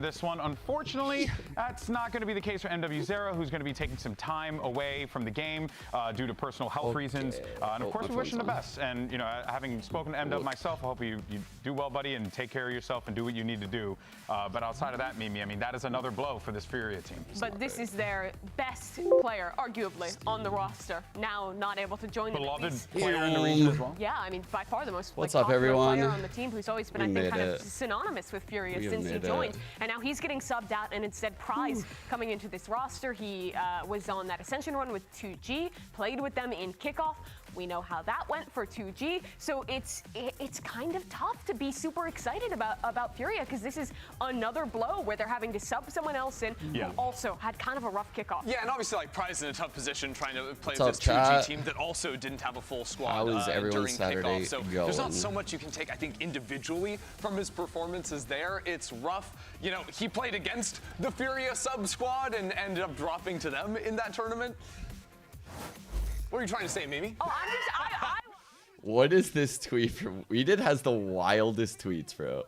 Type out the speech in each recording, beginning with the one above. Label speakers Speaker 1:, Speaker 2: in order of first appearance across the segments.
Speaker 1: This one, unfortunately, that's not going to be the case for MW0, who's going to be taking some time away from the game due to personal health reasons. And of course, we wish him the best. And, you know, having spoken to MW myself, I hope you do well, buddy, and take care of yourself and do what you need to do. But outside of that, Mimi, I mean, that is another blow for this Furia team.
Speaker 2: But this is their best player, arguably, on the roster. Now not able to join the
Speaker 1: beloved player in the region as well.
Speaker 2: Yeah, I mean, by far the most
Speaker 3: What's up, everyone?
Speaker 2: player on the team who's always been, I think, kind of synonymous with Furia since he joined. And now he's getting subbed out, and instead Prize coming into this roster. He was on that Ascension run with 2G, played with them in kickoff. We know how that went for 2G, so it's kind of tough to be super excited about Furia, because this is another blow where they're having to sub someone else in who also had kind of a rough kickoff.
Speaker 4: Yeah, and obviously like Prize in a tough position trying to play
Speaker 3: What's
Speaker 4: with this
Speaker 3: up,
Speaker 4: 2G
Speaker 3: chat?
Speaker 4: team that also didn't have a full squad
Speaker 3: How was everyone's
Speaker 4: during
Speaker 3: Saturday
Speaker 4: kickoff. So
Speaker 3: going?
Speaker 4: there's not so much you can take, I think, individually from his performances there. It's rough. You know, he played against the Furia sub squad and ended up dropping to them in that tournament. What are you trying to say, Mimi?
Speaker 2: Oh, I'm just,
Speaker 3: What is this tweet from? Weeded has the wildest tweets, bro.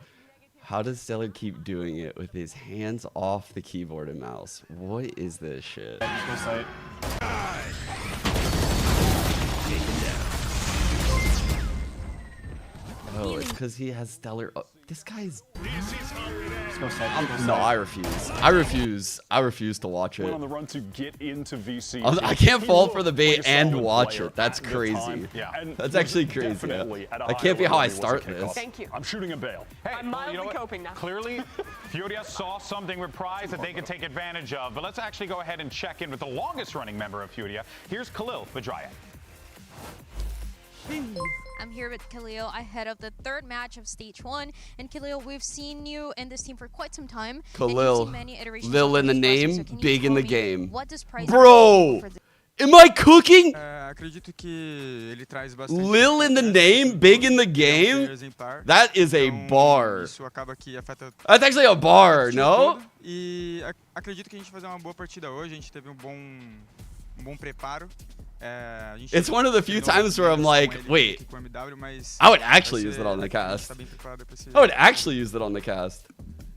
Speaker 3: How does Stellar keep doing it with his hands off the keyboard and mouse? What is this shit? Oh, it's because he has Stellar. Oh, this guy's. No, I refuse. I refuse to watch it.
Speaker 5: On the run to get into VCT.
Speaker 3: I can't fall for the bait and watch it. That's crazy.
Speaker 1: Yeah,
Speaker 3: That's actually crazy. That can't be how I start this.
Speaker 2: Thank you.
Speaker 5: I'm shooting a bail.
Speaker 1: Hey,
Speaker 2: I'm mildly
Speaker 1: you know what?
Speaker 2: coping now.
Speaker 1: Clearly, Furia saw something with Prize that they could take advantage of. But let's actually go ahead and check in with the longest running member of Furia. Here's Khalil Badraya.
Speaker 6: I'm here with Khalil ahead of the third match of Stage 1. And Khalil, we've seen you in this team for quite some time.
Speaker 3: Khalil, Lil in the name,
Speaker 6: so
Speaker 3: big in the game.
Speaker 6: What does Prize
Speaker 3: Bro, am I cooking?
Speaker 7: Acredito que ele traz bastante.
Speaker 3: Lil in the name, big in the game? That is a bar.
Speaker 7: Isso acaba que afeta.
Speaker 3: That's actually a bar, no?
Speaker 7: E acredito que a gente vai fazer uma boa partida hoje. A gente teve um bom preparo.
Speaker 3: It's one of the few times where I'm like, wait, I would actually use it on the cast. I would actually use it on the cast.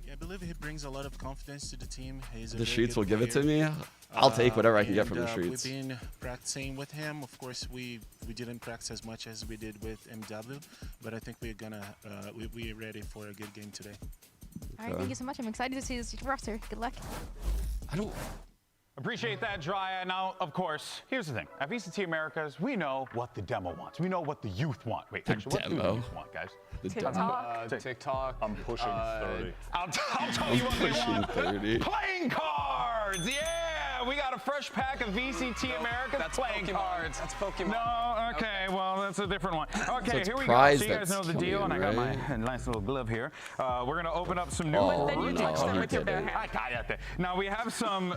Speaker 8: Yeah, I believe he brings a lot of confidence to the team. He's a
Speaker 3: The
Speaker 8: very
Speaker 3: streets
Speaker 8: good
Speaker 3: will give it to
Speaker 8: player.
Speaker 3: me. I'll take whatever I can get from the
Speaker 8: And,
Speaker 3: streets.
Speaker 8: We've been practicing with him. Of course, we didn't practice as much as we did with MW, but I think we're gonna we're ready for a good game today.
Speaker 6: All right, thank you so much. I'm excited to see this roster. Good luck.
Speaker 3: I don't.
Speaker 1: Appreciate that, Drya. Now, of course, here's the thing. At VCT Americas, we know what the demo wants. We know what the youth want. Wait, actually, what do the youth want, guys?
Speaker 2: TikTok.
Speaker 5: I'm pushing 30.
Speaker 1: I'll tell you what they
Speaker 3: Pushing
Speaker 1: want.
Speaker 3: 30.
Speaker 1: Playing cards! Yeah! We got a fresh pack of VCT America's
Speaker 4: That's
Speaker 1: playing
Speaker 4: Pokemon.
Speaker 1: cards.
Speaker 4: That's Pokemon.
Speaker 1: No, okay, well, that's a different one. Okay,
Speaker 3: So it's
Speaker 1: here we
Speaker 3: Prize
Speaker 1: go. So you guys know
Speaker 3: that's
Speaker 1: the deal, and I got
Speaker 3: coming,
Speaker 1: my nice little glove here. We're going to open up some new
Speaker 3: Oh,
Speaker 2: Then you
Speaker 3: no,
Speaker 2: touch them
Speaker 3: he
Speaker 2: with your
Speaker 3: did
Speaker 2: bare
Speaker 3: it.
Speaker 2: hand.
Speaker 1: Now, we have some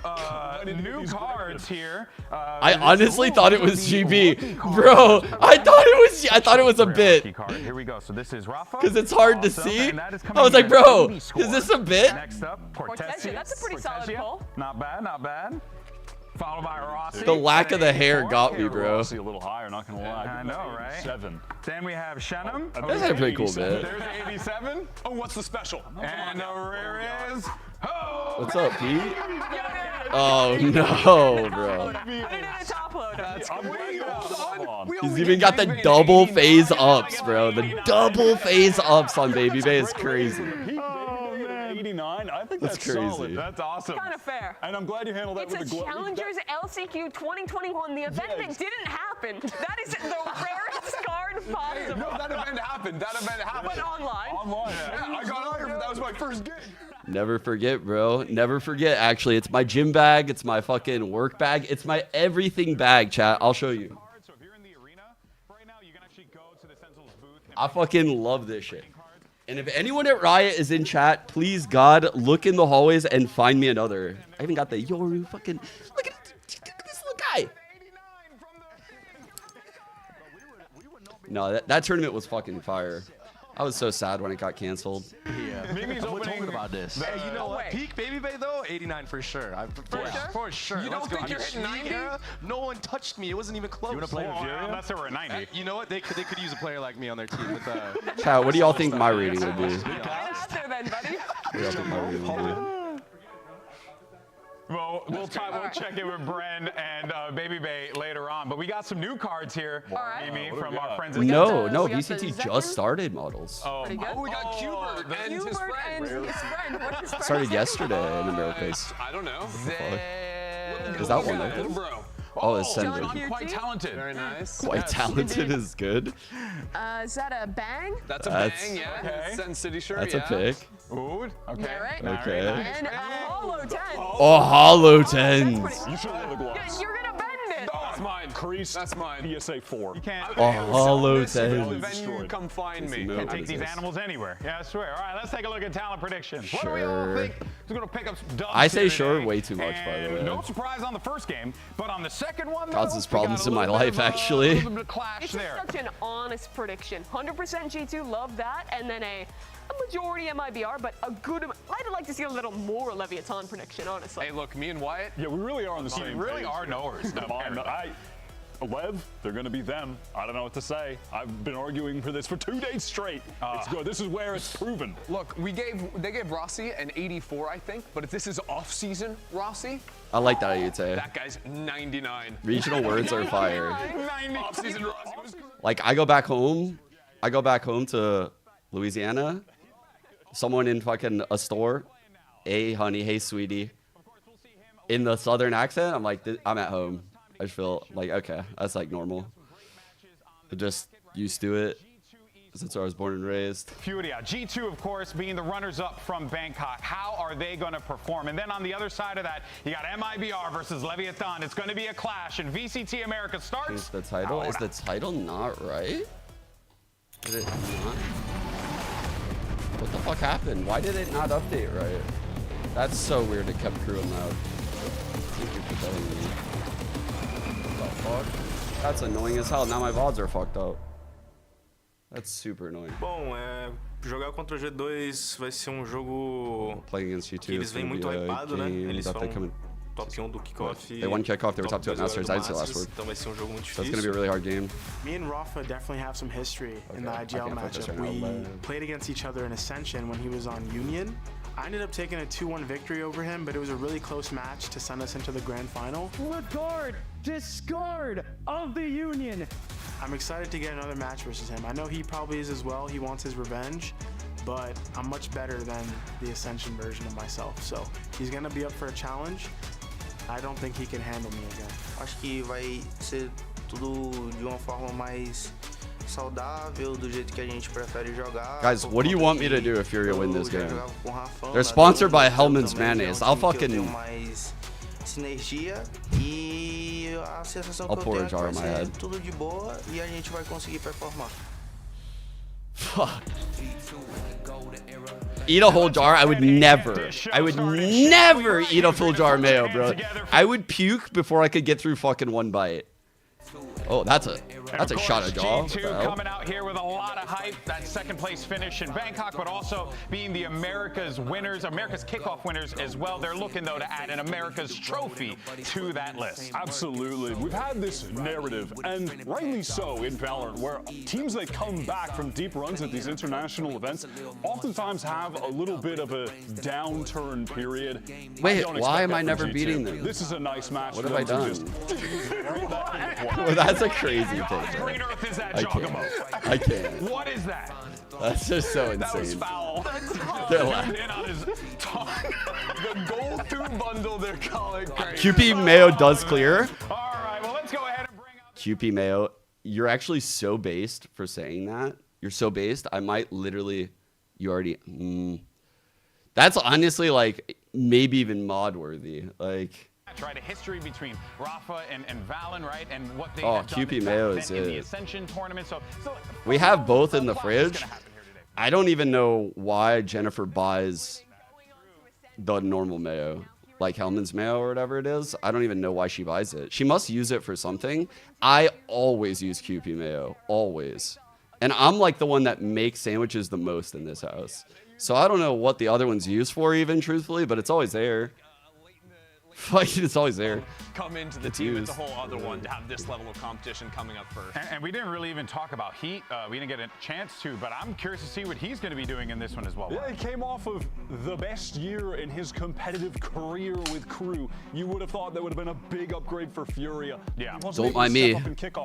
Speaker 1: new cards here.
Speaker 3: I honestly thought it was GB, bro. I thought it was a bit.
Speaker 1: Card. Here we go. So this is Rafa.
Speaker 3: Because it's hard to
Speaker 1: Awesome.
Speaker 3: see.
Speaker 1: And that is
Speaker 3: I
Speaker 1: coming
Speaker 3: was like,
Speaker 1: in
Speaker 3: bro,
Speaker 1: at 80
Speaker 3: is
Speaker 1: score.
Speaker 3: this a bit?
Speaker 1: Next up,
Speaker 2: Portesia. That's a pretty solid pull.
Speaker 1: Not bad, not bad. Followed by Rossi.
Speaker 3: The lack of the hair got me, bro.
Speaker 5: See a little higher, not gonna lie.
Speaker 1: I know, right?
Speaker 5: 7.
Speaker 1: Then we have Shannon.
Speaker 3: That's a pretty cool bit.
Speaker 1: There's 87.
Speaker 4: Oh, what's the special?
Speaker 1: And the rare is. Oh,
Speaker 3: What's up, Pete? Oh no, bro.
Speaker 2: Put it in a top loader.
Speaker 3: He's even got the double phase ups, bro. The double phase ups on Baby Bay is crazy.
Speaker 5: 89. I think
Speaker 3: That's
Speaker 5: that's
Speaker 3: crazy.
Speaker 5: solid.
Speaker 1: that's awesome.
Speaker 2: Kind of fair.
Speaker 5: And I'm glad you handled that
Speaker 2: It's
Speaker 5: with
Speaker 2: a
Speaker 5: the glove.
Speaker 2: Challengers LCQ 2021, the event that didn't happen. That is the rarest card possible.
Speaker 4: No, that event happened. That event happened.
Speaker 2: But online.
Speaker 5: Online.
Speaker 4: Yeah, I got out here. That was my first game.
Speaker 3: Never forget, bro. Never forget, actually. It's my gym bag. It's my fucking work bag. It's my everything bag, chat. I'll show you.
Speaker 1: So if you're in the arena right now, you can actually go to the Sentinel's booth.
Speaker 3: I fucking love this shit. And if anyone at Riot is in chat, please, God, look in the hallways and find me another. I even got the Yoru fucking... Look at this little guy. No, that tournament was fucking fire. I was so sad when it got canceled.
Speaker 9: Yeah.
Speaker 1: Mimi's
Speaker 9: We're
Speaker 1: opening
Speaker 9: talking about this.
Speaker 2: Hey,
Speaker 9: You know what?
Speaker 2: way.
Speaker 9: Peak Baby Bay though, 89 for sure. For sure.
Speaker 4: You don't
Speaker 9: Let's go.
Speaker 4: think you're hitting 90?
Speaker 9: Era, no one touched me. It wasn't even close.
Speaker 5: You want to play with Furia?
Speaker 1: Unless they were at 90.
Speaker 9: You know what? They could use a player like me on their team. With,
Speaker 3: Chat, what do y'all think my rating would be?
Speaker 2: Get out there then, buddy.
Speaker 3: What do y'all think my rating would be?
Speaker 1: Well, we'll check in with Bren and Baby Bay later on. But we got some new cards here, Mimi, from our friends at
Speaker 3: No, VCT just started models.
Speaker 1: Oh,
Speaker 4: we got Cubert and his friend.
Speaker 2: What's his friend?
Speaker 3: Started yesterday in Americas.
Speaker 4: I don't know.
Speaker 3: Is that one open?
Speaker 4: Bro.
Speaker 3: Oh, Ascendant.
Speaker 1: Quite talented.
Speaker 4: Very nice.
Speaker 3: Quite talented is good.
Speaker 2: Is that a bang?
Speaker 4: That's a bang, yeah.
Speaker 1: Okay.
Speaker 4: Send City shirt,
Speaker 3: That's a pick.
Speaker 1: Ooh, okay.
Speaker 2: Yeah, right?
Speaker 3: Okay.
Speaker 2: And a hollow 10.
Speaker 3: Oh, hollow tens.
Speaker 5: You should have the gloves.
Speaker 2: You're gonna bend it.
Speaker 4: That's mine.
Speaker 5: Crease.
Speaker 4: That's mine.
Speaker 5: PSA 4.
Speaker 1: You can't.
Speaker 3: Oh, hollow
Speaker 4: Then
Speaker 3: tens.
Speaker 4: you come find me.
Speaker 1: Can't take these animals anywhere. Yeah, I swear. All right, let's take a look at talent predictions. What do we all
Speaker 3: Sure.
Speaker 1: think is going to pick up some dubs
Speaker 3: I say
Speaker 1: here
Speaker 3: sure
Speaker 1: today?
Speaker 3: way too much, by the
Speaker 1: And
Speaker 3: way.
Speaker 1: no surprise on the first game, but on the second one,
Speaker 3: Causes
Speaker 1: though, we
Speaker 3: problems
Speaker 1: got a
Speaker 3: in my
Speaker 1: little bit
Speaker 3: life, actually.
Speaker 1: A little bit of clash
Speaker 2: It's
Speaker 1: there.
Speaker 2: such an honest prediction. 100% G2, love that. And then a majority MIBR, but a good I'd like to see a little more Leviathan prediction, honestly.
Speaker 4: Hey, look, me and Wyatt.
Speaker 5: Yeah, we really are on the same
Speaker 1: You really
Speaker 5: page
Speaker 1: are
Speaker 5: here.
Speaker 1: knowers.
Speaker 5: Come on, LEV, they're going to be them. I don't know what to say. I've been arguing for this for 2 days straight. It's good. This is where it's proven.
Speaker 4: Look, they gave Rossi an 84, I think, but if this is off-season Rossi,
Speaker 3: I like that, you'd say.
Speaker 4: that guy's 99.
Speaker 3: Regional words are fire.
Speaker 4: Off-season Rossi was
Speaker 3: Like, I go back home to Louisiana. Someone in fucking a store. Hey, honey. Hey, sweetie. In the southern accent, I'm like, I'm at home. I just feel like, okay, that's like normal. I'm just used to it since I was born and raised.
Speaker 1: Furia, G2, of course, being the runners-up from Bangkok. How are they going to perform? And then on the other side of that, you got MIBR versus Leviathan. It's going to be a clash, and VCT America starts.
Speaker 3: Is the title? Is the title not right? Did it not? What the fuck happened? Why did it not update right? That's so weird. It kept crewing loud. Thank you for telling me. What the fuck? That's annoying as hell. Now my VODs are fucked up. That's super annoying.
Speaker 10: Bom, jogar contra o G2 vai ser jogo
Speaker 3: Playing against G2
Speaker 10: que eles vêm muito hypado, né? Eles
Speaker 3: that they
Speaker 10: foram top 1 do kickoff.
Speaker 3: They won kickoff. They were top 2 at Masters. I didn't say last word.
Speaker 10: Então vai ser jogo muito
Speaker 3: So it's
Speaker 10: difícil.
Speaker 3: gonna be a really hard game.
Speaker 8: Me and Rafa definitely have some history in the
Speaker 3: I
Speaker 8: IGL
Speaker 3: can't focus
Speaker 8: matchup.
Speaker 3: right now,
Speaker 8: We
Speaker 3: but-
Speaker 8: played against each other in Ascension when he was on Union. I ended up taking a 2-1 victory over him, but it was a really close match to send us into the grand final.
Speaker 11: Regard, discard of the Union.
Speaker 8: I'm excited to get another match versus him. I know he probably is as well. He wants his revenge, but I'm much better than the Ascension version of myself. So he's gonna be up for a challenge. I don't think he can handle me again.
Speaker 12: Acho que vai ser tudo de uma forma mais saudável, do jeito que a gente prefere jogar.
Speaker 3: Guys, what do you want me to do if Furia win this game? They're sponsored by Hellman's Mayonnaise. I'll fucking...
Speaker 12: Sinergia e a sensação
Speaker 3: I'll
Speaker 12: que eu
Speaker 3: pour a
Speaker 12: tenho é que
Speaker 3: jar
Speaker 12: vai
Speaker 3: in my
Speaker 12: ser
Speaker 3: head.
Speaker 12: tudo de boa e a gente vai conseguir performar.
Speaker 3: Fuck. Eat a whole jar? I would never eat a full jar of mayo, bro. I would puke before I could get through fucking one bite. Oh, that's a shot of jaw. What the
Speaker 1: G2
Speaker 3: hell?
Speaker 1: coming out here with a lot of hype. That second place finish in Bangkok, but also being the America's winners, America's kickoff winners as well. They're looking, though, to add an America's trophy to that list.
Speaker 5: Absolutely. We've had this narrative, and rightly so, in Valorant, where teams that come back from deep runs at these international events oftentimes have a little bit of a downturn period.
Speaker 3: Wait,
Speaker 5: don't
Speaker 3: why
Speaker 5: expect
Speaker 3: am I
Speaker 5: that
Speaker 3: never
Speaker 5: from G2.
Speaker 3: beating them?
Speaker 5: This is a nice match.
Speaker 3: What
Speaker 5: for
Speaker 3: have I
Speaker 5: them to
Speaker 3: done?
Speaker 5: just-
Speaker 3: Well, that's a crazy thing.
Speaker 1: Green Earth is that
Speaker 3: I
Speaker 1: Jogamo.
Speaker 3: can't. I can't.
Speaker 1: What is that?
Speaker 3: That's just so
Speaker 1: That was
Speaker 3: insane.
Speaker 1: foul.
Speaker 3: They're laughing.
Speaker 1: In on his tongue.
Speaker 4: the gold 2 bundle, they're calling great.
Speaker 3: QP Mayo does clear.
Speaker 1: All right, well, let's go ahead and bring up...
Speaker 3: QP Mayo, you're actually so based for saying that. You're so based. I might literally, you already, that's honestly like maybe even mod worthy. Like,
Speaker 1: Right, a history between Rafa and Valen, right, and what they
Speaker 3: Oh,
Speaker 1: have done
Speaker 3: QP
Speaker 1: back
Speaker 3: Mayo
Speaker 1: then
Speaker 3: is
Speaker 1: in the
Speaker 3: it.
Speaker 1: Ascension tournament. So
Speaker 3: we have both in the
Speaker 1: what's
Speaker 3: fridge.
Speaker 1: gonna happen here today?
Speaker 3: I don't even know why Jennifer buys the normal mayo, like Hellman's mayo or whatever it is. I don't even know why she buys it. She must use it for something. I always use QP mayo, always. And I'm like the one that makes sandwiches the most in this house. So I don't know what the other one's used for even, truthfully, but it's always there. Fight is always there.
Speaker 4: Come into the
Speaker 3: It's
Speaker 4: team.
Speaker 3: used.
Speaker 4: It's a whole other one to have this level of competition coming up first.
Speaker 1: And we didn't really even talk about Heat. We didn't get a chance to, but I'm curious to see what he's going to be doing in this one as well.
Speaker 5: Yeah, he came off of the best year in his competitive career with Crew. You would have thought that would have been a big upgrade for Furia.
Speaker 1: Yeah.
Speaker 3: Don't mind me.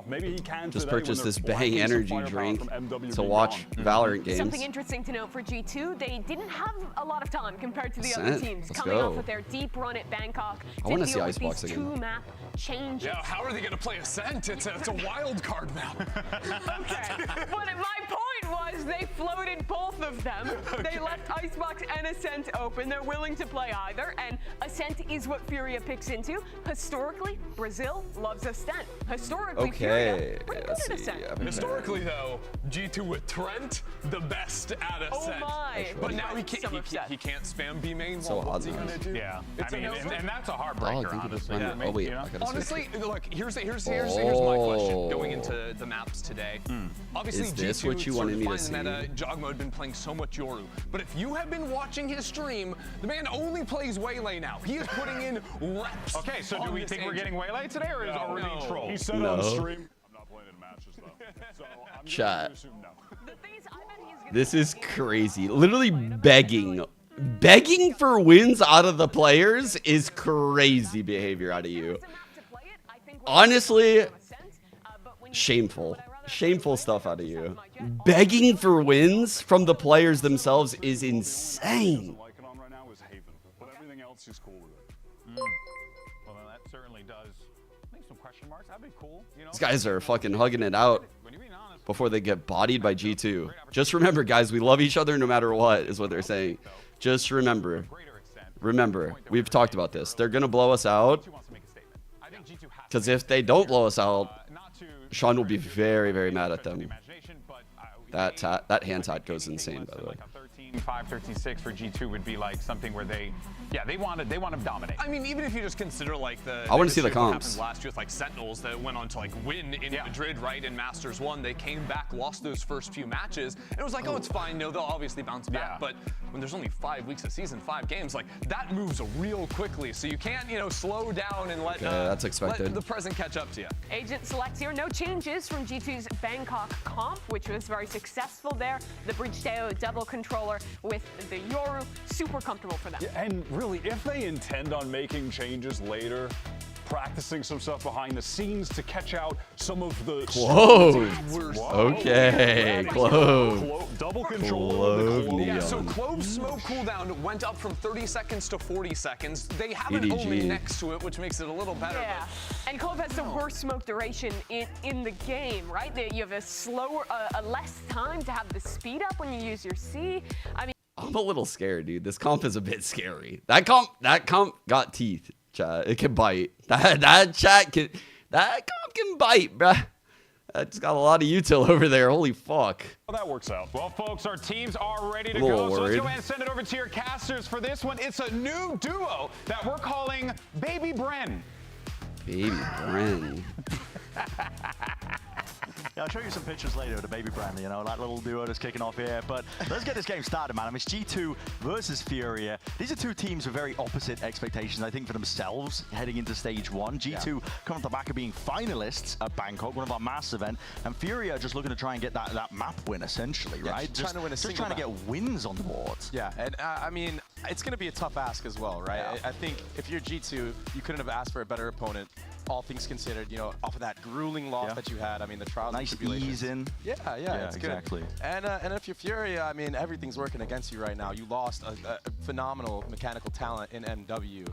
Speaker 5: Maybe he can
Speaker 3: Just
Speaker 5: today
Speaker 3: purchased
Speaker 5: when
Speaker 3: this
Speaker 5: they're
Speaker 3: Bang
Speaker 5: blocking some
Speaker 3: energy
Speaker 5: firepower
Speaker 3: drink
Speaker 5: from MWB
Speaker 3: to watch
Speaker 5: gone.
Speaker 3: Valorant games.
Speaker 2: Something interesting to note for G2, they didn't have a lot of time compared to the other
Speaker 3: Ascent.
Speaker 2: teams.
Speaker 3: Let's
Speaker 2: Coming
Speaker 3: go.
Speaker 2: off with their deep run at Bangkok
Speaker 3: I wanna
Speaker 2: to
Speaker 3: see
Speaker 2: deal with
Speaker 3: Icebox
Speaker 2: these
Speaker 3: again.
Speaker 2: 2 map changes.
Speaker 4: Yeah, how are they going to play Ascent? It's a wild card map.
Speaker 2: Okay, but my point was they floated both of them. They left Icebox and Ascent open. They're willing to play either, and Ascent is what Furia picks into. Historically, Brazil loves Ascent. Historically, Furia pretty good at Ascent.
Speaker 4: Historically, though, G2 with Trent, the best at Ascent.
Speaker 2: Oh my.
Speaker 4: But now he can't spam B main.
Speaker 3: So
Speaker 4: Well, what's he
Speaker 3: odd,
Speaker 4: gonna
Speaker 3: man.
Speaker 4: do?
Speaker 1: Yeah,
Speaker 4: It's
Speaker 1: I mean,
Speaker 4: a no-brainer.
Speaker 1: and that's a
Speaker 3: Oh, I
Speaker 1: heartbreaker,
Speaker 3: think it was
Speaker 1: honestly.
Speaker 3: fine. Oh wait,
Speaker 1: You know?
Speaker 3: I gotta
Speaker 4: Honestly, look, here's my
Speaker 3: Oh.
Speaker 4: question going into the maps today. Obviously,
Speaker 3: Is this
Speaker 4: G2
Speaker 3: what you wanted me to
Speaker 4: certifying
Speaker 3: see?
Speaker 4: Meta, Jog Mode been playing so much Yoru. But if you have been watching his stream, the man only plays Waylay now. He is putting in reps.
Speaker 1: Okay, so do
Speaker 4: on
Speaker 1: we
Speaker 4: this
Speaker 1: think we're
Speaker 4: agent.
Speaker 1: getting waylaid today, or is are we being trolled?
Speaker 5: He said
Speaker 3: No.
Speaker 5: on stream, I'm not playing in matches though. So I'm
Speaker 3: Chat.
Speaker 5: going to assume no.
Speaker 2: The thing is, I bet he's gonna
Speaker 3: This is crazy. Literally begging. Begging for wins out of the players is crazy behavior out of you. Honestly, shameful. Shameful stuff out of you. Begging for wins from the players themselves is insane.
Speaker 5: Like it on right now is Haven, but everything else is cool with it.
Speaker 1: Well, then that certainly does make some question marks. That'd be cool. You know?
Speaker 3: These guys are fucking hugging it out
Speaker 1: When you're being honest,
Speaker 3: before they get bodied by G2. Just remember, guys, we love each other no matter what, is what they're saying. Just remember.
Speaker 1: greater extent,
Speaker 3: Remember, we've talked about this. They're going to blow us out.
Speaker 1: G2 wants to make a statement. I think G2 has
Speaker 3: Because if they don't blow us out,
Speaker 1: not to
Speaker 3: Sean will be very, very mad at them.
Speaker 1: imagination, but
Speaker 3: That hand tap goes insane, by the way.
Speaker 1: like a 13-5, 13-6 for G2 would be like something where they want to dominate.
Speaker 4: I mean, even if you just consider like the
Speaker 3: I wanna see the
Speaker 4: history of what
Speaker 3: comps.
Speaker 4: happened last year with like Sentinels that went on to like win in Madrid, right? In Masters 1, they came back, lost those first few matches, and it was like, oh, it's fine. No, they'll obviously bounce back.
Speaker 1: Yeah.
Speaker 4: But when there's only 5 weeks of season, 5 games, like that moves real quickly. So you can't, slow down and let,
Speaker 3: Okay, that's expected.
Speaker 4: let the present catch up to you.
Speaker 2: Agent selects here. No changes from G2's Bangkok comp, which was very successful there. The Bridgestone double controller with the Yoru, super comfortable for them.
Speaker 5: Yeah, and really, if they intend on making changes later, practicing some stuff behind the scenes to catch out some of the
Speaker 3: Clove. Okay, Clove.
Speaker 5: Double control.
Speaker 3: Clove
Speaker 5: Clove.
Speaker 3: Neon.
Speaker 4: So Clove's smoke cooldown went up from 30 seconds to 40 seconds. They have an
Speaker 3: EDG.
Speaker 4: Omen next to it, which makes it a little better.
Speaker 2: Yeah, and Clove has the worst smoke duration in the game, right? You have a less time to have the speed up when you use your C. I mean,
Speaker 3: I'm a little scared, dude. This comp is a bit scary. That comp got teeth, chat. It can bite. That comp can bite, bruh. That's got a lot of util over there. Holy fuck.
Speaker 5: Well, that works out.
Speaker 1: Well, folks, our teams are ready to
Speaker 3: A little
Speaker 1: go. So let's
Speaker 3: worried.
Speaker 1: go ahead and send it over to your casters for this one. It's a new duo that we're calling Baby Bren.
Speaker 3: Baby Bren.
Speaker 13: Yeah, I'll show you some pictures later of the Baby Brand, that little duo that's kicking off here. But let's get this game started, man. I mean, it's G2 versus Furia. These are two teams with very opposite expectations, I think, for themselves heading into stage 1. G2 coming off the back of being finalists at Bangkok, one of our mass event, and Furia just looking to try and get that map win, essentially, right?
Speaker 9: Just
Speaker 13: trying to get wins on the board.
Speaker 9: Yeah, and I mean, it's going to be a tough ask as well, right?
Speaker 13: Yeah.
Speaker 9: I think if you're G2, you couldn't have asked for a better opponent. All things considered, off of that grueling loss that you had, I mean, the trials and
Speaker 13: Nice
Speaker 9: tribulations.
Speaker 13: ease in.
Speaker 9: Yeah, it's good.
Speaker 13: Exactly.
Speaker 9: And if you're Furia, I mean, everything's working against you right now. You lost a phenomenal mechanical talent in MW,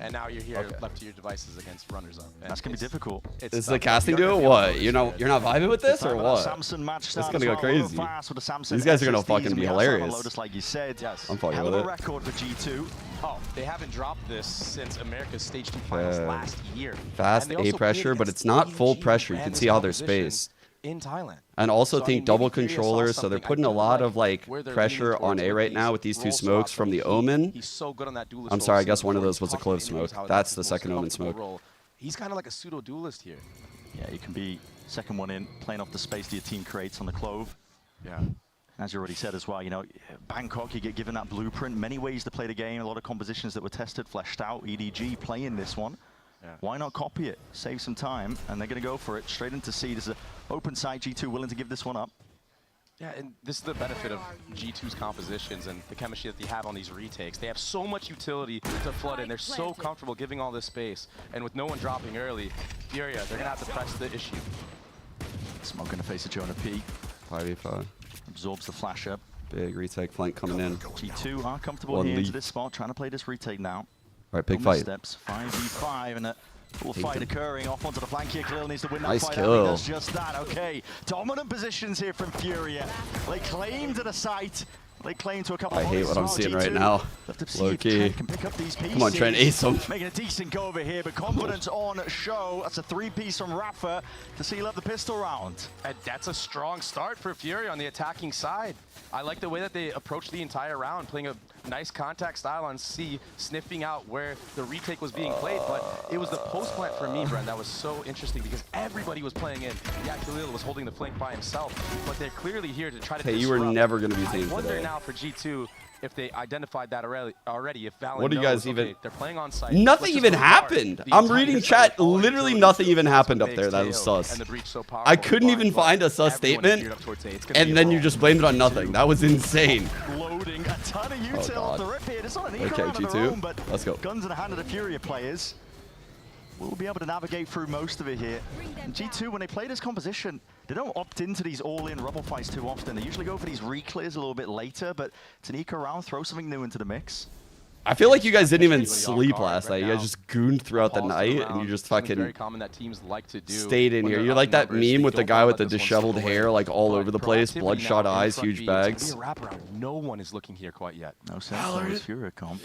Speaker 9: and now you're here left to your devices against runners up. And
Speaker 13: That's gonna be difficult.
Speaker 3: Is the casting duo what? You're not vibing with this or what?
Speaker 13: Samson match
Speaker 3: It's gonna go crazy.
Speaker 13: Fast with the Samson
Speaker 3: These guys are gonna
Speaker 13: SSDs,
Speaker 3: fucking
Speaker 13: and
Speaker 3: be
Speaker 13: we also have a
Speaker 3: hilarious.
Speaker 13: Lotus, like you said.
Speaker 9: Yes.
Speaker 3: I'm fucking
Speaker 13: Hell
Speaker 3: with
Speaker 13: of a
Speaker 3: it.
Speaker 13: record for G2.
Speaker 9: Oh, they haven't dropped this since America's Stage 2 finals last year.
Speaker 3: Fast
Speaker 9: And they
Speaker 3: A
Speaker 9: also
Speaker 3: pressure,
Speaker 9: played
Speaker 3: but
Speaker 9: against
Speaker 3: it's not full
Speaker 9: EDG
Speaker 3: pressure. You
Speaker 9: and
Speaker 3: can
Speaker 9: this
Speaker 3: see how they're
Speaker 9: competition
Speaker 3: spaced.
Speaker 9: in Thailand.
Speaker 3: And also
Speaker 9: So, I
Speaker 3: think
Speaker 9: mean,
Speaker 3: double
Speaker 9: maybe Furia saw
Speaker 3: controllers, so they're
Speaker 9: something.
Speaker 3: putting
Speaker 9: I
Speaker 3: a
Speaker 9: do
Speaker 3: lot
Speaker 9: like
Speaker 3: of like
Speaker 9: where they're
Speaker 3: pressure
Speaker 9: leaning
Speaker 3: on
Speaker 9: towards
Speaker 3: A
Speaker 9: with
Speaker 3: right now
Speaker 9: these
Speaker 3: with these two
Speaker 9: roll
Speaker 3: smokes
Speaker 9: swaps.
Speaker 3: from
Speaker 9: I
Speaker 3: the
Speaker 9: mean,
Speaker 3: Omen.
Speaker 9: He's so good on that duelist
Speaker 3: I'm
Speaker 9: role,
Speaker 3: sorry, I
Speaker 9: so
Speaker 3: guess one of
Speaker 9: before
Speaker 3: those was a
Speaker 9: he's
Speaker 3: Clove
Speaker 9: talking, he knows
Speaker 3: smoke.
Speaker 9: how
Speaker 3: That's
Speaker 9: that
Speaker 3: the
Speaker 9: most
Speaker 3: second Omen
Speaker 9: comfortable
Speaker 3: smoke.
Speaker 9: role. He's kind of like a pseudo duelist here.
Speaker 13: Yeah, you can be second one in, playing off the space that your team creates on the Clove.
Speaker 9: Yeah.
Speaker 13: As you already said as well, you know, Bangkok, you get given that blueprint, many ways to play the game, a lot of compositions that were tested, fleshed out, EDG playing this one. Yeah. Why not copy it, save some time, and they're going to go for it straight into C. There's an open side, G2 willing to give this one up.
Speaker 9: Yeah, and this is the benefit of G2's compositions and the chemistry that they have on these retakes. They have so much utility to flood in. They're so comfortable giving all this space. And with no one dropping early, Furia, they're going to have to press the issue.
Speaker 13: Smoke going to face a Jonah P.
Speaker 3: 5v5.
Speaker 13: Absorbs the flash up.
Speaker 3: Big retake flank coming in.
Speaker 13: G2 are comfortable here into this spot, trying to play this retake now.
Speaker 3: All right, big fight.
Speaker 13: Steps, 5v5, and a full fight occurring off onto the flank here. Khalil needs to win that
Speaker 3: nice
Speaker 13: fight.
Speaker 3: Kill.
Speaker 13: Does just that. Okay, dominant positions here from Furia. They claim to the site. They claim to a couple.
Speaker 3: I
Speaker 13: of
Speaker 3: hate what I'm seeing right now. Low key.
Speaker 13: Can pick up these pieces.
Speaker 3: Come on, try and ace them.
Speaker 13: Making a decent go over here, but confidence on show. That's a 3-piece from Rafa to seal up the pistol round.
Speaker 9: And that's a strong start for Furia on the attacking side. I like the way that they approached the entire round, playing a nice contact style on C, sniffing out where the retake was being played, but it was the post plant for me, Brent, that was so interesting because everybody was playing in. Yeah, Khalil was holding the flank by himself, but they're clearly here to try to disrupt.
Speaker 3: You were never going to be seen
Speaker 9: I wonder
Speaker 3: today.
Speaker 9: now for G2 if they identified that already. If Valen
Speaker 3: what do you guys
Speaker 9: knows,
Speaker 3: even?
Speaker 9: Okay, they're playing on site.
Speaker 3: Nothing even happened. I'm reading chat. Literally nothing even happened up there. That was sus. I couldn't even find a sus statement, and then you just blamed it on nothing. That was insane.
Speaker 13: Loading a ton of util off the rip here. It's not an eco round of their own, but
Speaker 3: let's go.
Speaker 13: Guns in the hand of the Furia players. We'll be able to navigate through most of it here. And G2, when they play this composition, they don't opt into these all-in rubble fights too often. They usually go for these re-clears a little bit later, but it's an eco round, throw something new into the mix.
Speaker 3: I feel like you guys didn't even sleep last night. You guys just gooned throughout the night, and you just fucking stayed in here. You're like that meme with the guy with the disheveled hair, like all over the place, bloodshot eyes, huge bags.
Speaker 9: No one is looking here quite yet.
Speaker 13: No sense for his Furia comp.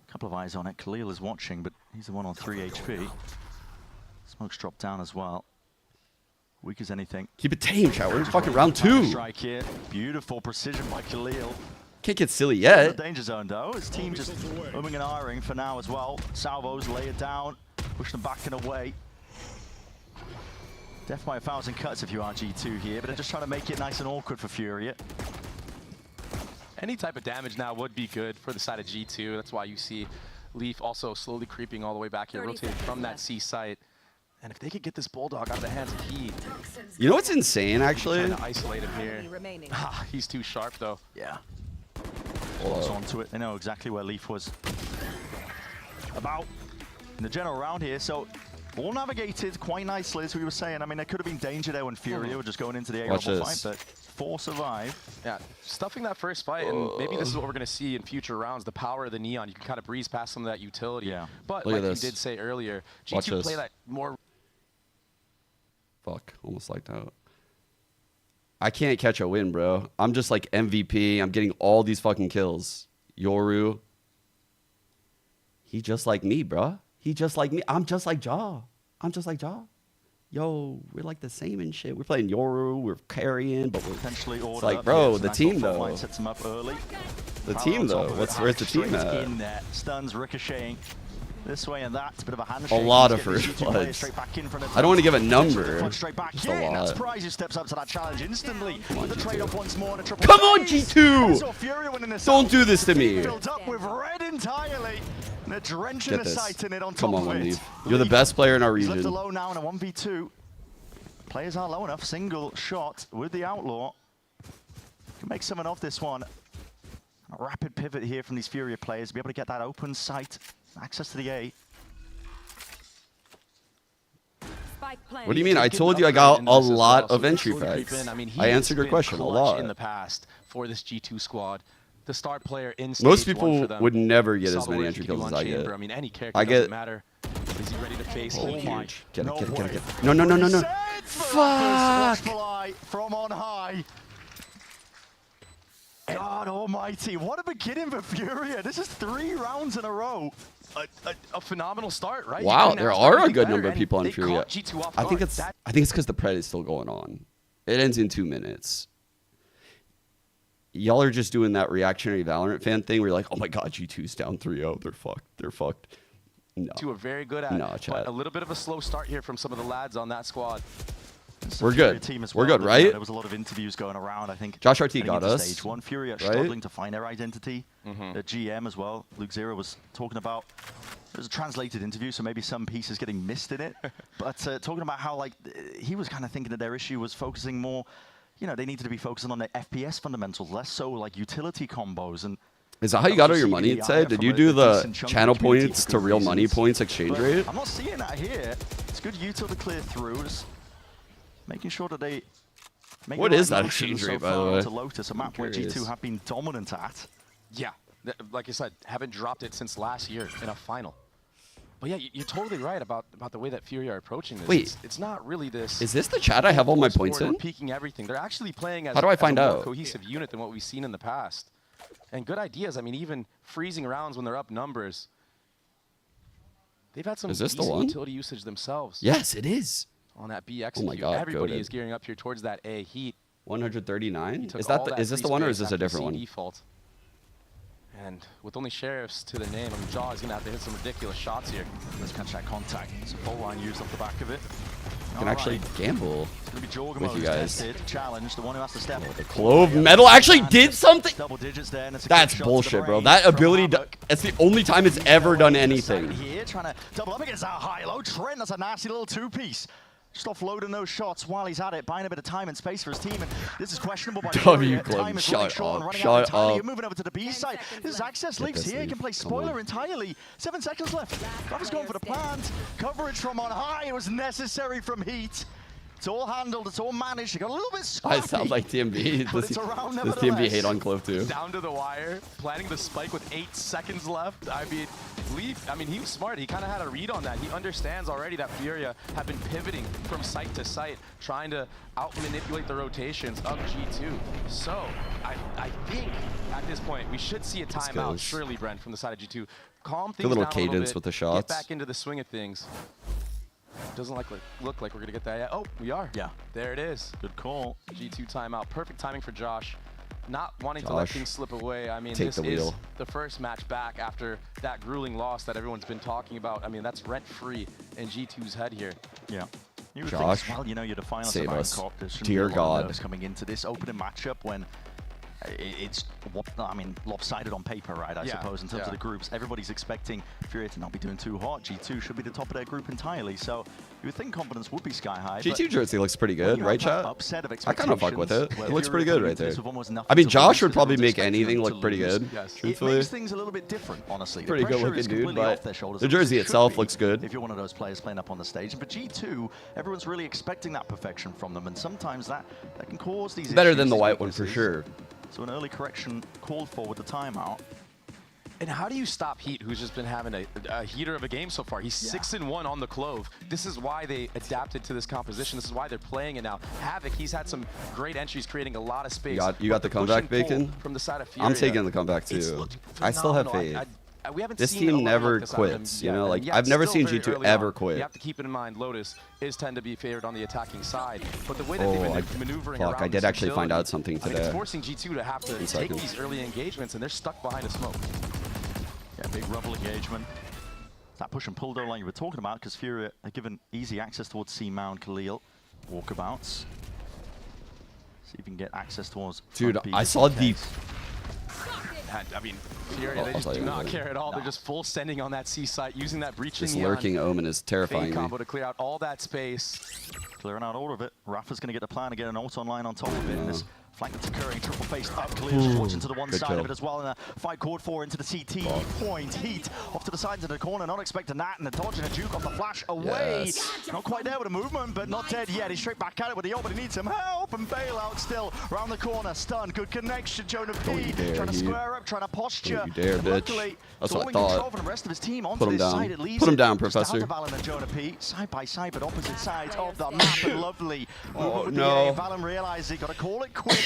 Speaker 13: Couple of eyes on it. Khalil is watching, but he's the one on 3 HP. Smoke's dropped down as well. Weak as anything.
Speaker 3: Keep it tame, chat. We're in fucking round 2.
Speaker 13: Strike here. Beautiful precision by Khalil.
Speaker 3: Can't get silly yet.
Speaker 13: The danger zone though. His team just umming and ahhing for now as well. Salvos lay it down, push them back and away. Death by 1,000 cuts if you are G2 here, but they're just trying to make it nice and awkward for Furia.
Speaker 9: Any type of damage now would be good for the side of G2. That's why you see Leaf also slowly creeping all the way back here, rotating from that C site. And if they could get this Bulldog out of the hands of Heat.
Speaker 3: You know what's insane, actually?
Speaker 9: Trying to isolate him here. He's too sharp, though.
Speaker 13: Yeah. Holds onto it. They know exactly where Leaf was about in the general round here. So all navigated quite nicely, as we were saying. I mean, there could have been danger there when Furia were just going into the A-level fight, but 4 survive.
Speaker 9: Yeah, stuffing that first fight, and maybe this is what we're going to see in future rounds, the power of the Neon. You can kind of breeze past some of that utility. Yeah. But like you did say earlier, G2 play that more...
Speaker 3: Fuck, almost like that. I can't catch a win, bro. I'm just like MVP. I'm getting all these fucking kills. Yoru. He just like me, bro. He just like me. I'm just like Jaw. I'm just like Jaw. Yo, we're like the same and shit. We're playing Yoru. We're carrying, but we're
Speaker 13: potentially
Speaker 3: it's like, bro, the team though.
Speaker 13: Sets him up early.
Speaker 3: The team though. Where's the team at?
Speaker 13: In there. Stuns ricocheting this way and that. It's a bit of a handshake.
Speaker 3: A lot of first bloods. I don't want to give a number.
Speaker 13: Straight back
Speaker 3: just
Speaker 13: in.
Speaker 3: a lot.
Speaker 13: Surprise who steps up to that challenge instantly.
Speaker 3: On,
Speaker 13: with the trade off once more and a triple.
Speaker 3: Come on, G2! Don't do this to me.
Speaker 13: Filled up with red entirely. And they're drenching the site in it on top
Speaker 3: Come on,
Speaker 13: of it.
Speaker 3: You're the best player in our region.
Speaker 13: Left alone now in a 1v2. Players are low enough. Single shot with the Outlaw. Can make something of this one. A rapid pivot here from these Furia players. Be able to get that open site. Access to the A.
Speaker 3: What do you mean? I told you I got a lot of entry packs. I answered your question a lot.
Speaker 9: In the past for this G2 squad. The start player in
Speaker 3: most people would never get as many entry kills as I get.
Speaker 9: I mean, any character doesn't matter. Is he ready to face?
Speaker 3: Oh my. Get it. No. Fuck.
Speaker 13: From on high. God almighty, what a beginning for Furia. This is 3 rounds in a row.
Speaker 9: A phenomenal start, right?
Speaker 3: Wow, there are a good number of people on Furia. I think it's because the Pred is still going on. It ends in 2 minutes. Y'all are just doing that reactionary Valorant fan thing where you're like, oh my god, G2's down 3-0. They're fucked. No.
Speaker 9: Two are very good at it. But a little bit of a slow start here from some of the lads on that squad.
Speaker 3: We're good. We're good, right?
Speaker 13: There was a lot of interviews going around, I think.
Speaker 3: Josh RT got us.
Speaker 13: Stage 1. Fury are
Speaker 3: right?
Speaker 13: struggling to find their identity. The GM as well, Luke Zero, was talking about, it was a translated interview, so maybe some pieces getting missed in it. But talking about how, like, he was kind of thinking that their issue was focusing more, you know, they needed to be focusing on their FPS fundamentals, less so like utility combos. And
Speaker 3: is that how you got all your money, it said? Did you do the channel points to real money points exchange rate?
Speaker 13: I'm not seeing that here. It's good util to clear through. Just making sure that they make
Speaker 3: What
Speaker 13: the
Speaker 3: is
Speaker 13: right
Speaker 3: that
Speaker 13: motions
Speaker 3: exchange rate,
Speaker 13: so
Speaker 3: by the
Speaker 13: far
Speaker 3: way?
Speaker 13: to Lotus, a map where G2 have been dominant at.
Speaker 9: Yeah, like I said, haven't dropped it since last year in a final. But yeah, you're totally right about the way that Fury are approaching this.
Speaker 3: Wait,
Speaker 9: it's not really this.
Speaker 3: Is this the chat I have all my points in?
Speaker 9: Peaking everything. They're actually playing as,
Speaker 3: How do I find
Speaker 9: as a more
Speaker 3: out?
Speaker 9: cohesive unit than what we've seen in the past. And good ideas. I mean, even freezing rounds when they're up numbers. They've had some decent utility usage themselves.
Speaker 3: Yes, it is.
Speaker 9: On that B
Speaker 3: Oh my God,
Speaker 9: everybody is gearing up here towards that A heat.
Speaker 3: 139? Is that is this the one or is this a different one?
Speaker 9: Default. And with only sheriffs to the name, I mean, Jaw is going to have to hit some ridiculous shots here.
Speaker 13: Let's catch that contact. It's a full line used off the back of it.
Speaker 3: I can actually gamble with you guys.
Speaker 13: Challenge, the one who has to step.
Speaker 3: The Clove Metal actually did something?
Speaker 13: Double digits there, and it's a
Speaker 3: That's
Speaker 13: quick shot to the
Speaker 3: bullshit, bro.
Speaker 13: brain
Speaker 3: That
Speaker 13: from
Speaker 3: ability,
Speaker 13: Havoc.
Speaker 3: it's the only time it's ever done anything.
Speaker 13: Here, trying to double up against that high-low. Trent, that's a nasty little two-piece. Just offloading those shots while he's at it, buying a bit of time and space for his team, and this is questionable by
Speaker 3: W
Speaker 13: Fury. Time is running
Speaker 3: shut
Speaker 13: short and
Speaker 3: up,
Speaker 13: running
Speaker 3: shut
Speaker 13: out entirely.
Speaker 3: up.
Speaker 13: You're moving over to the B side. This is Access leaves here. He can play spoiler entirely. 7 seconds left. Rafa's going for the plant. Coverage from on high. It was necessary from Heat. It's all handled, it's all managed. It got a little bit scrappy.
Speaker 3: I sound like TMB.
Speaker 13: But
Speaker 3: This
Speaker 13: it's around
Speaker 3: TMB hate on Clove too.
Speaker 9: Down to the wire, planting the spike with 8 seconds left. I mean, he was smart. He kind of had a read on that. He understands already that Furia have been pivoting from site to site, trying to out-manipulate the rotations of G2. So, I think at this point, we should see a timeout, surely, Brent, from the side of G2. Calm things down a little
Speaker 3: cadence
Speaker 9: bit,
Speaker 3: with the shots.
Speaker 9: Get back into the swing of things. Doesn't look like we're gonna get that yet. Oh, we are.
Speaker 13: Yeah.
Speaker 9: There it is.
Speaker 13: Good call.
Speaker 9: G2 timeout. Perfect timing for Josh. Not wanting to let things slip away. I mean, this is the first match back after that grueling loss that everyone's been talking about. I mean, that's rent-free in G2's head here.
Speaker 13: Yeah. You would
Speaker 3: Josh,
Speaker 13: think, well, you know, you're the finalist
Speaker 3: save
Speaker 13: of
Speaker 3: us.
Speaker 13: Cop.
Speaker 3: Dear God.
Speaker 13: Coming into this opening matchup when it's, I mean, lopsided on paper, right, I suppose, in terms of the groups. Everybody's expecting Fury to not be doing too hot. G2 should be the top of their group entirely, so you would think confidence would be sky high.
Speaker 3: G2 jersey looks pretty good, right, chat?
Speaker 13: Upset of
Speaker 3: I kind of fuck with it. It looks pretty good right there.
Speaker 13: I
Speaker 3: I mean, Josh would probably make anything look pretty good, truthfully.
Speaker 13: It makes things a little bit different, honestly.
Speaker 3: Pretty good looking dude, but the jersey itself looks good.
Speaker 13: If you're one of those players playing up on the stage. But G2, everyone's really expecting that perfection from them, and sometimes that can cause these
Speaker 3: Better
Speaker 13: issues,
Speaker 3: than the
Speaker 13: these
Speaker 3: white one
Speaker 13: weaknesses.
Speaker 3: for sure.
Speaker 13: So an early correction called for with the timeout.
Speaker 9: And how do you stop Heat, who's just been having a heater of a game so far? He's 6-1 on the Clove. This is why they adapted to this composition. This is why they're playing it now. Havoc, he's had some great entries, creating a lot of space.
Speaker 3: You got the comeback, Bacon?
Speaker 9: From the side of Furia,
Speaker 3: I'm taking the comeback too. I still have faith.
Speaker 9: We haven't
Speaker 3: This
Speaker 9: seen
Speaker 3: team never quits, you know? Like, I've never seen G2 ever quit.
Speaker 9: You have to keep it in mind, Lotus is tend to be favored on the attacking side. But the way that they've been maneuvering around
Speaker 3: I did
Speaker 9: this
Speaker 3: actually find
Speaker 9: ability,
Speaker 3: out something
Speaker 9: I mean,
Speaker 3: today.
Speaker 9: it's forcing G2 to have to take these early engagements, and they're stuck behind a smoke.
Speaker 13: Yeah, big rubble engagement. That push and pull though, like you were talking about, because Fury are given easy access towards C Mound, Khalil. Walkabouts. See if you can get access towards.
Speaker 3: Dude, I saw the.
Speaker 9: I mean, Furia, they just do not care at all. They're just full sending on that C site, using that breach
Speaker 3: This lurking omen is terrifying me.
Speaker 9: combo to clear out all that space.
Speaker 13: Clearing out all of it. Rafa's going to get the plan to get an ult online on top of it. And this flank that's occurring, triple faced up, Khalil just watching to the one side of it as well. And a fight chord 4 into the CT point. Heat off to the sides of the corner, not expecting that. And the dodge and a juke off the flash away. Not quite there with a movement, but not dead yet. He's straight back at it with the ult, but he needs some help. And bailout still around the corner. Stun, good connection. Jonah P trying to square up, trying to posture.
Speaker 3: Don't you dare, bitch. That's what I thought.
Speaker 13: From the rest of his team
Speaker 3: Put him down. Put him down, Professor.
Speaker 13: Valen and Jonah P side by side, but opposite sides of the map. And lovely.
Speaker 3: Oh no.
Speaker 13: Valen realized he got to call it quits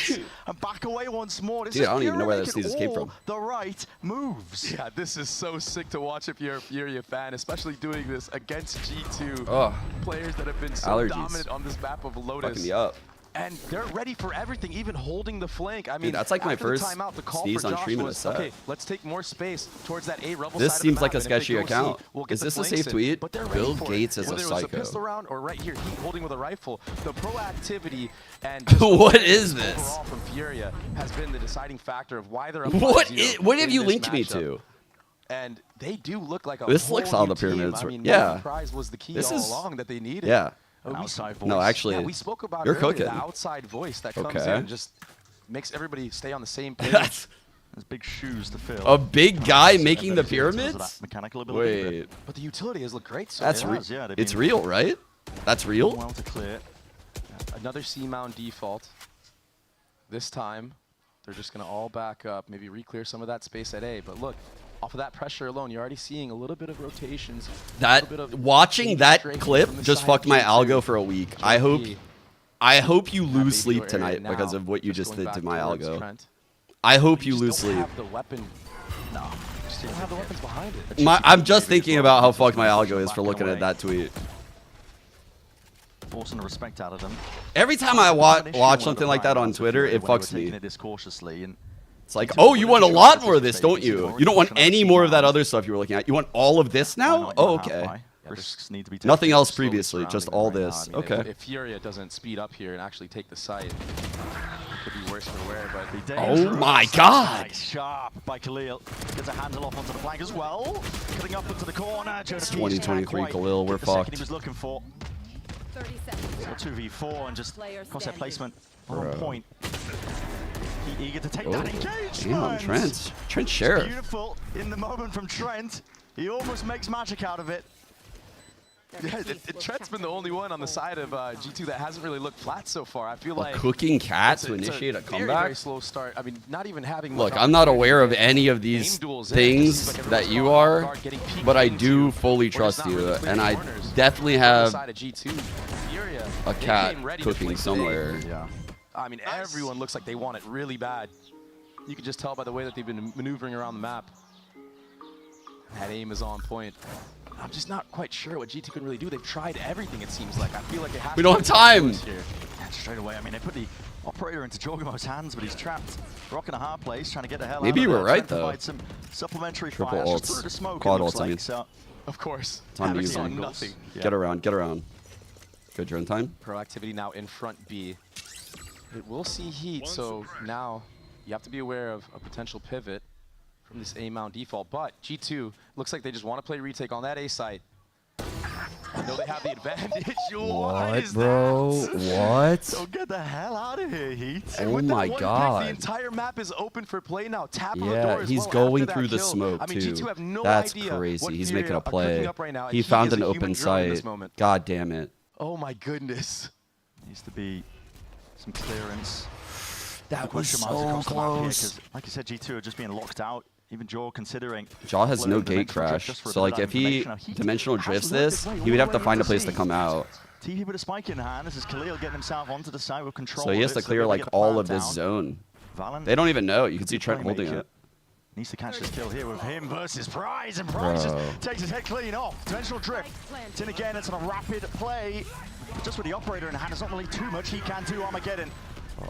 Speaker 13: and back away once more. This
Speaker 3: Dude,
Speaker 13: is
Speaker 3: I don't even know where
Speaker 13: Fury
Speaker 3: this came from.
Speaker 13: the right moves.
Speaker 9: Yeah, this is so sick to watch if you're a Furia fan, especially doing this against G2 players that have been so dominant on this map of Lotus.
Speaker 3: Fucking me up.
Speaker 9: And they're ready for everything, even holding the flank. I mean,
Speaker 3: dude, that's like my first
Speaker 9: timeout, the call
Speaker 3: sneeze
Speaker 9: for
Speaker 3: on
Speaker 9: Josh
Speaker 3: stream in a
Speaker 9: was,
Speaker 3: set.
Speaker 9: okay, let's take more space towards that A rebel
Speaker 3: This
Speaker 9: side
Speaker 3: seems
Speaker 9: of the
Speaker 3: like
Speaker 9: map,
Speaker 3: a
Speaker 9: and if they
Speaker 3: sketchy
Speaker 9: go
Speaker 3: account.
Speaker 9: C, we'll get
Speaker 3: Is
Speaker 9: the
Speaker 3: this a
Speaker 9: flanks
Speaker 3: safe
Speaker 9: in.
Speaker 3: tweet?
Speaker 9: But they're
Speaker 3: Bill
Speaker 9: ready for
Speaker 3: Gates
Speaker 9: it.
Speaker 3: is a
Speaker 9: Whether it was
Speaker 3: psycho.
Speaker 9: a pistol round or right here, he holding with a rifle. The proactivity and
Speaker 3: What is this?
Speaker 9: overall from Furia has been the deciding factor of why they're up
Speaker 3: What
Speaker 9: 5-0
Speaker 3: what have
Speaker 9: in
Speaker 3: you
Speaker 9: this
Speaker 3: linked me
Speaker 9: matchup.
Speaker 3: to?
Speaker 9: And they do look like a
Speaker 3: This
Speaker 9: whole
Speaker 3: looks how
Speaker 9: new
Speaker 3: the pyramids
Speaker 9: team. I
Speaker 3: were-
Speaker 9: mean,
Speaker 3: yeah.
Speaker 9: no prize was the key
Speaker 3: This
Speaker 9: all
Speaker 3: is-
Speaker 9: along that they needed.
Speaker 3: Yeah.
Speaker 9: No,
Speaker 3: actually,
Speaker 9: yeah, we spoke about
Speaker 3: you're
Speaker 9: it earlier,
Speaker 3: cooking.
Speaker 9: the outside voice that comes
Speaker 3: Okay.
Speaker 9: in and just makes everybody stay on the same page.
Speaker 3: That's
Speaker 13: There's big shoes to fill.
Speaker 3: a big guy making the
Speaker 13: That
Speaker 3: pyramids?
Speaker 13: mechanical ability.
Speaker 3: Wait,
Speaker 9: But the utility has looked great. So
Speaker 3: that's
Speaker 9: far.
Speaker 3: it's real, right? That's real?
Speaker 13: Well to clear.
Speaker 9: Another C-mount default. This time, they're just going to all back up, maybe re-clear some of that space at A. But look, off of that pressure alone, you're already seeing a little bit of rotations.
Speaker 3: Watching that clip just fucked my algo for a week. I hope you lose sleep tonight because of what you just did to my algo. I hope you lose sleep.
Speaker 9: The weapon. No, just don't have the weapons behind it.
Speaker 3: I'm just thinking about how fucked my algo is for looking at that tweet.
Speaker 13: Forcing the respect out of them.
Speaker 3: Every time I watch something like that on Twitter, it fucks me.
Speaker 13: And
Speaker 3: It's like, oh, you want a lot more of this, don't you? You don't want any more of that other stuff you were looking at. You want all of this now? Oh, okay.
Speaker 13: Risks need to be taken.
Speaker 3: Nothing else previously, just all this.
Speaker 9: I mean,
Speaker 3: Okay.
Speaker 9: If Furia doesn't speed up here and actually take the site, it could be worse for wear. But
Speaker 3: Oh my God!
Speaker 13: Nice sharp by Khalil. Gets a handle off onto the flank as well. Cutting up into the corner.
Speaker 3: It's 2023 Khalil, we're
Speaker 13: the second
Speaker 3: fucked.
Speaker 13: he was looking for.
Speaker 6: 30 seconds.
Speaker 13: So 2v4 and just crosshair placement on
Speaker 3: Bro.
Speaker 13: point. He eager to take
Speaker 3: Oh,
Speaker 13: that engagement.
Speaker 3: damn, Trent. Trent Sheriff.
Speaker 13: Beautiful in the moment from Trent. He almost makes magic out of it.
Speaker 9: Yeah, Trent's been the only one on the side of G2 that hasn't really looked flat so far. I feel like
Speaker 3: Cooking cat
Speaker 9: it's
Speaker 3: to initiate a
Speaker 9: very,
Speaker 3: comeback?
Speaker 9: very slow start. I mean, not even having
Speaker 3: Look,
Speaker 9: much
Speaker 3: I'm not aware of
Speaker 9: opportunity.
Speaker 3: any of these
Speaker 9: Aim duels in,
Speaker 3: things
Speaker 9: just seems like
Speaker 3: that
Speaker 9: everyone's
Speaker 3: you
Speaker 9: caught off
Speaker 3: are,
Speaker 9: guard, getting peeked
Speaker 3: but I
Speaker 9: into.
Speaker 3: do fully
Speaker 9: We're just
Speaker 3: trust
Speaker 9: not
Speaker 3: you,
Speaker 9: really clearing
Speaker 3: and I
Speaker 9: corners.
Speaker 3: definitely
Speaker 9: On the
Speaker 3: have
Speaker 9: side of G2, Furia,
Speaker 3: a
Speaker 9: they
Speaker 3: cat
Speaker 9: came ready to
Speaker 3: cooking
Speaker 9: play today.
Speaker 3: somewhere.
Speaker 13: Yeah.
Speaker 9: I mean, everyone looks like they want it really bad. You can just tell by the way that they've been maneuvering around the map. That aim is on point. I'm just not quite sure what G2 can really do. They've tried everything, it seems like. I feel like they have
Speaker 3: We don't have time.
Speaker 13: Here. And straight away, I mean, they put the operator into Jorgamo's hands, but he's trapped. Rock in a hard place, trying to get the hell
Speaker 3: Maybe
Speaker 13: out
Speaker 3: you
Speaker 13: of
Speaker 3: were
Speaker 13: there.
Speaker 3: right,
Speaker 13: Trying to
Speaker 3: though.
Speaker 13: provide some supplementary
Speaker 3: Triple
Speaker 13: fires just
Speaker 3: ults.
Speaker 13: through the smoke,
Speaker 3: Quad
Speaker 13: it looks
Speaker 3: ults, I
Speaker 13: like.
Speaker 3: mean.
Speaker 13: So,
Speaker 9: Of course.
Speaker 3: Time to
Speaker 9: Havoc
Speaker 3: use
Speaker 9: saw
Speaker 3: them.
Speaker 9: nothing.
Speaker 13: Yeah.
Speaker 3: Get around, get around. Good drone time.
Speaker 9: Proactivity now in front B. It will see heat, so now you have to be aware of a potential pivot from this A mount default. But G2 looks like they just want to play retake on that A site. I know they have the advantage.
Speaker 3: What, bro? What?
Speaker 13: so get the hell out of here, Heat.
Speaker 3: Oh
Speaker 9: With that
Speaker 3: my
Speaker 9: one pick,
Speaker 3: God.
Speaker 9: the entire map is open for play now. Tap on the
Speaker 3: Yeah,
Speaker 9: door as
Speaker 3: he's
Speaker 9: well
Speaker 3: going
Speaker 9: after
Speaker 3: through
Speaker 9: that
Speaker 3: the
Speaker 9: kill.
Speaker 3: smoke,
Speaker 9: I mean,
Speaker 3: too.
Speaker 9: G2 have no
Speaker 3: That's
Speaker 9: idea
Speaker 3: crazy.
Speaker 9: what
Speaker 3: He's
Speaker 9: Furia
Speaker 3: making a
Speaker 9: are cooking
Speaker 3: play.
Speaker 9: up right now,
Speaker 3: He
Speaker 9: and
Speaker 3: found
Speaker 9: is
Speaker 3: an
Speaker 9: a human
Speaker 3: open
Speaker 9: drone in this
Speaker 3: site.
Speaker 9: moment.
Speaker 3: God damn it.
Speaker 9: Oh my goodness.
Speaker 13: Needs to be some clearance.
Speaker 3: That was
Speaker 13: Question marks
Speaker 3: so
Speaker 13: across the map here,
Speaker 3: close.
Speaker 13: 'cause like you said, G2 are just being locked out. Even Jaw considering.
Speaker 3: Jaw has no
Speaker 13: uploading
Speaker 3: gate
Speaker 13: dimensional drift
Speaker 3: crash,
Speaker 13: just for a
Speaker 3: so
Speaker 13: bit
Speaker 3: like
Speaker 13: of
Speaker 3: if he
Speaker 13: information. Now,
Speaker 3: dimensional
Speaker 13: has
Speaker 3: drifts
Speaker 13: worked
Speaker 3: this,
Speaker 13: his way
Speaker 3: he
Speaker 13: all
Speaker 3: would have
Speaker 13: the
Speaker 3: to
Speaker 13: way
Speaker 3: find a
Speaker 13: into
Speaker 3: place to
Speaker 13: C.
Speaker 3: come out.
Speaker 13: TV with a spike in hand. This is Khalil getting himself onto the side with control.
Speaker 3: So he has
Speaker 13: of
Speaker 3: to
Speaker 13: it,
Speaker 3: clear
Speaker 13: they're gonna
Speaker 3: like
Speaker 13: get the
Speaker 3: all
Speaker 13: plant
Speaker 3: of this
Speaker 13: down.
Speaker 3: zone.
Speaker 13: Valen
Speaker 3: They don't even know. You can see
Speaker 13: good
Speaker 3: Trent holding
Speaker 13: playmaker.
Speaker 3: it.
Speaker 13: Needs to catch this kill here with him versus Prize, and Prize
Speaker 3: Bro.
Speaker 13: just takes his head clean off. Dimensional drift. It's in again. It's on a rapid play. But just with the operator in hand, there's not really too much he can do. Armageddon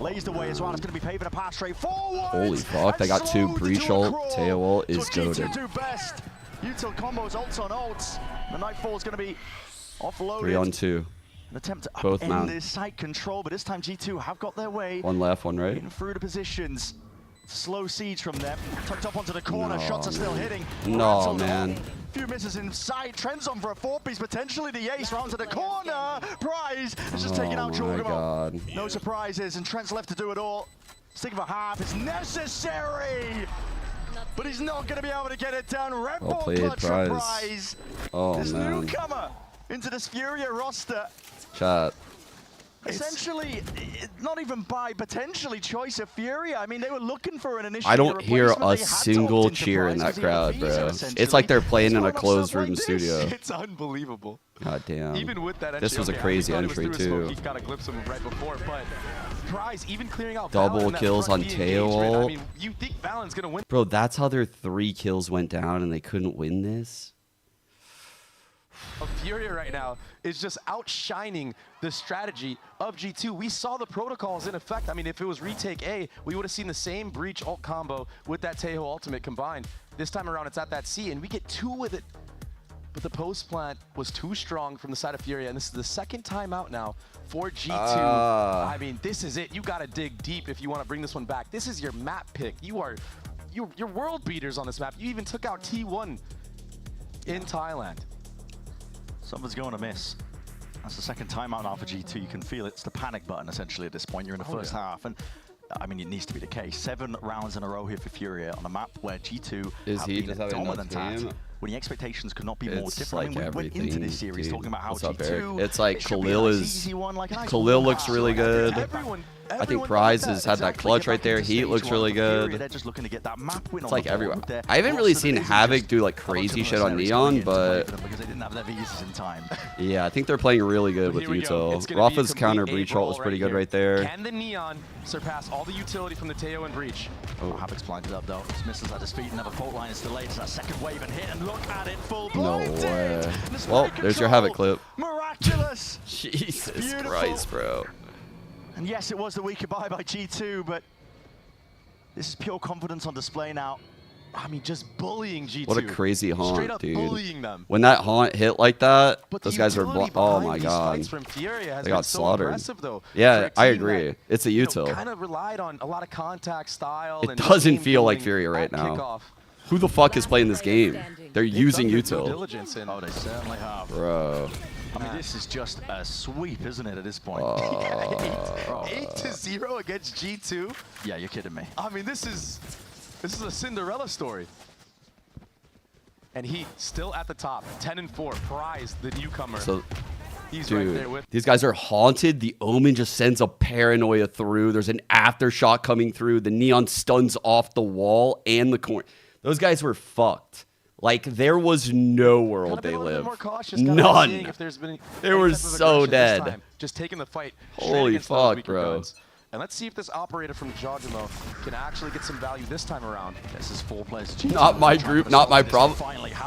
Speaker 13: lays the way as well. It's going to be paving a path straight forward.
Speaker 3: Holy fuck, they got two
Speaker 13: And
Speaker 3: breach
Speaker 13: slowed
Speaker 3: ult.
Speaker 13: to a crawl.
Speaker 3: Tail ult
Speaker 13: So
Speaker 3: is
Speaker 13: G2
Speaker 3: goated.
Speaker 13: do best. Util combos, ults on ults. The Nightfall is going to be offloaded.
Speaker 3: 3 on 2.
Speaker 13: An attempt to
Speaker 3: Both
Speaker 13: upend
Speaker 3: mount.
Speaker 13: this site control, but this time G2 have got their way.
Speaker 3: One left, one right.
Speaker 13: Getting through the positions. Slow siege from them. Tucked up onto the corner.
Speaker 3: No,
Speaker 13: Shots are still
Speaker 3: man.
Speaker 13: hitting.
Speaker 3: No,
Speaker 13: Rattled
Speaker 3: man.
Speaker 13: on. Few misses inside. Trends on for a 4-piece. Potentially the ace round to the corner. Prize is just taking out
Speaker 3: Oh my
Speaker 13: Jorgamo.
Speaker 3: God.
Speaker 13: No surprises, and Trent's left to do it all. Stick of a half is necessary. But he's not going to be able to get it done. Red
Speaker 3: Well
Speaker 13: Ball
Speaker 3: played,
Speaker 13: clutch for
Speaker 3: Prize.
Speaker 13: Prize.
Speaker 3: Oh
Speaker 13: This
Speaker 3: man.
Speaker 13: newcomer into this Furia roster.
Speaker 3: Chat.
Speaker 13: Essentially, not even by potentially choice of Furia. I mean, they were looking for an initial.
Speaker 3: I don't hear a single cheer in that crowd, bro. It's like they're playing in a closed room studio.
Speaker 9: It's unbelievable.
Speaker 3: God damn.
Speaker 9: Even with that entry,
Speaker 3: This was a
Speaker 9: okay,
Speaker 3: crazy
Speaker 9: I thought it was
Speaker 3: entry
Speaker 9: through a smoke.
Speaker 3: too.
Speaker 9: He got a glimpse of him right before, but Prize even clearing out
Speaker 3: Double
Speaker 9: Valen in that
Speaker 3: kills
Speaker 9: front
Speaker 3: on
Speaker 9: B
Speaker 3: tail
Speaker 9: engagement. I
Speaker 3: ult.
Speaker 9: mean, you think Valen's gonna win?
Speaker 3: Bro, that's how their 3 kills went down and they couldn't win this?
Speaker 9: of Furia right now is just outshining the strategy of G2. We saw the protocols in effect. I mean, if it was retake A, we would have seen the same breach ult combo with that Taeho ultimate combined. This time around, it's at that C, and we get 2 with it. But the post plant was too strong from the side of Furia, and this is the second time out now for G2. I mean, this is it. You got to dig deep if you want to bring this one back. This is your map pick. You're world beaters on this map. You even took out T1 in Thailand.
Speaker 13: Something's going to miss. That's the second time out now for G2. You can feel it's the panic button essentially at this point. You're in the first half, and I mean, it needs to be the case. 7 rounds in a row here for Furia on a map where G2 have been dominant at, when the expectations could not be more different.
Speaker 3: Like
Speaker 13: I mean, we went into this series
Speaker 3: dude.
Speaker 13: talking about how
Speaker 3: What's up,
Speaker 13: G2,
Speaker 3: Eric? It's like Khalil
Speaker 13: like
Speaker 3: Khalil looks really good. I think Prize has had that clutch right there. Heat looks really good.
Speaker 13: They're just looking to get that map win.
Speaker 3: It's like everywhere. I haven't really seen Havoc do like crazy shit on Neon, but
Speaker 13: because they didn't have their visas in time.
Speaker 3: Yeah, I think they're playing really good with Util. Rafa's counter breach ult was pretty good right there.
Speaker 9: Can the Neon surpass all the utility from the Taeho and breach?
Speaker 13: Oh, Havoc's blinded up though. Misses at his feet, another fault line is delayed. It's that second wave and hit, and look at it, full
Speaker 3: No
Speaker 13: blinded.
Speaker 3: way. Well, there's your Havoc clip.
Speaker 13: Miraculous.
Speaker 3: Jesus Christ, bro.
Speaker 13: And yes, it was the weak goodbye by G2, but this is pure confidence on display now.
Speaker 9: I mean, just bullying G2.
Speaker 3: What a crazy haunt,
Speaker 9: Straight up
Speaker 3: dude.
Speaker 9: bullying them.
Speaker 3: When that haunt hit like that,
Speaker 9: But
Speaker 3: those guys are oh my god. They got slaughtered.
Speaker 9: Though,
Speaker 3: yeah, I agree. It's a Util.
Speaker 9: Kind of relied on a lot of contact style.
Speaker 3: It doesn't feel like Furia right now.
Speaker 9: Kickoff.
Speaker 3: Who the fuck is playing this game? They're using Util.
Speaker 13: Oh, they certainly have.
Speaker 3: Bro.
Speaker 13: I mean, this is just a sweep, isn't it, at this point?
Speaker 9: 8-0 against G2.
Speaker 13: Yeah, you're kidding me.
Speaker 9: I mean, this is a Cinderella story. And he still at the top, 10-4. Prize, the newcomer.
Speaker 3: So,
Speaker 9: he's
Speaker 3: dude,
Speaker 9: right there with.
Speaker 3: These guys are haunted. The Omen just sends a paranoia through. There's an aftershock coming through. The Neon stuns off the wall and the corner. Those guys were fucked. Like, there was no world they lived. None. They were so dead.
Speaker 9: Just taking the fight.
Speaker 3: Holy fuck, bro.
Speaker 9: Guns. And let's see if this operator from Jojimo can actually get some value this time around.
Speaker 13: This is 4 players.
Speaker 3: Not my group, not my problem.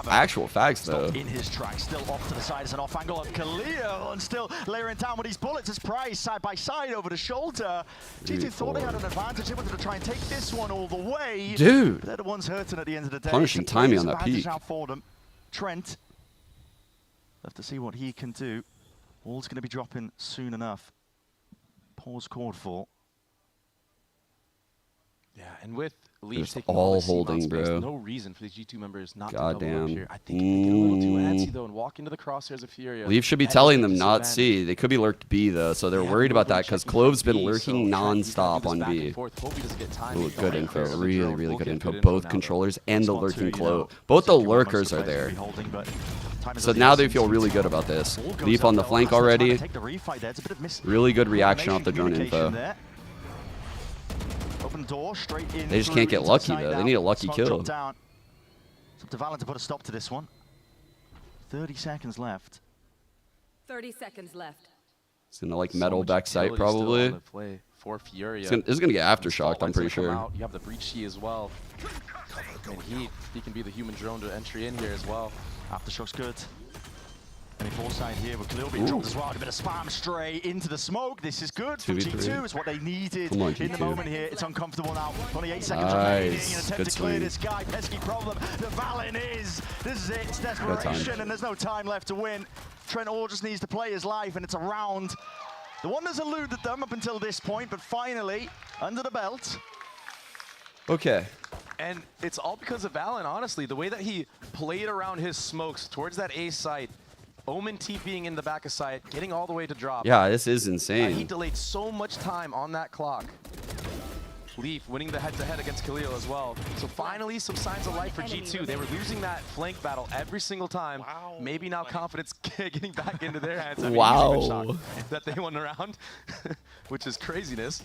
Speaker 3: Actual facts, though.
Speaker 13: In his track, still off to the side as an off angle of Khalil, and still layering down with these bullets as Price side by side over the shoulder. G2 thought they had an advantage. They wanted to try and take this one all the way.
Speaker 3: Dude.
Speaker 13: They're the ones hurting at the end of the day.
Speaker 3: Punishing timing on that peak.
Speaker 13: Now for them. Trent. Have to see what he can do. Wall's going to be dropping soon enough. Pause chord for.
Speaker 9: Yeah, and with Leaf
Speaker 3: Just
Speaker 9: taking
Speaker 3: all
Speaker 9: the seam
Speaker 3: holding,
Speaker 9: on space,
Speaker 3: bro.
Speaker 9: no reason for these G2 members not
Speaker 3: God
Speaker 9: to double up
Speaker 3: damn.
Speaker 9: here. I think if they get a little too antsy though and walk into the crosshairs of Furia.
Speaker 3: Leaf should be telling them not C. They could be lurked B, though, so they're worried about that because Clove's been lurking non-stop on B. Ooh, good info. Really, really good info. Both controllers and the lurking Clove. Both the lurkers are there. So now they feel really good about this. Leaf on the flank already. Really good reaction off the drone info.
Speaker 13: Open door, straight in.
Speaker 3: They just can't get lucky, though. They need a lucky kill.
Speaker 13: It's up to Valen to put a stop to this one. 30 seconds left.
Speaker 14: 30 seconds left.
Speaker 3: It's gonna like metal back sight probably.
Speaker 9: For Furia.
Speaker 3: This is gonna get aftershocked, I'm pretty sure.
Speaker 9: You have the breach as well. And he can be the human drone to entry in here as well.
Speaker 13: Aftershock's good. Any foresight here with Khalil being dropped as well. A bit of spam straight into the smoke. This is good for G2. It's what they needed
Speaker 3: on,
Speaker 13: in the moment here. It's uncomfortable now. 28 seconds remaining. An attempt to clear this guy. Pesky problem. The Valen is. This is it. It's desperation, and there's no time left to win. Trent all just needs to play his life, and it's a round. The one has eluded them up until this point, but finally, under the belt.
Speaker 3: Okay.
Speaker 9: And it's all because of Valen, honestly. The way that he played around his smokes towards that A site. Omen TPing in the back of sight, getting all the way to drop.
Speaker 3: Yeah, this is
Speaker 9: He
Speaker 3: insane.
Speaker 9: delayed so much time on that clock. Leaf winning the head-to-head against Khalil as well. So finally, some signs of life for G2. They were losing that flank battle every single time. Wow. Maybe now confidence getting back into their hands. I mean,
Speaker 3: wow.
Speaker 9: That they won the round, which is craziness.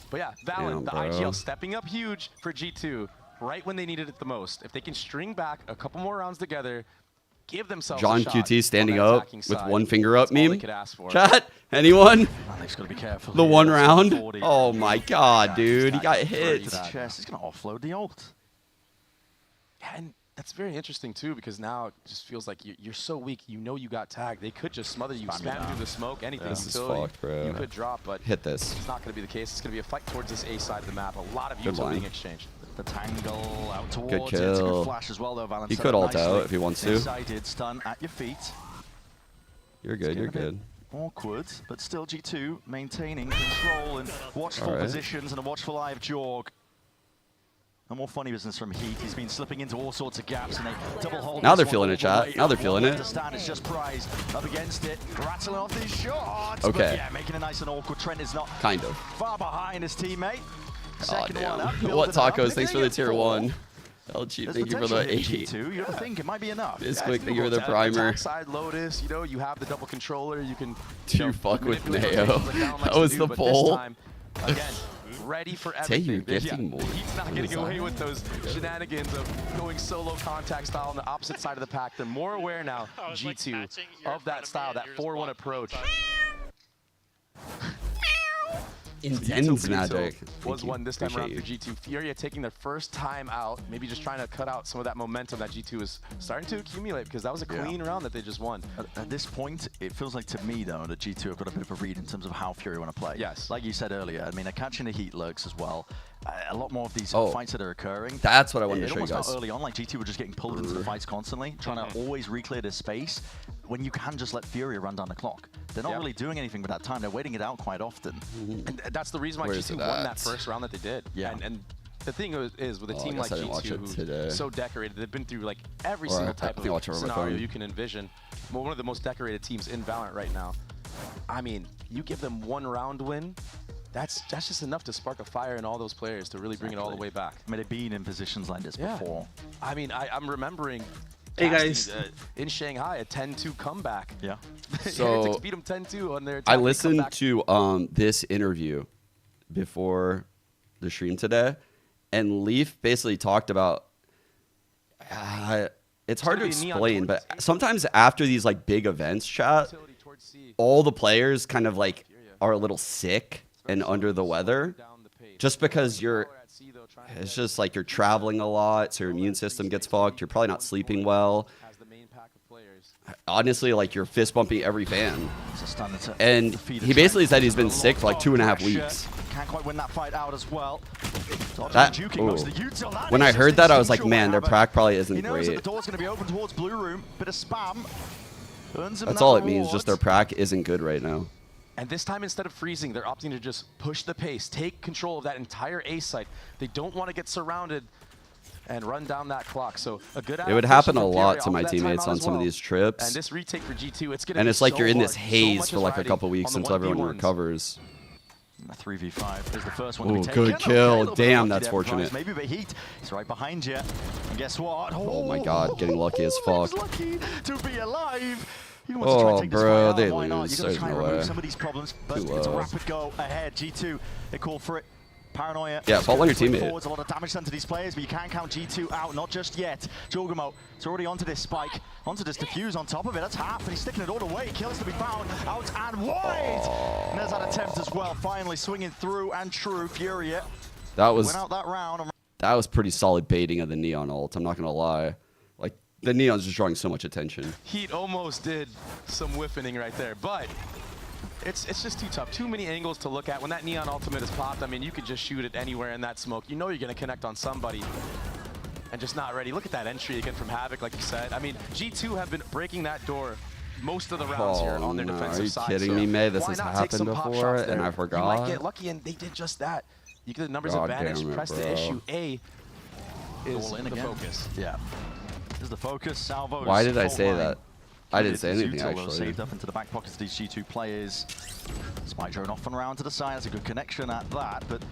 Speaker 9: But yeah, Valen, the
Speaker 3: bro.
Speaker 9: IGL stepping up huge for G2 right when they needed it the most. If they can string back a couple more rounds together, give themselves
Speaker 3: John
Speaker 9: a shot
Speaker 3: QT standing
Speaker 9: on that
Speaker 3: up
Speaker 9: attacking
Speaker 3: with
Speaker 9: side.
Speaker 3: one finger up
Speaker 9: That's all they
Speaker 3: meme.
Speaker 9: could ask for.
Speaker 3: Chat? Anyone?
Speaker 13: Alec's got to be careful.
Speaker 3: The
Speaker 13: here.
Speaker 3: one
Speaker 13: That's
Speaker 3: round?
Speaker 13: 40.
Speaker 3: Oh my god, dude. He got hit.
Speaker 13: To the chest. He's going to offload the ult.
Speaker 9: Yeah, and That's very interesting too, because now it just feels like you're so weak. You know you got tagged. They could just smother you, spam through the smoke, anything.
Speaker 3: This is
Speaker 9: until
Speaker 3: fucked, bro.
Speaker 9: You could drop, but
Speaker 3: hit this.
Speaker 9: It's not going to be the case. It's going to be a fight towards this A side of the map. A lot of util being exchanged.
Speaker 13: The tangle out towards
Speaker 3: good
Speaker 13: it.
Speaker 3: kill.
Speaker 13: It's a good flash as well, though, Valence.
Speaker 3: He could ult out if he wants to.
Speaker 13: Excited, stun at your feet.
Speaker 3: You're good, you're good.
Speaker 13: Awkward, but still G2 maintaining control and watchful positions and a watchful eye of Jorg. And more funny business from Heat. He's been slipping into all sorts of gaps and they double hold.
Speaker 3: Now they're feeling it, chat. Now they're feeling it.
Speaker 13: Understand it's just Prize up against it, rattling off these shots.
Speaker 3: Okay.
Speaker 13: But yeah, making it nice and awkward. Trent is not
Speaker 3: kind of
Speaker 13: far behind his teammate.
Speaker 3: Second one up. What tacos? Thanks for the tier 1. LG, thank you for the 80.
Speaker 13: You gotta think it might be enough.
Speaker 3: Bisquick, thank you for the primer.
Speaker 9: Side Lotus, you know, you have the double controller. You can
Speaker 3: fuck with Neo. That was the poll.
Speaker 9: Again, ready for everything.
Speaker 3: Say you're getting more.
Speaker 9: He's not getting away with those shenanigans of going solo contact style on the opposite side of the pack. They're more aware now, G2, of that style, that 4-1 approach.
Speaker 3: Intense magic.
Speaker 9: Was one this time around for G2. Furia taking their first time out, maybe just trying to cut out some of that momentum that G2 is starting to accumulate, because that was a clean round that they just won.
Speaker 13: At this point, it feels like to me, though, that G2 have got a bit of a read in terms of how Furia want to play.
Speaker 9: Yes.
Speaker 13: Like you said earlier, I mean, they're catching the Heat lurks as well. A lot more of these fights that are occurring.
Speaker 3: That's what I wanted to show you guys.
Speaker 13: Almost early on, like G2 were just getting pulled into the fights constantly, trying to always re-clear this space when you can just let Furia run down the clock. They're not really doing anything with that time. They're waiting it out quite often.
Speaker 9: And that's the reason why G2 won that first round that they did.
Speaker 13: Yeah.
Speaker 9: And the thing is, with a team like G2, who's so decorated, they've been through like every single type of scenario you can envision. One of the most decorated teams in Valorant right now. I mean, you give them one round win, that's just enough to spark a fire in all those players to really bring it all the way back.
Speaker 13: I mean, they've been in positions like this before.
Speaker 9: I mean, I'm remembering
Speaker 15: hey guys,
Speaker 9: in Shanghai, a 10-2 comeback.
Speaker 13: Yeah.
Speaker 3: So
Speaker 9: beat them 10-2 on their
Speaker 3: I listened to this interview before the stream today, and Leaf basically talked about it's hard to explain, but sometimes after these like big events, chat, all the players kind of like are a little sick and under the weather, just because it's just like you're traveling a lot, so your immune system gets fucked. You're probably not sleeping well. Honestly, like you're fist bumping every fan. And he basically said he's been sick for like 2.5 weeks.
Speaker 13: Can't quite win that fight out as well.
Speaker 3: When I heard that, I was like, man, their prac probably isn't
Speaker 13: great. He knows that the door's going to be open towards Blue Room. Bit of spam.
Speaker 3: That's all it means, just their prac isn't good right now.
Speaker 9: And this time, instead of freezing, they're opting to just push the pace, take control of that entire A site. They don't want to get surrounded and run down that clock. So a good
Speaker 3: it would happen a lot to my teammates on some of these trips.
Speaker 9: And this retake for G2, it's going to
Speaker 3: and
Speaker 9: be
Speaker 3: it's like
Speaker 9: so
Speaker 3: you're in this
Speaker 9: hard,
Speaker 3: haze
Speaker 9: so
Speaker 3: for like a couple weeks until everyone
Speaker 9: 1v1s.
Speaker 3: recovers.
Speaker 13: A 3v5 is the first one to be taken.
Speaker 3: Good kill. Damn, that's fortunate.
Speaker 13: Maybe the Heat is right behind you. And guess what?
Speaker 3: Oh my god, getting lucky as fuck.
Speaker 13: Lucky to be alive.
Speaker 3: Oh, bro, they lose.
Speaker 13: You're
Speaker 3: There's
Speaker 13: try
Speaker 3: no
Speaker 13: and remove
Speaker 3: way.
Speaker 13: some of these problems, but it's a rapid go ahead. G2, they call for it. Paranoia.
Speaker 3: Yeah, fault on your teammate.
Speaker 13: Forwards, a lot of damage done to these players, but you can't count G2 out, not just yet. Jorgamo is already onto this spike, onto this defuse on top of it. That's half, and he's sticking it all the way. Kills to be found, out and wide. And there's that attempt as well, finally swinging through and true. Furia went out that round.
Speaker 3: That was pretty solid baiting of the Neon ult, I'm not going to lie. Like, the Neon's just drawing so much attention.
Speaker 9: Heat almost did some whiffing right there, but it's just too tough. Too many angles to look at. When that Neon ultimate is popped, I mean, you could just shoot it anywhere in that smoke. You know you're going to connect on somebody and just not ready. Look at that entry again from Havoc, like you said. I mean, G2 have been breaking that door most of the rounds here on their defensive side.
Speaker 3: Are you kidding me, May? This has happened before, and I forgot.
Speaker 9: You might get lucky, and they did just that. You get the numbers advantage, press the issue. A is the focus.
Speaker 13: Yeah. This is the focus. Salvo's
Speaker 3: Why did I say that? I didn't say anything, actually.
Speaker 13: Saved up into the back pockets of these G2 players. Spy drone off and around to the side. That's a good connection at that, but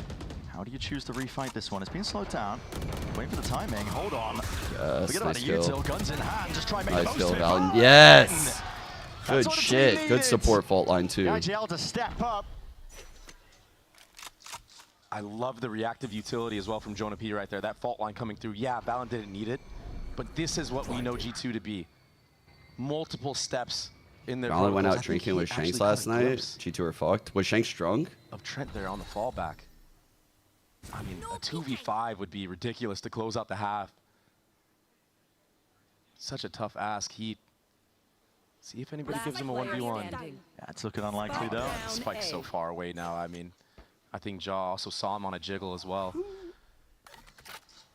Speaker 13: how do you choose to refight this one? It's been slowed down. Waiting for the timing. Hold on.
Speaker 3: Yes,
Speaker 13: forget about the util. Guns in hand. Just try and make the most of it.
Speaker 3: Yes! Good shit. Good support fault line, too.
Speaker 13: IGL to step up.
Speaker 9: I love the reactive utility as well from Jonah P right there. That fault line coming through. Yeah, Valen didn't need it, but this is what we know G2 to be. Multiple steps in their
Speaker 3: Valen went out drinking with Shanks last night. G2 are fucked. Was Shanks drunk?
Speaker 9: Of Trent there on the fallback. I mean, a 2v5 would be ridiculous to close out the half. such a tough ask. See if anybody gives him a 1v1.
Speaker 13: Yeah, it's looking unlikely though.
Speaker 9: Spike's so far away now. I mean, I think Jaw also saw him on a jiggle as well.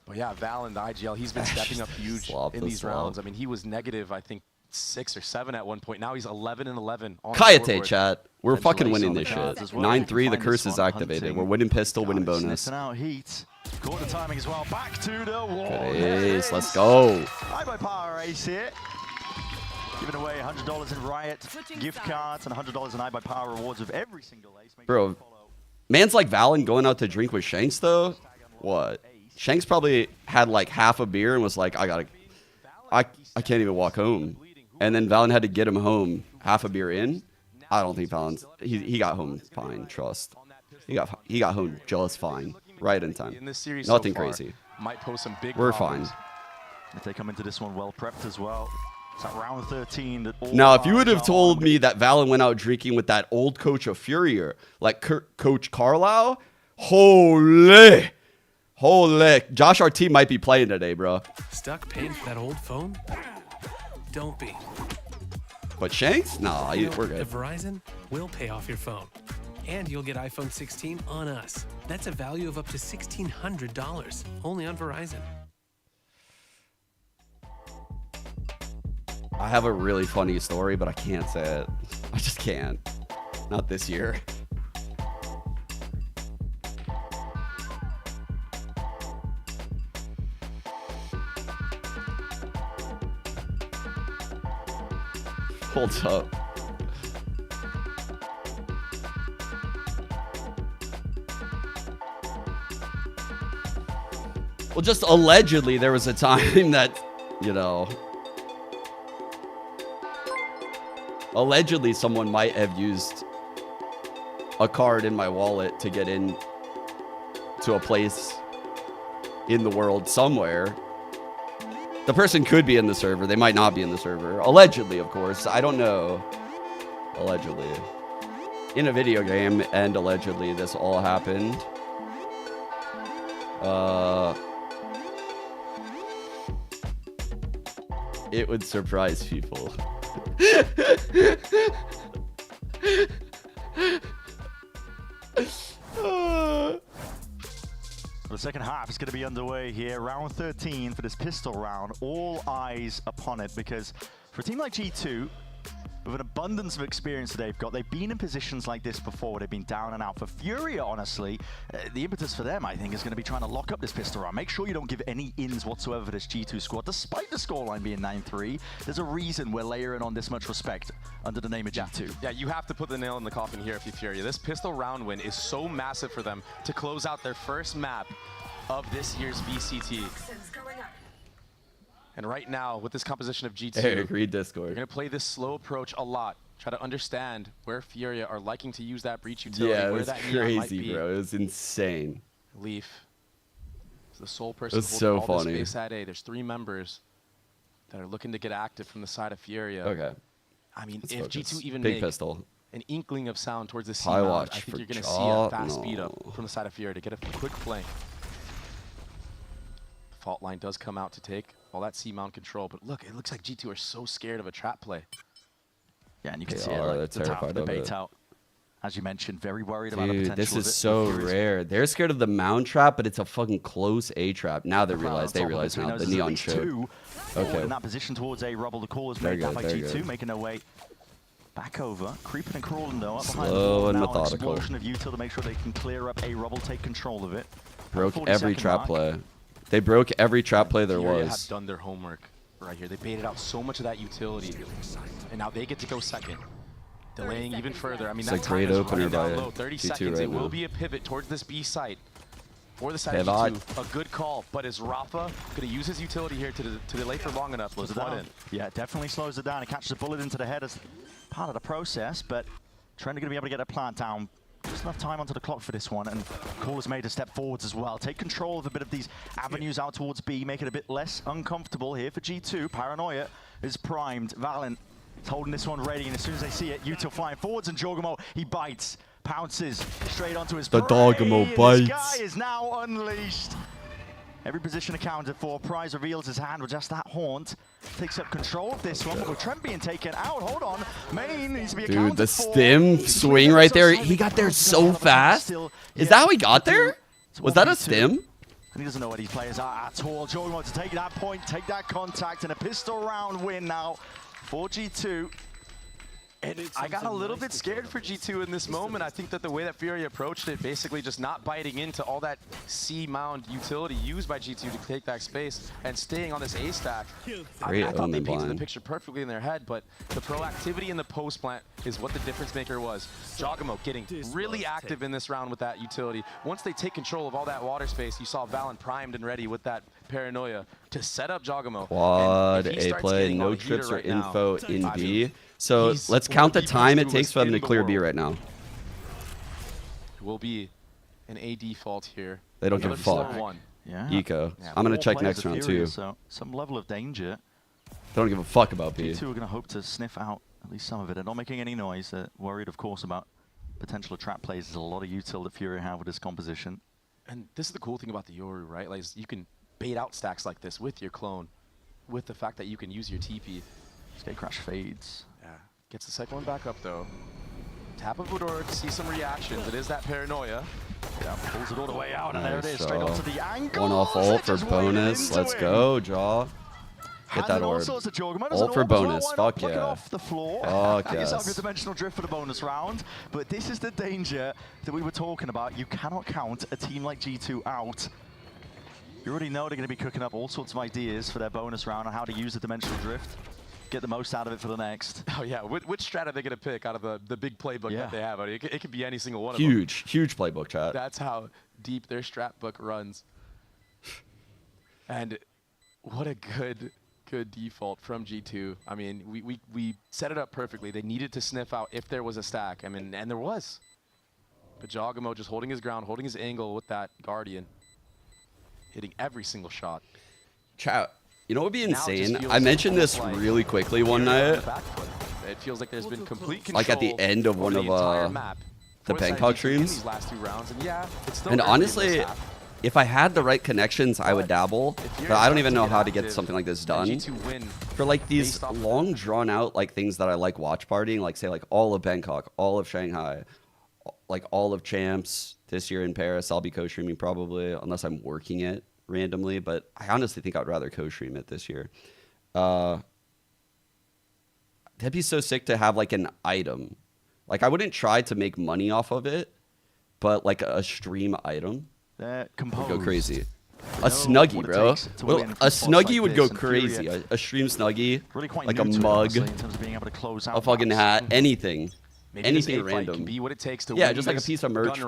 Speaker 9: But yeah, Val in the IGL, he's been stepping up huge in these rounds. I mean, he was negative, I think, 6 or 7 at one point. Now he's 11 and 11 on
Speaker 15: Kayate, chat. We're fucking winning this shit. 9-3, the curse is activated. We're winning pistol, winning bonus.
Speaker 13: Missing out heat. Caught the timing as well. Back to the wall.
Speaker 15: Good ace. Let's go.
Speaker 13: iBuyPower ace here. Giving away $100 in Riot gift cards and $100 in iBuyPower rewards with every single ace.
Speaker 15: Bro, man's like Valen going out to drink with Shanks though. What? Shanks probably had like half a beer and was like, I can't even walk home. And then Valen had to get him home half a beer in. I don't think Valen's he got home fine, trust. He got home just fine. Right in time.
Speaker 9: In this series
Speaker 15: Nothing
Speaker 9: so far,
Speaker 15: crazy.
Speaker 9: Might pose some big
Speaker 15: We're
Speaker 9: problems.
Speaker 15: fine.
Speaker 13: If they come into this one well prepped as well. It's at round 13. That all
Speaker 15: Now, if you would have
Speaker 13: eyes are
Speaker 15: told
Speaker 13: on.
Speaker 15: me that Valen went out drinking with that old coach of Furier, like Coach Carlisle, holy. Josh, our team might be playing today, bro.
Speaker 16: Stuck paying for that old phone? Don't be.
Speaker 15: But Shanks? Nah, we're good.
Speaker 16: At Verizon, we'll pay off your phone. And you'll get iPhone 16 on us. That's a value of up to $1,600, only on Verizon.
Speaker 15: I have a really funny story, but I can't say it. I just can't. Not this year. Hold up. Well, just allegedly, there was a time that, you know, allegedly someone might have used a card in my wallet to get in to a place in the world somewhere. The person could be in the server. They might not be in the server. Allegedly, of course. I don't know. Allegedly. In a video game, and allegedly this all happened. It would surprise people.
Speaker 13: The second half is going to be underway here. Round 13 for this pistol round. All eyes upon it because for a team like G2, with an abundance of experience that they've been in positions like this before. They've been down and out. For Furia, honestly, the impetus for them, I think, is going to be trying to lock up this pistol round. Make sure you don't give any ins whatsoever for this G2 squad. Despite the scoreline being 9-3, there's a reason we're layering on this much respect under the name of G2.
Speaker 9: Yeah, you have to put the nail in the coffin here if you're Furia. This pistol round win is so massive for them to close out their first map of this year's VCT. And right now, with this composition of G2,
Speaker 15: Hey, agreed Discord.
Speaker 9: You're going to play this slow approach a lot. Try to understand where Furia are liking to use that breach utility,
Speaker 15: Yeah, it
Speaker 9: where
Speaker 15: was
Speaker 9: that neon might
Speaker 15: crazy,
Speaker 9: be.
Speaker 15: bro. It was insane.
Speaker 9: Leaf is the sole person
Speaker 15: It's
Speaker 9: holding
Speaker 15: so
Speaker 9: all
Speaker 15: funny.
Speaker 9: this space at A. There's 3 members that are looking to get active from the side of Furia.
Speaker 15: Okay.
Speaker 9: I mean,
Speaker 15: Let's
Speaker 9: if
Speaker 15: focus.
Speaker 9: G2 even
Speaker 15: Big
Speaker 9: make
Speaker 15: pistol.
Speaker 9: an inkling of sound towards the C
Speaker 15: High
Speaker 9: mount,
Speaker 15: watch
Speaker 9: I think
Speaker 15: for
Speaker 9: you're going to see
Speaker 15: Jaw?
Speaker 9: a fast
Speaker 15: No.
Speaker 9: speed up from the side of Furia to get a quick flank. The fault line does come out to take all that C mount control, but look, it looks like G2 are so scared of a trap play.
Speaker 13: Yeah, and you can
Speaker 15: They
Speaker 13: see it,
Speaker 15: are,
Speaker 13: like,
Speaker 15: they're
Speaker 13: the top of
Speaker 15: terrified
Speaker 13: the
Speaker 15: of
Speaker 13: bait
Speaker 15: it.
Speaker 13: out. As you mentioned, very worried about the
Speaker 15: Dude,
Speaker 13: potential
Speaker 15: this
Speaker 13: of
Speaker 15: is
Speaker 13: it.
Speaker 15: so
Speaker 13: Furious
Speaker 15: rare. They're scared of the mount trap, but it's a fucking close A trap. Now they realize
Speaker 13: on top of it, so he
Speaker 15: now.
Speaker 13: knows
Speaker 15: The
Speaker 13: there's at
Speaker 15: neon
Speaker 13: least
Speaker 15: showed.
Speaker 13: 2
Speaker 15: Okay.
Speaker 13: in that position towards A rubble. The call is
Speaker 15: They're
Speaker 13: made down
Speaker 15: good,
Speaker 13: by
Speaker 15: they're
Speaker 13: G2,
Speaker 15: good.
Speaker 13: making their way back over, creeping and crawling though, up behind the
Speaker 15: Slow
Speaker 13: wall.
Speaker 15: and
Speaker 13: Now
Speaker 15: methodical.
Speaker 13: An explosion of util to make sure they can clear up A rubble, take control of it.
Speaker 15: Broke
Speaker 13: 40
Speaker 15: every
Speaker 13: second
Speaker 15: trap
Speaker 13: mark.
Speaker 15: play. They broke every trap play there
Speaker 9: Furia
Speaker 15: was.
Speaker 9: have done their homework right here. They baited out so much of that utility, and now they get to go second. Delaying even further. I mean,
Speaker 15: It's
Speaker 9: that
Speaker 15: a
Speaker 9: time
Speaker 15: great
Speaker 9: is
Speaker 15: opener
Speaker 9: running down
Speaker 15: by
Speaker 9: low. 30
Speaker 15: G2
Speaker 9: seconds.
Speaker 15: right
Speaker 9: It will
Speaker 15: now.
Speaker 9: be a pivot towards this B site. For the side
Speaker 15: Pivot.
Speaker 9: of G2, a good call. But is Rafa going to use his utility here to delay for long enough?
Speaker 13: Slows
Speaker 9: Let's
Speaker 13: it
Speaker 9: flood
Speaker 13: down.
Speaker 9: in.
Speaker 13: Yeah, it definitely slows it down. It catches a bullet into the head as part of the process, but Trent are going to be able to get a plant down. Just enough time onto the clock for this one, and call is made to step forwards as well. Take control of a bit of these avenues out towards B, make it a bit less uncomfortable here for G2. Paranoia is primed. Valen is holding this one ready, and as soon as they see it, util flying forwards, and Jorgamo, he bites, pounces straight onto his
Speaker 15: The
Speaker 13: prey,
Speaker 15: Dogamo
Speaker 13: and
Speaker 15: bites.
Speaker 13: This guy is now unleashed. Every position accounted for. Prize reveals his hand with just that haunt. Takes up control of this one, but with Trent being taken out, hold on. Main needs to be accounted
Speaker 15: Dude, the
Speaker 13: for.
Speaker 15: stim swing right there. He got there so fast. Is that how he got there? Was that a stim?
Speaker 13: And he doesn't know where these players are at all. Jordan wants to take that point, take that contact, and a pistol round win now for G2.
Speaker 9: I got a little bit scared for G2 in this moment. I think that the way that Fury approached it, basically just not biting into all that C-mound utility used by G2 to take back space and staying on this A stack. I thought they painted the picture perfectly in their head, but the proactivity in the post plant is what the difference maker was. Jogamo getting really active in this round with that utility. Once they take control of all that water space, you saw Valen primed and ready with that paranoia to set up Jogamo.
Speaker 15: Quad A play, no trips or info in B. So let's count the time it takes for them to clear B right now.
Speaker 9: Will be an A default here.
Speaker 15: They don't give a fuck.
Speaker 13: Yeah.
Speaker 15: Eco. I'm going to check next round too.
Speaker 13: So some level of danger.
Speaker 15: They don't give a fuck about B.
Speaker 13: G2 are going to hope to sniff out at least some of it. They're not making any noise. They're worried, of course, about potential trap plays. There's a lot of util that Fury have with this composition.
Speaker 9: And this is the cool thing about the Yoru, right? Like, you can bait out stacks like this with your clone, with the fact that you can use your TP.
Speaker 13: Gatecrash fades.
Speaker 9: Yeah. Gets the second one back up, though. Tap of Fedora to see some reactions. It is that paranoia.
Speaker 13: Yeah, pulls it all the way out, and there it is, straight onto the ankle.
Speaker 15: One off ult for bonus. Let's go, Jaw. Get that orb. Ult for bonus. Fuck yeah.
Speaker 13: Off the floor.
Speaker 15: Fuck
Speaker 13: yes. Yourself your
Speaker 15: yes.
Speaker 13: dimensional drift for the bonus round. But this is the danger that we were talking about. You cannot count a team like G2 out. You already know they're going to be cooking up all sorts of ideas for their bonus round on how to use the dimensional drift. Get the most out of it for the next.
Speaker 9: Oh yeah, which strat are they going to pick out of the big playbook that they have? I mean, it could be any single one of them.
Speaker 15: Huge playbook, chat.
Speaker 9: That's how deep their strat book runs. And what a good default from G2. I mean, we set it up perfectly. They needed to sniff out if there was a stack. I mean, and there was. But Jogamo just holding his ground, holding his angle with that Guardian. Hitting every single shot.
Speaker 15: Chat. You know what would be insane? I mentioned this really quickly one night.
Speaker 9: It feels like there's been complete control.
Speaker 15: Like at the end of one of the Bangkok streams. And honestly, if I had the right connections, I would dabble. But I don't even know how to get something like this done. For like these long drawn out like things that I like watch partying, like say like all of Bangkok, all of Shanghai, like all of Champs this year in Paris, I'll be co-streaming probably, unless I'm working it randomly, but I honestly think I'd rather co-stream it this year. That'd be so sick to have like an item. Like I wouldn't try to make money off of it, but like a stream item would go crazy. A Snuggie, bro. A Snuggie would go crazy. A stream Snuggie, like a mug, a fucking hat, anything.
Speaker 9: Maybe
Speaker 15: anything random.
Speaker 9: Can be what it takes to
Speaker 15: yeah,
Speaker 9: win
Speaker 15: just like a piece of merch,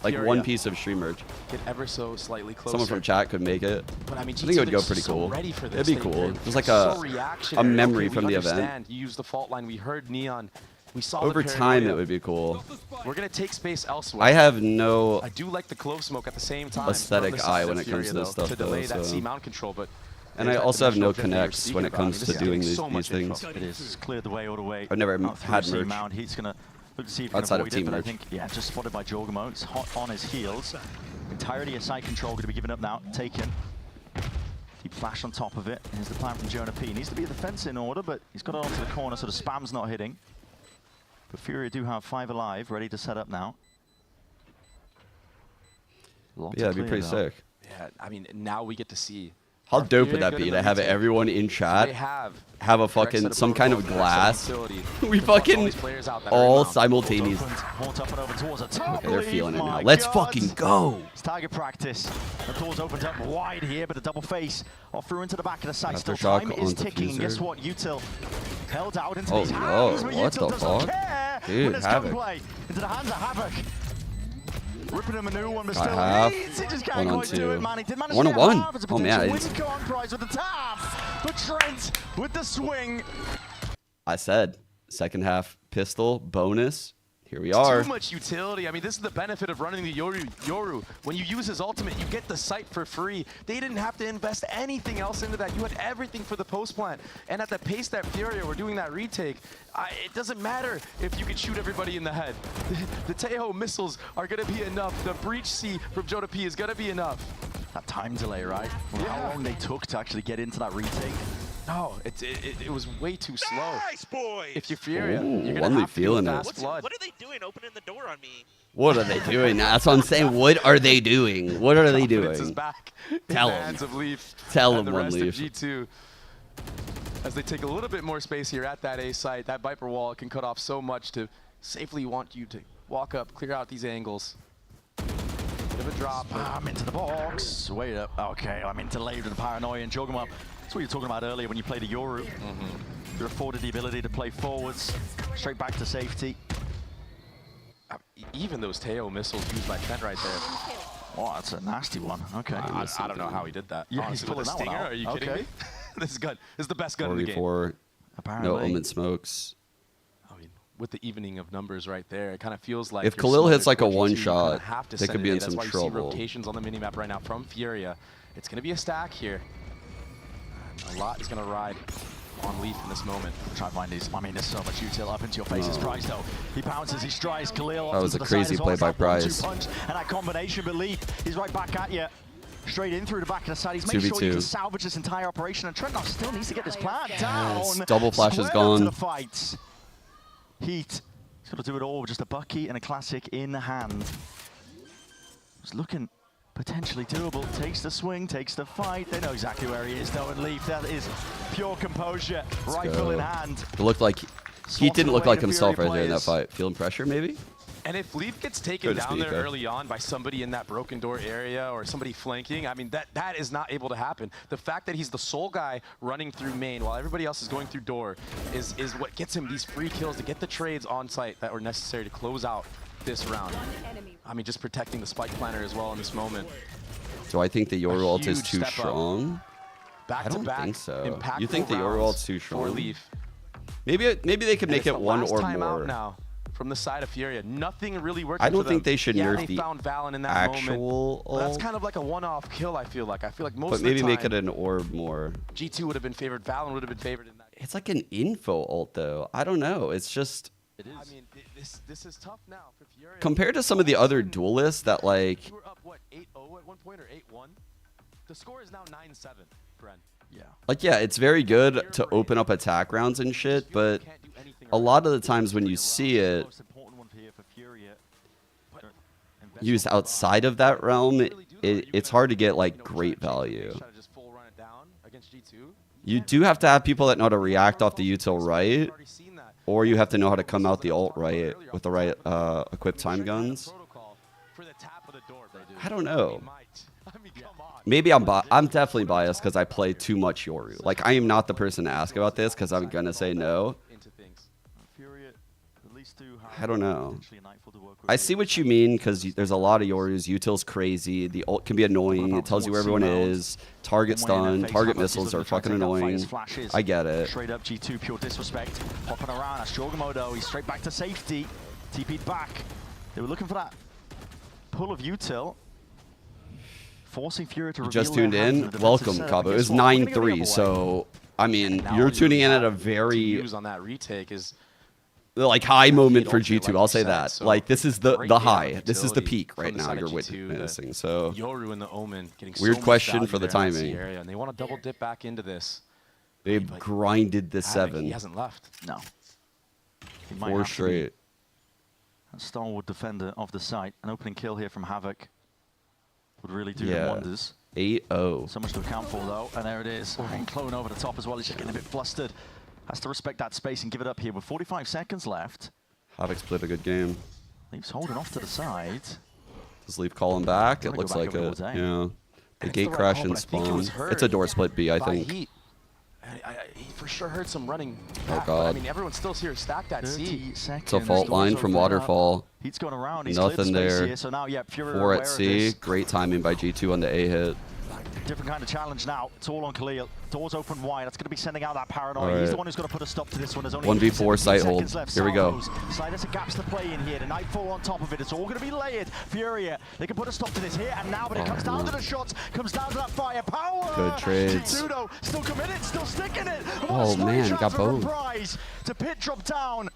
Speaker 15: like one piece of stream merch.
Speaker 9: Get ever so slightly closer.
Speaker 15: Someone from chat could make it.
Speaker 9: But I mean,
Speaker 15: I think it would go pretty cool. It'd be cool. Just like a memory from the event.
Speaker 9: You use the fault line. We heard Neon. We saw
Speaker 15: over time it would be cool.
Speaker 9: We're gonna take space elsewhere.
Speaker 15: I have no.
Speaker 9: I do like the clove smoke at the same time.
Speaker 15: Aesthetic eye when it comes to this stuff,
Speaker 9: to delay
Speaker 15: though,
Speaker 9: that C-mount control, but.
Speaker 15: And I also have no connects when it comes to doing these things.
Speaker 13: It is cleared the way all the way.
Speaker 15: I've never had merch.
Speaker 13: He's gonna look to see if he
Speaker 15: outside
Speaker 13: can
Speaker 15: of team
Speaker 13: avoid it, but
Speaker 15: merch.
Speaker 13: I think, yeah, just spotted by Jorgamo. It's hot on his heels. Entirety of side control going to be given up now. Taken. Deep flash on top of it. Here's the plan from Jonah P. Needs to be a defense in order, but he's got it onto the corner, so the spam's not hitting. But Fury do have 5 alive, ready to set up now.
Speaker 15: Yeah, it'd be pretty sick.
Speaker 9: Yeah, I mean, now we get to see.
Speaker 15: How dope would that be to have everyone in chat have a fucking some kind of glass? We fucking all simultaneous. Okay, they're feeling it now. Let's fucking go.
Speaker 13: It's target practice. The door's opened up wide here, but a double face off through into the back of the site. Still time is ticking. Guess what? Util held out into these hands.
Speaker 15: Oh no! What the fuck? Dude, Havoc.
Speaker 13: Into the hands of Havoc. Ripping him a new one, but still
Speaker 15: leads.
Speaker 13: He just can't quite do it, man. He did manage to
Speaker 15: 1-on-1.
Speaker 13: It's a
Speaker 15: Oh man,
Speaker 13: win con prize with the tap. But Trent with the swing.
Speaker 15: I said second half pistol bonus. Here we are.
Speaker 9: Too much utility. I mean, this is the benefit of running the Yoru. When you use his ultimate, you get the site for free. They didn't have to invest anything else into that. You had everything for the post plant. And at the pace that Furia were doing that retake, it doesn't matter if you can shoot everybody in the head. The Tejo missiles are going to be enough. The breach C from Joda P is going to be enough.
Speaker 13: That time delay, right? Well, how long they took to actually get into that retake.
Speaker 9: No, it was way too slow.
Speaker 17: Nice, boy.
Speaker 9: If you're Furia, you're
Speaker 15: Ooh,
Speaker 9: going to have to
Speaker 15: feeling
Speaker 9: go
Speaker 15: it.
Speaker 9: fast blood.
Speaker 17: What are they doing opening the door on me?
Speaker 15: What are they doing? That's what I'm saying. What are they doing? What are they
Speaker 9: Confidence is
Speaker 15: doing?
Speaker 9: back
Speaker 15: Tell
Speaker 9: in the
Speaker 15: them.
Speaker 9: hands of Leaf.
Speaker 15: Tell
Speaker 9: and
Speaker 15: them,
Speaker 9: the
Speaker 15: one
Speaker 9: rest
Speaker 15: Leaf.
Speaker 9: of G2. As they take a little bit more space here at that A site, that Viper wall can cut off so much to safely want you to walk up, clear out these angles. Bit of a drop.
Speaker 13: I'm into the box. Wait up. Okay, I'm into LEV with the paranoia and jog 'em up. That's what you were talking about earlier when you played a Yoru. You're afforded the ability to play forwards, straight back to safety.
Speaker 9: Even those Teo missiles used by Fent right there.
Speaker 13: Oh, that's a nasty one. Okay.
Speaker 9: I don't know how he did that.
Speaker 13: Yeah,
Speaker 9: Honestly,
Speaker 13: he's pulling
Speaker 9: with a
Speaker 13: that one
Speaker 9: stinger?
Speaker 13: out.
Speaker 9: Are you kidding
Speaker 13: Okay.
Speaker 9: me? This is good. This is the best gun in the game.
Speaker 15: 44.
Speaker 13: Apparently.
Speaker 15: No Omen smokes.
Speaker 9: I mean, with the evening of numbers right there, it kind of feels like
Speaker 15: If
Speaker 9: you're
Speaker 15: Khalil hits
Speaker 9: smothered
Speaker 15: like a
Speaker 9: for
Speaker 15: one
Speaker 9: G2, you
Speaker 15: shot,
Speaker 9: kinda have to
Speaker 15: they
Speaker 9: send
Speaker 15: could be
Speaker 9: it
Speaker 15: in
Speaker 9: That's
Speaker 15: some
Speaker 9: why you
Speaker 15: trouble.
Speaker 9: see rotations on the minimap right now from Furia. It's going to be a stack here. A lot is going to ride on Leaf in this moment.
Speaker 13: Try and find these. I mean, there's so much util up into your face. It's Price, though. He pounces, he strides Khalil.
Speaker 15: That was a crazy play by Price.
Speaker 13: And that combination, but Leaf, he's right back at you. Straight in through the back of the side. He's making sure he can
Speaker 15: 2v2.
Speaker 13: salvage this entire operation. And Trentnoff still needs to get this plan down.
Speaker 15: Yes, double flash is
Speaker 13: Square
Speaker 15: gone.
Speaker 13: to the fight. Heat. He's got to do it all with just a Bucky and a classic in hand. It's looking potentially doable. Takes the swing, takes the fight. They know exactly where he is, though. And Leaf, that is pure composure. Rifle
Speaker 15: go.
Speaker 13: in hand.
Speaker 15: It looked like he didn't look like himself right there in that fight. Feeling pressure, maybe?
Speaker 9: And if Leaf gets taken
Speaker 15: Good
Speaker 9: down
Speaker 15: speed,
Speaker 9: there
Speaker 15: though.
Speaker 9: early on by somebody in that broken door area or somebody flanking, I mean, that is not able to happen. The fact that he's the sole guy running through main while everybody else is going through door is what gets him these free kills to get the trades on site that were necessary to close out this round. I mean, just protecting the spike planner as well in this moment.
Speaker 15: Do I think the Yoru ult is
Speaker 9: huge
Speaker 15: too
Speaker 9: step up.
Speaker 15: strong?
Speaker 9: Back
Speaker 15: I
Speaker 9: to
Speaker 15: don't
Speaker 9: back,
Speaker 15: think so.
Speaker 9: impactful
Speaker 15: You think the Yoru
Speaker 9: rounds
Speaker 15: ult's too
Speaker 9: for
Speaker 15: strong?
Speaker 9: Leaf.
Speaker 15: Maybe they could
Speaker 9: And
Speaker 15: make
Speaker 9: it's
Speaker 15: it
Speaker 9: the
Speaker 15: one
Speaker 9: last
Speaker 15: or
Speaker 9: time
Speaker 15: more.
Speaker 9: out now from the side of Furia. Nothing really working
Speaker 15: I don't
Speaker 9: for
Speaker 15: think
Speaker 9: them.
Speaker 15: they should
Speaker 9: yeah,
Speaker 15: nerf
Speaker 9: they
Speaker 15: the
Speaker 9: found Valen in that
Speaker 15: actual
Speaker 9: moment. But that's
Speaker 15: ult.
Speaker 9: kind of like a one-off kill, I feel like. I feel like most
Speaker 15: But
Speaker 9: of the
Speaker 15: maybe
Speaker 9: time,
Speaker 15: make it an orb more.
Speaker 9: G2 would have been favored. Valen would have been favored in that.
Speaker 15: It's like an info ult though. I don't know. It's just
Speaker 9: It is. I mean, this is tough now for Furia.
Speaker 15: compared to some of the other duelists that like.
Speaker 9: You were up, what, 8-0 at one point or 8-1? The score is now 9-7, Bren. Yeah.
Speaker 15: Like, yeah, it's very good to open up attack rounds and shit, but a lot of the times when you see it used outside of that realm, it's hard to get, like, great value. You do have to have people that know how to react off the util right, or you have to know how to come out the ult right with the right equipped time guns. I don't know. Maybe I'm definitely biased because I play too much Yoru. Like, I am not the person to ask about this because I'm going to say no. I don't know. I see what you mean because there's a lot of Yorus. Util's crazy. The ult can be annoying. It tells you where everyone is. Target stun, target missiles are fucking annoying. I get it.
Speaker 13: Straight up G2, pure disrespect. Popping around. Astrogamodo, he's straight back to safety. TP'd back. They were looking for that pull of util. Forcing Furia to
Speaker 15: You
Speaker 13: reveal
Speaker 15: just tuned
Speaker 13: their hand
Speaker 15: in?
Speaker 13: the defensive
Speaker 15: Welcome,
Speaker 13: serve.
Speaker 15: Cabo. It was
Speaker 13: Guess what? We're gonna go the
Speaker 15: 9-3,
Speaker 13: other
Speaker 15: so, I mean,
Speaker 9: Now
Speaker 15: you're tuning in at a
Speaker 9: to
Speaker 15: very,
Speaker 9: use on that retake is
Speaker 15: like, high moment for
Speaker 9: ultimate,
Speaker 15: G2.
Speaker 9: like
Speaker 15: I'll
Speaker 9: you
Speaker 15: say
Speaker 9: said,
Speaker 15: that.
Speaker 9: so
Speaker 15: Like, this is
Speaker 9: great
Speaker 15: the
Speaker 9: hit
Speaker 15: high.
Speaker 9: on
Speaker 15: This is the
Speaker 9: utility
Speaker 15: peak
Speaker 9: from
Speaker 15: right
Speaker 9: the
Speaker 15: now
Speaker 9: side
Speaker 15: you're
Speaker 9: of G2,
Speaker 15: witnessing, so.
Speaker 9: Yoru and the Omen getting
Speaker 15: Weird
Speaker 9: so much
Speaker 15: question
Speaker 9: value
Speaker 15: for the
Speaker 9: there in that
Speaker 15: timing.
Speaker 9: area, and they want to double dip back into this.
Speaker 15: They've grinded the
Speaker 9: Havoc,
Speaker 15: 7.
Speaker 9: He hasn't left.
Speaker 13: No. He might
Speaker 15: 4
Speaker 13: have to be
Speaker 15: straight.
Speaker 13: a stalwart defender of the site. An opening kill here from Havoc would really do them
Speaker 15: Yeah.
Speaker 13: wonders.
Speaker 15: 8-0.
Speaker 13: So much to account for, though. And there it is. And Clone over the top as well. He's just getting a bit flustered. Has to respect that space and give it up here with 45 seconds left.
Speaker 15: Havoc's played a good game.
Speaker 13: Leaf's holding off to the side.
Speaker 15: Does Leaf call him back? It
Speaker 13: Gotta
Speaker 15: looks
Speaker 13: go back
Speaker 15: like
Speaker 13: over
Speaker 15: it.
Speaker 13: the wall,
Speaker 15: Yeah. The
Speaker 9: And
Speaker 15: gate
Speaker 9: it's the right
Speaker 15: crash
Speaker 9: call,
Speaker 15: and
Speaker 9: but I think it was
Speaker 15: spawn.
Speaker 9: heard
Speaker 15: It's a door split B, I
Speaker 9: by
Speaker 15: think.
Speaker 9: Heat. He for sure heard some running
Speaker 15: Oh,
Speaker 9: back, but
Speaker 15: God.
Speaker 9: I mean, everyone's still here stacked at C.
Speaker 15: It's a fault line from Waterfall.
Speaker 13: Heat's going around. He's
Speaker 15: Nothing
Speaker 13: cleared the space
Speaker 15: there.
Speaker 13: here. So now, yeah, Fury
Speaker 15: 4
Speaker 13: aware
Speaker 15: at
Speaker 13: of
Speaker 15: C.
Speaker 13: this.
Speaker 15: Great timing by G2 on the A hit.
Speaker 13: Different kind of challenge now. It's all on Khalil. Doors open wide. That's going to be sending out that paranoia.
Speaker 15: All
Speaker 13: He's the
Speaker 15: right.
Speaker 13: one who's going to put a stop to this one. There's only
Speaker 15: 1v4
Speaker 13: 17
Speaker 15: sight hold.
Speaker 13: seconds left.
Speaker 15: Here we go.
Speaker 13: Sliders and gaps to play in here. The Nightfall on top of it. It's all going to be layered. Furia, they can put a stop to this here and now, but it comes down to the shots. Comes down to that firepower.
Speaker 15: Good trades.
Speaker 13: G2 though, still committed, still sticking it.
Speaker 15: Oh, man, got both.
Speaker 13: Prize to pit drop down.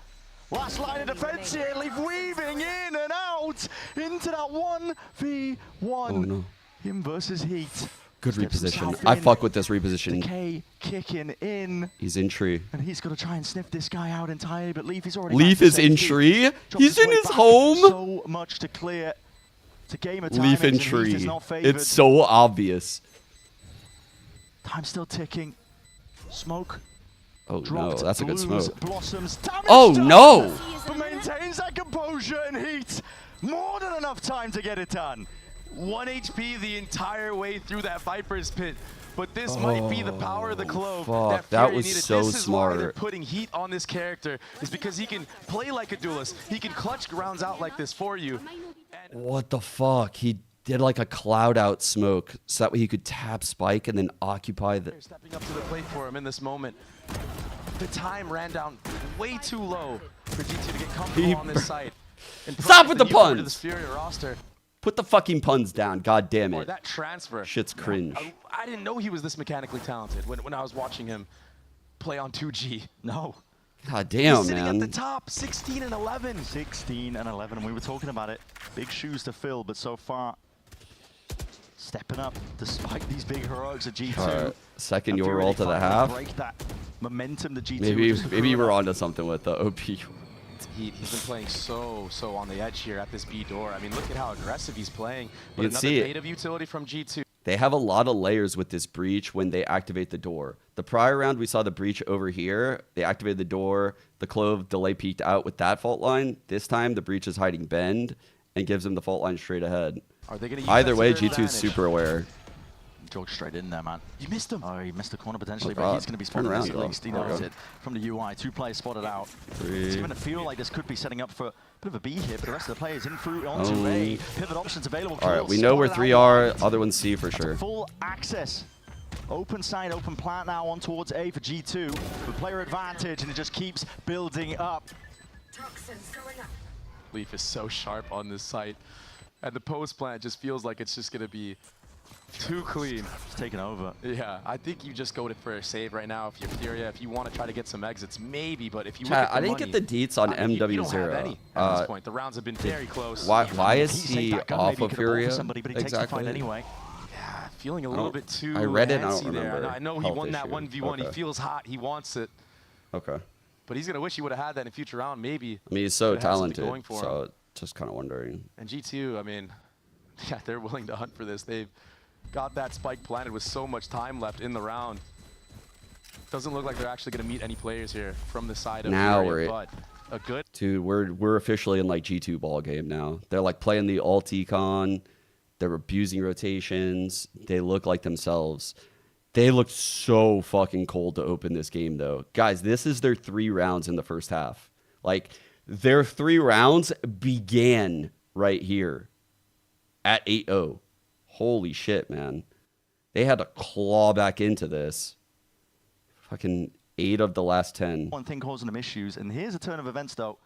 Speaker 13: Last line of defense here. Leaf weaving in and out into that 1v1.
Speaker 15: Oh, no.
Speaker 13: Him versus Heat.
Speaker 15: Good
Speaker 13: Steps
Speaker 15: reposition.
Speaker 13: himself
Speaker 15: I
Speaker 13: in.
Speaker 15: fuck with this reposition.
Speaker 13: Decay kicking in.
Speaker 15: He's in tree.
Speaker 13: And he's got to try and sniff this guy out entirely, but Leaf is already
Speaker 15: Leaf
Speaker 13: back to
Speaker 15: is in
Speaker 13: safety.
Speaker 15: tree?
Speaker 13: Drops
Speaker 15: He's in
Speaker 13: way
Speaker 15: his
Speaker 13: back.
Speaker 15: home?
Speaker 13: So much to clear. It's a game of
Speaker 15: Leaf
Speaker 13: timings,
Speaker 15: in
Speaker 13: and Heat is
Speaker 15: tree.
Speaker 13: not favored.
Speaker 15: It's so obvious.
Speaker 13: Time still ticking. Smoke.
Speaker 15: Oh no,
Speaker 13: Dropped,
Speaker 15: that's a good
Speaker 13: blooms,
Speaker 15: smoke.
Speaker 13: Blossoms. Damage
Speaker 15: Oh
Speaker 13: done,
Speaker 15: no!
Speaker 13: But maintains that composure, and Heat more than enough time to get it done.
Speaker 9: 1 HP the entire way through that Viper's pit. But this might be the power of the Clove
Speaker 15: fuck,
Speaker 9: that Fury
Speaker 15: that was
Speaker 9: needed.
Speaker 15: so
Speaker 9: this is why they're
Speaker 15: smart.
Speaker 9: putting heat on this character, is because he can play like a duelist. He can clutch rounds out like this for you.
Speaker 15: What the fuck? He did like a cloud out smoke so that way he could tap Spike and then occupy the...
Speaker 9: Stepping up to the plate for him in this moment. The time ran down way too low for G2 to get comfortable on this site. And
Speaker 15: Stop with the
Speaker 9: push over to
Speaker 15: puns!
Speaker 9: this Fury roster.
Speaker 15: Put the fucking puns down, god damn
Speaker 9: Or
Speaker 15: it.
Speaker 9: that transfer.
Speaker 15: Shit's cringe.
Speaker 9: I didn't know he was this mechanically talented when I was watching him play on 2G.
Speaker 13: No.
Speaker 15: God damn,
Speaker 13: He's sitting
Speaker 15: man.
Speaker 13: at the top, 16 and 11. 16 and 11, and we were talking about it. Big shoes to fill, but so far, stepping up despite these big heroics of G2.
Speaker 15: Alright, second
Speaker 13: And
Speaker 15: your
Speaker 13: Fury
Speaker 15: roll to the
Speaker 13: finally
Speaker 15: half.
Speaker 13: break that momentum that G2
Speaker 15: Maybe
Speaker 13: was just
Speaker 15: you were
Speaker 13: accruing.
Speaker 15: onto something with the OP.
Speaker 9: He's been playing so on the edge here at this B door. I mean, look at how aggressive he's playing. But
Speaker 15: You can
Speaker 9: another
Speaker 15: see it.
Speaker 9: native utility from G2.
Speaker 15: They have a lot of layers with this breach when they activate the door. The prior round, we saw the breach over here. They activated the door. The Clove delay peeked out with that fault line. This time, the breach is hiding bend and gives him the fault line straight ahead.
Speaker 9: Are they gonna use
Speaker 15: Either
Speaker 9: that to
Speaker 15: way,
Speaker 9: their
Speaker 15: G2 is
Speaker 9: advantage?
Speaker 15: super aware.
Speaker 13: Jogged straight in there, man.
Speaker 9: You missed him.
Speaker 13: Oh, he missed the corner potentially,
Speaker 15: Oh,
Speaker 13: but
Speaker 15: God.
Speaker 13: he's going to be
Speaker 15: Turn
Speaker 13: spotted
Speaker 15: around,
Speaker 13: at
Speaker 15: though.
Speaker 13: least. He
Speaker 15: There we
Speaker 13: knows
Speaker 15: go.
Speaker 13: it from the UI. 2 players spotted out.
Speaker 15: Three.
Speaker 13: It's going to feel like this could be setting up for a bit of a B here, but the rest of the players in through
Speaker 15: Oh.
Speaker 13: onto A. Pivot options available.
Speaker 15: All right,
Speaker 13: Khalil
Speaker 15: we know where
Speaker 13: spotted
Speaker 15: 3
Speaker 13: out.
Speaker 15: are. Other ones C for sure.
Speaker 13: Full access. Open side, open plant now on towards A for G2. With player advantage, and it just keeps building up.
Speaker 9: Leaf is so sharp on this site. And the post plant just feels like it's just going to be too clean.
Speaker 13: It's taken over.
Speaker 9: Yeah, I think you just go for a save right now if you're Furia. If you want to try to get some exits, maybe. But if you look
Speaker 15: Chat,
Speaker 9: at the
Speaker 15: I didn't
Speaker 9: money,
Speaker 15: get the deets on
Speaker 9: I mean, you don't have
Speaker 15: MW0.
Speaker 9: any at this point. The rounds have been very close.
Speaker 15: Why is
Speaker 13: He
Speaker 15: he
Speaker 13: saved that gun,
Speaker 15: off
Speaker 13: maybe he
Speaker 15: of
Speaker 13: could have bought for
Speaker 15: Furia?
Speaker 13: somebody, but he takes the fight anyway.
Speaker 9: Yeah, feeling a little bit too
Speaker 15: I read it, I don't
Speaker 9: antsy there.
Speaker 15: remember.
Speaker 9: I know he
Speaker 15: Health
Speaker 9: won that
Speaker 15: issue.
Speaker 9: 1v1. He
Speaker 15: Okay.
Speaker 9: feels hot. He wants it.
Speaker 15: Okay.
Speaker 9: But he's going to wish he would have had that in a future round, maybe.
Speaker 15: I mean, he's so
Speaker 9: Could've had something
Speaker 15: talented,
Speaker 9: going for him.
Speaker 15: so just kind of wondering.
Speaker 9: And G2, I mean, yeah, they're willing to hunt for this. They've got that spike planted with so much time left in the round. Doesn't look like they're actually going to meet any players here from the side of
Speaker 15: Now
Speaker 9: Furia,
Speaker 15: we're
Speaker 9: but a good...
Speaker 15: Dude, we're officially in like G2 ball game now. They're like playing the alt econ. They're abusing rotations. They look like themselves. They look so fucking cold to open this game though. Guys, this is their 3 rounds in the first half. Like their 3 rounds began right here at 8-0. Holy shit, man. They had to claw back into this. Fucking 8 of the last 10.
Speaker 13: One thing causing them issues, and here's a turn of events though.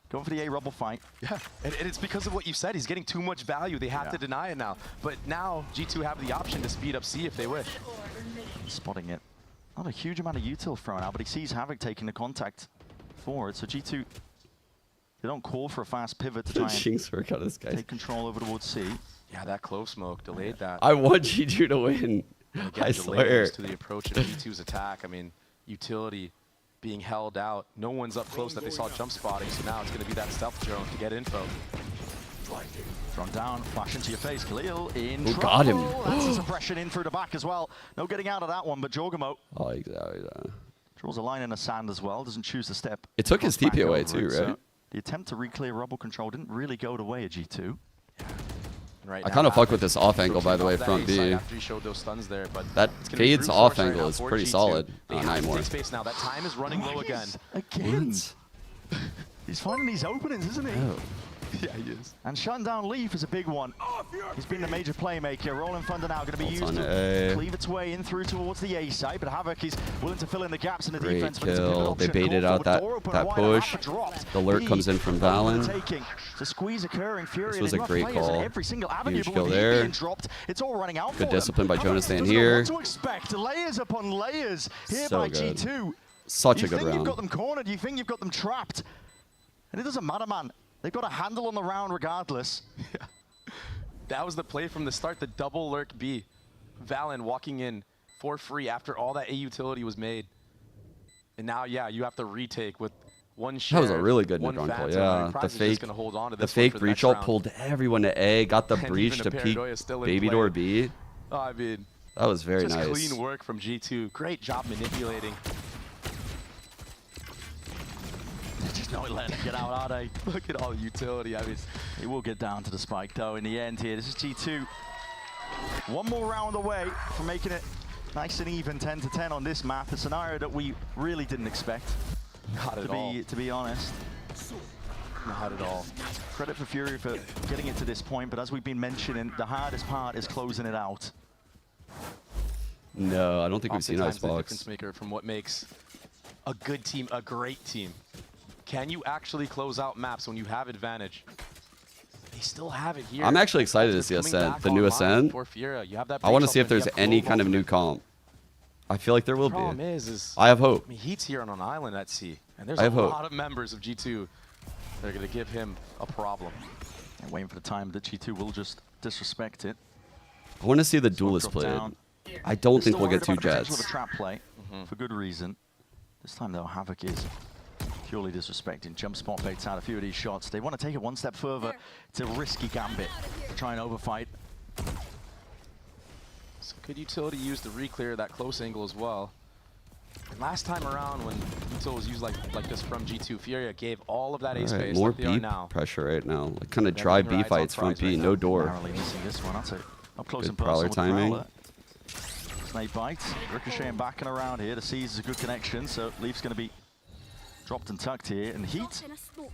Speaker 13: Going for the A rubble fight.
Speaker 9: Yeah, and it's because of what you said. He's getting too much value. They have to deny it now. But now G2 have the option to speed up C if they wish.
Speaker 13: Spotting it. Not a huge amount of util thrown out, but he sees Havoc taking the contact forward. So G2, they don't call for a fast pivot to try and
Speaker 15: Jinx work out of this guy.
Speaker 13: take control over towards C.
Speaker 9: Yeah, that close smoke delayed that.
Speaker 15: I want G2 to win.
Speaker 9: And
Speaker 15: I
Speaker 9: again,
Speaker 15: swear.
Speaker 9: delays to the approach of G2's attack. I mean, utility being held out. No one's up close that they saw jump spotting, so now it's going to be that stealth drone to get info.
Speaker 13: Thrown down, flash into your face. Khalil in
Speaker 15: Who
Speaker 13: trouble.
Speaker 15: got him?
Speaker 13: That's a suppression in through the back as well. No getting out of that one, but Jorgamo
Speaker 15: Oh, exactly.
Speaker 13: draws a line in the sand as well. Doesn't choose to step.
Speaker 15: It took his
Speaker 13: across back
Speaker 15: TP away
Speaker 13: over
Speaker 15: too,
Speaker 13: it, so
Speaker 15: right?
Speaker 13: the attempt to re-clear rubble control didn't really go the way of G2.
Speaker 9: Right
Speaker 15: I
Speaker 9: now,
Speaker 15: kind of fuck with
Speaker 9: Havoc
Speaker 15: this off angle, by the way,
Speaker 9: off that
Speaker 15: front
Speaker 9: A
Speaker 15: B.
Speaker 9: side after he showed those stuns there, but
Speaker 15: That
Speaker 9: it's gonna be
Speaker 15: Fade's
Speaker 9: brute
Speaker 15: off
Speaker 9: force right
Speaker 15: angle
Speaker 9: now
Speaker 15: is
Speaker 9: for
Speaker 15: pretty
Speaker 9: G2.
Speaker 15: solid.
Speaker 9: They
Speaker 15: Oh,
Speaker 9: have
Speaker 15: 9
Speaker 9: to
Speaker 15: more.
Speaker 9: take space now. That time is running low again.
Speaker 13: Again. He's finding these openings, isn't he?
Speaker 15: Oh.
Speaker 9: Yeah, he is.
Speaker 13: And shutting down Leaf is a big one. He's been the major playmaker. Rolling Thunder now going to be
Speaker 15: Bolts
Speaker 13: used
Speaker 15: on
Speaker 13: to
Speaker 15: A.
Speaker 13: cleave its way in through towards the A side, but Havoc is willing to fill in the gaps in the
Speaker 15: Great
Speaker 13: defense. But it's a pivot
Speaker 15: kill. They
Speaker 13: option.
Speaker 15: baited
Speaker 13: Call
Speaker 15: out
Speaker 13: forward, door open
Speaker 15: that
Speaker 13: wide,
Speaker 15: push.
Speaker 13: Havoc dropped.
Speaker 15: The alert
Speaker 13: He
Speaker 15: comes in from Valen.
Speaker 13: taking. The squeeze occurring. Fury
Speaker 15: This was
Speaker 13: and
Speaker 15: a
Speaker 13: enough
Speaker 15: great
Speaker 13: players in
Speaker 15: call.
Speaker 13: every single avenue,
Speaker 15: Huge
Speaker 13: but
Speaker 15: kill
Speaker 13: with Heat
Speaker 15: there.
Speaker 13: being dropped, it's all running out
Speaker 15: Good
Speaker 13: for
Speaker 15: discipline by
Speaker 13: them. Havoc
Speaker 15: Jonathan
Speaker 13: doesn't know
Speaker 15: here.
Speaker 13: what to expect. Layers upon layers here
Speaker 15: So
Speaker 13: by
Speaker 15: good.
Speaker 13: G2.
Speaker 15: Such a
Speaker 13: You
Speaker 15: good
Speaker 13: think you've
Speaker 15: round.
Speaker 13: got them cornered, you think you've got them trapped. And it doesn't matter, man. They've got a handle on the round regardless.
Speaker 9: That was the play from the start, the double lurk B. Valen walking in for free after all that A utility was made. And now, yeah, you have to retake with one share.
Speaker 15: That was a really good
Speaker 9: one
Speaker 15: mid-run play.
Speaker 9: Phantom.
Speaker 15: Yeah, the fake breach
Speaker 9: ult
Speaker 15: ult pulled everyone to A, got the
Speaker 9: And
Speaker 15: breach
Speaker 9: even
Speaker 15: to
Speaker 9: a
Speaker 15: peek
Speaker 9: Paranoia still in
Speaker 15: baby
Speaker 9: play.
Speaker 15: door B.
Speaker 9: Oh, I mean,
Speaker 15: That was very
Speaker 9: just
Speaker 15: nice.
Speaker 9: clean work from G2. Great job manipulating.
Speaker 13: Just not letting him get out, are they?
Speaker 9: Look at all the utility. I mean,
Speaker 13: he will get down to the spike though in the end here. This is G2. One more round away from making it nice and even, 10-10 on this map. A scenario that we really didn't expect.
Speaker 9: Not at all.
Speaker 13: To be honest.
Speaker 9: Not at all.
Speaker 13: Credit for Fury for getting it to this point, but as we've been mentioning, the hardest part is closing it out.
Speaker 15: No, I don't think we've seen
Speaker 9: Oftentimes the
Speaker 15: Icebox.
Speaker 9: difference maker from what makes a good team a great team. Can you actually close out maps when you have advantage? They still have it here.
Speaker 15: I'm actually excited to see Ascent, the new Ascent. I want to see if there's any kind of new comp. I feel like there will
Speaker 9: The problem
Speaker 15: be.
Speaker 9: is
Speaker 15: I have hope.
Speaker 9: I mean, Heat's here on an island at sea, and there's
Speaker 15: I
Speaker 9: a
Speaker 15: have hope.
Speaker 9: lot of members of G2 that are going to give him a problem.
Speaker 13: And waiting for the time that G2 will just disrespect it.
Speaker 15: I want to see the duelist
Speaker 13: drop
Speaker 15: played.
Speaker 13: down.
Speaker 15: I don't think
Speaker 13: Still
Speaker 15: we'll get
Speaker 13: worried
Speaker 15: two
Speaker 13: about the potential
Speaker 15: jets.
Speaker 13: of a trap play for good reason. This time though, Havoc is purely disrespecting. Jump spot baits out a few of these shots. They want to take it one step further. It's a risky gambit to try and overfight.
Speaker 9: So good utility used to re-clear that close angle as well. And last time around when util was used like this from G2, Furia gave all of that A
Speaker 15: All right,
Speaker 9: space
Speaker 15: more
Speaker 9: like they are
Speaker 15: B
Speaker 9: now.
Speaker 15: pressure right now. Like kind of
Speaker 9: Everything
Speaker 15: dry B
Speaker 9: rides on
Speaker 15: fights front
Speaker 9: prize
Speaker 15: B,
Speaker 9: right
Speaker 15: no
Speaker 9: now.
Speaker 15: door.
Speaker 13: Narrowly missing this one. That's it. Up close
Speaker 15: Good
Speaker 13: and personal
Speaker 15: prowler
Speaker 13: with the
Speaker 15: timing.
Speaker 13: Prowler. Snake bites, ricocheting back and around here. The C's is a good connection, so Leaf's going to be dropped and tucked here. And Heat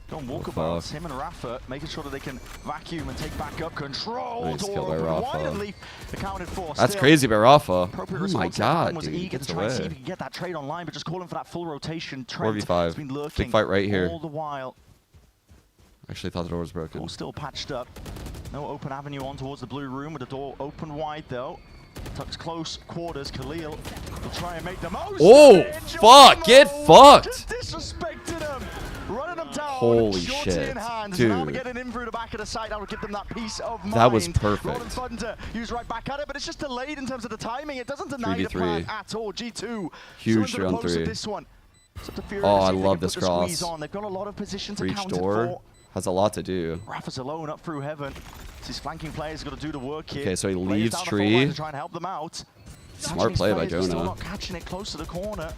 Speaker 13: going walkabouts, him and Rafa, making sure that they can vacuum and take back up control.
Speaker 15: Nice
Speaker 13: Door
Speaker 15: kill by
Speaker 13: open
Speaker 15: Rafa.
Speaker 13: wide and Leaf accounted for.
Speaker 15: That's
Speaker 13: Still,
Speaker 15: crazy by Rafa.
Speaker 13: appropriate
Speaker 15: Oh my
Speaker 13: response there.
Speaker 15: god,
Speaker 13: Was
Speaker 15: dude.
Speaker 13: eager
Speaker 15: Gets
Speaker 13: to try and see if
Speaker 15: away.
Speaker 13: he can get that trade online, but just calling for that full rotation. Trent
Speaker 15: 4v5.
Speaker 13: has been lurking
Speaker 15: Big fight right here.
Speaker 13: all the while.
Speaker 15: Actually thought the door was broken.
Speaker 13: All still patched up. No open avenue on towards the blue room with the door open wide though. Tucks close quarters. Khalil will try and make the most.
Speaker 15: Oh,
Speaker 13: of it.
Speaker 15: fuck! Get fucked!
Speaker 13: Just disrespected him. Running them down.
Speaker 15: Holy
Speaker 13: Shorty
Speaker 15: shit,
Speaker 13: in hand.
Speaker 15: dude.
Speaker 13: Now getting in through the back of the site. That would give them that peace of mind.
Speaker 15: That was perfect.
Speaker 13: Rolling Thunder use right back at it, but it's just delayed in terms of the timing. It doesn't deny the
Speaker 15: 3v3.
Speaker 13: plan at all. G2.
Speaker 15: Huge
Speaker 13: still under the
Speaker 15: 3 on
Speaker 13: post of
Speaker 15: 3.
Speaker 13: This one. It's up to Fury
Speaker 15: Oh,
Speaker 13: to see
Speaker 15: I
Speaker 13: if they
Speaker 15: love
Speaker 13: can
Speaker 15: this
Speaker 13: put the squeeze
Speaker 15: cross.
Speaker 13: on. They've got a lot of positions
Speaker 15: Breach
Speaker 13: accounted
Speaker 15: door
Speaker 13: for.
Speaker 15: has a lot to do.
Speaker 13: Rafa's alone up through heaven. It's his flanking players got to do the work here.
Speaker 15: Okay, so he
Speaker 13: Lays
Speaker 15: leaves
Speaker 13: down the full
Speaker 15: tree.
Speaker 13: line to try and help them out.
Speaker 15: Smart
Speaker 13: Catching
Speaker 15: play by
Speaker 13: his players, but Still
Speaker 15: Jonah.
Speaker 13: not catching it close to the corner.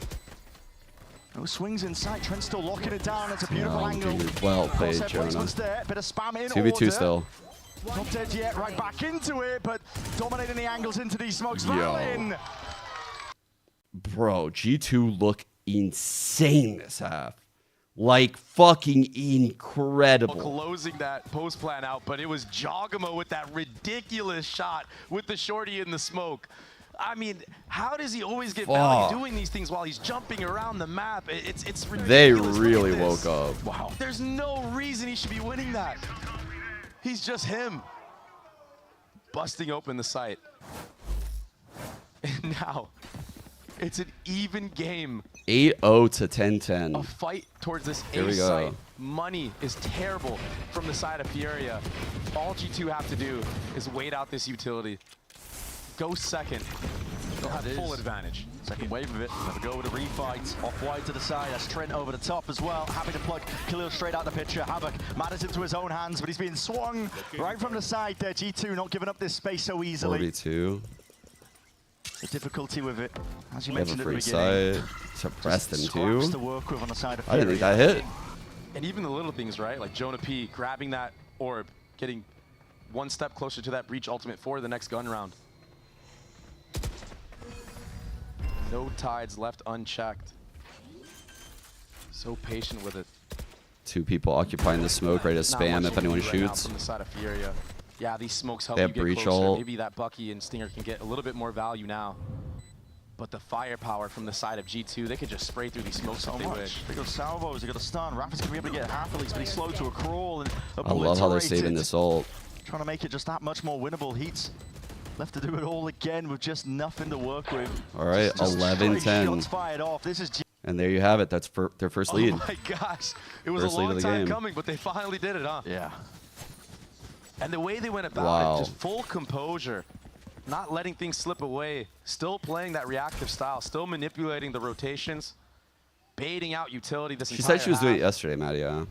Speaker 13: No swings inside. Trent's still locking it down. That's a beautiful
Speaker 15: Oh,
Speaker 13: angle.
Speaker 15: dude, well played,
Speaker 13: Crosshair
Speaker 15: Jonah.
Speaker 13: placement's there. Bit of spam in
Speaker 15: 2v2
Speaker 13: order.
Speaker 15: still.
Speaker 13: Not dead yet. Right back into it, but dominating the angles into these smokes.
Speaker 15: Yo.
Speaker 13: Valen.
Speaker 15: Bro, G2 look insane this half. Like fucking incredible.
Speaker 9: Closing that post plan out, but it was Jogamo with that ridiculous shot with the shorty in the smoke. I mean, how does he always get value
Speaker 15: Fuck.
Speaker 9: doing these things while he's jumping around the map? It's ridiculous.
Speaker 15: They
Speaker 9: Look at
Speaker 15: really
Speaker 9: this.
Speaker 15: woke up.
Speaker 9: Wow. There's no reason he should be winning that. He's just him. Busting open the site. And now, it's an even game.
Speaker 15: 8-0 to 10-10.
Speaker 9: A fight towards this
Speaker 15: Here we
Speaker 9: ace
Speaker 15: go.
Speaker 9: site. Money is terrible from the side of Furia. All G2 have to do is wait out this utility. Go second. They'll have full advantage.
Speaker 13: Second wave of it. Have a go with a refight. Off wide to the side. That's Trent over the top as well. Happy to plug Khalil straight out the picture. Havoc matters into his own hands, but he's being swung right from the side there. G2 not giving up this space so easily.
Speaker 15: 4v2.
Speaker 13: The difficulty with it, as you
Speaker 15: They have
Speaker 13: mentioned
Speaker 15: a
Speaker 13: at the
Speaker 15: free
Speaker 13: beginning.
Speaker 15: side. Suppressed them
Speaker 13: Scraps
Speaker 15: too.
Speaker 13: to work with on the side of
Speaker 15: I didn't think
Speaker 13: Fury.
Speaker 15: that hit.
Speaker 9: And even the little things, right? Like Jonah P grabbing that orb, getting one step closer to that breach ultimate for the next gun round. No tides left unchecked. So patient with it.
Speaker 15: Two people occupying the smoke, ready to
Speaker 9: Not
Speaker 15: spam
Speaker 9: much
Speaker 15: if anyone
Speaker 9: you can do right now
Speaker 15: shoots.
Speaker 9: from the side of Furia. Yeah, these smokes help
Speaker 15: They
Speaker 9: you
Speaker 15: have
Speaker 9: get
Speaker 15: breach
Speaker 9: closer.
Speaker 15: ult.
Speaker 9: Maybe that Bucky and Stinger can get a little bit more value now. But the firepower from the side of G2, they could just spray through these smokes
Speaker 13: So
Speaker 9: if they
Speaker 13: much.
Speaker 9: wish.
Speaker 13: They got salvos, they got a stun. Rafa's gonna be able to get half at least, but he's slow to a crawl and
Speaker 15: I love how they're saving this ult.
Speaker 13: Trying to make it just that much more winnable. Heat's left to do it all again with just nothing to work with.
Speaker 15: All right,
Speaker 13: Just
Speaker 15: 11-10.
Speaker 13: straight shots fired off. This is
Speaker 15: And there you have it. That's their first lead.
Speaker 9: Oh my gosh. It was
Speaker 15: First
Speaker 9: a
Speaker 15: lead of
Speaker 9: long
Speaker 15: the
Speaker 9: time
Speaker 15: game.
Speaker 9: coming, but they finally did it, huh?
Speaker 13: Yeah.
Speaker 9: And the way they went about it, just full composure, not letting things slip away, still playing that reactive style, still manipulating the rotations, baiting out utility this entire
Speaker 15: She said she was doing it
Speaker 9: half.
Speaker 15: yesterday, Matt, yeah.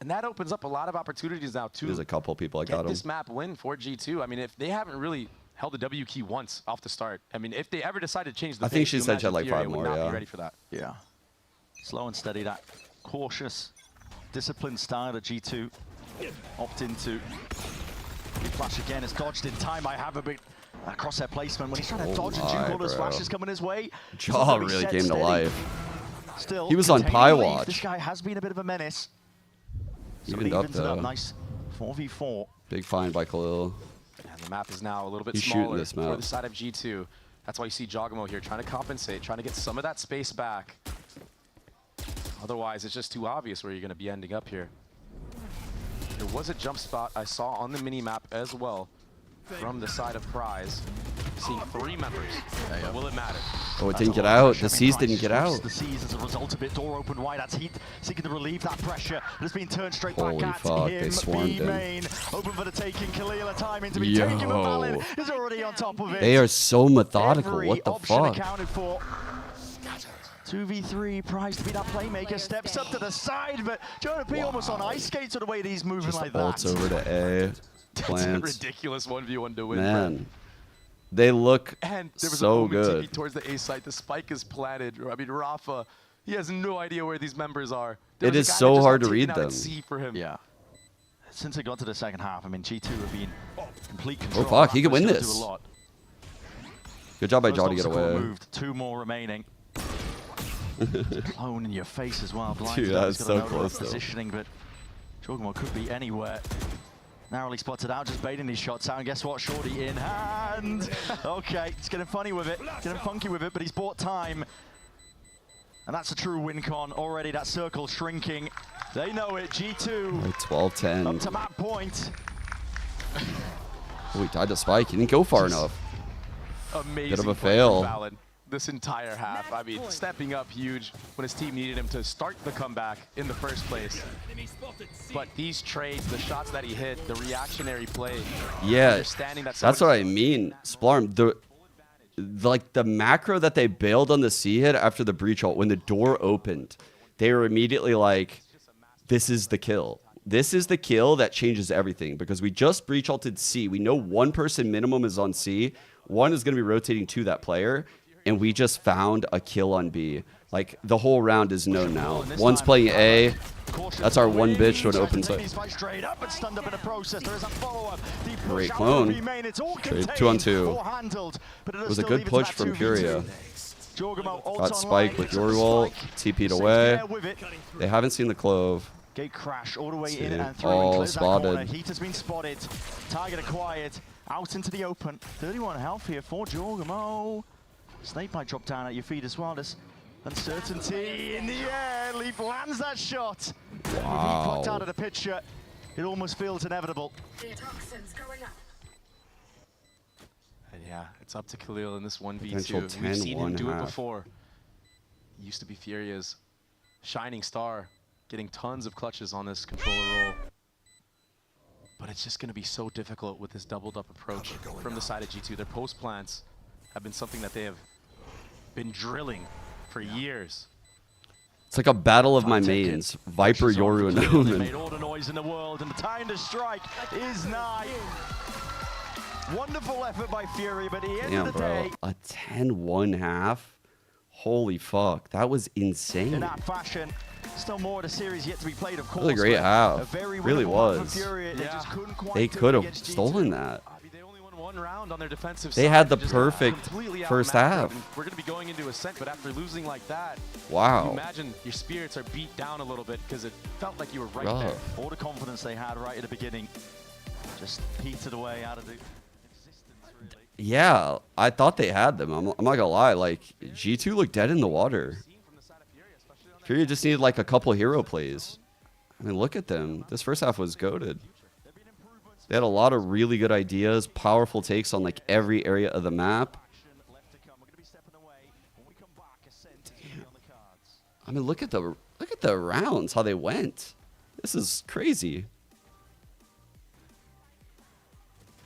Speaker 9: And that opens up a lot of opportunities now to
Speaker 15: There's a couple people I
Speaker 9: get
Speaker 15: got
Speaker 9: this
Speaker 15: them.
Speaker 9: map win for G2. I mean, if they haven't really held the W key once off the start, I mean, if they ever decide to change the
Speaker 15: I think
Speaker 9: pace,
Speaker 15: she
Speaker 9: you
Speaker 15: said she had
Speaker 9: imagine
Speaker 15: like
Speaker 9: Furia
Speaker 15: 5
Speaker 9: would
Speaker 15: more,
Speaker 9: not
Speaker 15: yeah.
Speaker 9: be ready for that.
Speaker 13: Yeah. Slow and steady, that cautious, disciplined style of G2. Opt into big flash again. It's dodged in time. I have a bit crosshair placement when he's trying to dodge and
Speaker 15: my,
Speaker 13: juke all those
Speaker 15: bro.
Speaker 13: flashes coming his way.
Speaker 15: Jaw really came to life.
Speaker 13: Still,
Speaker 15: He was on
Speaker 13: containing
Speaker 15: Pie
Speaker 13: lead.
Speaker 15: Watch.
Speaker 13: This guy has been a bit of a menace. So
Speaker 15: Evened
Speaker 13: it
Speaker 15: up
Speaker 13: evens it up.
Speaker 15: though.
Speaker 13: Nice 4v4.
Speaker 15: Big find by Khalil.
Speaker 9: And the map is now a little bit
Speaker 15: He's shooting
Speaker 9: smaller
Speaker 15: this
Speaker 9: for
Speaker 15: map.
Speaker 9: the side of G2. That's why you see Jogamo here trying to compensate, trying to get some of that space back. Otherwise, it's just too obvious where you're going to be ending up here. There was a jump spot I saw on the mini-map as well from the side of Prize. Seeing 3 members. But will it matter?
Speaker 15: Oh, it didn't get out. The C's didn't get out.
Speaker 13: The C's as a result of it. Door open wide. That's Heat seeking to relieve that pressure. But it's been turned straight
Speaker 15: Holy
Speaker 13: back at
Speaker 15: fuck,
Speaker 13: him.
Speaker 15: they swarmed him.
Speaker 13: B-main open for the taking. Khalil a timing to be taking the Balin. Is already on top of it.
Speaker 15: They are so methodical.
Speaker 13: Every
Speaker 15: What the
Speaker 13: option
Speaker 15: fuck?
Speaker 13: accounted for. 2v3, Prize to be that playmaker, steps up to the side, but Jonah P almost on ice skates with the way that he's moving
Speaker 15: Just
Speaker 13: like
Speaker 15: ults
Speaker 13: that.
Speaker 15: over to A.
Speaker 9: That's a
Speaker 15: Plants.
Speaker 9: ridiculous 1v1 to win.
Speaker 15: Man. They look
Speaker 9: And there was
Speaker 15: so
Speaker 9: a moment
Speaker 15: good.
Speaker 9: TP towards the A site. The spike is planted. I mean, Rafa, he has no idea where these members are.
Speaker 15: It is so hard to read them.
Speaker 9: C for him.
Speaker 13: Yeah. Since it got to the second half, I mean, G2 have been complete
Speaker 15: Oh
Speaker 13: control.
Speaker 15: fuck, he could win
Speaker 13: Rafa's gonna
Speaker 15: this.
Speaker 13: do a lot.
Speaker 15: Good job by
Speaker 13: First
Speaker 15: Jaw to get
Speaker 13: obstacle
Speaker 15: away.
Speaker 13: removed, 2 more remaining. Clone in your face as well. Blind
Speaker 15: Dude,
Speaker 13: He's
Speaker 15: that's
Speaker 13: got
Speaker 15: so
Speaker 13: a note of
Speaker 15: close, though.
Speaker 13: positioning, but Jogamo could be anywhere. Narrowly spotted out, just baiting these shots out. And guess what? Shorty in hand. Okay, he's getting funny with it, getting funky with it, but he's bought time. And that's a true win con already. That circle shrinking. They know it. G2
Speaker 15: Like 12-10.
Speaker 13: up to that point.
Speaker 15: Oh, he died to Spike. He didn't go far enough.
Speaker 9: Amazing
Speaker 15: Bit of a
Speaker 9: play
Speaker 15: fail.
Speaker 9: from Valen this entire half. I mean, stepping up huge when his team needed him to start the comeback in the first place. But these trades, the shots that he hit, the reactionary play,
Speaker 15: Yeah,
Speaker 9: understanding that
Speaker 15: that's what I mean. Splarm, the macro that they bailed on the C hit after the breach ult, when the door opened, they were immediately like, this is the kill. This is the kill that changes everything, because we just breach ulted C. We know 1 person minimum is on C. 1 is going to be rotating to that player, and we just found a kill on B. Like, the whole round is known now. 1's playing A. That's our 1 bitch to an open site.
Speaker 13: Straight up and stunned up in the process. There is a follow-up.
Speaker 15: Great clone. Trade 2-on-2. It was a good push from Furia. Got Spike with Yori ult. TP'd away. They haven't seen the Clove.
Speaker 13: Gate crash all the way in and through.
Speaker 15: All
Speaker 13: And clears that corner.
Speaker 15: spotted.
Speaker 13: Heat has been spotted. Target acquired. Out into the open. 31 health here for Jogamo. Snake might drop down at your feet as well. There's uncertainty in the air. Leaf lands that shot.
Speaker 15: Wow.
Speaker 13: Plucked out of the picture. It almost feels inevitable.
Speaker 9: And yeah, it's up to Khalil in this 1v2.
Speaker 15: Potential
Speaker 9: We've seen him
Speaker 15: 10-1
Speaker 9: do it
Speaker 15: half.
Speaker 9: before. He used to be Furia's shining star, getting tons of clutches on this controller role. But it's just going to be so difficult with this doubled up approach from the side of G2. Their post plants have been something that they have been drilling for years.
Speaker 15: It's like a battle of my mains. Viper, Yoru, and
Speaker 13: They
Speaker 15: Omen.
Speaker 13: made all the noise in the world, and the time to strike is nigh. Wonderful effort by Fury, but at the end
Speaker 15: Damn,
Speaker 13: of the
Speaker 15: bro.
Speaker 13: day,
Speaker 15: A 10-1 half? Holy fuck. That was
Speaker 13: in
Speaker 15: insane.
Speaker 13: that fashion, still more of the series yet to be played, of course.
Speaker 15: That was a great
Speaker 13: but
Speaker 15: half.
Speaker 13: a very
Speaker 15: Really
Speaker 13: winnable half
Speaker 15: was.
Speaker 13: for Fury. They just couldn't quite
Speaker 15: They
Speaker 13: do it
Speaker 15: could have
Speaker 13: against G2.
Speaker 15: stolen that.
Speaker 9: They only won 1 round on their defensive
Speaker 15: They
Speaker 9: side.
Speaker 15: had the
Speaker 9: just
Speaker 15: perfect
Speaker 9: completely
Speaker 15: first
Speaker 9: outmatched
Speaker 15: half.
Speaker 9: them. We're going to be going into Ascent, but after losing like that,
Speaker 15: Wow.
Speaker 9: you imagine your spirits are beat down a little bit because it felt like you were right
Speaker 15: Rough.
Speaker 9: there.
Speaker 13: All the confidence they had right at the beginning just petered away out of the...
Speaker 15: Yeah, I thought they had them. I'm not gonna lie. Like, G2 looked dead in the water. Furia just needed like a couple hero plays. I mean, look at them. This first half was goated. They had a lot of really good ideas, powerful takes on like every area of the map. I mean, look at the rounds, how they went. This is crazy.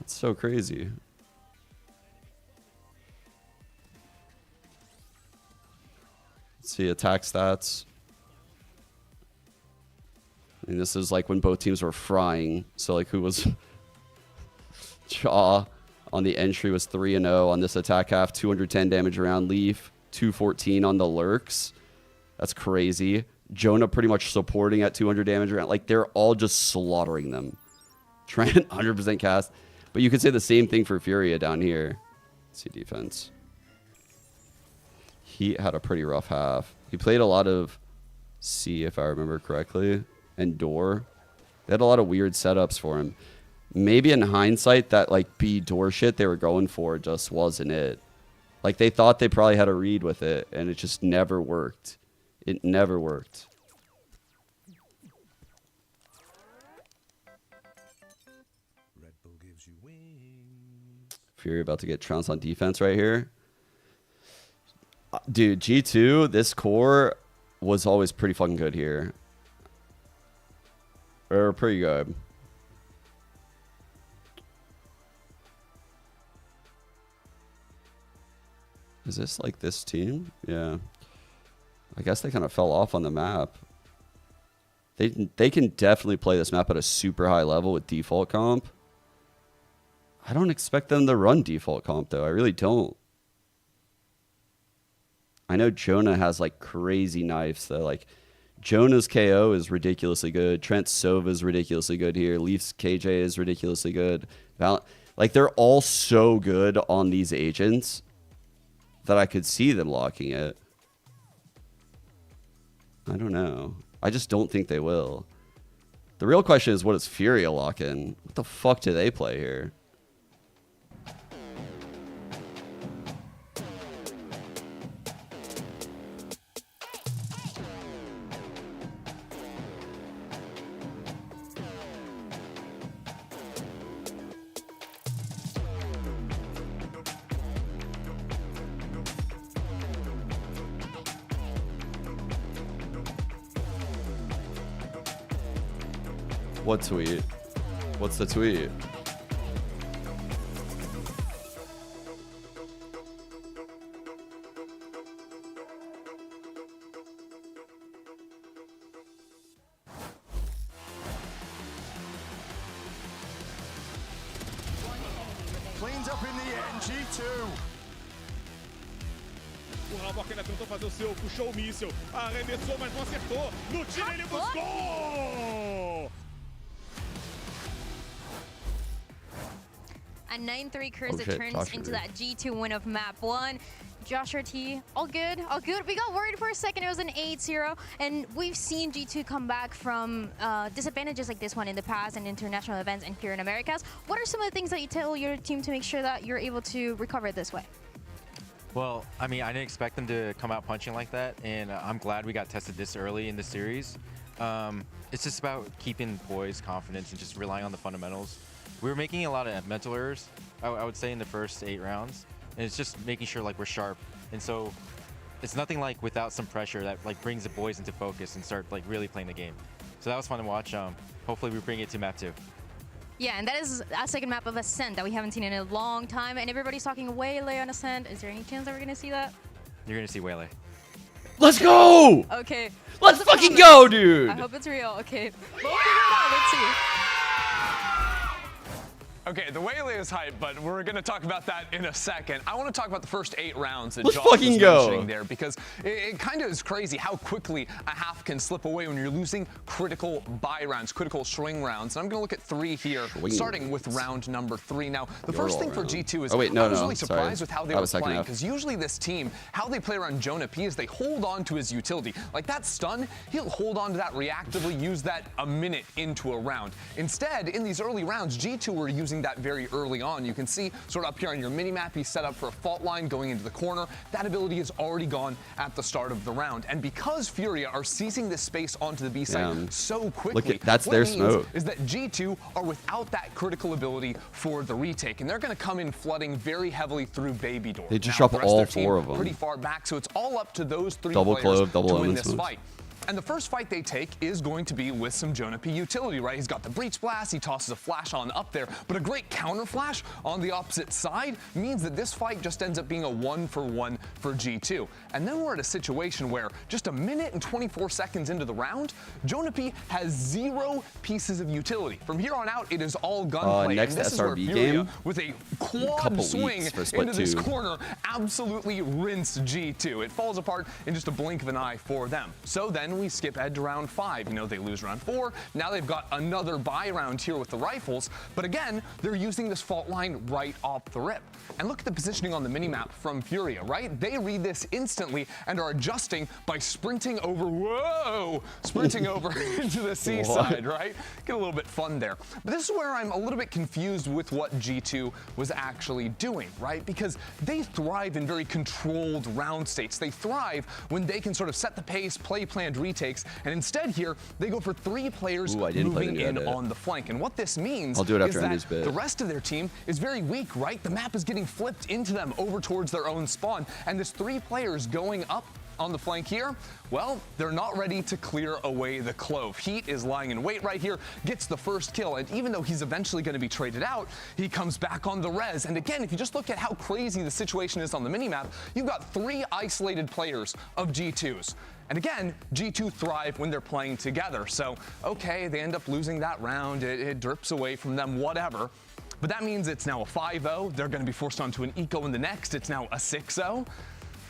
Speaker 15: It's so crazy. Let's see attack stats. I mean, this is like when both teams were frying. So like who was Chaw on the entry was 3-0 on this attack half, 210 damage around Leaf, 214 on the lurks. That's crazy. Jonah pretty much supporting at 200 damage around. Like they're all just slaughtering them. Trent 100% cast. But you could say the same thing for Furia down here. Let's see defense. He had a pretty rough half. He played a lot of C, if I remember correctly, and door. They had a lot of weird setups for him. Maybe in hindsight, that like B door shit they were going for just wasn't it. Like they thought they probably had a read with it, and it just never worked. It never worked. Fury about to get trounced on defense right here. Dude, G2, this core was always pretty fucking good here. Or pretty good. Is this like this team? Yeah. I guess they kind of fell off on the map. They can definitely play this map at a super high level with default comp. I don't expect them to run default comp though. I really don't. I know Jonah has like crazy knives though. Like Jonah's KO is ridiculously good. Trent's Sova is ridiculously good here. Leaf's KJ is ridiculously good. Like they're all so good on these agents that I could see them locking it. I don't know. I just don't think they will. The real question is, what does Furia lock in? What the fuck do they play here? What tweet? What's the tweet?
Speaker 18: Cleans up in the end, G2.
Speaker 19: O Havoc ainda tentou fazer o seu, puxou o míssil, arremessou, mas não acertou. No tiro ele buscou!
Speaker 6: A 9-3 curse that turns into that G2 win of map 1. Joshua T, all good, all good. We got worried for a second, it was an 8-0, and we've seen G2 come back from disadvantages like this one in the past and international events and here in Americas. What are some of the things that you tell your team to make sure that you're able to recover it this way?
Speaker 20: Well, I mean, I didn't expect them to come out punching like that, and I'm glad we got tested this early in the series. It's just about keeping poise, confidence, and just relying on the fundamentals. We were making a lot of mental errors, I would say, in the first 8 rounds, and it's just making sure like we're sharp. And so it's nothing like without some pressure that like brings the boys into focus and start like really playing the game. So that was fun to watch. Hopefully we bring it to map 2.
Speaker 6: Yeah, and that is a second map of Ascent that we haven't seen in a long time, and everybody's talking Waylay on Ascent. Is there any chance that we're gonna see that?
Speaker 20: You're gonna see Waylay.
Speaker 15: Let's go!
Speaker 6: Okay.
Speaker 15: Let's fucking go, dude!
Speaker 6: I hope it's real. Okay. We'll figure it out. Let's see.
Speaker 4: Okay, the Waylay is hype, but we're going to talk about that in a second. I want to talk about the first 8 rounds that
Speaker 15: Let's
Speaker 4: Josh was
Speaker 15: fucking go.
Speaker 4: mentioning there, because it kind of is crazy how quickly a half can slip away when you're losing critical buy rounds, critical swing rounds. And I'm going to look at 3 here, starting with round number 3. Now, the first thing for G2 is I was really surprised with how they were playing, because usually this team, how they play around Jonah P is they hold on to his utility. Like that stun, he'll hold on to that reactively, use that a minute into a round. Instead, in these early rounds, G2 were using that very early on. You can see sort of up here on your mini-map, he's set up for a fault line going into the corner. That ability is already gone at the start of the round. And because Furia are seizing this space onto the B side so quickly,
Speaker 15: that's their smoke.
Speaker 4: Is that G2 are without that critical ability for the retake, and they're going to come in flooding very heavily through Baby Door.
Speaker 15: They just drop all 4 of them.
Speaker 4: Pretty far back, so it's all up to those 3
Speaker 15: double
Speaker 4: players
Speaker 15: clove, double
Speaker 4: to win this fight. And the first fight they take is going to be with some Jonapi utility, right? He's got the Breach Blast, he tosses a flash on up there, but a great counter flash on the opposite side means that this fight just ends up being a 1-for-1 for G2. And then we're at a situation where just a minute and 24 seconds into the round, Jonapi has 0 pieces of utility. From here on out, it is all gunplay.
Speaker 15: Next
Speaker 4: and this
Speaker 15: SRB
Speaker 4: is where Furia,
Speaker 15: game,
Speaker 4: with a quad swing into this
Speaker 15: 2.
Speaker 4: corner, absolutely rinse G2. It falls apart in just a blink of an eye for them. So then we skip ahead to round 5. You know, they lose round 4. Now they've got another buy round here with the rifles. But again, they're using this fault line right off the rip. And look at the positioning on the minimap from Furia, right? They read this instantly and are adjusting by sprinting over, sprinting over into the seaside, right? Get a little bit fun there. But this is where I'm a little bit confused with what G2 was actually doing, right? Because they thrive in very controlled round states. They thrive when they can sort of set the pace, play planned retakes, and instead here, they go for 3 players moving in on the flank. And what this means is that the rest of their team is very weak, right? The map is getting flipped into them over towards their own spawn, and this 3 players going up on the flank here, well, they're not ready to clear away the Clove. Heat is lying in wait right here, gets the first kill, and even though he's eventually going to be traded out, he comes back on the res. And again, if you just look at how crazy the situation is on the minimap, you've got 3 isolated players of G2s. And again, G2 thrive when they're playing together. So, okay, they end up losing that round, it drips away from them, whatever. But that means it's now a 5-0. They're going to be forced onto an eco in the next. It's now a 6-0.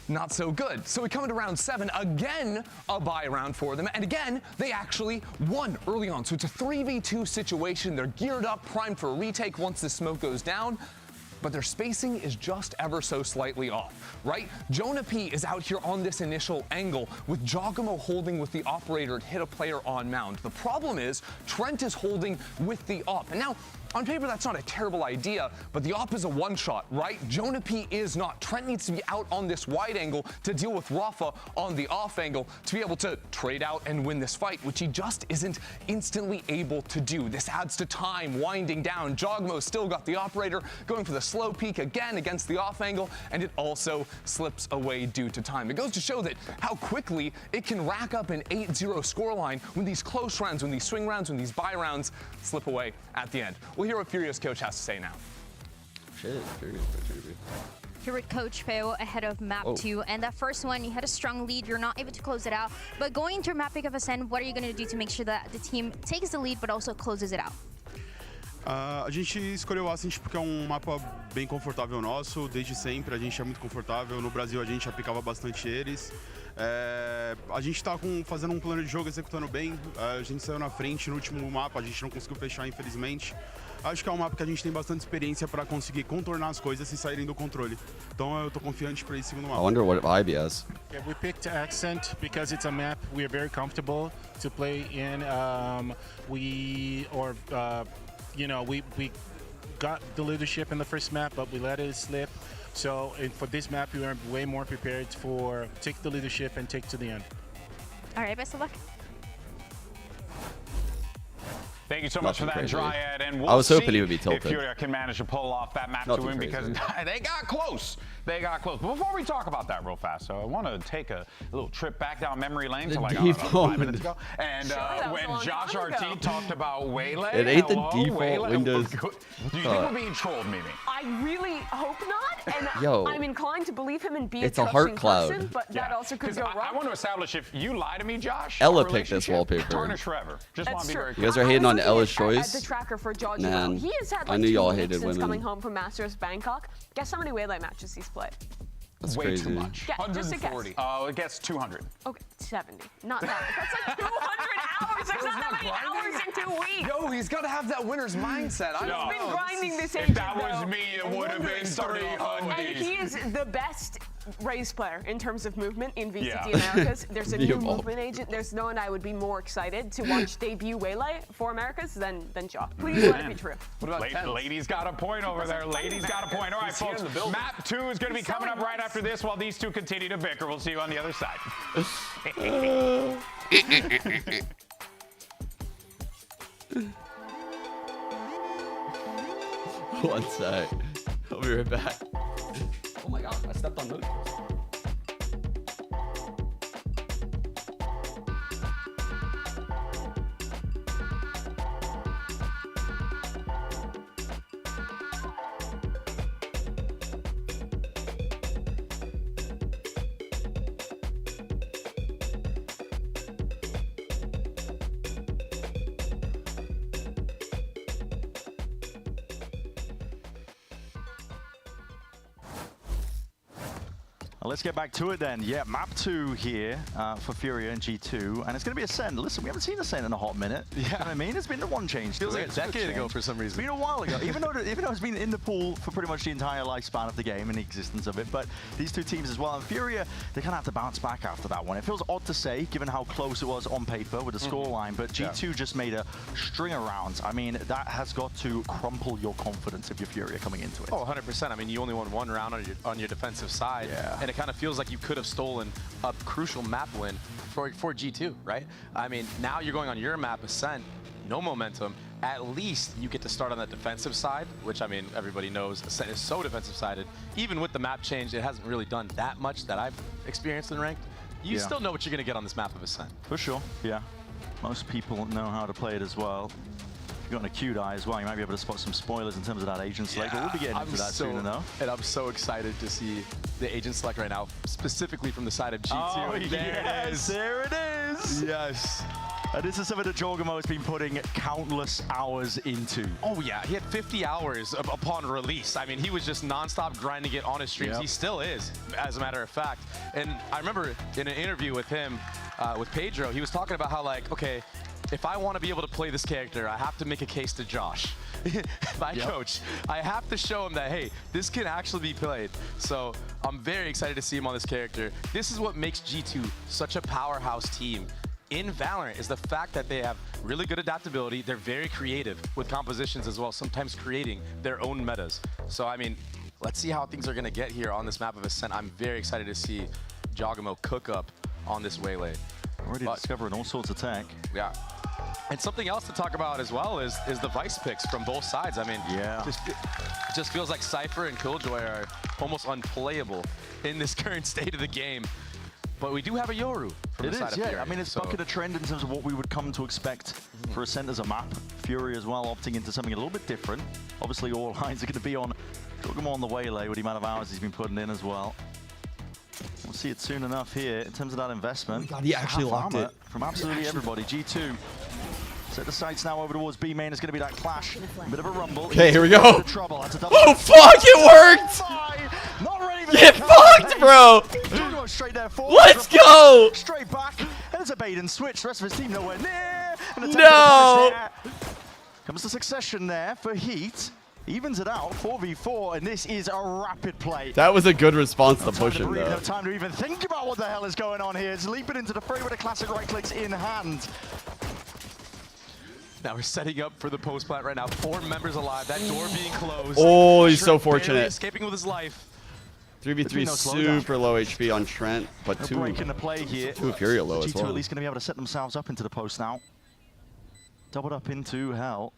Speaker 4: Not so good. So we come into round 7, again a buy round for them, and again they actually won early on. So it's a 3v2 situation. They're geared up, primed for a retake once the smoke goes down, but their spacing is just ever so slightly off, right? Jonapi is out here on this initial angle with Giacomo holding with the operator to hit a player on mound. The problem is Trent is holding with the op, and now on paper, that's not a terrible idea, but the op is a one-shot, right? Jonapi is not. Trent needs to be out on this wide angle to deal with Rafa on the off angle to be able to trade out and win this fight, which he just isn't instantly able to do. This adds to time winding down. Jogmo's still got the operator going for the slow peek again against the off angle, and it also slips away due to time. It goes to show that how quickly it can rack up an 8-0 scoreline when these close rounds, when these swing rounds, when these buy rounds slip away at the end. We'll hear what Furious coach has to say now.
Speaker 15: Shit, Furious.
Speaker 6: Here with Coach Peo ahead of map 2, and that first one, you had a strong lead, you're not able to close it out. But going into map pick of Ascend, what are you going to do to make sure that the team takes the lead but also closes it out?
Speaker 10: A gente escolheu o Ascent porque é mapa bem confortável nosso, desde sempre a gente é muito confortável. No Brasil a gente aplicava bastante eles. A gente está fazendo plano de jogo, executando bem. A gente saiu na frente no último mapa, a gente não conseguiu fechar, infelizmente. Acho que é mapa que a gente tem bastante experiência para conseguir contornar as coisas e saírem do controle. Então eu tô confiante para esse segundo mapa.
Speaker 15: I wonder what IB has.
Speaker 21: Yeah, we picked Accent because it's a map we are very comfortable to play in. We got the leadership in the first map, but we let it slip. So for this map, we are way more prepared for take the leadership and take to the end.
Speaker 6: All right, best of luck.
Speaker 1: Thank you so much for that,
Speaker 15: crazy.
Speaker 1: Dryad, and we'll
Speaker 15: I was hoping
Speaker 1: see
Speaker 15: he would be tilted.
Speaker 1: if Furia can manage to pull off that map to win, because they got close. They got close. But before we talk about that real fast, so I want to take a little trip back down memory lane to like 5 minutes ago. And when Josh RT talked about Waylay,
Speaker 15: it ain't the default Windows.
Speaker 1: Do you think we're being trolled, Mimi?
Speaker 2: I really hope not, and
Speaker 15: Yo,
Speaker 2: I'm inclined to believe him and be
Speaker 15: it's
Speaker 2: a
Speaker 15: a heart
Speaker 2: trusting
Speaker 15: cloud.
Speaker 2: person, but that also could go wrong.
Speaker 1: I want to establish if you lie to me, Josh.
Speaker 15: Ella picked this wallpaper.
Speaker 1: Tarnish forever. Just want to be very
Speaker 15: You guys are hating on Ella's choice?
Speaker 2: At the tracker for George,
Speaker 15: Man,
Speaker 2: he has had
Speaker 15: I
Speaker 2: like
Speaker 15: knew
Speaker 2: 2
Speaker 15: y'all
Speaker 2: weeks
Speaker 15: hated
Speaker 2: since
Speaker 15: women.
Speaker 2: coming home from Masters Bangkok. Guess how many Waylay matches he's played?
Speaker 15: That's
Speaker 1: way
Speaker 15: crazy.
Speaker 1: too much.
Speaker 2: Yeah, just a guess.
Speaker 1: Oh, it gets 200.
Speaker 2: Okay, 70. Not that. That's like 200 hours. There's not that many hours in 2 weeks.
Speaker 4: Yo, he's got to have that winner's mindset.
Speaker 2: He's been grinding this
Speaker 1: If
Speaker 2: agent,
Speaker 1: that was
Speaker 2: though.
Speaker 1: me, it would have been 300.
Speaker 2: And he is the best race player in terms of movement in VCT
Speaker 1: Yeah.
Speaker 2: Americas. There's a
Speaker 15: The
Speaker 2: new
Speaker 15: evolve.
Speaker 2: movement agent. There's no one I would be more excited to watch debut Waylay for Americas than Jaw. Please let it be true.
Speaker 4: What about
Speaker 1: Ladies got a point over there. Ladies got a point. All right,
Speaker 4: He's here
Speaker 1: folks.
Speaker 4: in the building.
Speaker 1: Map 2 is going to be coming up right after this while these two continue to bicker. We'll see you on the other side.
Speaker 15: One sec. I'll be right back. Oh my god, I stepped on those.
Speaker 13: Let's get back to it then. Yeah, map 2 here for Furia and G2, and it's going to be Ascent. Listen, we haven't seen Ascent in a hot minute. Yeah. You know what I mean? It's been one change.
Speaker 9: Feels
Speaker 13: to
Speaker 9: like
Speaker 13: it.
Speaker 9: a decade ago for some reason.
Speaker 13: It's been a while ago, even though it's been in the pool for pretty much the entire lifespan of the game and the existence of it. But these two teams as well, and Furia, they kind of have to bounce back after that one. It feels odd to say, given how close it was on paper with the scoreline, but G2 just made a string of rounds. I mean, that has got to crumple your confidence if you're Furia coming into it.
Speaker 9: Oh, 100%. I mean, you only won one round on your defensive side, and it kind of feels like you could have stolen a crucial map win for G2, right? I mean, now you're going on your map, Ascent, no momentum. At least you get to start on that defensive side, which, I mean, everybody knows Ascent is so defensive-sided. Even with the map change, it hasn't really done that much that I've experienced in ranked. You still know what you're going to get on this map of Ascent.
Speaker 13: For sure, yeah. Most people know how to play it as well. If you've got an acute eye as well, you might be able to spot some spoilers in terms of that agent select, but we'll be getting into that soon enough.
Speaker 9: And I'm so excited to see the agent select right now, specifically from the side of G2.
Speaker 13: Oh,
Speaker 9: there it is.
Speaker 13: There it is.
Speaker 9: Yes.
Speaker 13: This is something that Jorgamo has been putting countless hours into.
Speaker 9: Oh yeah, he had 50 hours upon release. I mean, he was just nonstop grinding it on his streams. He still is, as a matter of fact. And I remember in an interview with him, with Pedro, he was talking about how, like, okay, if I want to be able to play this character, I have to make a case to Josh, my coach. I have to show him that, hey, this can actually be played. So I'm very excited to see him on this character. This is what makes G2 such a powerhouse team in Valorant, is the fact that they have really good adaptability. They're very creative with compositions as well, sometimes creating their own metas. So, I mean, let's see how things are going to get here on this map of Ascent. I'm very excited to see Jorgamo cook up on this Waylay.
Speaker 13: Already discovering all sorts of tech.
Speaker 9: Yeah. And something else to talk about as well is the Vice picks from both sides. I mean, just feels like Cypher and Killjoy are almost unplayable in this current state of the game. But we do have a Yoru from the side of Fury.
Speaker 13: I mean, it's bucking a trend in terms of what we would come to expect for Ascent as a map. Fury as well, opting into something a little bit different. Obviously, all lines are going to be on Jorgamo on the Waylay with the amount of hours he's been putting in as well. We'll see it soon enough here in terms of that investment.
Speaker 15: Oh my God, he actually locked it.
Speaker 13: From absolutely everybody. G2 set the sights now over towards B main. It's going to be that clash. A bit of a rumble.
Speaker 15: Okay, here we go.
Speaker 13: Trouble. That's a
Speaker 15: Oh, fuck, it worked!
Speaker 13: Not ready.
Speaker 15: Get fucked, bro!
Speaker 13: Straight there forward.
Speaker 15: Let's go!
Speaker 13: Straight back. And it's a bait and switch. The rest of his team nowhere near.
Speaker 15: No!
Speaker 13: Comes the succession there for Heat. Evens it out, 4v4, and this is a rapid play.
Speaker 15: That was a good response to push him,
Speaker 13: No
Speaker 15: though.
Speaker 13: time to even think about what the hell is going on here. It's leaping into the fray with the classic right clicks in hand.
Speaker 9: Now we're setting up for the post plant right now. 4 members alive, that door being closed.
Speaker 15: Oh, he's so
Speaker 9: Barely
Speaker 15: fortunate.
Speaker 9: escaping with his life.
Speaker 15: 3v3 super low HP on Trent, but
Speaker 13: They're breaking the play here.
Speaker 15: 2 Furia low as
Speaker 13: G2
Speaker 15: well.
Speaker 13: at least going to be able to set themselves up into the post now. Doubled up into Hell.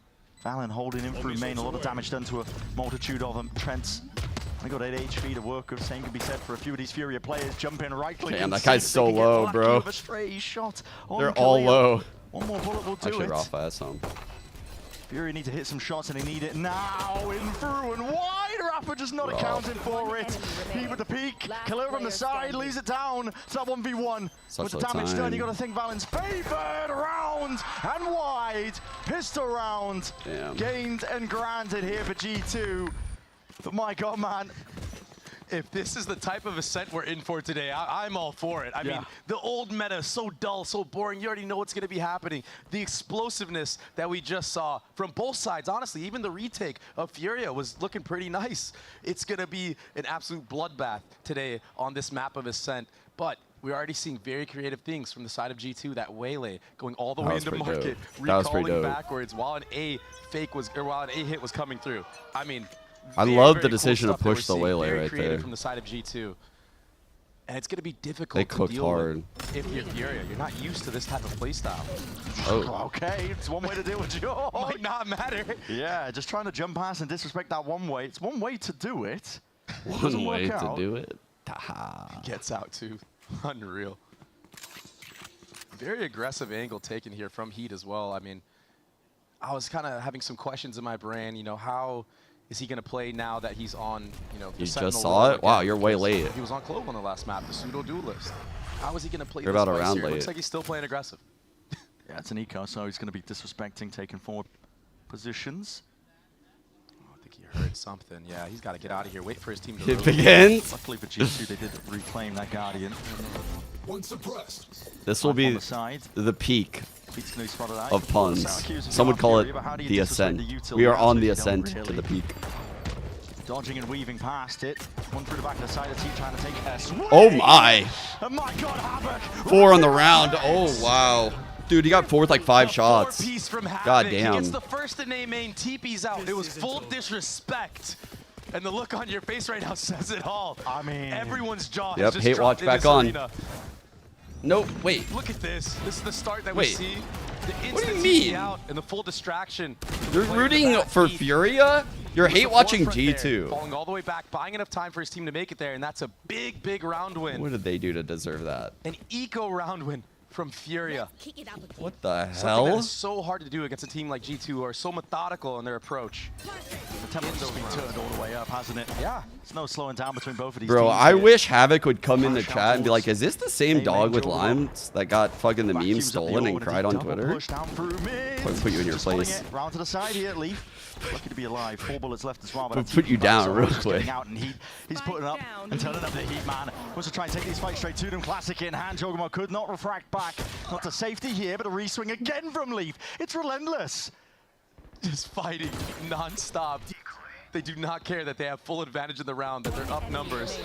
Speaker 13: Valen holding in through main. A lot of damage done to a multitude of them. Trent's only got 8 HP to work with. Same can be said for a few of these Furia players. Jump in right click.
Speaker 15: Damn, that guy's so low, bro.
Speaker 13: A stray shot on
Speaker 15: They're all low.
Speaker 13: One more bullet will do
Speaker 15: Actually,
Speaker 13: it.
Speaker 15: Rafa has some.
Speaker 13: Fury need to hit some shots and they need it now. In through and wide. Rafa just not accounting for it. He with the peak. Killer from the side leaves it down. It's that 1v1. With the damage done, you got to think Valen's favored round and wide. Pistol round.
Speaker 15: Damn.
Speaker 13: Gained and granted here for G2. But my God, man.
Speaker 9: If this is the type of Ascent we're in for today, I'm all for it. I mean, the old meta is so dull, so boring. You already know what's going to be happening. The explosiveness that we just saw from both sides, honestly, even the retake of Furia was looking pretty nice. It's going to be an absolute bloodbath today on this map of Ascent. But we're already seeing very creative things from the side of G2. That Waylay going all the way into market, recalling backwards while an A hit was coming through. I mean,
Speaker 15: I love the decision to push the Waylay right there.
Speaker 9: From the side of G2. And it's going to be difficult
Speaker 15: They
Speaker 9: to
Speaker 15: cooked
Speaker 9: deal
Speaker 15: hard.
Speaker 9: with if you're Furia. You're not used to this type of playstyle.
Speaker 15: Oh.
Speaker 13: Okay, it's one way to deal with Joe.
Speaker 9: Might not matter.
Speaker 13: Yeah, just trying to jump past and disrespect that one way. It's one way to do it.
Speaker 15: One way to do it.
Speaker 9: Gets out too. Unreal. Very aggressive angle taken here from Heat as well. I mean, I was kind of having some questions in my brain. You know, how is he going to play now that he's on, you know, the
Speaker 15: You
Speaker 9: Sentinel
Speaker 15: just saw it?
Speaker 9: again?
Speaker 15: Wow, you're way late.
Speaker 9: He was on Clove on the last map, the pseudo-duelist. How is he going to play
Speaker 15: You're
Speaker 9: this
Speaker 15: about a
Speaker 9: place
Speaker 15: round
Speaker 9: here? It
Speaker 15: late.
Speaker 9: looks like he's still playing aggressive.
Speaker 13: Yeah, it's an eco, so he's going to be disrespecting, taking forward positions.
Speaker 9: think he heard something. Yeah, he's got to get out of here. Wait for his team to
Speaker 15: It
Speaker 9: rotate.
Speaker 15: begins.
Speaker 13: Luckily for G2, they did reclaim that Guardian.
Speaker 15: This will be the peak of puns. Some would call it the ascent. We are on the ascent to the peak.
Speaker 13: Dodging and weaving past it. One through the back of the side of the team trying to take a swing.
Speaker 15: Oh my.
Speaker 13: Oh my God, Havoc.
Speaker 15: 4 on the round. Oh wow. Dude, he got 4 with like 5 shots.
Speaker 9: Piece from Havoc.
Speaker 15: God
Speaker 9: He
Speaker 15: damn.
Speaker 9: gets the first in A main, TP's out. It was full disrespect. And the look on your face right now says it all.
Speaker 13: I mean,
Speaker 9: everyone's jaw
Speaker 15: Yep,
Speaker 9: has just
Speaker 15: hate
Speaker 9: dropped
Speaker 15: watch
Speaker 9: in
Speaker 15: back
Speaker 9: this
Speaker 15: on.
Speaker 9: arena.
Speaker 15: Nope, wait.
Speaker 9: Look at this. This is the start that we
Speaker 15: Wait.
Speaker 9: see. The
Speaker 15: What do you
Speaker 9: instant
Speaker 15: mean?
Speaker 9: TP out and the full distraction.
Speaker 15: You're rooting for Furia? You're hate watching G2.
Speaker 9: Falling all the way back, buying enough time for his team to make it there, and that's a big, big round win.
Speaker 15: What did they do to deserve that?
Speaker 9: An eco round win from Furia.
Speaker 15: What the
Speaker 9: Something that
Speaker 15: hell?
Speaker 9: is so hard to do against a team like G2 who are so methodical in their approach.
Speaker 13: The tempo's been turned all the way up, hasn't it?
Speaker 9: Yeah.
Speaker 13: There's no slowing down between both of these
Speaker 15: Bro,
Speaker 13: teams
Speaker 15: I
Speaker 13: here.
Speaker 15: wish Havoc would come in the chat and be like, is this the same dog with limes that got fucking the meme
Speaker 13: Vacuums up the
Speaker 15: stolen and
Speaker 13: order,
Speaker 15: cried on
Speaker 13: double
Speaker 15: Twitter?
Speaker 13: push down through mid.
Speaker 15: Put you in your
Speaker 13: Just pulling
Speaker 15: place.
Speaker 13: it round to the side here, Leaf. Lucky to be alive. 4 bullets left as well.
Speaker 15: But put you down real quick.
Speaker 13: Out and he's putting up and turning up the heat, man. Wants to try and take these fights straight to them. Classic in hand. Jogamo could not refract back. Not to safety here, but a re-swing again from Leaf. It's relentless.
Speaker 9: Just fighting non-stop. They do not care that they have full advantage in the round, that they're up numbers.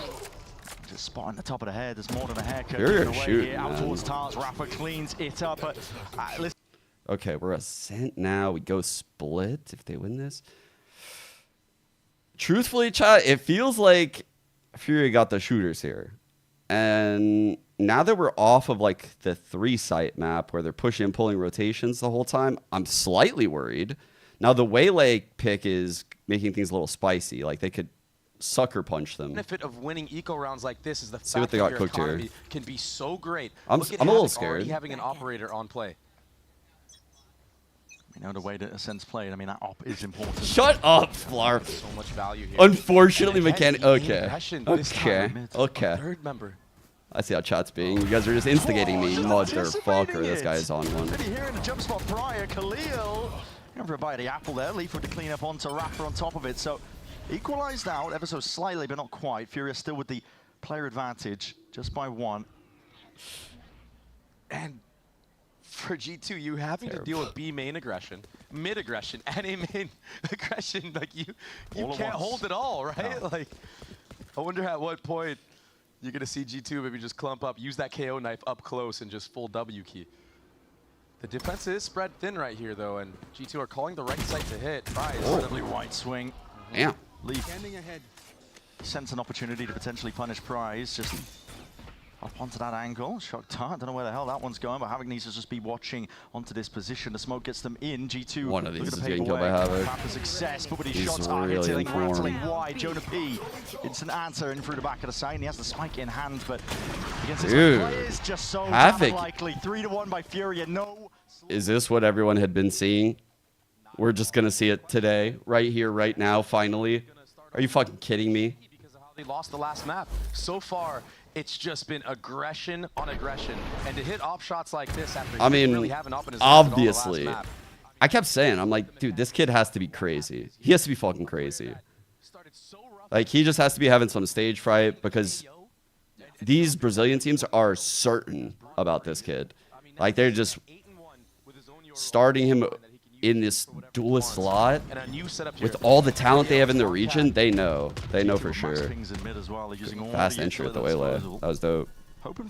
Speaker 13: Just spotting the top of the head. There's more than a haircut.
Speaker 15: You're
Speaker 13: away
Speaker 15: shooting,
Speaker 13: here. Out
Speaker 15: man.
Speaker 13: towards Tars. Rafa cleans it up. But listen.
Speaker 15: Okay, we're ascent now. We go split if they win this. Truthfully, chat, it feels like Fury got the shooters here. And now that we're off of like the 3-site map where they're pushing and pulling rotations the whole time, I'm slightly worried. Now the Waylay pick is making things a little spicy. Like they could sucker punch them.
Speaker 9: The benefit of winning eco rounds like this is the
Speaker 15: See what
Speaker 9: fact
Speaker 15: they
Speaker 9: that
Speaker 15: got
Speaker 9: your
Speaker 15: cooked here.
Speaker 9: economy can be so great.
Speaker 15: I'm
Speaker 9: Look at
Speaker 15: a little
Speaker 9: Havoc already
Speaker 15: scared.
Speaker 9: having an operator on play.
Speaker 13: You know the way that Ascent's played. I mean, that op is important.
Speaker 15: Shut up, Flarf.
Speaker 9: So much value here.
Speaker 15: Unfortunately,
Speaker 9: And
Speaker 15: mechanic.
Speaker 9: heavy
Speaker 15: Okay.
Speaker 9: aggression this time.
Speaker 15: Okay.
Speaker 9: Third member.
Speaker 15: I see how chat's being. You guys are just instigating me, motherfucker. This guy's on one.
Speaker 13: Already here in the jump spot prior, Khalil. Going for a bite of the apple there. Leaf with the clean up onto Rafa on top of it. So equalized out ever so slightly, but not quite. Furia still with the player advantage, just by 1.
Speaker 9: And for G2, you having to deal with B main aggression, mid aggression, and A main aggression. Like you
Speaker 13: All at
Speaker 9: can't
Speaker 13: once.
Speaker 9: hold it all, right?
Speaker 13: No.
Speaker 9: Like, I wonder at what point you're gonna see G2 maybe just clump up, use that KO knife up close, and just full W key. The defense is spread thin right here, though, and G2 are calling the right site to hit. Prize.
Speaker 13: Lovely white swing.
Speaker 15: Damn.
Speaker 13: Leaf sense an opportunity to potentially punish Prize. Just up onto that angle. Shock Tart. Don't know where the hell that one's going, but Havoc needs to just be watching onto this position. The smoke gets them in. G2.
Speaker 15: One of these
Speaker 13: look at
Speaker 15: is
Speaker 13: the
Speaker 15: getting
Speaker 13: paper
Speaker 15: killed by
Speaker 13: way.
Speaker 15: Havoc.
Speaker 13: Path to success, but with his
Speaker 15: He's
Speaker 13: shots are
Speaker 15: really
Speaker 13: hitting,
Speaker 15: in form.
Speaker 13: rattling wide. Jonah P. Instant answer in through the back of the side. And he has the spike in hand, but against his
Speaker 15: Dude.
Speaker 13: own players, just so
Speaker 15: Havoc.
Speaker 13: unlikely. 3-1 by Furia. No.
Speaker 15: Is this what everyone had been seeing? We're just going to see it today, right here, right now, finally. Are you fucking kidding me?
Speaker 9: They lost the last map. So far, it's just been aggression on aggression. And to hit op shots like this after
Speaker 15: I
Speaker 9: he didn't
Speaker 15: mean,
Speaker 9: really have an op in his hands at all the last
Speaker 15: obviously.
Speaker 9: map.
Speaker 15: I kept saying, I'm like, dude, this kid has to be crazy. He has to be fucking crazy. Like, he just has to be having some stage fright because these Brazilian teams are certain about this kid. Like, they're just starting him in this duelist slot with all the talent they have in the region. They know for sure. Fast entry with the Waylay. That was dope.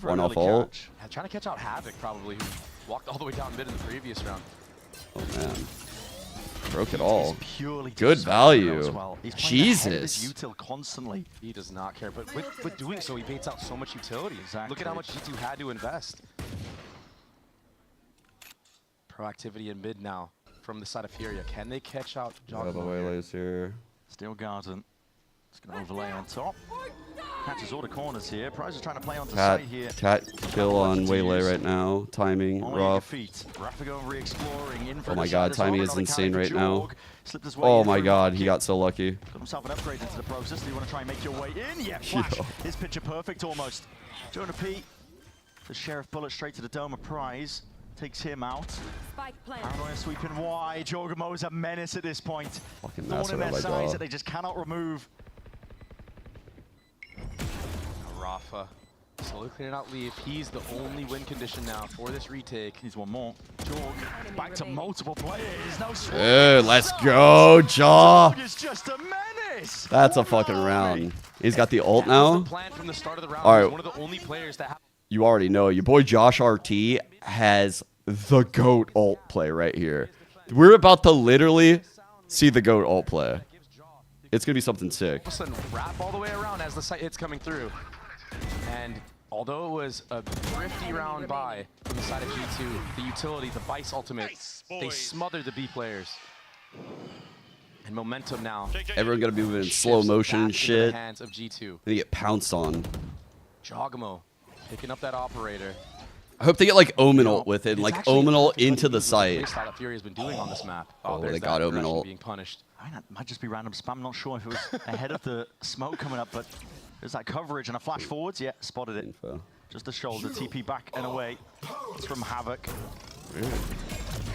Speaker 15: One off ult.
Speaker 9: Yeah, trying to catch out Havoc, probably, who walked all the way down mid in the previous round.
Speaker 15: Oh, man. Broke it all.
Speaker 13: Purely
Speaker 15: Good value.
Speaker 13: He's playing ahead of his
Speaker 15: Jesus.
Speaker 13: util constantly.
Speaker 9: He does not care, but with doing so, he baits out so much utility. Look at how much G2 had to invest. Proactivity in mid now from the side of Furia. Can they catch out
Speaker 15: Yeah, the
Speaker 9: Jogamo?
Speaker 15: Waylay's here.
Speaker 13: Steel Garden. It's going to overlay on top. Catches all the corners here. Prize is trying to play onto
Speaker 15: Cat
Speaker 13: site here.
Speaker 15: kill on Waylay right now. Timing
Speaker 13: Only
Speaker 15: rough.
Speaker 13: feet. Rafa going re-exploring in
Speaker 15: Oh my god, timing is insane right now.
Speaker 13: Slipped his way
Speaker 15: Oh
Speaker 13: in
Speaker 15: my
Speaker 13: through
Speaker 15: god,
Speaker 13: market.
Speaker 15: he got so lucky.
Speaker 13: Got himself an upgrade into the process. Do you want to try and make your way in? Yeah, flash.
Speaker 15: Yo.
Speaker 13: His picture perfect almost. Jonah P. The Sheriff bullet straight to the dome of Prize. Takes him out. Paranoia sweeping wide. Jorgamo is a menace at this point.
Speaker 15: Fucking
Speaker 13: The one in
Speaker 15: massive
Speaker 13: their
Speaker 15: on my
Speaker 13: size
Speaker 15: jaw.
Speaker 13: that they just cannot remove.
Speaker 9: Rafa slowly clearing out LEV. He's the only win condition now for this retake.
Speaker 13: He's one more. Jorg back to multiple players. No swap.
Speaker 15: Dude, let's go, Jaw.
Speaker 13: Jorg is just a menace.
Speaker 15: That's a fucking round. He's got the ult now.
Speaker 9: Plan from the start of the round.
Speaker 15: All right.
Speaker 9: He's one of the only players that have
Speaker 15: You already know. Your boy Josh RT has the GOAT ult play right here. We're about to literally see the GOAT ult play. It's going to be something sick.
Speaker 9: all of a sudden wrap all the way around as the sight hits coming through. And although it was a thrifty round by from the side of G2, the utility, the Vice ultimate, they smothered the B players. And momentum now.
Speaker 15: Everyone going to be moving in slow motion and shit.
Speaker 9: The hands of G2.
Speaker 15: They get pounced on.
Speaker 9: Jogamo picking up that operator.
Speaker 15: I hope they get like Omen ult with it, like Omen ult into the
Speaker 9: Play
Speaker 15: site.
Speaker 9: style that Fury has been doing on this map.
Speaker 15: Oh,
Speaker 9: there's
Speaker 15: they
Speaker 9: that
Speaker 15: got Omen
Speaker 9: aggression
Speaker 15: ult.
Speaker 9: being punished.
Speaker 13: I mean, that might just be random spam. I'm not sure if it was ahead of the smoke coming up, but there's that coverage and a flash forwards. Yeah, spotted it. Just the shoulder, TP back and away. It's from Havoc.
Speaker 15: Really?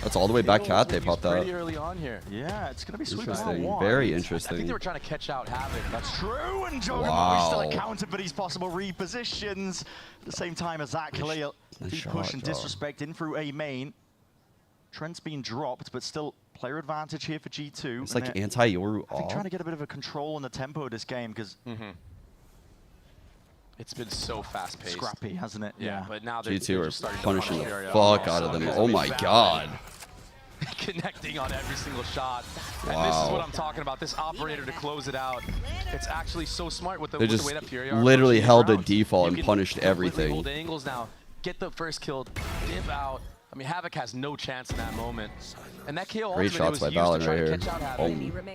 Speaker 15: That's all the way back cat they popped out.
Speaker 9: Pretty early on here.
Speaker 13: Yeah, it's going to be sweeping out
Speaker 15: Interesting.
Speaker 13: wide.
Speaker 15: Very
Speaker 9: I think
Speaker 15: interesting.
Speaker 9: they were trying to catch out Havoc.
Speaker 13: That's true, and Jogamo is still accounted for these possible repositions. At the same time as that, Khalil keep pushing disrespect in through A main. Trent's been dropped, but still player advantage here for G2.
Speaker 15: It's like anti-Yoru
Speaker 13: I think
Speaker 15: off.
Speaker 13: trying to get a bit of a control on the tempo of this game because
Speaker 9: It's been so fast-paced.
Speaker 13: Scrappy, hasn't it?
Speaker 9: Yeah, but now they're
Speaker 15: G2
Speaker 9: just
Speaker 15: are
Speaker 9: starting to
Speaker 15: punishing the
Speaker 9: punish
Speaker 15: fuck out of them. Oh my god.
Speaker 9: Connecting on every single shot. And this is
Speaker 15: Wow.
Speaker 9: what I'm talking about. This operator to close it out. It's actually so smart with the,
Speaker 15: They
Speaker 9: with the
Speaker 15: just
Speaker 9: way that Fury are
Speaker 15: literally
Speaker 9: approaching
Speaker 15: held a
Speaker 9: rounds.
Speaker 15: default
Speaker 9: You
Speaker 15: and
Speaker 9: can
Speaker 15: punished
Speaker 9: completely
Speaker 15: everything.
Speaker 9: Hold angles now. Get the first kill, dip out. I mean, Havoc has no chance in that moment. And that KO
Speaker 15: Great
Speaker 9: ultimate
Speaker 15: shots
Speaker 9: was
Speaker 15: by
Speaker 9: used
Speaker 15: Balin
Speaker 9: to try
Speaker 15: right
Speaker 9: to
Speaker 15: here.
Speaker 9: catch out Havoc.
Speaker 15: Oh.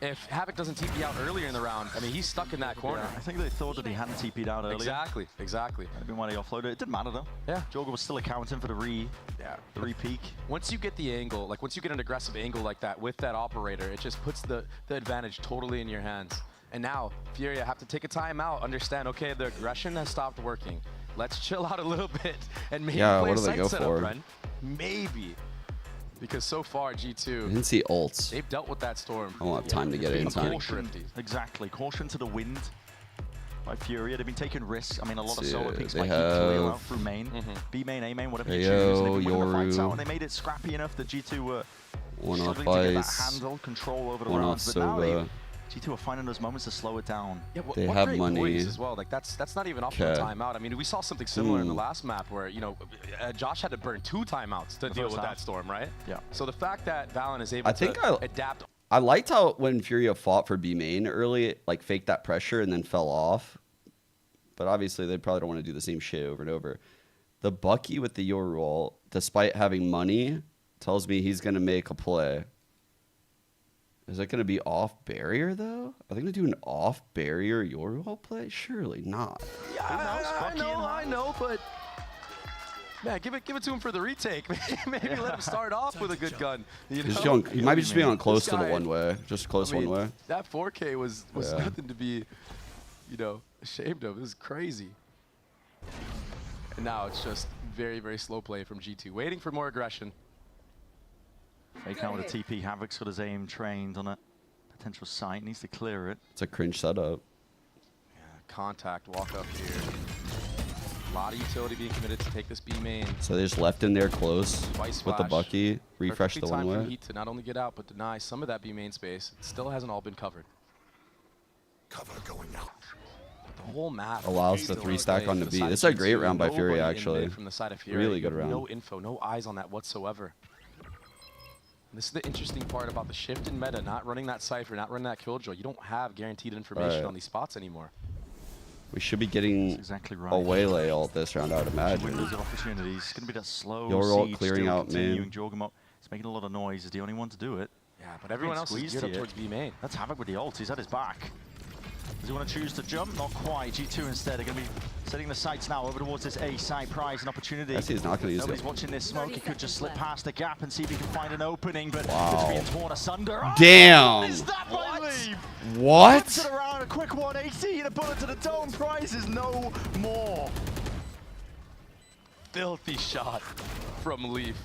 Speaker 9: If Havoc doesn't TP out earlier in the round, I mean, he's stuck in that corner.
Speaker 13: I think they thought that he hadn't TP'd out earlier.
Speaker 9: Exactly, exactly.
Speaker 13: That'd been why they offloaded it. It didn't matter though.
Speaker 9: Yeah.
Speaker 13: Jorga was still accounting for the re-peak.
Speaker 9: Once you get the angle, like once you get an aggressive angle like that with that operator, it just puts the advantage totally in your hands. And now, Furia have to take a time out, understand, okay, the aggression has stopped working. Let's chill out a little bit and maybe
Speaker 15: Yeah,
Speaker 9: play
Speaker 15: what
Speaker 9: a
Speaker 15: do they
Speaker 9: site
Speaker 15: go
Speaker 9: setup
Speaker 15: for?
Speaker 9: run. Maybe. Because so far, G2,
Speaker 15: I didn't see ults.
Speaker 9: they've dealt with that storm.
Speaker 15: I won't have time to get it in time.
Speaker 13: Exactly. Caution to the wind by Furia. They've been taking risks. I mean, a lot of
Speaker 15: See,
Speaker 13: solo picks
Speaker 15: they
Speaker 13: might keep Khalil out
Speaker 15: have-
Speaker 13: through main. B main, A main, whatever
Speaker 15: Heyo,
Speaker 13: you choose. And they've been winning the fights
Speaker 15: Yoru.
Speaker 13: out, and they made it scrappy enough that G2 were
Speaker 15: One off
Speaker 13: struggling to get that
Speaker 15: Ice.
Speaker 13: handle, control over the
Speaker 15: One off
Speaker 13: rounds. But now
Speaker 15: Sova.
Speaker 13: G2 are finding those moments to slow it down.
Speaker 9: Yeah,
Speaker 15: They
Speaker 9: what
Speaker 15: have
Speaker 9: great
Speaker 15: money.
Speaker 9: poise as well. Like that's not even off the
Speaker 15: Okay.
Speaker 9: timeout. I mean, we saw something similar in the last map where Josh had to burn 2 timeouts to deal
Speaker 13: first
Speaker 9: with
Speaker 13: half.
Speaker 9: that storm, right?
Speaker 13: Yeah.
Speaker 9: So the fact that Valen is able
Speaker 15: I think
Speaker 9: to adapt.
Speaker 15: I liked how when Furia fought for B main early, it like faked that pressure and then fell off. But obviously they probably don't want to do the same shit over and over. The Bucky with the Yoru ult, despite having money, tells me he's gonna make a play. Is it gonna be off barrier though? Are they gonna do an off barrier Yoru ult play? Surely not.
Speaker 9: Yeah, I know, but man, give it to him for the retake. Maybe let him start off with a good gun. You
Speaker 15: He's
Speaker 9: know?
Speaker 15: going, he might be just being on close
Speaker 9: This
Speaker 15: to the
Speaker 9: guy-
Speaker 15: one way, just close
Speaker 9: I mean,
Speaker 15: one way.
Speaker 9: That 4K was
Speaker 15: Yeah.
Speaker 9: nothing to be, ashamed of. This is crazy. And now it's just very, very slow play from G2, waiting for more aggression.
Speaker 13: Fake out with a TP. Havoc's got his aim trained on a potential site. Needs to clear it.
Speaker 15: It's a cringe setup.
Speaker 9: Contact, walk up here. A lot of utility being committed to take this B main.
Speaker 15: So they just left him there close
Speaker 9: Twice
Speaker 15: with the
Speaker 9: flash.
Speaker 15: Bucky, refresh the
Speaker 9: Perfectly
Speaker 15: one
Speaker 9: timed for
Speaker 15: way.
Speaker 9: Heat to not only get out, but deny some of that B main space. It still hasn't all been covered.
Speaker 18: Cover going out.
Speaker 9: The whole map
Speaker 15: Allows the
Speaker 9: still
Speaker 15: 3-stack
Speaker 9: playing
Speaker 15: on
Speaker 9: from
Speaker 15: the
Speaker 9: the
Speaker 15: B.
Speaker 9: side
Speaker 15: This is
Speaker 9: of
Speaker 15: a great
Speaker 9: G2,
Speaker 15: round by
Speaker 9: nobody
Speaker 15: Fury,
Speaker 9: in
Speaker 15: actually.
Speaker 9: mid from the side of Fury.
Speaker 15: Really good round.
Speaker 9: No info, no eyes on that whatsoever. This is the interesting part about the shift in meta, not running that Cypher, not running that Killjoy. You don't have guaranteed information
Speaker 15: Right.
Speaker 9: on these spots anymore.
Speaker 15: We should be getting
Speaker 13: exactly right.
Speaker 15: a waylay ult this round, I would imagine.
Speaker 13: Windows of opportunities. It's going to be that slow
Speaker 15: Your ult
Speaker 13: siege
Speaker 15: clearing
Speaker 13: still
Speaker 15: out
Speaker 13: continuing.
Speaker 15: main.
Speaker 13: Jorgamo is making a lot of noise. Is the only one to do it.
Speaker 9: Yeah, but everyone else is
Speaker 13: Squeezed
Speaker 9: geared up
Speaker 13: here.
Speaker 9: towards B main.
Speaker 13: That's Havoc with the ult. He's at his back. Does he want to choose to jump? Not quite. G2 instead are going to be setting the sights now over towards this A side prize and opportunity.
Speaker 15: I see he's not gonna use
Speaker 13: Nobody's
Speaker 15: it.
Speaker 13: watching this smoke. He could just slip past the gap and see if he can find an opening, but
Speaker 15: Wow.
Speaker 13: it's being torn asunder. Oh,
Speaker 15: Damn.
Speaker 13: Is that by LEV?
Speaker 15: What?
Speaker 13: Flips it around, a quick 180 and a bullet to the dome. Prize is no more.
Speaker 9: Filthy shot from LEV.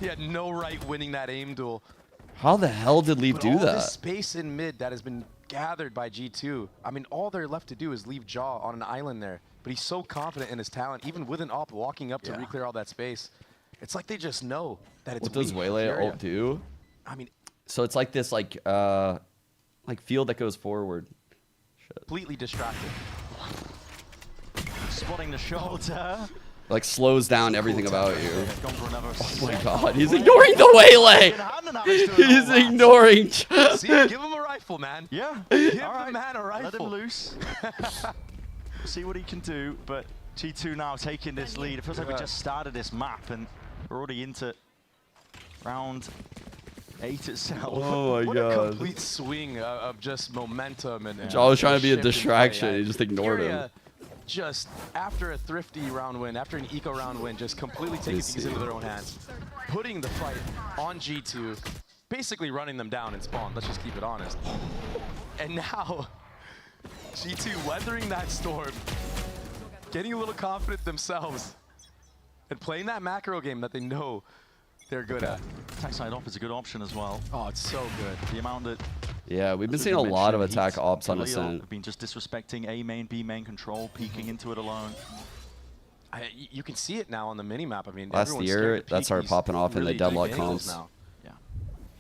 Speaker 9: He had no right winning that aim duel.
Speaker 15: How the hell did LEV do
Speaker 9: all
Speaker 15: that?
Speaker 9: This space in mid that has been gathered by G2. I mean, all they're left to do is leave Jaw on an island there. But he's so confident in his talent, even with an op walking up to re-clear all that space. It's like they just know that it's
Speaker 15: What does Waylay ult do?
Speaker 9: I mean,
Speaker 15: so it's like this like field that goes forward.
Speaker 9: completely distracted.
Speaker 13: Spotting the shoulder.
Speaker 15: Like slows down everything about you. Oh my god, he's ignoring the Waylay! He's ignoring.
Speaker 9: See, give him a rifle, man.
Speaker 13: Yeah.
Speaker 9: Give the man a rifle.
Speaker 13: Let him loose. See what he can do, but G2 now taking this lead. It feels like we just started this map and we're already into round 8 itself.
Speaker 15: Oh my
Speaker 9: what
Speaker 15: god.
Speaker 9: a complete swing of just momentum. And
Speaker 15: Jaw was trying to be a
Speaker 9: shift in play.
Speaker 15: distraction, he just ignored
Speaker 9: Furia
Speaker 15: him.
Speaker 9: Just after a thrifty round win, after an eco round win, just completely taking things into their own hands, putting the fight on G2, basically running them down in spawn. Let's just keep it honest. And now G2 weathering that storm, getting a little confident themselves, and playing that macro game that they know they're good at.
Speaker 13: Attack side off is a good option as well.
Speaker 9: Oh, it's so good.
Speaker 13: The amount that
Speaker 15: Yeah, we've been seeing a lot of attack ops on Ascent.
Speaker 13: Have been just disrespecting A main, B main control, peeking into it alone.
Speaker 9: You can see it now on the mini-map. I mean,
Speaker 15: Last
Speaker 9: everyone's
Speaker 15: year,
Speaker 9: scared to
Speaker 15: that
Speaker 9: peek
Speaker 15: started
Speaker 9: these
Speaker 15: popping off in the
Speaker 9: really
Speaker 15: deadlock
Speaker 9: big angles
Speaker 15: comps.
Speaker 9: now.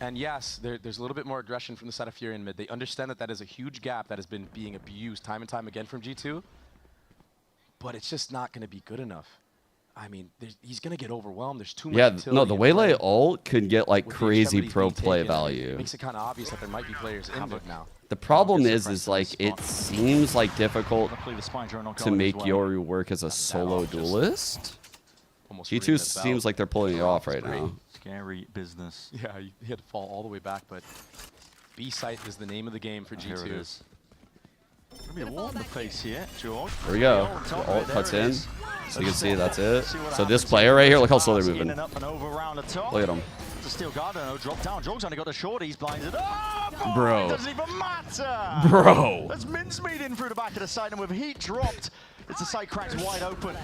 Speaker 9: And yes, there's a little bit more aggression from the side of Fury in mid. They understand that that is a huge gap that has been being abused time and time again from G2. But it's just not going to be good enough. I mean, he's going to get overwhelmed. There's too much utility.
Speaker 15: No, the Waylay ult can get like
Speaker 9: With the
Speaker 15: crazy
Speaker 9: extremities
Speaker 15: pro
Speaker 9: being
Speaker 15: play
Speaker 9: taken,
Speaker 15: value.
Speaker 9: It makes it kind of obvious that there might be players in mid now.
Speaker 15: The problem is like it seems like difficult to make Yoru work as a solo duelist. G2 seems like they're pulling it off right now.
Speaker 13: Scary business.
Speaker 9: Yeah, he had to fall all the way back, but B site is the name of the game for G2.
Speaker 13: Here it is. Gonna be a wall in the face here, George.
Speaker 15: There we go. The ult cuts in. So you can see that's it. So this player right here, look how slow they're moving. Look at him.
Speaker 13: To steal Garden, drop down. Jog's only got a short. He's blinded. Oh,
Speaker 15: Bro.
Speaker 13: It doesn't even matter.
Speaker 15: Bro.
Speaker 13: That's mincemeat in through the back of the site, and with heat dropped, it's the site cracks wide open.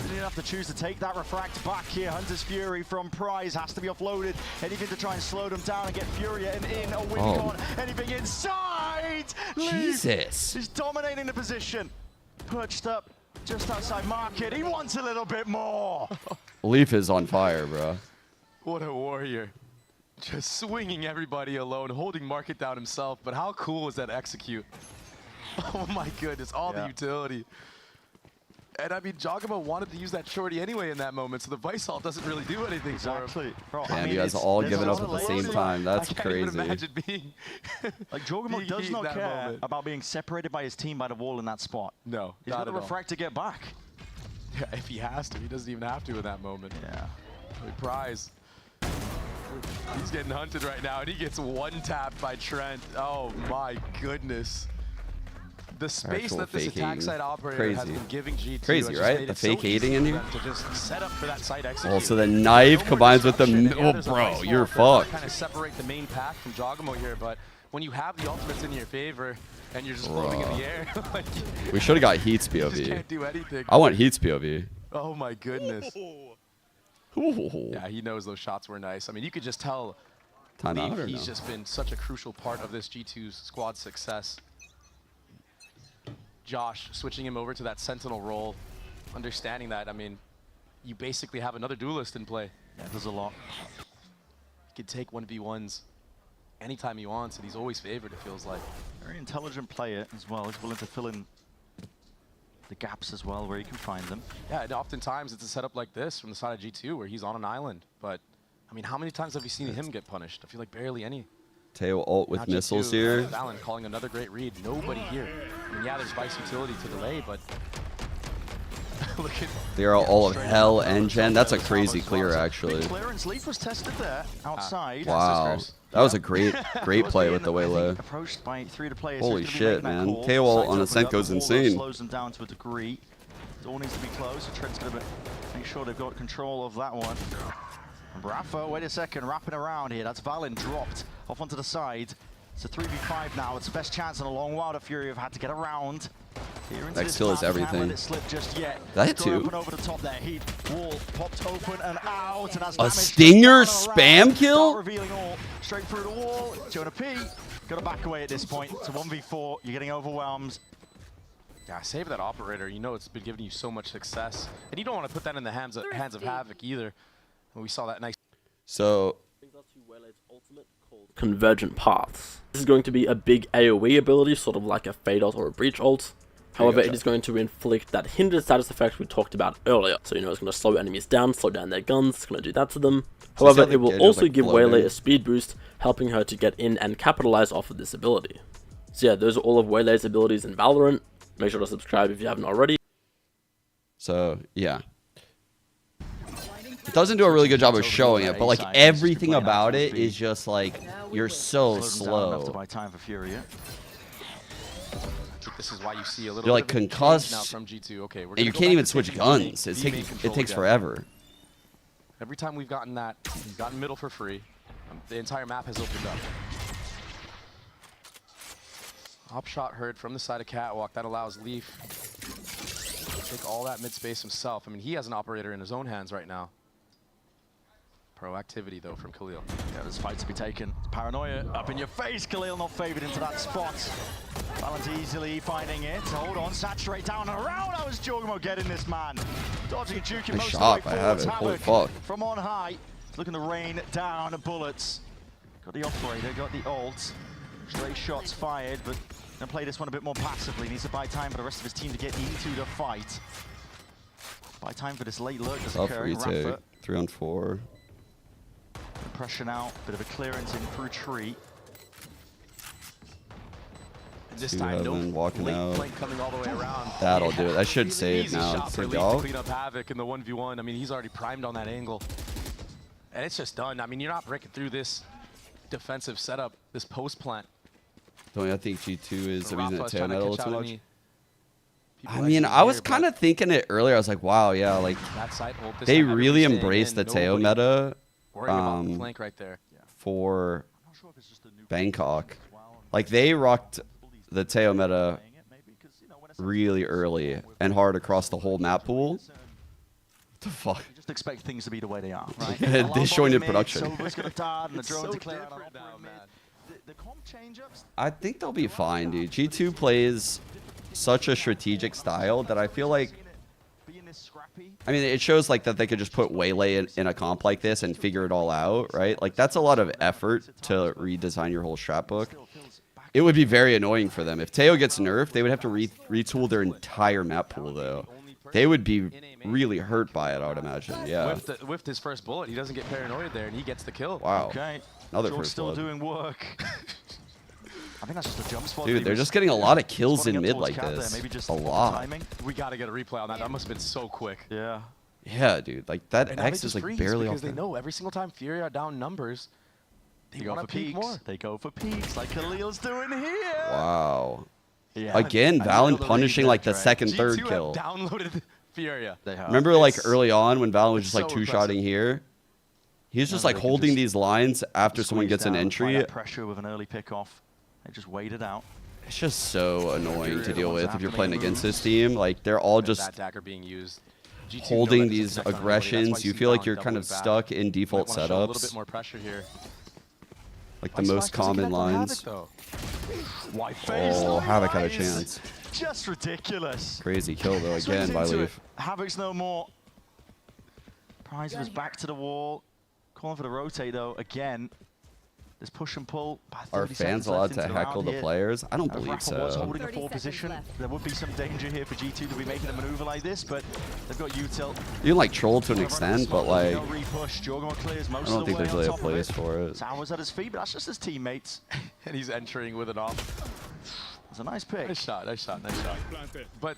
Speaker 13: Didn't have to choose to take that refract back here. Hunter's Fury from Prize has to be offloaded. Anything to try and slow them down and get Furia and in a win con. Anything inside.
Speaker 15: Jesus.
Speaker 13: He's dominating the position. Perched up just outside market. He wants a little bit more.
Speaker 15: Leaf is on fire, bro.
Speaker 9: What a warrior. Just swinging everybody alone, holding market down himself. But how cool was that execute? Oh my goodness, all the utility. And I mean, Jogamo wanted to use that shorty anyway in that moment, so the Vice Ult doesn't really do anything for him.
Speaker 15: Damn, you guys all giving up at the same time. That's crazy.
Speaker 9: I can't even imagine being
Speaker 13: like Jogamo does not care about being separated by his team by the wall in that spot.
Speaker 9: No,
Speaker 13: he's got to refract to get back.
Speaker 9: Yeah, if he has to, he doesn't even have to in that moment.
Speaker 13: Yeah.
Speaker 9: Prize. He's getting hunted right now, and he gets one tapped by Trent. Oh my goodness. The space that this attack site operator has been giving G2
Speaker 15: crazy, right? The fake aiding in here.
Speaker 9: To just set up for that site execute.
Speaker 15: Also, the knife combines with the. Oh, bro, you're fucked.
Speaker 9: Kind of separate the main pack from Jogamo here, but when you have the ultimates in your favor and you're just floating in the air, like,
Speaker 15: we should have got Heat's
Speaker 9: you just
Speaker 15: POV.
Speaker 9: can't do anything.
Speaker 15: I want Heat's POV.
Speaker 9: Oh my goodness.
Speaker 15: Ooh.
Speaker 9: Yeah, he knows those shots were nice. I mean, you could just tell he's just been such a crucial part of this G2's squad success. Josh switching him over to that Sentinel role, understanding that, I mean, you basically have another duelist in play.
Speaker 13: Yeah, there's a lot.
Speaker 9: He could take 1v1s anytime he wants, and he's always favored, it feels like.
Speaker 13: Very intelligent player as well. He's willing to fill in the gaps as well where he can find them.
Speaker 9: Yeah, and oftentimes it's a setup like this from the side of G2 where he's on an island. But, I mean, how many times have we seen him get punished? I feel like barely any.
Speaker 15: Teo ult with missiles here.
Speaker 9: Valen calling another great read. Nobody here. I mean, yeah, there's Vice utility to delay, but look at
Speaker 15: They're all of Hell and Gen. That's a crazy clear, actually.
Speaker 13: Clearance leaf was tested there outside.
Speaker 15: Wow. That was a great play with the Waylay.
Speaker 13: Approached by 3 of the players.
Speaker 15: Holy shit, man. Teo ult on Ascent goes insane.
Speaker 13: Slows them down to a degree. It all needs to be close. So Trent's going to make sure they've got control of that one. Rafa, wait a second, wrapping around here. That's Valen dropped off onto the side. It's a 3v5 now. It's the best chance in a long while that Fury have had to get around.
Speaker 15: Next kill is everything. That too. A stinger spam kill?
Speaker 13: Revealing all straight through the wall. Jonah P. Got to back away at this point. It's a 1v4. You're getting overwhelmed.
Speaker 9: Yeah, save that operator. You know it's been giving you so much success. And you don't want to put that in the hands of Havoc either. And we saw that nice.
Speaker 15: So
Speaker 7: Convergent Paths. This is going to be a big AoE ability, sort of like a Fade ult or a Breach ult. However, it is going to inflict that hindered status effect we talked about earlier. So, you know, it's going to slow enemies down, slow down their guns, it's going to do that to them. However, it will also give Waylay a speed boost, helping her to get in and capitalize off of this ability. So yeah, those are all of Waylay's abilities in Valorant. Make sure to subscribe if you haven't already.
Speaker 15: So, yeah. It doesn't do a really good job of showing it, but like everything about it is just like, you're so slow.
Speaker 9: This is why you see a little
Speaker 15: You're like
Speaker 9: bit of a
Speaker 15: concussed,
Speaker 9: now from G2. Okay, we're
Speaker 15: and you can't even switch guns. It takes forever.
Speaker 9: Every time we've gotten that, we've gotten middle for free. The entire map has opened up. Hop shot heard from the side of Catwalk. That allows Leaf to take all that mid space himself. I mean, he has an operator in his own hands right now. Proactivity, though, from Khalil.
Speaker 13: Yeah, there's fight to be taken. Paranoia up in your face. Khalil not favored into that spot. Balance easily finding it. Hold on, saturate down and around. How is Jorgmo getting this man? Dodging and juking most of the way forward.
Speaker 15: I have it. Holy fuck.
Speaker 13: From on high. It's looking to rain down bullets. Got the operator, got the ult. Straight shots fired, but gonna play this one a bit more passively. Needs to buy time for the rest of his team to get into the fight. Buy time for this late lurk that's occurring.
Speaker 15: 3 on 4.
Speaker 13: Pressure now, bit of a clearance in through tree.
Speaker 9: This time, no
Speaker 15: walking out.
Speaker 9: coming all the way around.
Speaker 15: That'll do it. That should save now.
Speaker 9: Shot for Leaf to clean up Havoc in the 1v1. I mean, he's already primed on that angle. And it's just done. I mean, you're not breaking through this defensive setup, this post plant.
Speaker 15: Don't I think G2 is using
Speaker 9: Rafa's
Speaker 15: tail
Speaker 9: trying to
Speaker 15: metal
Speaker 9: catch
Speaker 15: too
Speaker 9: out
Speaker 15: much?
Speaker 9: any
Speaker 15: I mean, I was kind of thinking it earlier. I was like, wow, yeah, like
Speaker 9: that side ult. This
Speaker 15: they
Speaker 9: time,
Speaker 15: really
Speaker 9: everybody's
Speaker 15: embraced the Teo meta
Speaker 9: about the flank right there.
Speaker 15: for Bangkok. Like they rocked the Teo meta really early and hard across the whole map pool. What the fuck?
Speaker 13: You just expect things to be the way they are, right?
Speaker 15: Disjointed production.
Speaker 13: Sova's gonna dart and the drones are clearing
Speaker 9: different now, man.
Speaker 13: The comp change-ups.
Speaker 15: I think they'll be fine, dude. G2 plays such a strategic style that I feel like, I mean, it shows like that they could just put Waylay in a comp like this and figure it all out, right? Like that's a lot of effort to redesign your whole strat book. It would be very annoying for them. If Teo gets nerfed, they would have to retool their entire map pool, though. They would be really hurt by it, I would imagine. Yeah.
Speaker 9: Whiffed his first bullet. He doesn't get paranoid there, and he gets the kill.
Speaker 15: Wow.
Speaker 13: Okay.
Speaker 15: Another
Speaker 13: George
Speaker 15: first
Speaker 13: still
Speaker 15: blood.
Speaker 13: doing work. I think that's just a jump spot.
Speaker 15: Dude, they're just getting a lot of kills in mid like this.
Speaker 13: Maybe just
Speaker 15: a lot.
Speaker 9: We got to get a replay on that. That must have been so quick.
Speaker 13: Yeah.
Speaker 15: Yeah, dude. Like that
Speaker 9: and
Speaker 15: X is like barely off.
Speaker 9: Because they know every single time Fury are down numbers,
Speaker 13: they go for peaks. More. They go for peaks like Khalil's doing here.
Speaker 15: Wow.
Speaker 13: Yeah.
Speaker 15: Again, Valen punishing like the second, third kill.
Speaker 9: Downloaded Furia.
Speaker 15: Remember like early on when Valen was just like two-shotting here? He's just like holding these lines after someone gets an entry.
Speaker 13: Pressure with an early pickoff. They just wait it out.
Speaker 15: It's just so annoying to deal with if you're playing against this team. Like they're all just
Speaker 9: that dagger being used.
Speaker 15: Holding these aggressions. You feel like you're kind of stuck in default setups.
Speaker 9: A little bit more pressure here.
Speaker 15: Like the most common lines. Oh, Havoc had a chance.
Speaker 13: Just ridiculous.
Speaker 15: Crazy kill though again by Leaf.
Speaker 13: Havoc's no more. Prize was back to the wall. Calling for the rotate though again. There's push and pull.
Speaker 15: Are fans allowed to heckle the players? I don't believe so.
Speaker 13: Was holding a 4 position. There would be some danger here for G2 to be making a maneuver like this, but they've got util.
Speaker 15: You can like troll to an extent, but like I
Speaker 13: don't
Speaker 15: don't think there's really a place for it.
Speaker 13: Sour's at his feet, but that's just his teammates.
Speaker 9: And he's entering with an off.
Speaker 13: It's a nice pick.
Speaker 9: Nice shot, nice shot, nice shot. But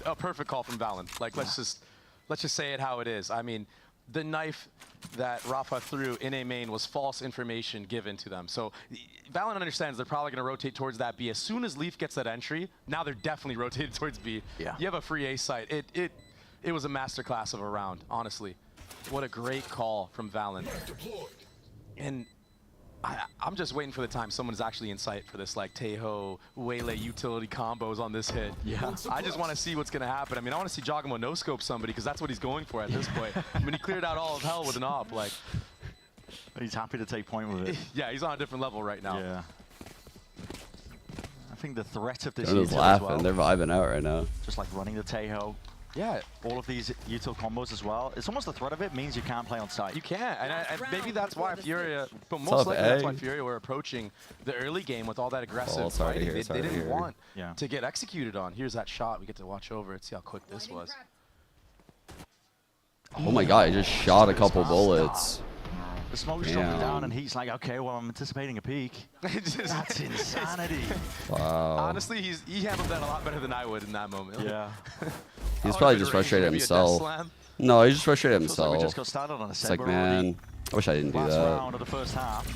Speaker 9: a perfect call from Valen. Like let's just say it how it is. I mean, the knife that Rafa threw in a main was false information given to them. So Valen understands they're probably going to rotate towards that B. As soon as Leaf gets that entry, now they're definitely rotated towards B.
Speaker 13: Yeah.
Speaker 9: You have a free A site. It was a masterclass of a round, honestly. What a great call from Valen. And I'm just waiting for the time someone's actually in sight for this like Tejo, Waylay utility combos on this hit. Yeah. I just want to see what's going to happen. I mean, I want to see Jogamo no-scope somebody because that's what he's going for at this point. I mean, he cleared out all of hell with an op. Like,
Speaker 13: he's happy to take point with it.
Speaker 9: Yeah, he's on a different level right now.
Speaker 13: Yeah. I think the threat of this
Speaker 15: They're laughing. Well, they're vibing out right now.
Speaker 13: Just like running the Tejo. Yeah, all of these util combos as well. It's almost the threat of it means you can't play on site.
Speaker 9: You can't, and maybe that's why Furia, but most likely that's why Furia were approaching the early game with all that aggressive fighting. They didn't want to get executed on. Here's that shot. We get to watch over it, see how quick this was.
Speaker 15: Oh my god, he just shot a couple bullets.
Speaker 13: The smoke's dropping down, and he's like, okay, well, I'm anticipating a peek. That's insanity.
Speaker 15: Wow.
Speaker 9: Honestly, he handled that a lot better than I would in that moment.
Speaker 13: Yeah.
Speaker 15: He's probably just frustrated himself. No, he's just frustrated himself.
Speaker 13: Like we just got started on a
Speaker 15: it's like, man, I wish I didn't do that.
Speaker 13: Round of the first half.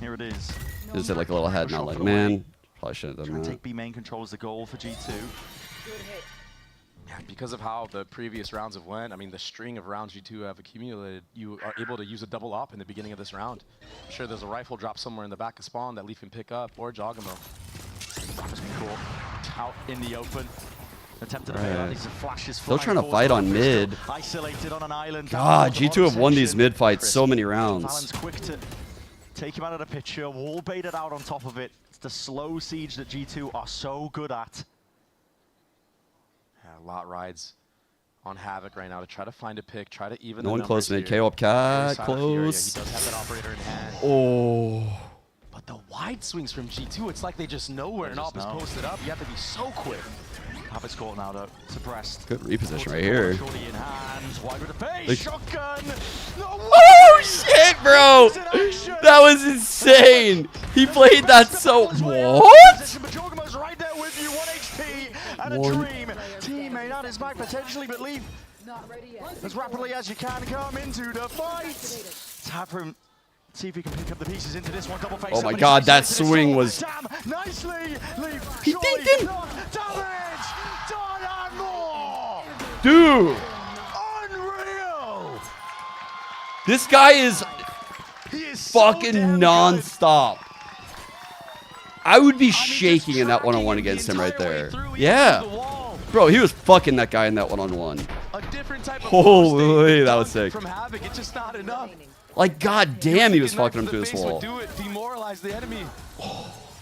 Speaker 13: Here it is.
Speaker 15: Just hit like a little head nod, like, man, probably shouldn't have done that.
Speaker 13: Take B main control as the goal for G2.
Speaker 9: Yeah, because of how the previous rounds have went, I mean, the string of rounds G2 have accumulated, you are able to use a double op in the beginning of this round. I'm sure there's a rifle drop somewhere in the back of spawn that Leaf can pick up, or Jogamo.
Speaker 13: That must be cool. Out in the open. Attempted to these flashes.
Speaker 15: Still trying to fight on mid.
Speaker 13: Isolated on an island.
Speaker 15: God, G2 have won these mid fights so many rounds.
Speaker 13: Talon's quick to take him out of the picture, wall baited out on top of it. It's the slow siege that G2 are so good at.
Speaker 9: A lot rides on Havoc right now to try to find a pick, try to even
Speaker 15: no
Speaker 9: the
Speaker 15: one close mid, KO up cat, close.
Speaker 9: He does have that operator in hand.
Speaker 15: Oh.
Speaker 9: But the wide swings from G2, it's like they just know where an op is posted up. You have to be so quick.
Speaker 13: Havoc's caught now though, suppressed.
Speaker 15: Good reposition right here.
Speaker 13: Shorty in hands, wide with the face, shotgun.
Speaker 15: Oh shit, bro! That was insane. He played that so. What?
Speaker 13: Right there with you, 1 HP and a dream. Teammate on his back potentially, but Leaf as rapidly as you can come into the fight. Tap him. See if he can pick up the pieces into this one. Double face.
Speaker 15: Oh my god, that swing was.
Speaker 13: Damn, nicely. Leaf.
Speaker 15: He dinked him.
Speaker 13: Damage. Done and more.
Speaker 15: Dude.
Speaker 13: Unreal.
Speaker 15: This guy is fucking non-stop. I would be shaking in that one-on-one against him right there. Yeah. Bro, he was fucking that guy in that one-on-one. Holy, that was sick.
Speaker 9: From Havoc, it's just not enough.
Speaker 15: Like, god damn, he was fucking him through this wall.
Speaker 9: Do it, demoralize the enemy.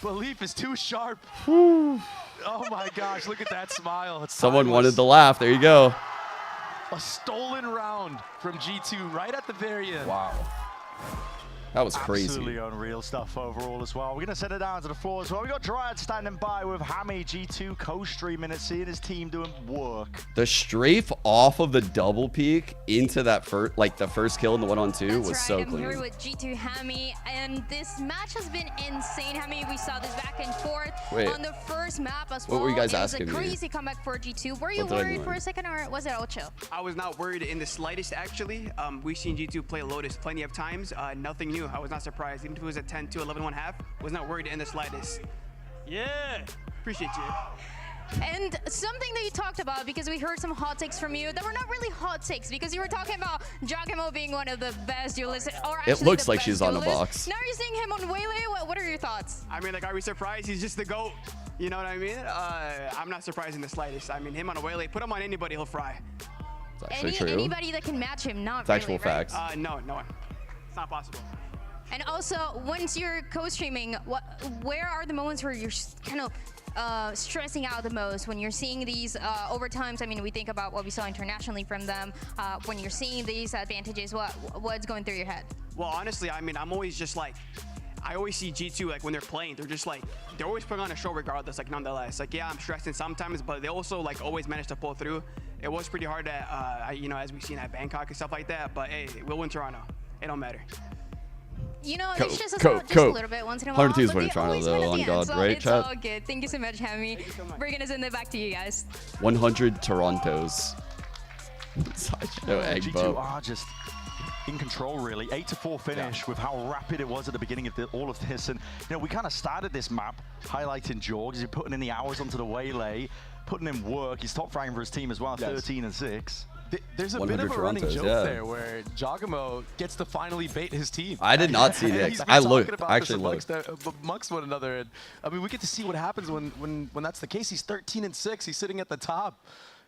Speaker 9: Belief is too sharp.
Speaker 15: Whew.
Speaker 9: Oh my gosh, look at that smile. It's
Speaker 15: Someone wanted the laugh. There you go.
Speaker 9: A stolen round from G2 right at the very end.
Speaker 15: Wow. That was crazy.
Speaker 13: Absolutely unreal stuff overall as well. We're going to send it down to the floor as well. We got Dryad standing by with Hammy, G2 co-streaming it, seeing his team doing work.
Speaker 15: The strafe off of the double peek into that first, like the first kill in the 1-on-2 was so clean.
Speaker 6: I'm here with G2 Hammy, and this match has been insane. Hammy, we saw this back and forth on the first map as well.
Speaker 15: What were you guys asking me?
Speaker 6: It was a crazy comeback for G2. Were you worried for a second, or was it all chill?
Speaker 11: I was not worried in the slightest, actually. We've seen G2 play Lotus plenty of times. Nothing new. I was not surprised. Even if it was a 10-2, 11-1/2, was not worried in the slightest. Yeah, appreciate you.
Speaker 6: And something that you talked about, because we heard some hot takes from you that were not really hot takes, because you were talking about Jogamo being one of the best duelists, or actually
Speaker 15: it looks like
Speaker 6: best
Speaker 15: she's on a
Speaker 6: duelist.
Speaker 15: box.
Speaker 6: Now you're seeing him on Waylay. What are your thoughts?
Speaker 11: I mean, like, are we surprised? He's just the GOAT. You know what I mean? I'm not surprised in the slightest. I mean, him on a Waylay, put him on anybody, he'll fry.
Speaker 15: It's actually true.
Speaker 6: Anybody that can match him, not
Speaker 15: it's
Speaker 6: really,
Speaker 15: actual
Speaker 6: right?
Speaker 15: facts.
Speaker 11: No one. It's not possible.
Speaker 6: And also, once you're co-streaming, where are the moments where you're kind of stressing out the most when you're seeing these overtimes? I mean, we think about what we saw internationally from them. When you're seeing these advantages, what's going through your head?
Speaker 11: Well, honestly, I mean, I'm always just like, I always see G2, like, when they're playing, they're just like, they're always putting on a show regardless, like, nonetheless. Like, yeah, I'm stressing sometimes, but they also, like, always manage to pull through. It was pretty hard at, you know, as we've seen at Bangkok and stuff like that, but hey, we'll win Toronto. It don't matter.
Speaker 6: You know, it's just a little bit once in a while.
Speaker 15: 102 is winning Toronto, though, on God, right,
Speaker 6: it's
Speaker 15: chat?
Speaker 6: all good. Thank you so much, Hammy. We're going to send it back to you guys.
Speaker 15: 100 Torontos. No egg
Speaker 13: G2 are just in control, really. 8-4 finish with how rapid it was at the beginning of all of this. And, you know, we kind of started this map highlighting Jorg. He's putting in the hours onto the Waylay, putting in work. He's top fragging for his team as well, 13 and 6.
Speaker 9: There's a bit of a running joke there where Giacomo gets to finally bait his team.
Speaker 15: I did not see Nick. I looked. I actually looked.
Speaker 9: Amongst one another. And, I mean, we get to see what happens when that's the case. He's 13-6. He's sitting at the top.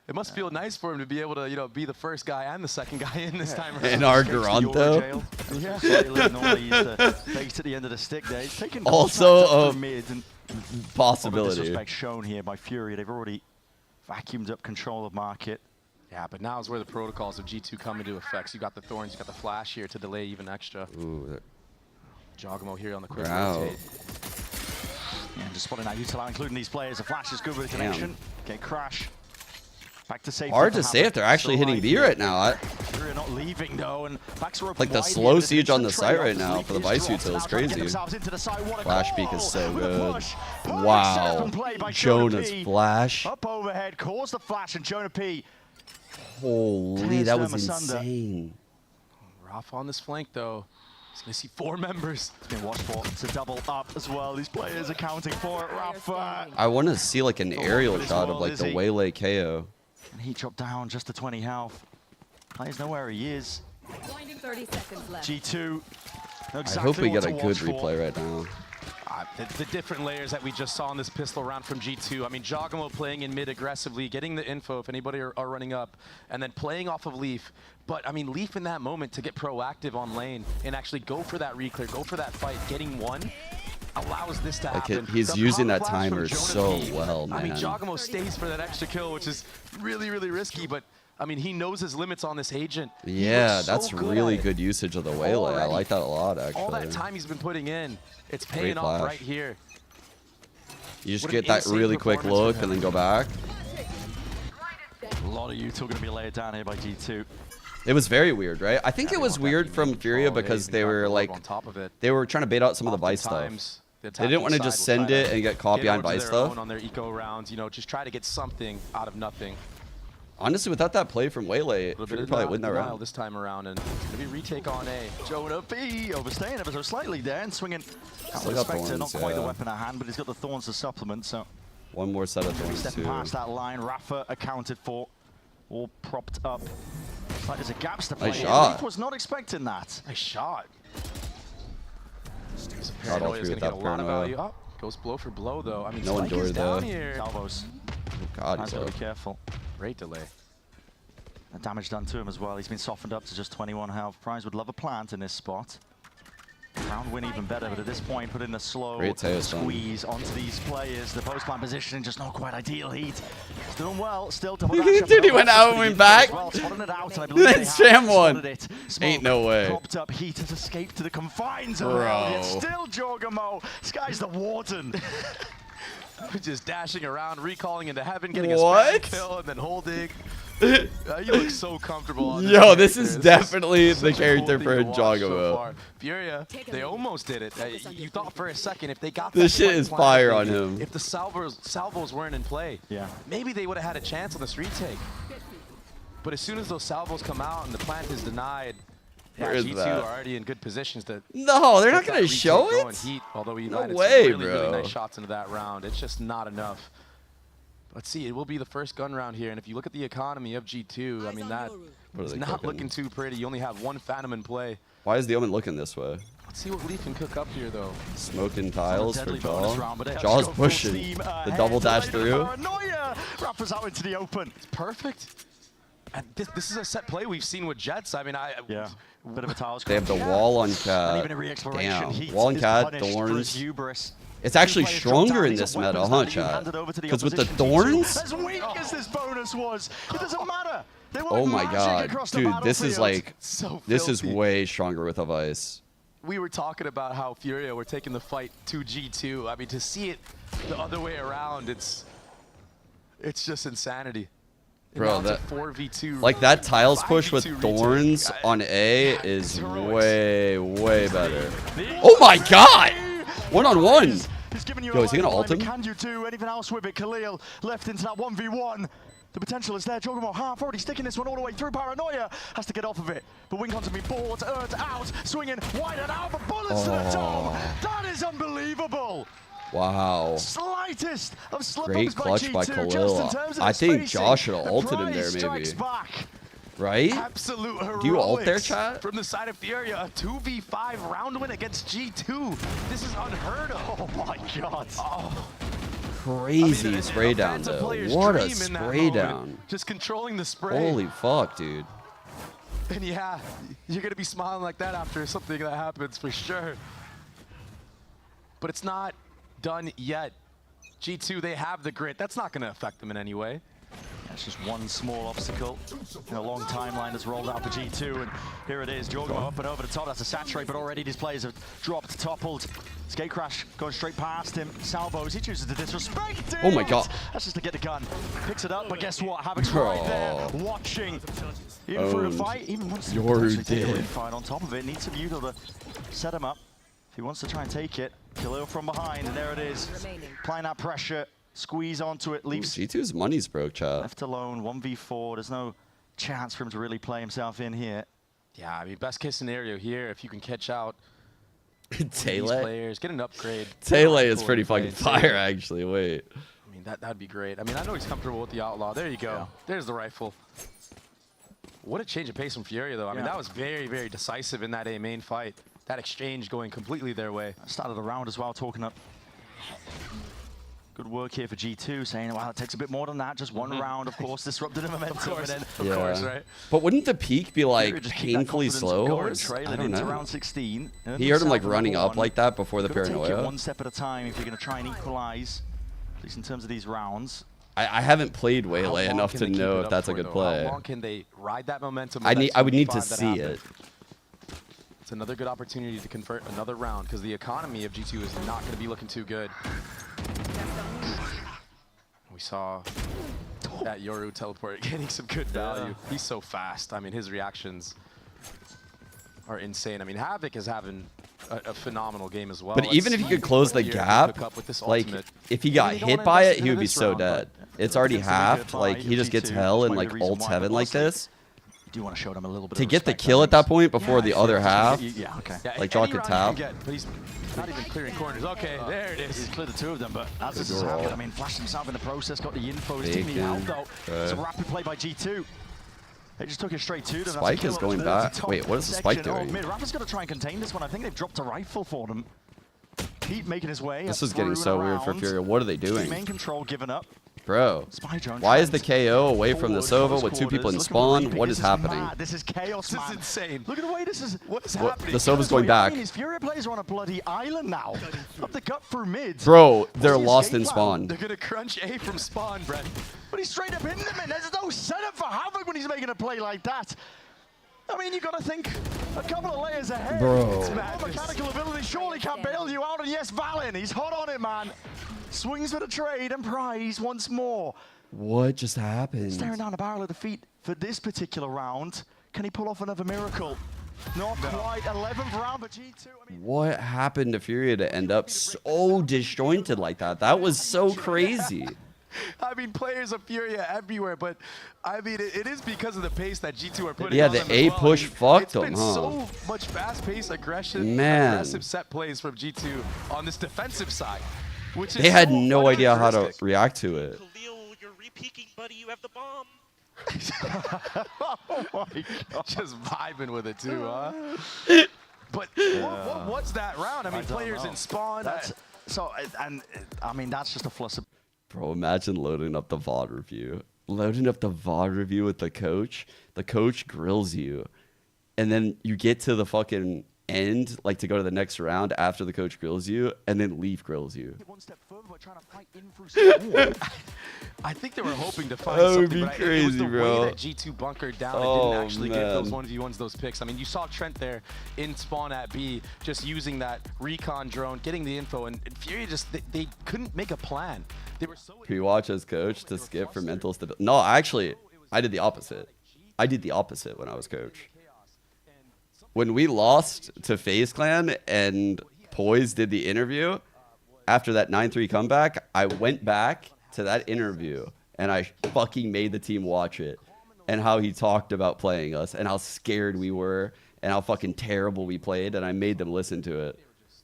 Speaker 9: It must feel nice for him to be able to, you know, be the first guy and the second guy in this time.
Speaker 15: In our Garanto.
Speaker 13: Yeah. Normally he's the base at the end of the stick there. He's taking
Speaker 15: also
Speaker 13: mid and
Speaker 15: possibility.
Speaker 13: Disrespect shown here by Fury. They've already vacuumed up control of market.
Speaker 9: Yeah, but now is where the protocols of G2 come into effect. So you got the Thorns, you got the Flash here to delay even extra.
Speaker 15: Ooh.
Speaker 9: Giacomo here on the quick
Speaker 15: rotate.
Speaker 13: Yeah, just spotting that util out, including these players. The Flash is good with the connection. Okay, Crash. Back to safety.
Speaker 15: Hard to say if they're actually hitting B right now.
Speaker 13: They're not leaving though, and backs are open
Speaker 15: like the slow siege on the site right now for the Vice util is crazy. Flash peek is so good. Wow. Jonah's flash.
Speaker 13: Up overhead, calls the flash, and Jonah P.
Speaker 15: Holy, that was insane.
Speaker 9: Rafa on this flank though. He's gonna see 4 members.
Speaker 13: It's been watched for to double up as well. These players are counting for it. Rafa.
Speaker 15: I want to see like an aerial shot of like the Waylay KO.
Speaker 13: And he dropped down just to 20 health. Players know where he is.
Speaker 14: 30 seconds left.
Speaker 13: G2.
Speaker 15: I hope we get a good replay right now.
Speaker 9: The different layers that we just saw in this pistol round from G2. I mean, Giacomo playing in mid aggressively, getting the info if anybody are running up, and then playing off of Leaf. But, I mean, Leaf in that moment to get proactive on lane and actually go for that reclear, go for that fight, getting one, allows this to happen.
Speaker 15: He's using that timer so well, man.
Speaker 9: I mean, Giacomo stays for that extra kill, which is really, really risky, but I mean, he knows his limits on this agent.
Speaker 15: Yeah, that's really good usage of the Waylay. I like that a lot, actually.
Speaker 9: All that time he's been putting in, it's paying off right here.
Speaker 15: You just get that really quick look and then go back.
Speaker 13: A lot of util going to be laid down here by G2.
Speaker 15: It was very weird, right? I think it was weird from Furia because they were like, they were trying to bait out some of the Vice stuff. They didn't want to just send it and get caught behind Vice stuff.
Speaker 9: On their eco rounds, you know, just try to get something out of nothing.
Speaker 15: Honestly, without that play from Waylay, Furia probably win that round.
Speaker 9: This time around, and it's gonna be retake on A.
Speaker 13: Jonah P overstaying ever so slightly there and swinging.
Speaker 15: Still got Thorns,
Speaker 13: not quite the weapon at hand, but he's got the Thorns to supplement. So
Speaker 15: one more set of Thorns
Speaker 13: stepping past that line. Rafa accounted for, all propped up. It's like there's a gaps to play.
Speaker 15: Nice shot.
Speaker 13: Leaf was not expecting that.
Speaker 9: Nice shot.
Speaker 15: Got all three with that paranoia.
Speaker 9: Oh, goes blow for blow though. I mean,
Speaker 15: no one doing
Speaker 9: down
Speaker 15: that.
Speaker 9: Here.
Speaker 13: Salvos.
Speaker 15: Oh God, he's
Speaker 13: gotta be careful.
Speaker 9: Great delay.
Speaker 13: The damage done to him as well. He's been softened up to just 21 health. Prize would love a plant in this spot. Round win even better, but at this point, put in the slow squeeze onto these players. The post-plant positioning just not quite ideal. Heat still doing well, still double dash.
Speaker 15: Dude, he went out and went back.
Speaker 13: Well, it out, and I
Speaker 15: Then Sham won. Ain't no way.
Speaker 13: Propped up, Heat has escaped to the confines of it. It's still Giacomo. This guy's the warden.
Speaker 9: Just dashing around, recalling into heaven, getting a spam kill, and then holding. You look so comfortable on
Speaker 15: Yo, this is definitely the character for Giacomo.
Speaker 9: So Furia, they almost did it. You thought for a second if they got
Speaker 15: this shit is fire on him.
Speaker 9: If the salvos weren't in play, maybe they would have had a chance on this retake. But as soon as those salvos come out and the plant is denied, G2 are already in good positions to.
Speaker 15: No, they're not gonna show it.
Speaker 9: Heat, although we
Speaker 15: no
Speaker 9: united
Speaker 15: way,
Speaker 9: some really nice shots into that round. It's just not enough. Let's see, it will be the first gun round here, and if you look at the economy of G2, I mean, that is not looking too pretty. You only have one Phantom in play.
Speaker 15: Why is the Omen looking this way?
Speaker 9: Let's see what Leaf can cook up here, though.
Speaker 15: Smoking tiles for Jaw. Jaw's pushing. The double dash through.
Speaker 13: Rafa's out into the open.
Speaker 9: It's perfect. And this is a set play we've seen with Jets. I mean,
Speaker 13: bit of a tiles.
Speaker 15: They have the wall on Cat. Damn. Wall on Cat, Thorns. It's actually stronger in this meta, huh, chat? Because with the Thorns?
Speaker 13: As weak as this bonus was, it doesn't matter.
Speaker 15: Oh my God. Dude, this is like, this is way stronger with a Vice.
Speaker 9: We were talking about how Furia were taking the fight to G2. I mean, to see it the other way around, it's just insanity.
Speaker 15: Bro, that
Speaker 9: 4v2,
Speaker 15: like that tiles push with Thorns on A is way, way better. Oh my God! One-on-one. Yo, is he gonna ult him?
Speaker 13: Can you do anything else with it? Khalil left into that 1v1. The potential is there. Giacomo half already sticking this one all the way through. Paranoia has to get off of it. But Wincon to be bored, earned out, swinging wide and out. The bullets to the dome. That is unbelievable.
Speaker 15: Wow.
Speaker 13: Slightest of slip
Speaker 15: Great clutch by Khalil. I think Josh should have ulted him there, maybe. Right?
Speaker 9: Absolute heroics.
Speaker 15: Do you ult there, chat?
Speaker 9: From the side of Furia, a 2v5 round win against G2. This is unheard of.
Speaker 13: Oh my god.
Speaker 9: Oh.
Speaker 15: Crazy spray down, though. What a spray down.
Speaker 9: Just controlling the spray.
Speaker 15: Holy fuck, dude.
Speaker 9: And yeah, you're going to be smiling like that after something that happens for sure. But it's not done yet. G2, they have the grit. That's not going to affect them in any way.
Speaker 13: That's just one small obstacle. And a long timeline has rolled out for G2, and here it is. Jorgo up and over the top. That's a saturate, but already these players have dropped, toppled. Skate Crash going straight past him. Salvos, he chooses to disrespect it.
Speaker 15: Oh my god.
Speaker 13: That's just to get the gun. Picks it up, but guess what? Havoc's right there, watching. Even through the fight, even once
Speaker 15: Yoru did.
Speaker 13: Fight on top of it, needs some util to set him up. If he wants to try and take it, Khalil from behind, and there it is. Applying that pressure. Squeeze onto it, leaves
Speaker 15: G2's money's broke, chat.
Speaker 13: left alone, 1v4. There's no chance for him to really play himself in here.
Speaker 9: Yeah, I mean, best case scenario here, if you can catch out these
Speaker 15: Taylor
Speaker 9: players, get an upgrade.
Speaker 15: Taylor is pretty fucking fire, actually. Wait.
Speaker 9: I mean, that'd be great. I mean, I know he's comfortable with the Outlaw. There you go. Yeah. There's the rifle. What a change of pace from Furia, though. I mean, that was very, very decisive in that A main fight. That exchange going completely their way.
Speaker 13: Started the round as well, talking up. Good work here for G2, saying, wow, it takes a bit more than that. Just one round, of course, disrupted the momentum.
Speaker 9: Of course, right?
Speaker 15: But wouldn't the peak be like painfully slow? I don't know.
Speaker 13: Round 16.
Speaker 15: He heard him like running up like that before the paranoia.
Speaker 13: Take it one step at a time if you're going to try and equalize, at least in terms of these rounds.
Speaker 15: I haven't played Waylay enough to know if that's a good play.
Speaker 9: How long can they ride that momentum?
Speaker 15: I would need to see it.
Speaker 9: It's another good opportunity to convert another round because the economy of G2 is not going to be looking too good. We saw that Yoru teleport getting some good value. He's so fast. I mean, his reactions are insane. I mean, Havoc is having a phenomenal game as well.
Speaker 15: But even if he could close the gap, like, if he got hit by it, he would be so dead. It's already halved. Like, he just gets hell and, like, ults heaven like this.
Speaker 13: Do want to show them a little bit
Speaker 15: to get the kill at that point before the other half, like Jock could tap.
Speaker 9: But he's not even clearing corners. Okay, there it is.
Speaker 13: He's cleared the two of them, but as this has happened, I mean, flashed himself in the process, got the info, he's taking the out though. It's a rapid play by G2. They just took it straight to them.
Speaker 15: Spike is going back. Wait, what is the Spike doing?
Speaker 13: Rapid's going to try and contain this one. I think they've dropped a rifle for them. Keep making his way.
Speaker 15: This is getting so weird for Furia. What are they doing?
Speaker 13: Main control given up.
Speaker 15: Bro, why is the KO away from the Sova with two people in spawn? What is happening?
Speaker 13: This is chaos, man.
Speaker 9: This is insane.
Speaker 13: Look at the way this is.
Speaker 9: What's happening?
Speaker 15: The Sova's going back.
Speaker 13: These Furia players are on a bloody island now. Up the gut through mid.
Speaker 15: Bro, they're lost in spawn.
Speaker 9: They're going to crunch A from spawn, Brent.
Speaker 13: But he's straight up in them, and there's no setup for Havoc when he's making a play like that. I mean, you got to think a couple of layers ahead.
Speaker 15: Bro.
Speaker 13: Mechanical ability surely can't bail you out, and yes, Valen, he's hot on it, man. Swings for the trade and prize once more.
Speaker 15: What just happened?
Speaker 13: Staring down the barrel of defeat for this particular round. Can he pull off another miracle? Not quite. 11th round, but G2. I mean,
Speaker 15: what happened to Furia to end up so disjointed like that? That was so crazy.
Speaker 9: I mean, players of Furia everywhere, but I mean, it is because of the pace that G2 are putting.
Speaker 15: Yeah,
Speaker 9: on
Speaker 15: the
Speaker 9: them
Speaker 15: A push fucked them,
Speaker 9: It's
Speaker 15: huh?
Speaker 9: been so much fast-paced aggression,
Speaker 15: Man.
Speaker 9: aggressive set plays from G2 on this defensive side, which is
Speaker 15: They had
Speaker 9: so
Speaker 15: no idea how to
Speaker 9: uncharacteristic.
Speaker 15: react to it.
Speaker 17: Khalil, you're re-peeking, buddy. You have the bomb.
Speaker 9: Oh my God. Just vibing with it too, huh? But what was that round? I mean, players in spawn.
Speaker 13: I mean, that's just a fluster.
Speaker 15: Bro, imagine loading up the VOD review. Loading up the VOD review with the coach. The coach grills you. And then you get to the fucking end, like to go to the next round after the coach grills you, and then LEV grills you.
Speaker 13: One step further by trying to fight in through
Speaker 9: I think they were hoping to find
Speaker 15: That would
Speaker 9: something,
Speaker 15: be
Speaker 9: but
Speaker 15: crazy,
Speaker 9: it was the
Speaker 15: bro.
Speaker 9: way that G2 bunkered down and
Speaker 15: Oh,
Speaker 9: didn't actually get those
Speaker 15: man.
Speaker 9: 1v1s, those picks. I mean, you saw Trent there in spawn at B, just using that recon drone, getting the info, and Furia just, they couldn't make a plan. They were so...
Speaker 15: Can you watch as coach to skip for mental stability? No, actually, I did the opposite. I did the opposite when I was coach. When we lost to FaZe Clan and Poise did the interview, after that 9-3 comeback, I went back to that interview and I fucking made the team watch it and how he talked about playing us and how scared we were and how fucking terrible we played, and I made them listen to it.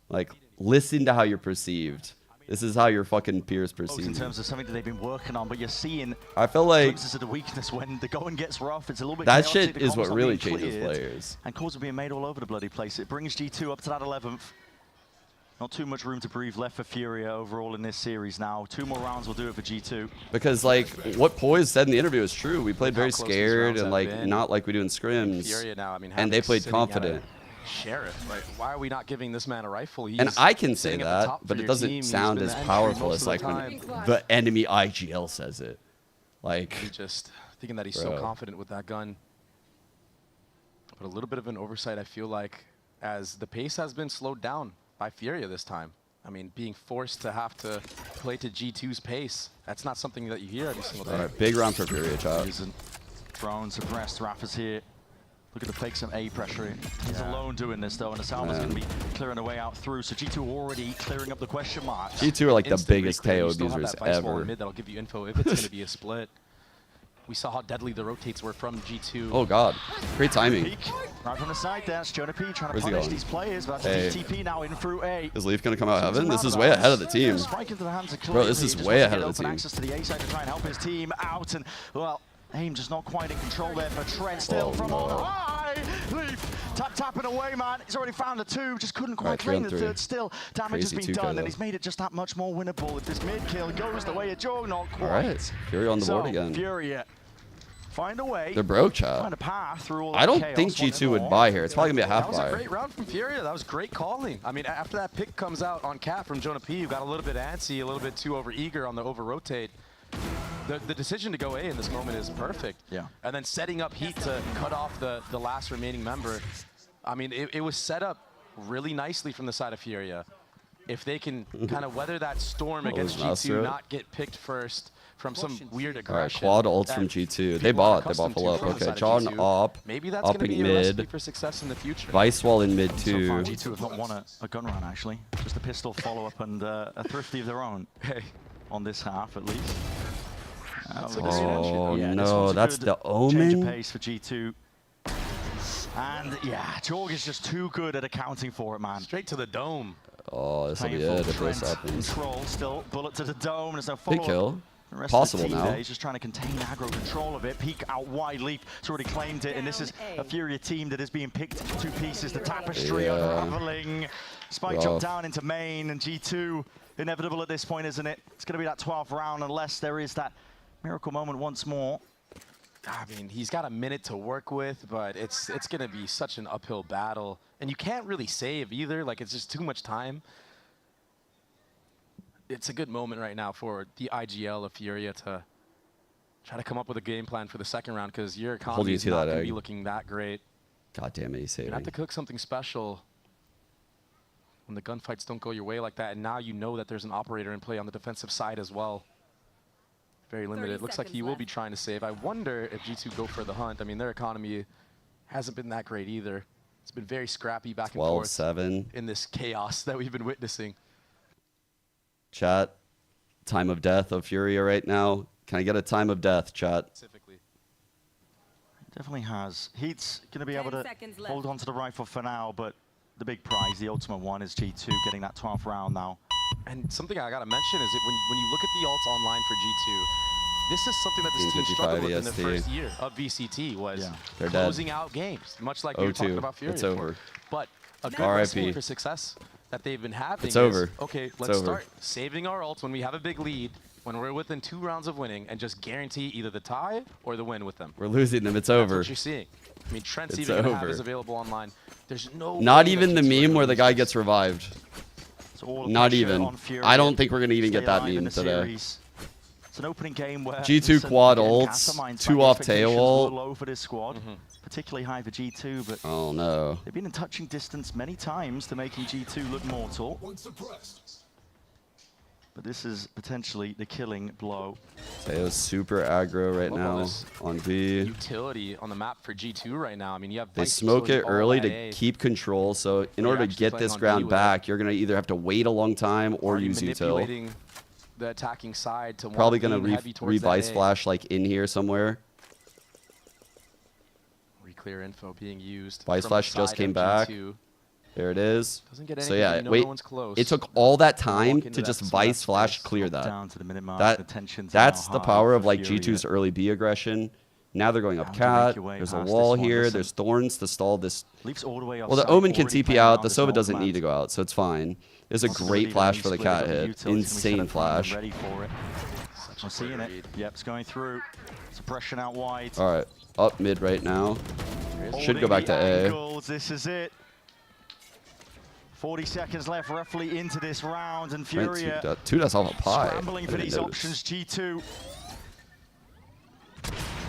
Speaker 15: Like, listen to how you're perceived This is how your fucking peers perceive
Speaker 13: In
Speaker 15: you.
Speaker 13: terms of something that they've been working on, but you're seeing
Speaker 15: I feel like
Speaker 13: glimpses of the weakness when the going gets rough. It's a little bit
Speaker 15: that
Speaker 13: chaotic,
Speaker 15: shit
Speaker 13: the
Speaker 15: is
Speaker 13: comms
Speaker 15: what
Speaker 13: not
Speaker 15: really
Speaker 13: being
Speaker 15: changes
Speaker 13: cleared,
Speaker 15: players.
Speaker 13: And calls are being made all over the bloody place. It brings G2 up to that 11th. Not too much room to breathe left for Furia overall in this series now. 2 more rounds will do it for G2.
Speaker 15: Because like what Poise said in the interview is true. We played very
Speaker 9: close these
Speaker 15: scared
Speaker 9: rounds
Speaker 15: and
Speaker 9: have
Speaker 15: like
Speaker 9: been.
Speaker 15: not like we do in scrims.
Speaker 9: Furia now, I mean,
Speaker 15: and they
Speaker 9: Havoc's
Speaker 15: played
Speaker 9: sitting at a
Speaker 15: confident.
Speaker 9: Sheriff, like, why are we not giving this man a rifle? He's
Speaker 15: And I can say
Speaker 9: sitting at the
Speaker 15: that,
Speaker 9: top for
Speaker 15: but it
Speaker 9: your
Speaker 15: doesn't
Speaker 9: team. He's
Speaker 15: sound
Speaker 9: been
Speaker 15: as
Speaker 9: the entry
Speaker 15: powerful
Speaker 9: most
Speaker 15: as
Speaker 9: of
Speaker 15: like
Speaker 9: the
Speaker 15: when
Speaker 9: time.
Speaker 15: the enemy IGL says it. Like
Speaker 9: He just thinking that he's so
Speaker 15: Bro.
Speaker 9: confident with that gun. But a little bit of an oversight, I feel like, as the pace has been slowed down by Furia this time. I mean, being forced to have to play to G2's pace, that's not something that you hear every single day.
Speaker 15: all right, big round for Furia, chat.
Speaker 13: Drone suppressed. Raph is here. Looking to fake some A pressure. He's alone doing this though, and the Salva's going to be clearing the way out through. So G2 already clearing up the question marks.
Speaker 15: G2 are like the
Speaker 9: Instantly
Speaker 15: biggest
Speaker 9: clear.
Speaker 15: KO
Speaker 9: You still have
Speaker 15: abusers
Speaker 9: that vice wall in
Speaker 15: ever.
Speaker 9: mid that'll give you info if it's going to be a split. We saw how deadly the rotates were from G2.
Speaker 15: Oh god, great timing.
Speaker 13: Peek. Right from the side there, it's Jonah P trying
Speaker 15: Where's
Speaker 13: to
Speaker 15: he
Speaker 13: punish
Speaker 15: going?
Speaker 13: these players, but
Speaker 15: Hey.
Speaker 13: that's TP now in through A.
Speaker 15: Is Leaf gonna come out
Speaker 13: So it's a
Speaker 15: heaven? This is
Speaker 13: roundabout.
Speaker 15: way ahead of the team.
Speaker 13: Strike into the hands of
Speaker 15: Bro, this
Speaker 13: Cleary.
Speaker 15: is
Speaker 13: Just
Speaker 15: way
Speaker 13: wants to
Speaker 15: ahead
Speaker 13: get
Speaker 15: of the
Speaker 13: open
Speaker 15: team.
Speaker 13: access to the A side to try and help his team out, and well, AIM just not quite in control there for Trent. Still from on high. Leaf tapping away, man. He's already found a 2, just couldn't quite
Speaker 15: Right, 3
Speaker 13: claim
Speaker 15: on
Speaker 13: the
Speaker 15: 3.
Speaker 13: 3rd. Still, damage
Speaker 15: Crazy
Speaker 13: has been
Speaker 15: 2K
Speaker 13: done,
Speaker 15: though.
Speaker 13: and he's made it just that much more winnable. If this mid kill goes the way of Joe, not quite.
Speaker 15: All right, Fury on the board again.
Speaker 13: Furia. Find a way.
Speaker 15: They're broke, chat.
Speaker 13: Find a path through all
Speaker 15: I don't
Speaker 13: that
Speaker 15: think
Speaker 13: chaos.
Speaker 15: G2 would buy here. It's probably gonna be a half
Speaker 9: That was a
Speaker 15: buy.
Speaker 9: great round from Furia. That was great calling. I mean, after that pick comes out on Cat from Jonah P, who got a little bit antsy, a little bit too over-eager on the over-rotate. The decision to go A in this moment is perfect.
Speaker 13: Yeah.
Speaker 9: And then setting up Heat to cut off the last remaining member. I mean, it was set up really nicely from the side of Furia. If they can kind of weather that storm
Speaker 15: Oh,
Speaker 9: against
Speaker 15: there's
Speaker 9: G2,
Speaker 15: Astro.
Speaker 9: not get picked first from some weird
Speaker 15: All right,
Speaker 9: aggression.
Speaker 15: quad ults
Speaker 9: that
Speaker 15: from G2. They
Speaker 9: people are
Speaker 15: bought
Speaker 9: accustomed
Speaker 15: full
Speaker 9: to
Speaker 15: up.
Speaker 9: from the
Speaker 15: Okay,
Speaker 9: side of
Speaker 15: John
Speaker 9: G2.
Speaker 15: up,
Speaker 9: Maybe that's going to
Speaker 15: upping
Speaker 9: be a recipe
Speaker 15: mid.
Speaker 9: for success in the future.
Speaker 15: Vice wall in mid
Speaker 13: So far,
Speaker 15: too.
Speaker 13: G2 have not won a gun round, actually. Just a pistol follow-up and a thrifty of their own.
Speaker 9: Hey.
Speaker 13: On this half, at least.
Speaker 15: Oh
Speaker 13: Yeah, this
Speaker 15: no,
Speaker 13: one's a
Speaker 15: that's
Speaker 13: good
Speaker 15: the
Speaker 13: change of
Speaker 15: omen.
Speaker 13: pace for G2. And yeah, Jorg is just too good at accounting for it, man.
Speaker 9: Straight to the dome.
Speaker 15: Oh, this will be
Speaker 13: Painful.
Speaker 15: it if this
Speaker 13: Trent
Speaker 15: happens.
Speaker 13: Control still, bullet to the dome. There's no
Speaker 15: Big
Speaker 13: follow-up.
Speaker 15: kill.
Speaker 13: The rest
Speaker 15: Possible
Speaker 13: of the team
Speaker 15: now.
Speaker 13: there, he's just trying to contain aggro control of it. Peek out wide. Leaf has already claimed it, and this is a Furia team that is being picked into 2 pieces. The tapestry
Speaker 15: Yeah.
Speaker 13: unraveling. Spike
Speaker 15: Rough.
Speaker 13: jump down into main, and G2 inevitable at this point, isn't it? It's going to be that 12th round unless there is that miracle moment once more.
Speaker 9: I mean, he's got a minute to work with, but it's going to be such an uphill battle. And you can't really save either. Like, it's just too much time. It's a good moment right now for the IGL of Furia to try to come up with a game plan for the second round, because your economy
Speaker 15: you
Speaker 9: is
Speaker 15: to
Speaker 9: not
Speaker 15: that
Speaker 9: going to be
Speaker 15: egg.
Speaker 9: looking that great.
Speaker 15: God damn it, he's
Speaker 9: You have
Speaker 15: saving.
Speaker 9: to cook something special when the gunfights don't go your way like that. And now you know that there's an operator in play on the defensive side as well. Very limited.
Speaker 14: 30
Speaker 9: It looks like he
Speaker 14: seconds
Speaker 9: will be trying to save. I wonder if G2 go for the hunt. I mean, their economy hasn't been that great either. It's been very scrappy back and forth
Speaker 15: 12-7.
Speaker 9: in this chaos that we've been witnessing.
Speaker 15: Chat, time of death of Furia right now. Can I get a time of death, chat?
Speaker 9: Specifically.
Speaker 13: Definitely has. Heat's going to be able
Speaker 14: 10
Speaker 13: to
Speaker 14: seconds left.
Speaker 13: hold on to the rifle for now, but the big prize, the ultimate one, is G2 getting that 12th round now.
Speaker 9: And something I got to mention is that when you look at the alts online for G2, this is something that this team
Speaker 15: 1555
Speaker 9: struggled with in the
Speaker 15: EST.
Speaker 9: first year of VCT, was
Speaker 15: They're dead.
Speaker 9: closing out games, much like we were
Speaker 15: 0-2.
Speaker 9: talking about Furia
Speaker 15: It's
Speaker 9: before.
Speaker 15: over.
Speaker 9: But a good
Speaker 15: RIP.
Speaker 9: recipe for success that they've been having
Speaker 15: It's
Speaker 9: is,
Speaker 15: over.
Speaker 9: okay,
Speaker 15: It's
Speaker 9: let's
Speaker 15: over.
Speaker 9: start saving our ults when we have a big lead, when we're within 2 rounds of winning, and just guarantee either the tie or the win with them.
Speaker 15: We're losing them. It's
Speaker 9: That's
Speaker 15: over.
Speaker 9: what you're seeing. I mean, Trent's
Speaker 15: It's
Speaker 9: even going to have
Speaker 15: over.
Speaker 9: his available online. There's no
Speaker 15: Not
Speaker 9: way
Speaker 15: even
Speaker 9: that
Speaker 15: the
Speaker 9: G2 are
Speaker 15: meme
Speaker 9: gonna
Speaker 15: where the
Speaker 9: lose
Speaker 15: guy
Speaker 9: this.
Speaker 15: gets revived.
Speaker 13: It's all
Speaker 15: Not
Speaker 13: pressure
Speaker 15: even.
Speaker 13: on Furia
Speaker 15: I don't think we're going to even
Speaker 13: stay
Speaker 15: get that
Speaker 13: alive in
Speaker 15: meme
Speaker 13: the
Speaker 15: today.
Speaker 13: series. It's an opening game where
Speaker 15: G2
Speaker 13: listen,
Speaker 15: quad
Speaker 13: again,
Speaker 15: ults,
Speaker 13: Catamines
Speaker 15: 2
Speaker 13: back,
Speaker 15: off
Speaker 13: expectations
Speaker 15: tail
Speaker 13: were
Speaker 15: ult.
Speaker 13: low for this squad, particularly high for G2, but
Speaker 15: Oh no.
Speaker 13: they've been in touching distance many times to making G2 look mortal. But this is potentially the killing blow.
Speaker 15: Teo's super aggro right
Speaker 9: Love all
Speaker 15: now
Speaker 9: this
Speaker 15: on B.
Speaker 9: utility on the map for G2 right now. I mean, you have
Speaker 15: They
Speaker 9: Vice
Speaker 15: smoke it
Speaker 9: utility all
Speaker 15: early
Speaker 9: at
Speaker 15: to
Speaker 9: A.
Speaker 15: keep control, so in
Speaker 9: You're
Speaker 15: order to
Speaker 9: actually
Speaker 15: get
Speaker 9: playing
Speaker 15: this
Speaker 9: on B
Speaker 15: ground
Speaker 9: with it.
Speaker 15: back, you're going to either have to wait a long time or
Speaker 9: Already
Speaker 15: use util.
Speaker 9: manipulating the attacking side to
Speaker 15: Probably
Speaker 9: going
Speaker 15: going
Speaker 9: to
Speaker 15: to revice flash like in here somewhere.
Speaker 9: Reclear info being used.
Speaker 15: Vice
Speaker 9: from
Speaker 15: flash
Speaker 9: the
Speaker 15: just
Speaker 9: side
Speaker 15: came
Speaker 9: of
Speaker 15: back.
Speaker 9: G2.
Speaker 15: There it is.
Speaker 9: Doesn't get
Speaker 15: So
Speaker 9: anything,
Speaker 15: yeah,
Speaker 9: no
Speaker 15: wait.
Speaker 9: one's close.
Speaker 15: It took all that time
Speaker 13: into
Speaker 15: to
Speaker 13: that
Speaker 15: just
Speaker 13: small
Speaker 15: Vice Flash
Speaker 13: space,
Speaker 15: clear
Speaker 13: drop
Speaker 15: that.
Speaker 13: down to the minute mark, the tensions are
Speaker 15: That's
Speaker 13: now
Speaker 15: the
Speaker 13: high
Speaker 15: power
Speaker 13: for
Speaker 15: of like
Speaker 13: Furia.
Speaker 15: G2's early B aggression. Now they're going up
Speaker 13: Bound to make
Speaker 15: cat.
Speaker 13: your way
Speaker 15: There's a
Speaker 13: past
Speaker 15: wall
Speaker 13: this one.
Speaker 15: here.
Speaker 13: Listen.
Speaker 15: There's thorns to stall this.
Speaker 13: Leafs all the way
Speaker 15: Well, the
Speaker 13: offside,
Speaker 15: Omen can
Speaker 13: already
Speaker 15: TP
Speaker 13: playing
Speaker 15: out.
Speaker 13: around
Speaker 15: The
Speaker 13: this
Speaker 15: Sova
Speaker 13: no
Speaker 15: doesn't
Speaker 13: command.
Speaker 15: need to go out, so it's fine. There's a
Speaker 13: Possibility
Speaker 15: great flash
Speaker 13: of
Speaker 15: for the
Speaker 13: split is
Speaker 15: cat
Speaker 13: on the
Speaker 15: hit.
Speaker 13: utility. Can we set
Speaker 15: Insane
Speaker 13: up front and
Speaker 15: flash.
Speaker 13: ready for it? I'm seeing it. Yep, it's going through. Suppression out wide.
Speaker 15: All right, up mid right now. Should go
Speaker 13: Holding
Speaker 15: back to
Speaker 13: the
Speaker 15: A.
Speaker 13: angles. This is it. 40 seconds left roughly into this round, and Furia
Speaker 15: Two does off a pie.
Speaker 13: scrambling
Speaker 15: I
Speaker 13: for
Speaker 15: didn't
Speaker 13: these
Speaker 15: notice.
Speaker 13: options. G2.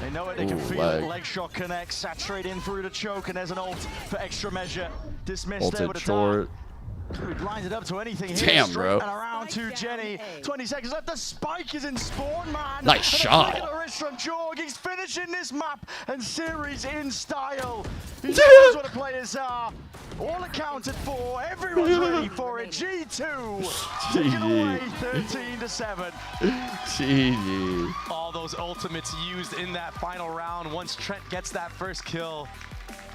Speaker 13: They know it, they can
Speaker 15: Ooh,
Speaker 13: feel
Speaker 15: leg.
Speaker 13: it. Leg shot connects, saturate in through the choke, and there's an ult for extra measure. Dismissed there
Speaker 15: Ulted
Speaker 13: with a
Speaker 15: short.
Speaker 13: dart. Blinded up to anything here.
Speaker 15: Damn,
Speaker 13: Straight
Speaker 15: bro.
Speaker 13: And around to Jenny. 20 seconds left. The spike is in spawn, man.
Speaker 15: Nice
Speaker 13: And
Speaker 15: shot.
Speaker 13: A flick of the wrist from Jorg. He's finishing this map and series in style. He knows what the players are. All accounted for. Everyone's ready for it. G2 taking away 13-7.
Speaker 15: GG.
Speaker 9: All those ultimates used in that final round once Trent gets that first kill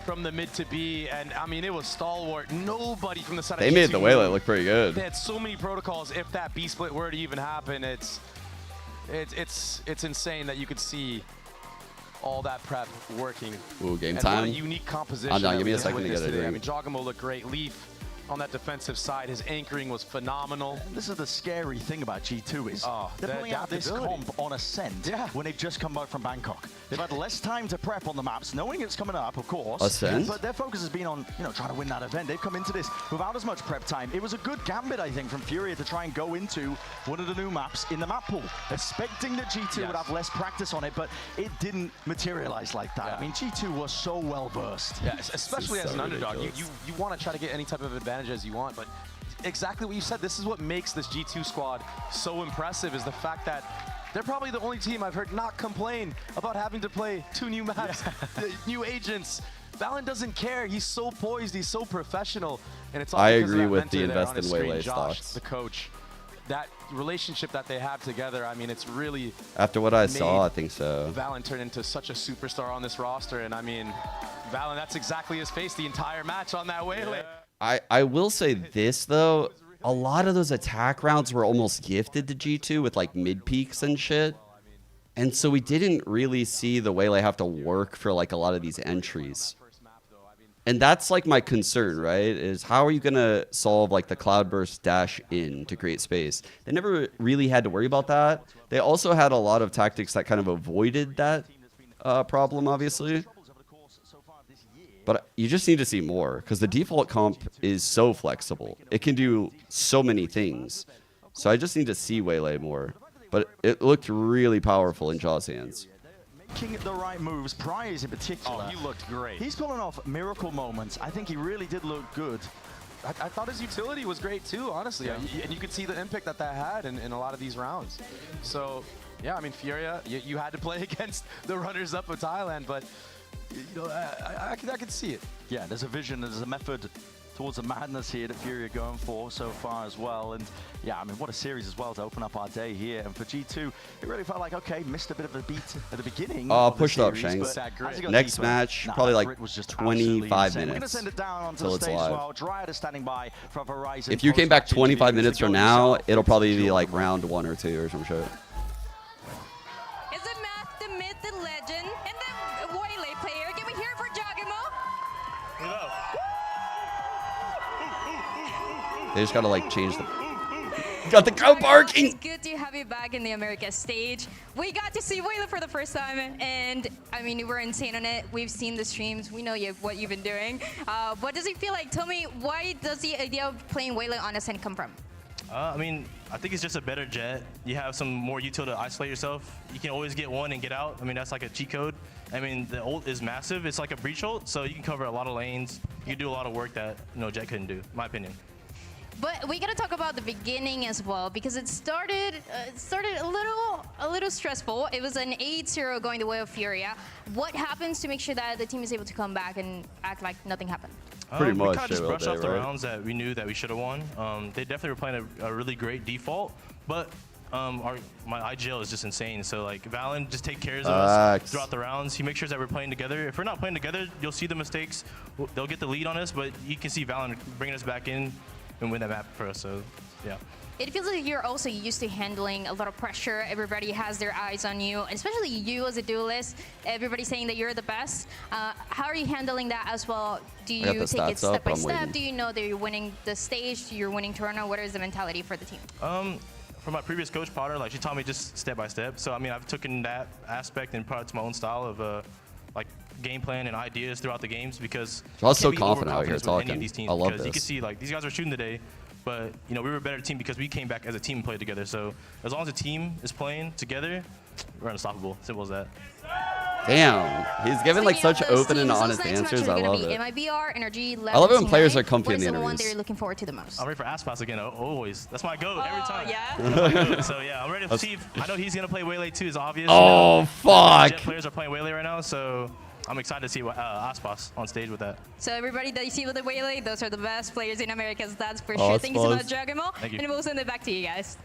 Speaker 9: from the mid to B, and I mean, it was stalwart. Nobody from the side
Speaker 15: They
Speaker 9: of
Speaker 15: made
Speaker 9: G2
Speaker 15: the Waylay look pretty good.
Speaker 9: They had so many protocols. If that B split were to even happen, it's insane that you could see all that prep working.
Speaker 15: Ooh, game
Speaker 9: and
Speaker 15: time.
Speaker 9: What a unique composition.
Speaker 15: I'm done.
Speaker 9: that
Speaker 15: Give
Speaker 9: we
Speaker 15: me a
Speaker 9: just
Speaker 15: second to
Speaker 9: witnessed
Speaker 15: get a
Speaker 9: today. I
Speaker 15: drink.
Speaker 9: mean, Jogamo looked great. Leaf on that defensive side, his anchoring was phenomenal.
Speaker 13: This is the scary thing about G2 is they're
Speaker 9: the
Speaker 13: pulling out this
Speaker 9: adaptability.
Speaker 13: comp on Ascent when they've just come back from Bangkok. They've had less time to prep on the maps, knowing it's coming up, of course.
Speaker 15: Ascent?
Speaker 13: But their focus has been on, trying to win that event. They've come into this without as much prep time. It was a good gambit, I think, from Furia to try and go into one of the new maps in the map pool, expecting that G2 would have less practice on it, but it didn't materialize like that. I mean, G2 was so well versed.
Speaker 9: Yeah, especially as an underdog. You want to try to get any type of advantage as you want, but exactly what you said, this is what makes this G2 squad so impressive, is the fact that they're probably the only team I've heard not complain about having to play 2 new maps, new agents. Valen doesn't care. He's so poised. He's so professional. And it's all
Speaker 15: I
Speaker 9: because of
Speaker 15: agree
Speaker 9: that
Speaker 15: with the
Speaker 9: mentor there
Speaker 15: invest
Speaker 9: on
Speaker 15: in
Speaker 9: his screen,
Speaker 15: Waylay
Speaker 9: Josh,
Speaker 15: stocks.
Speaker 9: the coach. That relationship that they have together, I mean, it's really
Speaker 15: After what I saw,
Speaker 9: made
Speaker 15: I think so.
Speaker 9: Valen turn into such a superstar on this roster. And I mean, Valen, that's exactly his face the entire match on that Waylay.
Speaker 15: I will say this though, a lot of those attack rounds were almost gifted to G2 with like mid peaks and shit. And so we didn't really see the Waylay have to work for like a lot of these entries. And that's like my concern, right? Is how are you going to solve like the Cloudburst dash in to create space? They never really had to worry about that. They also had a lot of tactics that kind of avoided that problem, obviously. But you just need to see more because the default comp is so flexible. It can do so many things. So I just need to see Waylay more. But it looked really powerful in Jaw's hands.
Speaker 13: Making the right moves, Prize in particular.
Speaker 9: Oh, he looked great.
Speaker 13: He's pulling off miracle moments. I think he really did look good.
Speaker 9: I thought his utility was great too, honestly. And you could see the impact that had in a lot of these rounds. So, yeah, I mean, Furia, you had to play against the runners-up of Thailand, but I could see it.
Speaker 13: Yeah, there's a vision, there's a method towards the madness here that Furia are going for so far as well. And yeah, I mean, what a series as well to open up our day here. And for G2, it really felt like, okay, missed a bit of a beat at the beginning.
Speaker 15: Push it up, Shanks. Next match, probably like 25 minutes until it's live.
Speaker 13: Well. Dryad is standing by for Verizon.
Speaker 15: If you came back 25 minutes from now, it'll probably be like round 1 or 2 or some shit.
Speaker 6: Is it Math, the myth, the legend, and the Waylay player? Can we hear it for Jogamo?
Speaker 15: They just gotta like change the... Got the crowd barking!
Speaker 6: It's good to have you back in the Americas stage. We got to see Waylay for the first time, and I mean, we're insane on it. We've seen the streams. We know what you've been doing. What does it feel like? Tell me, why does the idea of playing Waylay on Ascent come from?
Speaker 8: I mean, I think it's just a better jet. You have some more util to isolate yourself. You can always get one and get out. I mean, that's like a cheat code. I mean, the ult is massive. It's like a breach ult, so you can cover a lot of lanes. You can do a lot of work that Jet couldn't do, in my opinion.
Speaker 6: But we gotta talk about the beginning as well, because it started a little stressful. It was an 8-0 going the way of Furia. What happens to make sure that the team is able to come back and act like nothing happened?
Speaker 15: Pretty much.
Speaker 8: We kind of just brushed off the rounds that we knew that we should have won. They definitely were playing a really great default, but my IGL is just insane. So like Valen just take care of us throughout the rounds. He makes sure that we're playing together. If we're not playing together, you'll see the mistakes. They'll get the lead on us, but you can see Valen bringing us back in and win that map for us. So yeah.
Speaker 6: It feels like you're also used to handling a lot of pressure. Everybody has their eyes on you, and especially you as a duelist. Everybody's saying that you're the best. How are you handling that as well? Do you take it step by step? Do you know that you're winning the stage, you're winning tournament? What is the mentality for the team?
Speaker 8: From my previous coach, Potter, like she taught me just step by step. So I mean, I've taken that aspect and brought it to my own style of like game plan and ideas throughout the games because
Speaker 15: I was so confident out here talking.
Speaker 8: I love this. You can see like these guys are shooting today, but you know we were a better team because we came back as a team and played together. So as long as the team is playing together, we're unstoppable. Simple as that.
Speaker 15: Damn, he's giving like such open and honest answers. I love it.
Speaker 6: MIBR, Energy,
Speaker 15: I love it when players are comfy in the
Speaker 6: interviews. What is the one that
Speaker 15: interviews.
Speaker 6: you're looking forward to the most?
Speaker 8: I'm ready for Aspas again, always. That's my goat every time.
Speaker 6: Yeah?
Speaker 8: That's my goat. So yeah, I'm ready to see. I know he's gonna play Waylay too. It's obvious.
Speaker 15: Oh,
Speaker 8: you know,
Speaker 15: fuck.
Speaker 8: Jet players are playing Waylay right now, so I'm excited to see Aspas on stage with that.
Speaker 6: So everybody that you see with the Waylay, those are the best players in Americas, that's for sure. Thank you so much, Giacomo.
Speaker 8: Thank you.
Speaker 6: And we'll send it back to you guys.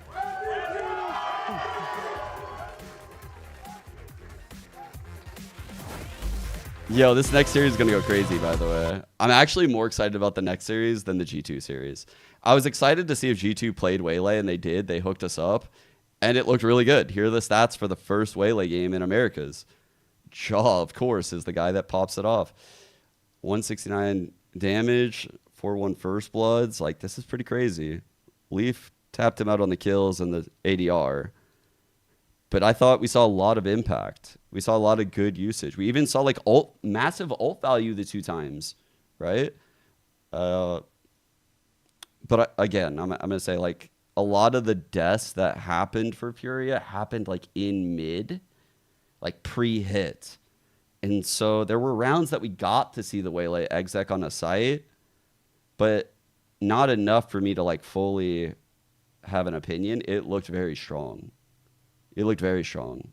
Speaker 15: Yo, this next series is going to go crazy, by the way. I'm actually more excited about the next series than the G2 series. I was excited to see if G2 played Waylay, and they did. They hooked us up, and it looked really good. Here are the stats for the first Waylay game in Americas. Jaw, of course, is the guy that pops it off. 169 damage, 4-1 first bloods. Like, this is pretty crazy. Leaf tapped him out on the kills and the ADR. But I thought we saw a lot of impact. We saw a lot of good usage. We even saw like massive ult value the 2 times, right? But again, I'm going to say like a lot of the deaths that happened for Furia happened like in mid, like pre-hit. And so there were rounds that we got to see the Waylay exec on a site, but not enough for me to like fully have an opinion. It looked very strong. It looked very strong.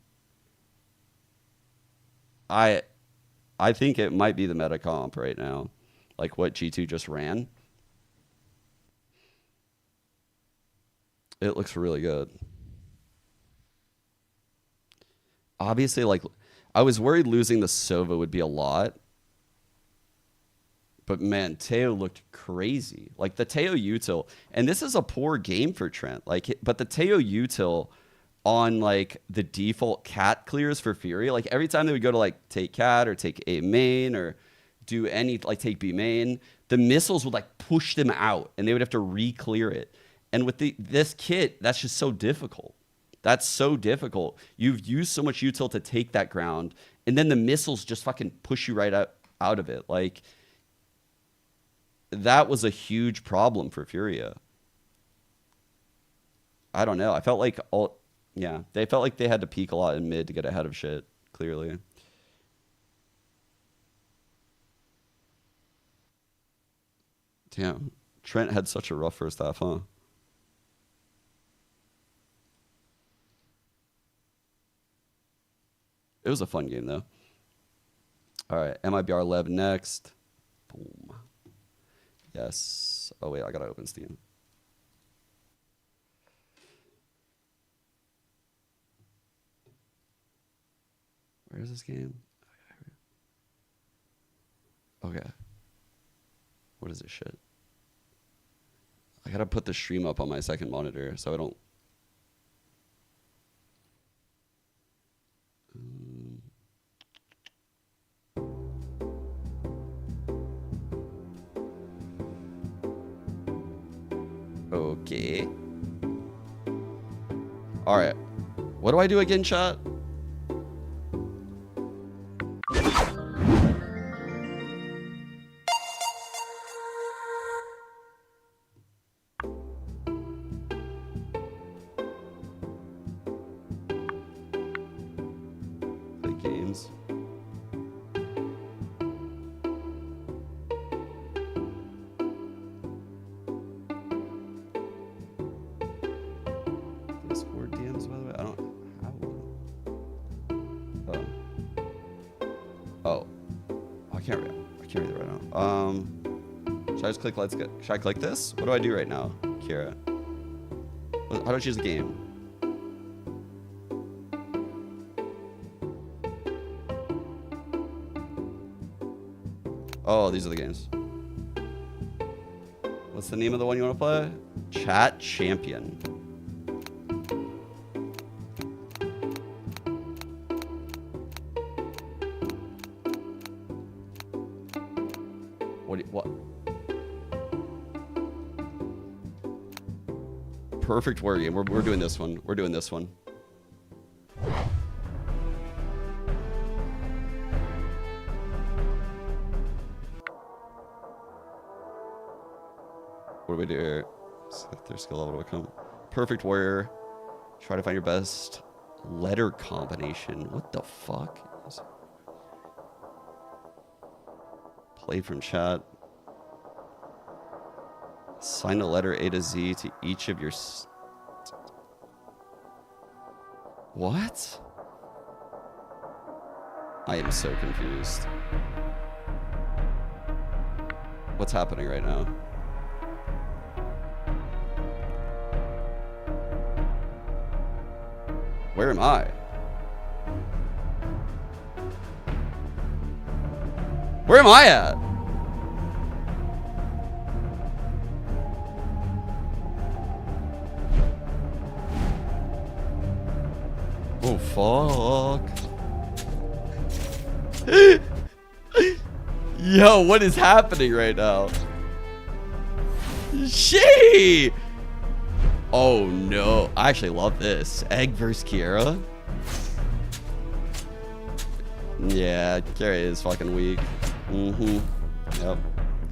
Speaker 15: I think it might be the meta comp right now, like what G2 just ran. It looks really good. Obviously, like, I was worried losing the Sova would be a lot. But man, Teo looked crazy. Like the Teo util, and this is a poor game for Trent. Like, but the Teo util on like the default cat clears for Fury, like every time they would go to like take cat or take A main or do any like take B main, the missiles would like push them out and they would have to re-clear it. And with this kit, that's just so difficult. That's so difficult. You've used so much util to take that ground, and then the missiles just fucking push you right out of it. Like, that was a huge problem for Furia. I don't know. I felt like they felt like they had to peak a lot in mid to get ahead of shit, clearly. Damn. Trent had such a rough first half, huh? It was a fun game, though. All right, MIBR LEV next. Boom. Yes. Oh, wait, I got to open Steam. Where is this game? Okay. What is this shit? I got to put the stream up on my second monitor so I don't... Okay. All right. What do I do again, chat? Play games. Discord DMs, by the way. I don't have one. Oh, I can't read it right now. Should I just click let's get? Should I click this? What do I do right now, Kira? How do I choose the game? Oh, these are the games. What's the name of the one you want to play? Chat Champion. What? Perfect war game. We're doing this one. We're doing this one. What do we do here? See if their skill level will come. Perfect warrior. Try to find your best letter combination. What the fuck? Play from chat. Assign a letter A to Z to each of your... What? I am so confused. What's happening right now? Where am I? Where am I at? Oh, fuck. Yo, what is happening right now? Shit! Oh no, I actually love this. Egg versus Kiera. Yeah, Kiera is fucking weak. Yep.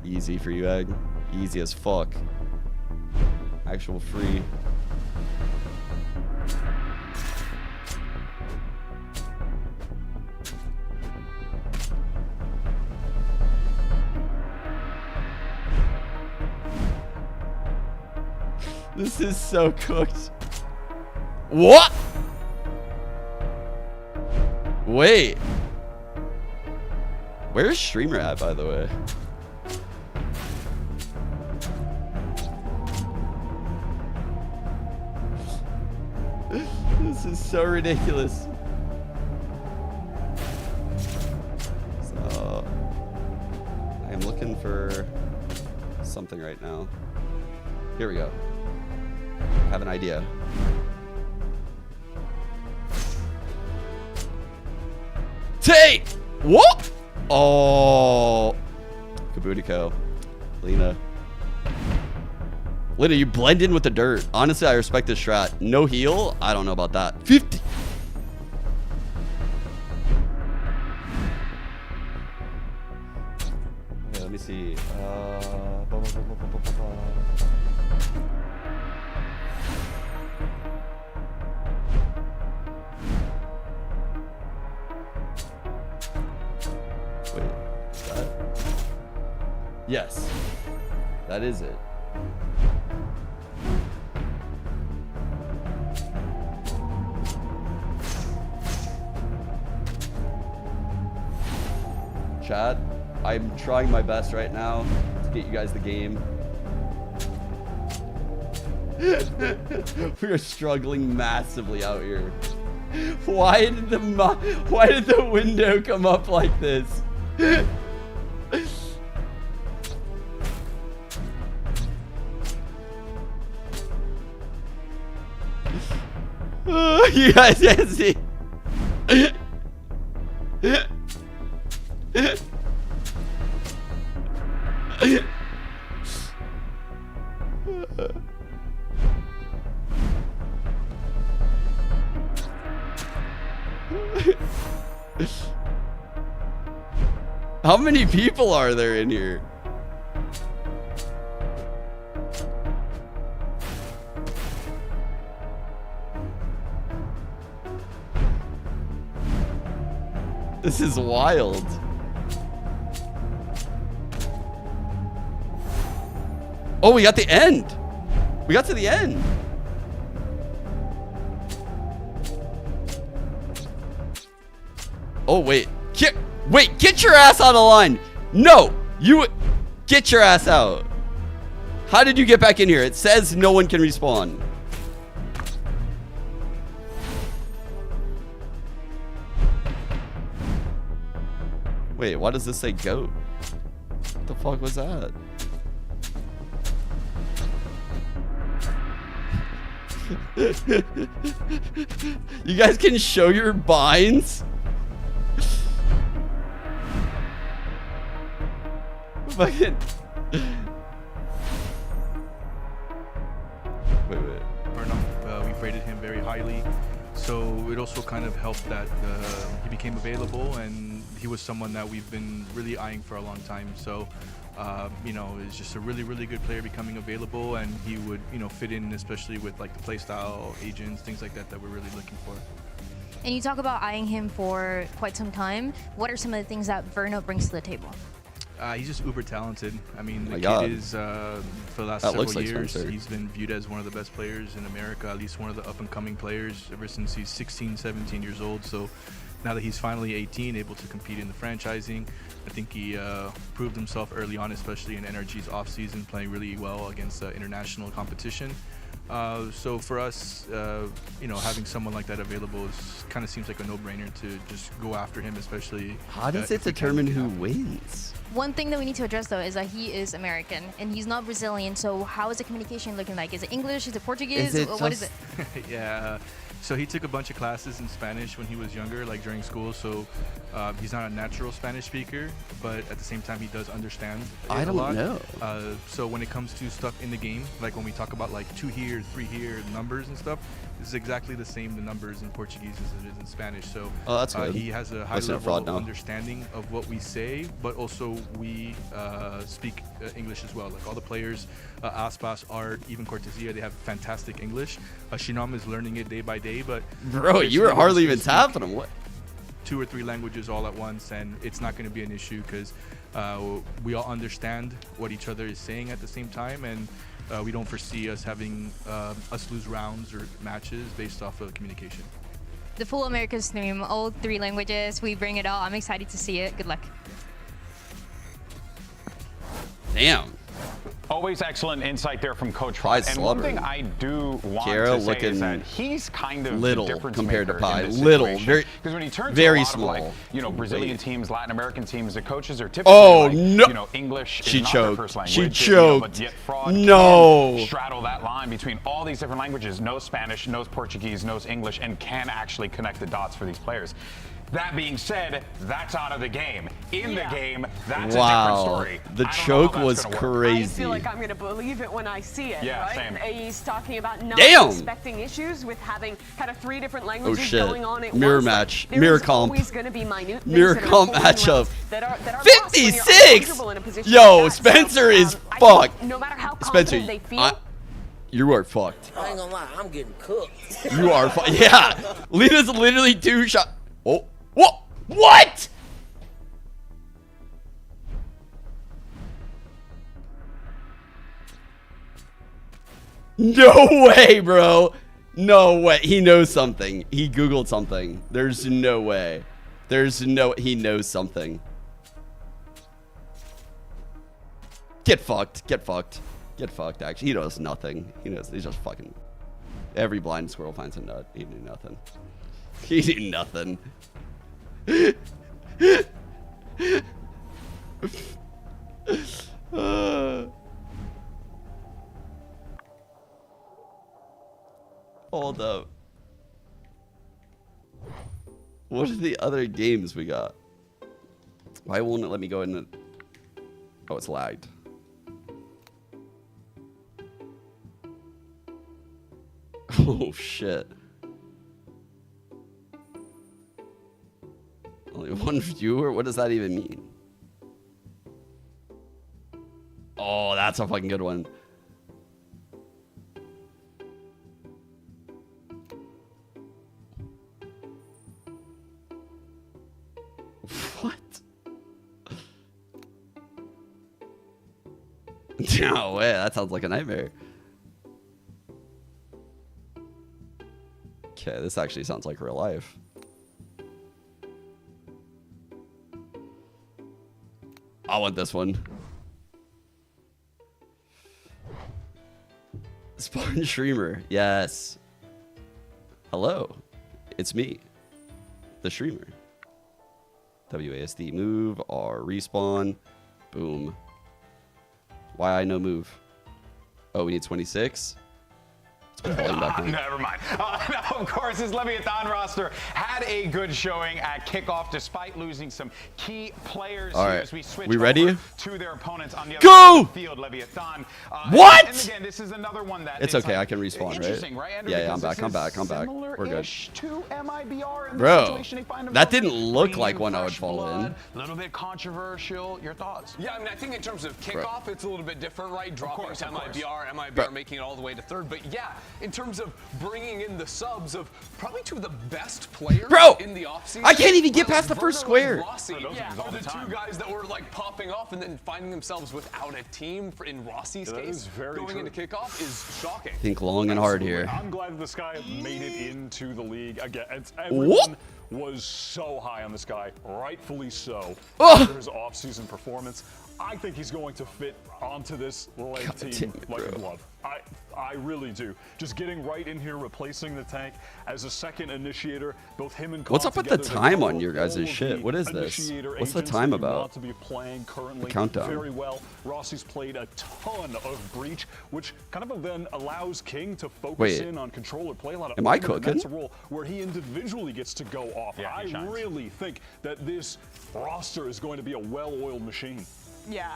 Speaker 15: Easy for you, Egg. Easy as fuck. Actual free. This is so cooked. What? Wait. Where's Streamer at, by the way? This is so ridiculous. So, I am looking for something right now. Here we go. I have an idea. Tate! What? Oh. Kabutiko. Lena. Lena, you blend in with the dirt. Honestly, I respect this strat. No heal? I don't know about that. 50. Okay, let me see. Wait, is that? Yes, that is it. Chat, I'm trying my best right now to get you guys the game. We are struggling massively out here. Why did the window come up like this? You guys can't see. How many people are there in here? This is wild. Oh, we got the end. We got to the end. Oh, wait. Wait, get your ass out of line. No, you get your ass out. How did you get back in here? It says no one can respawn. Wait, why does this say goat? the fuck was that? You guys can show your binds? Fucking. Wait.
Speaker 12: We've rated him very highly, so it also kind of helped that he became available, and he was someone that we've been really eyeing for a long time. So, you know, it's just a really, really good player becoming available, and he would, you know, fit in, especially with like the playstyle, agents, things like that that we're really looking for.
Speaker 6: And you talk about eyeing him for quite some time. What are some of the things that Verno brings to the table?
Speaker 12: He's just uber talented. I mean, the
Speaker 15: God.
Speaker 12: kid is, for the last
Speaker 15: That
Speaker 12: several
Speaker 15: looks like
Speaker 12: years,
Speaker 15: Spencer.
Speaker 12: he's been viewed as one of the best players in America, at least one of the up-and-coming players ever since he's 16, 17 years old. So now that he's finally 18, able to compete in the franchising, I think he proved himself early on, especially in NRG's off-season, playing really well against international competition. So for us, you know, having someone like that available kind of seems like a no-brainer to just go after him, especially.
Speaker 15: How does it determine who wins?
Speaker 6: One thing that we need to address, though, is that he is American and he's not Brazilian. So how is the communication looking like? Is it English? Is it Portuguese? What is it?
Speaker 12: Yeah. So he took a bunch of classes in Spanish when he was younger, like during school. So he's not a natural Spanish speaker, but at the same time, he does understand
Speaker 15: I
Speaker 12: a
Speaker 15: don't
Speaker 12: lot.
Speaker 15: know.
Speaker 12: So when it comes to stuff in the game, like when we talk about like 2 here, 3 here, numbers and stuff, this is exactly the same, the numbers in Portuguese as it is in Spanish. So
Speaker 15: that's good.
Speaker 12: he has a high
Speaker 15: That's not
Speaker 12: level
Speaker 15: fraud
Speaker 12: of
Speaker 15: now.
Speaker 12: understanding of what we say, but also we speak English as well. Like all the players, Aspas, Art, even Cortesia, they have fantastic English. Shinam is learning it day by day, but
Speaker 15: Bro, you were hardly even tapping him. What?
Speaker 12: 2 or 3 languages all at once, and it's not going to be an issue because we all understand what each other is saying at the same time, and we don't foresee us having us lose rounds or matches based off of communication.
Speaker 6: The full American stream, all 3 languages. We bring it all. I'm excited to see it. Good luck.
Speaker 15: Damn.
Speaker 1: Always excellent insight there from Coach Rod. And one thing I do want
Speaker 15: Kara
Speaker 1: to say
Speaker 15: looking
Speaker 1: is that he's kind of
Speaker 15: little
Speaker 1: the difference
Speaker 15: compared to
Speaker 1: maker in
Speaker 15: Pi.
Speaker 1: this
Speaker 15: Little,
Speaker 1: situation.
Speaker 15: very,
Speaker 1: because when he turns
Speaker 15: very
Speaker 1: to a lot
Speaker 15: small.
Speaker 1: of like, you know, Brazilian teams, Latin American teams, the coaches are typically like, you know, English
Speaker 15: She
Speaker 1: is not
Speaker 15: choked.
Speaker 1: their first language.
Speaker 15: She
Speaker 1: you know,
Speaker 15: choked.
Speaker 1: but yet fraud
Speaker 15: No.
Speaker 1: can straddle that line between all these different languages, knows Spanish, knows Portuguese, knows English, and can actually connect the dots for these players. That being said, that's out of the game. In the game, that's a different story.
Speaker 15: The
Speaker 1: I don't know
Speaker 15: choke
Speaker 1: how that's
Speaker 15: was
Speaker 1: gonna work.
Speaker 15: crazy.
Speaker 2: I feel like I'm going to believe it when I see it,
Speaker 1: Yeah,
Speaker 2: right?
Speaker 1: same.
Speaker 2: He's talking about not
Speaker 15: Damn.
Speaker 2: expecting issues with having kind of 3 different languages
Speaker 15: shit.
Speaker 2: going on at
Speaker 15: Mirror
Speaker 2: once. Like,
Speaker 15: match.
Speaker 2: there
Speaker 15: Mirror
Speaker 2: is
Speaker 15: comp.
Speaker 2: always going to be minute
Speaker 15: Mirror
Speaker 2: things that are
Speaker 15: comp
Speaker 2: going
Speaker 15: matchup.
Speaker 2: well that are lost when you're
Speaker 15: 56.
Speaker 2: uncomfortable in a position
Speaker 15: Yo,
Speaker 2: like that.
Speaker 15: Spencer is
Speaker 2: I
Speaker 15: fucked.
Speaker 2: think no matter how
Speaker 15: Spencer,
Speaker 2: confident they feel,
Speaker 15: you are fucked.
Speaker 22: I ain't gonna lie, I'm getting cooked.
Speaker 15: You are fucked. Yeah. Lina's literally 2 shot. Oh. What? What? No way, bro. No way. He knows something. He Googled something. There's no way. There's no... He knows something. Get fucked. Get fucked. Get fucked, actually. He knows nothing. He knows... He's just fucking... Every blind squirrel finds a nut. He knew nothing. He knew nothing. Hold up. What are the other games we got? Why won't it let me go in? Oh, it's lagged. Oh, shit. Only 1 viewer? What does that even mean? Oh, that's a fucking good one. What? No way, that sounds like a nightmare. Okay, this actually sounds like real life. I want this one. Spawn streamer, yes. Hello, it's me, the streamer. WASD move, R respawn, boom. Why I no move? Oh, we need 26.
Speaker 1: Never mind. No, of course, his Leviathan roster had a good showing at kickoff despite losing some key players.
Speaker 15: All
Speaker 1: here
Speaker 15: right.
Speaker 1: as we switch
Speaker 15: We ready?
Speaker 1: over to their opponents on the other
Speaker 15: Go!
Speaker 1: side of the field. Leviathan.
Speaker 15: What?
Speaker 1: And again, this is another one that
Speaker 15: It's
Speaker 1: is
Speaker 15: okay.
Speaker 1: like,
Speaker 15: I can respawn,
Speaker 1: interesting, right? Andrew?
Speaker 15: Yeah, I'm
Speaker 1: Because
Speaker 15: back. I'm
Speaker 1: this
Speaker 15: back. I'm
Speaker 1: is
Speaker 15: back. We're good.
Speaker 1: similar-ish to MIBR in the
Speaker 15: Bro,
Speaker 1: situation they find
Speaker 15: that
Speaker 1: themselves in.
Speaker 15: didn't look
Speaker 1: Bringing
Speaker 15: like
Speaker 1: in
Speaker 15: one I would
Speaker 1: fresh
Speaker 15: fall in.
Speaker 1: blood, a little bit controversial. Your thoughts?
Speaker 4: Yeah, I mean, I think in terms of kickoff, it's a little bit different, right? Dropping
Speaker 1: course,
Speaker 4: to
Speaker 1: of course.
Speaker 4: MIBR,
Speaker 15: Bro.
Speaker 4: making it all the way to third. But yeah, in terms of bringing in the subs of probably two of the best players
Speaker 15: Bro,
Speaker 4: in the offseason.
Speaker 15: I can't even get past the first
Speaker 4: Werner and
Speaker 15: square.
Speaker 4: Rossi are the two guys that were like popping off and then finding themselves without a team in Rossi's case. Going into kickoff is shocking.
Speaker 15: Think long and hard here.
Speaker 19: I'm glad this guy made it into the league. Again, everyone was so high on this guy, rightfully so, after his offseason performance. I think he's going to fit onto this LEV team like a glove. I really do. Just getting right in here, replacing the tank as a second initiator, both him and
Speaker 15: What's up with the
Speaker 19: together,
Speaker 15: time
Speaker 19: they
Speaker 15: on your guys'
Speaker 19: all
Speaker 15: shit?
Speaker 19: the
Speaker 15: What is this?
Speaker 19: initiator
Speaker 15: What's the
Speaker 19: agents
Speaker 15: time
Speaker 19: that you
Speaker 15: about?
Speaker 19: want to be playing currently
Speaker 15: The countdown.
Speaker 19: very well. Rossi's played a ton of Breach, which kind of then allows King to focus
Speaker 15: Wait.
Speaker 19: in on controller, play a lot of
Speaker 15: Am I
Speaker 19: open, and that's a
Speaker 15: cooking?
Speaker 19: role where he individually gets to go off.
Speaker 1: Yeah,
Speaker 19: I
Speaker 1: he shines.
Speaker 19: really think that this roster is going to be a well-oiled machine.
Speaker 2: Yeah,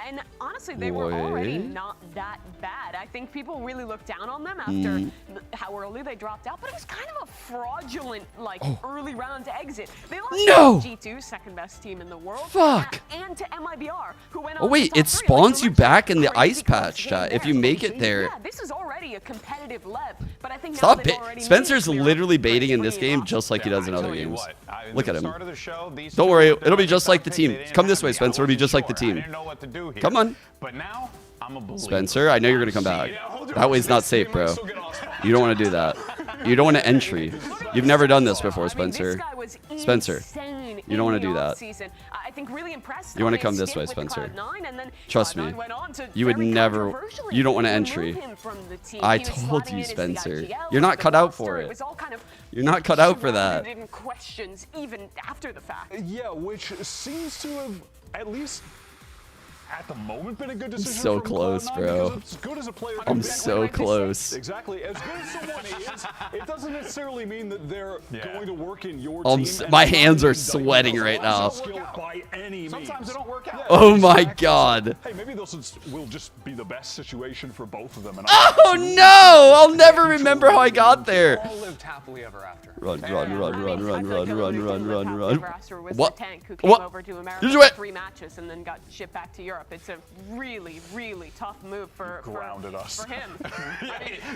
Speaker 2: and honestly, they were already
Speaker 15: Wait.
Speaker 2: not that bad. I think people really looked down on them after how early they dropped out, but it was kind of a fraudulent, like, early round exit. They lost
Speaker 15: No!
Speaker 2: to G2, second best team in the world.
Speaker 15: Fuck.
Speaker 2: And to MIBR, who went on
Speaker 15: Oh
Speaker 2: to
Speaker 15: wait,
Speaker 2: top
Speaker 15: it
Speaker 2: three.
Speaker 15: spawns you
Speaker 2: Like,
Speaker 15: back in the
Speaker 2: crazy
Speaker 15: ice patch,
Speaker 2: close game
Speaker 15: chat. If
Speaker 2: there.
Speaker 15: you make it there.
Speaker 2: Yeah, this is already a competitive LEV, but I think now
Speaker 15: Stop
Speaker 2: they've
Speaker 15: it.
Speaker 2: already
Speaker 15: Spencer's
Speaker 2: made it clear
Speaker 15: literally
Speaker 2: on
Speaker 15: baiting in this
Speaker 2: bringing
Speaker 15: game
Speaker 2: up.
Speaker 15: just like he does in
Speaker 1: I
Speaker 15: other
Speaker 1: tell you
Speaker 15: games.
Speaker 1: what,
Speaker 15: Look
Speaker 1: the
Speaker 15: at him.
Speaker 1: start of the show, these
Speaker 15: Don't
Speaker 1: two
Speaker 15: worry,
Speaker 1: were
Speaker 15: it'll be
Speaker 1: the
Speaker 15: just
Speaker 1: top
Speaker 15: like the
Speaker 1: pick.
Speaker 15: team.
Speaker 1: They didn't
Speaker 15: Come
Speaker 1: have
Speaker 15: this
Speaker 1: to
Speaker 15: way,
Speaker 1: be. I
Speaker 15: Spencer. It'll be
Speaker 1: wasn't
Speaker 15: just like the
Speaker 1: sure. I
Speaker 15: team.
Speaker 1: didn't know what to do here.
Speaker 15: Come on.
Speaker 1: But now, I'm a believer.
Speaker 15: Spencer, I know you're gonna come back. That way's not safe, bro. You don't want to do that. You don't want to entry. You've never done this before, Spencer. Spencer, you don't want to do that.
Speaker 2: I think really impressed.
Speaker 15: You want to come this way, Spencer. Trust me. You would never. You don't want to entry. I told you, Spencer. You're not cut out for it. You're not cut out for that.
Speaker 2: In questions even after the fact.
Speaker 19: Yeah, which seems to have at least at the moment been a good decision.
Speaker 15: So
Speaker 19: from
Speaker 15: close,
Speaker 19: Cloud9,
Speaker 15: bro.
Speaker 19: because as good as a player
Speaker 15: I'm
Speaker 19: can be-
Speaker 15: so close.
Speaker 19: Exactly, as good as someone is, it doesn't necessarily mean that they're going to work in your
Speaker 15: I'm
Speaker 19: team.
Speaker 15: s-
Speaker 19: and
Speaker 15: my
Speaker 19: it's not
Speaker 15: hands are
Speaker 19: an indictment
Speaker 15: sweating
Speaker 19: of
Speaker 15: right
Speaker 19: lack
Speaker 15: now.
Speaker 19: of skill by any means.
Speaker 1: Sometimes they don't work out.
Speaker 15: Oh my
Speaker 19: exactly.
Speaker 15: God.
Speaker 19: Hey, maybe this will just be the best situation for both of them. And
Speaker 15: Oh no! I'll never remember how I got there.
Speaker 4: All lived happily ever after.
Speaker 15: Run, run, run, run, run, run, run, run, run, run.
Speaker 2: Roster was
Speaker 15: What?
Speaker 2: the tank who came
Speaker 15: What?
Speaker 2: over to America
Speaker 15: Did
Speaker 2: for
Speaker 15: you wait?
Speaker 2: 3 matches and then got shipped back to Europe. It's a really, really tough move for him.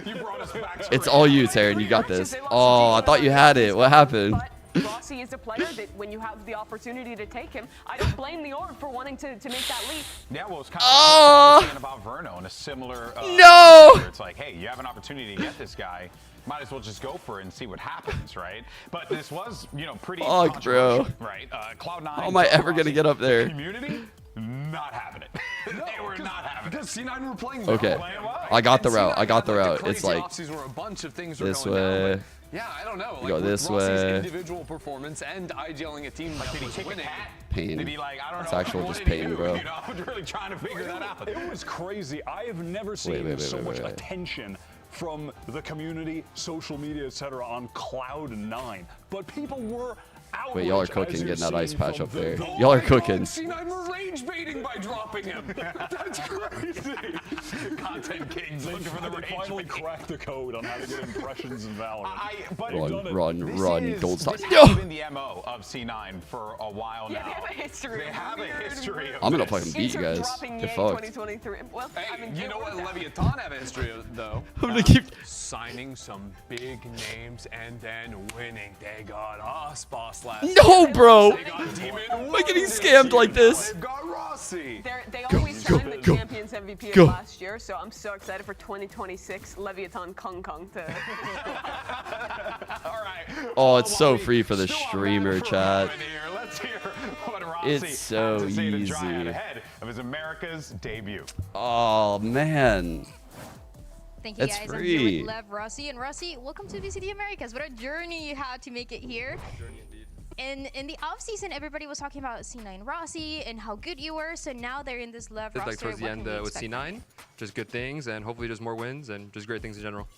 Speaker 1: You brought us back to
Speaker 15: It's all you, Taryn. You got this. Oh, I thought you had it. What happened?
Speaker 2: Rossi is a player that when you have the opportunity to take him, I don't blame the org for wanting to make that leap.
Speaker 1: Yeah, well, it's kind of what I was saying about Verno in a similar.
Speaker 15: No!
Speaker 1: Where it's like, hey, you have an opportunity to get this guy. Might as well just go for it and see what happens, right? But this was, pretty
Speaker 15: Fuck, bro.
Speaker 1: controversial, right? Cloud9.
Speaker 15: How am I ever gonna get up there?
Speaker 1: Community, not having it. They were not having it.
Speaker 4: Because C9 were playing
Speaker 15: Okay.
Speaker 4: well.
Speaker 15: I got the
Speaker 4: And
Speaker 15: route.
Speaker 4: C9
Speaker 15: I got the
Speaker 4: had,
Speaker 15: route.
Speaker 4: the
Speaker 15: It's
Speaker 4: crazy
Speaker 15: like
Speaker 4: offseasons where a bunch of things were
Speaker 15: this
Speaker 4: going down,
Speaker 15: way.
Speaker 4: but yeah, I don't know.
Speaker 15: You go
Speaker 4: with
Speaker 15: this
Speaker 4: Rossi's
Speaker 15: way.
Speaker 4: individual performance and IGLing a team that was winning.
Speaker 15: Pain.
Speaker 1: They'd be like, I don't
Speaker 15: It's
Speaker 1: know
Speaker 15: actual
Speaker 1: what
Speaker 15: just
Speaker 1: to
Speaker 15: pain,
Speaker 1: do,
Speaker 15: bro.
Speaker 1: I was really trying to figure that out.
Speaker 19: It was crazy. I have never seen
Speaker 15: wait,
Speaker 19: so much
Speaker 15: wait.
Speaker 19: attention from the community, social media, etc. on Cloud9. But people were outraged.
Speaker 15: Wait, y'all are
Speaker 19: as
Speaker 15: cooking
Speaker 19: you're
Speaker 15: getting that ice
Speaker 19: seeing
Speaker 15: patch
Speaker 19: from
Speaker 15: up
Speaker 19: the-
Speaker 15: there.
Speaker 19: the-
Speaker 15: Y'all are cooking.
Speaker 4: C9 were rage baiting by dropping him. That's crazy.
Speaker 1: Content kings looking for the
Speaker 19: They
Speaker 1: rage
Speaker 19: finally
Speaker 1: bait.
Speaker 19: cracked the code on how to get impressions in Valorant.
Speaker 1: But
Speaker 15: Run, don't stop.
Speaker 1: This
Speaker 15: No!
Speaker 1: has been the MO of C9 for a while now.
Speaker 2: Yeah, they have a history.
Speaker 1: They have a history of
Speaker 15: I'm gonna
Speaker 1: this.
Speaker 15: fucking beat you guys.
Speaker 2: Dropping
Speaker 15: Get
Speaker 2: Yay
Speaker 15: fucked.
Speaker 2: 2023. Well, I mean,
Speaker 4: You
Speaker 2: it
Speaker 4: know what
Speaker 2: worked out.
Speaker 4: Leviathan have a history of, though?
Speaker 15: I'm gonna keep.
Speaker 4: Signing some big names and then winning. They got us, boss last.
Speaker 15: No, bro.
Speaker 4: They got Demon
Speaker 15: Am I getting scammed like this?
Speaker 4: They've got Rossi.
Speaker 2: They always signed the Champions MVP
Speaker 15: go.
Speaker 2: of last year, so I'm so excited for 2026 Leviathan Kong Kong to.
Speaker 1: All right.
Speaker 15: Oh, it's so free for the streamer, chat.
Speaker 1: Let's hear what Rossi
Speaker 15: It's so
Speaker 1: had to say to try out
Speaker 15: easy.
Speaker 1: ahead of his America's debut.
Speaker 15: Oh man.
Speaker 6: Thank you
Speaker 15: It's
Speaker 6: guys.
Speaker 15: free.
Speaker 6: I'm here with Lev, Rossi, and Rossi, welcome to VCT Americas. What a journey you had to make it here. And in the offseason, everybody was talking about C9 Rossi and how good you were. So now they're in this LEV roster.
Speaker 5: Like towards the end with C9, just good things, and hopefully just more wins and just great things in general.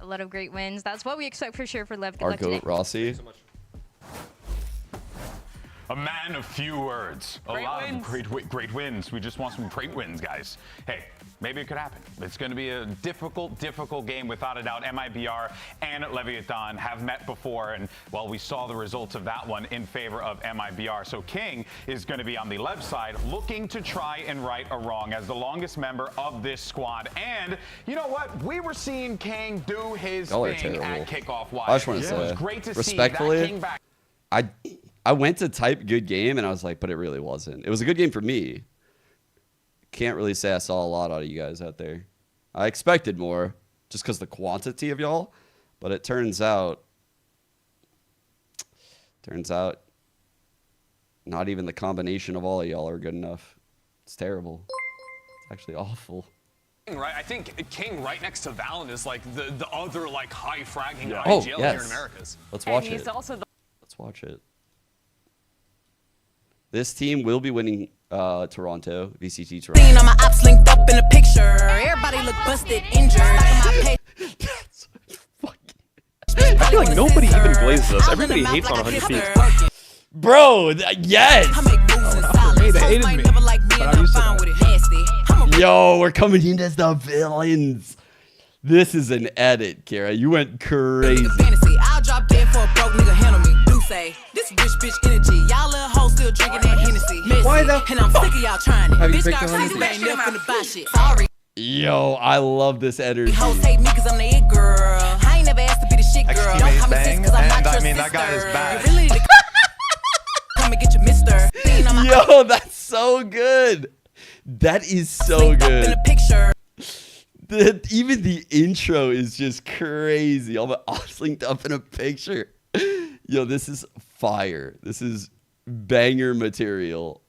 Speaker 6: A lot of great wins. That's what we expect for sure for LEV. Good
Speaker 15: Our
Speaker 6: luck today.
Speaker 15: goat Rossi.
Speaker 5: Thank you so much.
Speaker 1: A man of few words. A lot of great wins. We just want some great wins, guys. Hey, maybe it could happen. It's going to be a difficult game without a doubt. MIBR and Leviathan have met before, and well, we saw the results of that one in favor of MIBR. So King is going to be on the LEV side, looking to try and right a wrong as the longest member of this squad. And you know what? We were seeing King do his thing at kickoff.
Speaker 15: I just want to say,
Speaker 1: it was great to
Speaker 15: respectfully,
Speaker 1: see that King back.
Speaker 15: I went to type good game and I was like, but it really wasn't. It was a good game for me. Can't really say I saw a lot out of you guys out there. I expected more just because the quantity of y'all, but it turns out not even the combination of all of y'all are good enough. It's terrible. It's actually awful.
Speaker 4: Right, I think King right next to Valen is like the other like high fragging
Speaker 15: Oh,
Speaker 4: IGL
Speaker 15: yes.
Speaker 4: here in Americas.
Speaker 15: Let's watch
Speaker 2: and he's
Speaker 15: it.
Speaker 2: also the
Speaker 15: Let's watch it. This team will be winning Toronto, VCT Toronto.
Speaker 22: Seen all my ops linked up in a picture. Everybody look busted, injured.
Speaker 7: I feel like nobody even glazes us. Everybody hates on 100 feet.
Speaker 15: Bro, yes!
Speaker 22: They hated me, but I'm used to that.
Speaker 15: Yo, we're coming in as the villains. This is an edit, Kara. You went crazy.
Speaker 22: I'll drop dead for a broke nigga handle me. Do say this rich bitch energy. Y'all little hoes still drinking that Hennessy. Why the and I'm sick of y'all trying it. Bitch got crazy, ain't never finna buy shit. Sorry.
Speaker 15: Yo, I love this energy.
Speaker 22: Hoes hate me cause I'm the it girl. I ain't never asked to be the shit girl. Don't come and cause I'm not your sister.
Speaker 8: That guy is bad.
Speaker 22: You really need to come and get your mister.
Speaker 15: Yo, that's so good. That is so good.
Speaker 22: In a picture.
Speaker 15: Even the intro is just crazy. All the ops linked up in a picture. Yo, this is fire. This is banger material.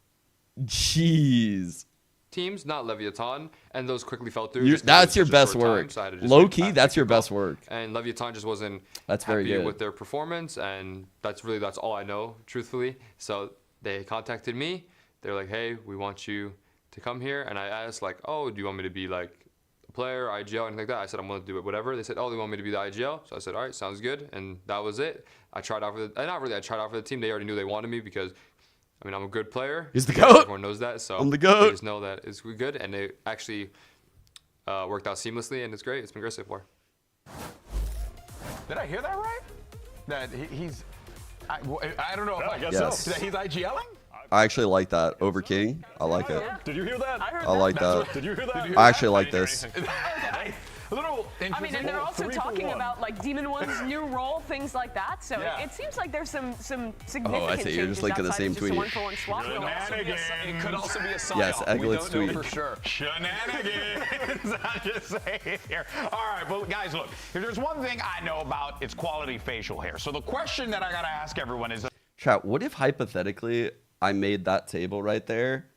Speaker 15: Jeez.
Speaker 5: Teams, not Leviathan, and those quickly fell through.
Speaker 15: That's your best work. Low key, that's your best work.
Speaker 5: And Leviathan just wasn't
Speaker 15: That's very
Speaker 5: happy
Speaker 15: good.
Speaker 5: with their performance, and that's all I know, truthfully. So they contacted me. They're like, hey, we want you to come here. And I asked, like, oh, do you want me to be like a player, IGL, anything like that? I said, I'm going to do it, whatever. They said, oh, they want me to be the IGL. So I said, all right, sounds good. And that was it. I tried out for the, not really, I tried out for the team. They already knew they wanted me because, I mean, I'm a good player.
Speaker 15: He's the GOAT.
Speaker 5: Everyone knows that. So
Speaker 15: I'm the GOAT.
Speaker 5: They just know that it's good. And they actually worked out seamlessly, and it's great. It's been great so far.
Speaker 1: Did I hear that right? That he's, I don't know if
Speaker 19: Yeah, I guess so.
Speaker 1: That he's IGLing?
Speaker 15: I actually like that over King. I like it.
Speaker 19: Did you hear that?
Speaker 15: I like that.
Speaker 19: Did you hear that?
Speaker 15: I actually like this.
Speaker 1: A little
Speaker 2: I mean, and they're also talking about like Demon One's new role, things like that. So
Speaker 1: Yeah.
Speaker 2: it seems like there's some significant
Speaker 15: Oh, I see. You're
Speaker 2: changes
Speaker 15: just linking the
Speaker 2: outside
Speaker 15: same
Speaker 2: of just a
Speaker 15: tweet.
Speaker 2: one-for-one swap.
Speaker 4: It could also be a sign
Speaker 15: Yes,
Speaker 4: off.
Speaker 15: Eglet's
Speaker 4: We don't know
Speaker 15: tweet.
Speaker 4: for sure.
Speaker 1: Shenanigans, I'm just saying here. All right, well, guys, look, if there's one thing I know about, it's quality facial hair. So the question that I got to ask everyone is...
Speaker 15: Chat, what if hypothetically I made that table right there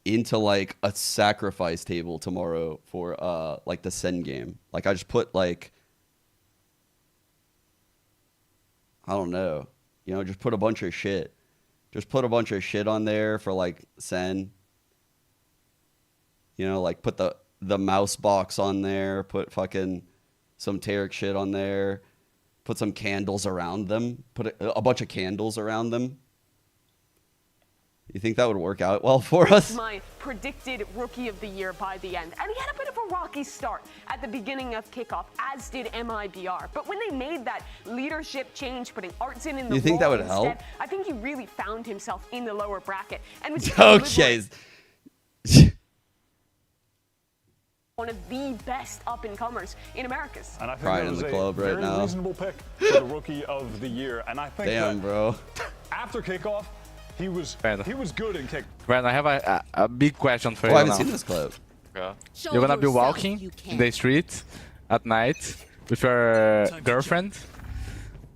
Speaker 15: into like a sacrifice table tomorrow for like the Sen game? Like I just put like, I don't know, you know, just put a bunch of shit. Just put a bunch of shit on there for like Sen. You know, like put the mouse box on there, put fucking some Tarek shit on there, put some candles around them, put a bunch of candles around them. You think that would work out well for us?
Speaker 2: My predicted rookie of the year by the end. And he had a bit of a rocky start at the beginning of kickoff, as did MIBR. But when they made that leadership change, putting Artson in the
Speaker 15: You think that
Speaker 2: role
Speaker 15: would help?
Speaker 2: instead, I think he really found himself in the lower bracket. And was
Speaker 15: Okay.
Speaker 2: one of the best up-and-comers in Americas.
Speaker 19: And I think
Speaker 15: Crying
Speaker 19: that
Speaker 15: in
Speaker 19: was
Speaker 15: the
Speaker 19: a
Speaker 15: club right
Speaker 19: very
Speaker 15: now.
Speaker 19: reasonable pick for the rookie of the year. And I think
Speaker 15: Damn,
Speaker 19: that
Speaker 15: bro.
Speaker 19: after kickoff, he was good in kick.
Speaker 23: Brandon, I have a big question for
Speaker 15: Oh,
Speaker 23: you
Speaker 15: I haven't
Speaker 23: now.
Speaker 15: seen this clip.
Speaker 23: Okay. You're gonna be walking in the street at night with your girlfriend.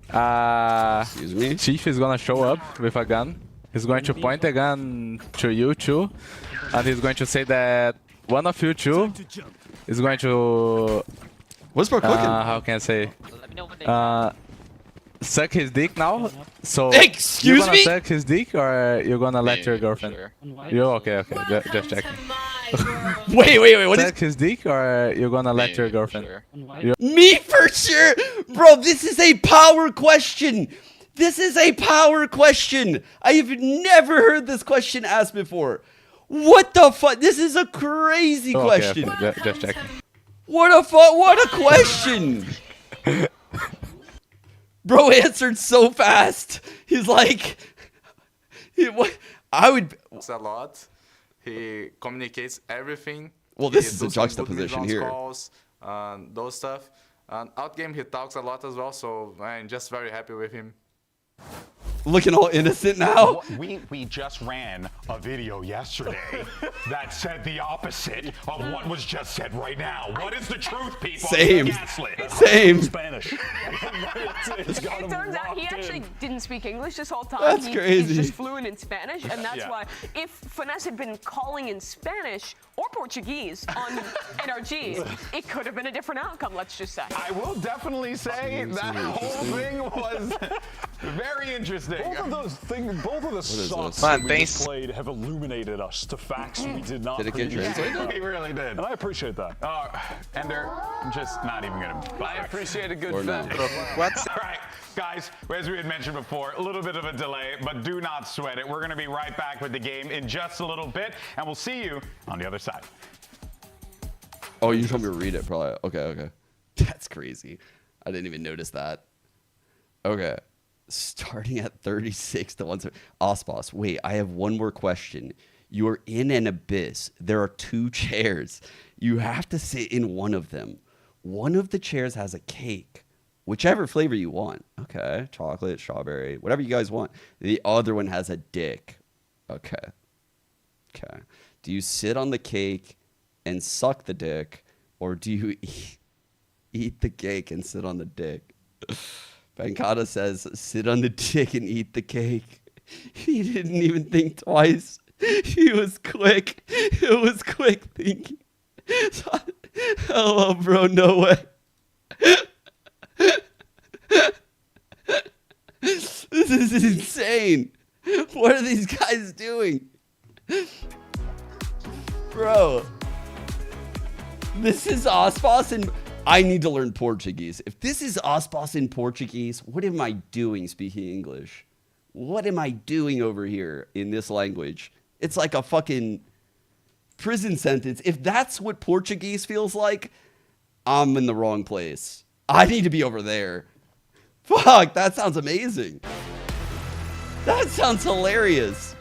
Speaker 15: Excuse me?
Speaker 23: Chief is gonna show up with a gun. He's going to point a gun to you two, and he's going to say that one of you two is going to...
Speaker 15: What's for cooking?
Speaker 23: How can I say? suck his dick now? So
Speaker 15: Excuse
Speaker 23: you gonna
Speaker 15: me?
Speaker 23: suck his dick or you gonna let your girlfriend? You okay? Just checking.
Speaker 15: Wait, what is
Speaker 23: suck his dick or you gonna let your girlfriend?
Speaker 15: me for sure? Bro, this is a power question. This is a power question. I've never heard this question asked before. What the fuck? This is a crazy question.
Speaker 23: Okay, just checking.
Speaker 15: What a fuck? What a question. Bro answered so fast. He's like, I would.
Speaker 23: A lot. He communicates everything.
Speaker 15: Well, this is a juxtaposition here.
Speaker 23: Calls, those stuff. Out game, he talks a lot as well. So I'm just very happy with him.
Speaker 15: Looking all innocent now.
Speaker 1: We just ran a video yesterday that said the opposite of what was just said right now. What is the truth, people?
Speaker 15: Same.
Speaker 1: Same.
Speaker 19: Spanish.
Speaker 2: It turns out he actually didn't speak English this whole time.
Speaker 15: That's crazy.
Speaker 2: He's just fluent in Spanish, and that's why if Finesse had been calling in Spanish or Portuguese on NRG, it could have been a different outcome, let's just say.
Speaker 1: I will definitely say that whole thing was very interesting.
Speaker 19: Both of the shots that we just played have illuminated us to facts we did not.
Speaker 15: Did it get
Speaker 19: preview.
Speaker 15: translated?
Speaker 1: He really did.
Speaker 19: And I appreciate that.
Speaker 1: Ender, I'm just not even gonna.
Speaker 4: I appreciate a good
Speaker 15: Or
Speaker 4: vent.
Speaker 15: no.
Speaker 1: All right, guys, as we had mentioned before, a little bit of a delay, but do not sweat it. We're going to be right back with the game in just a little bit, and we'll see you on the other side.
Speaker 15: Oh, you told me to read it, probably. Okay. That's crazy. I didn't even notice that. Okay. Starting at 36 to 1. Ospas, wait, I have one more question. You're in an abyss. There are 2 chairs. You have to sit in one of them. One of the chairs has a cake, whichever flavor you want. Okay, chocolate, strawberry, whatever you guys want. The other one has a dick. Okay. Do you sit on the cake and suck the dick, or do you eat the cake and sit on the dick? Bancada says, sit on the dick and eat the cake. He didn't even think twice. He was quick. It was quick thinking. Hello, bro, no way. This is insane. What are these guys doing? Bro. This is Ospas and I need to learn Portuguese. If this is Ospas in Portuguese, what am I doing speaking English? What am I doing over here in this language? It's like a fucking prison sentence. If that's what Portuguese feels like, I'm in the wrong place. I need to be over there. Fuck, that sounds amazing. That sounds hilarious.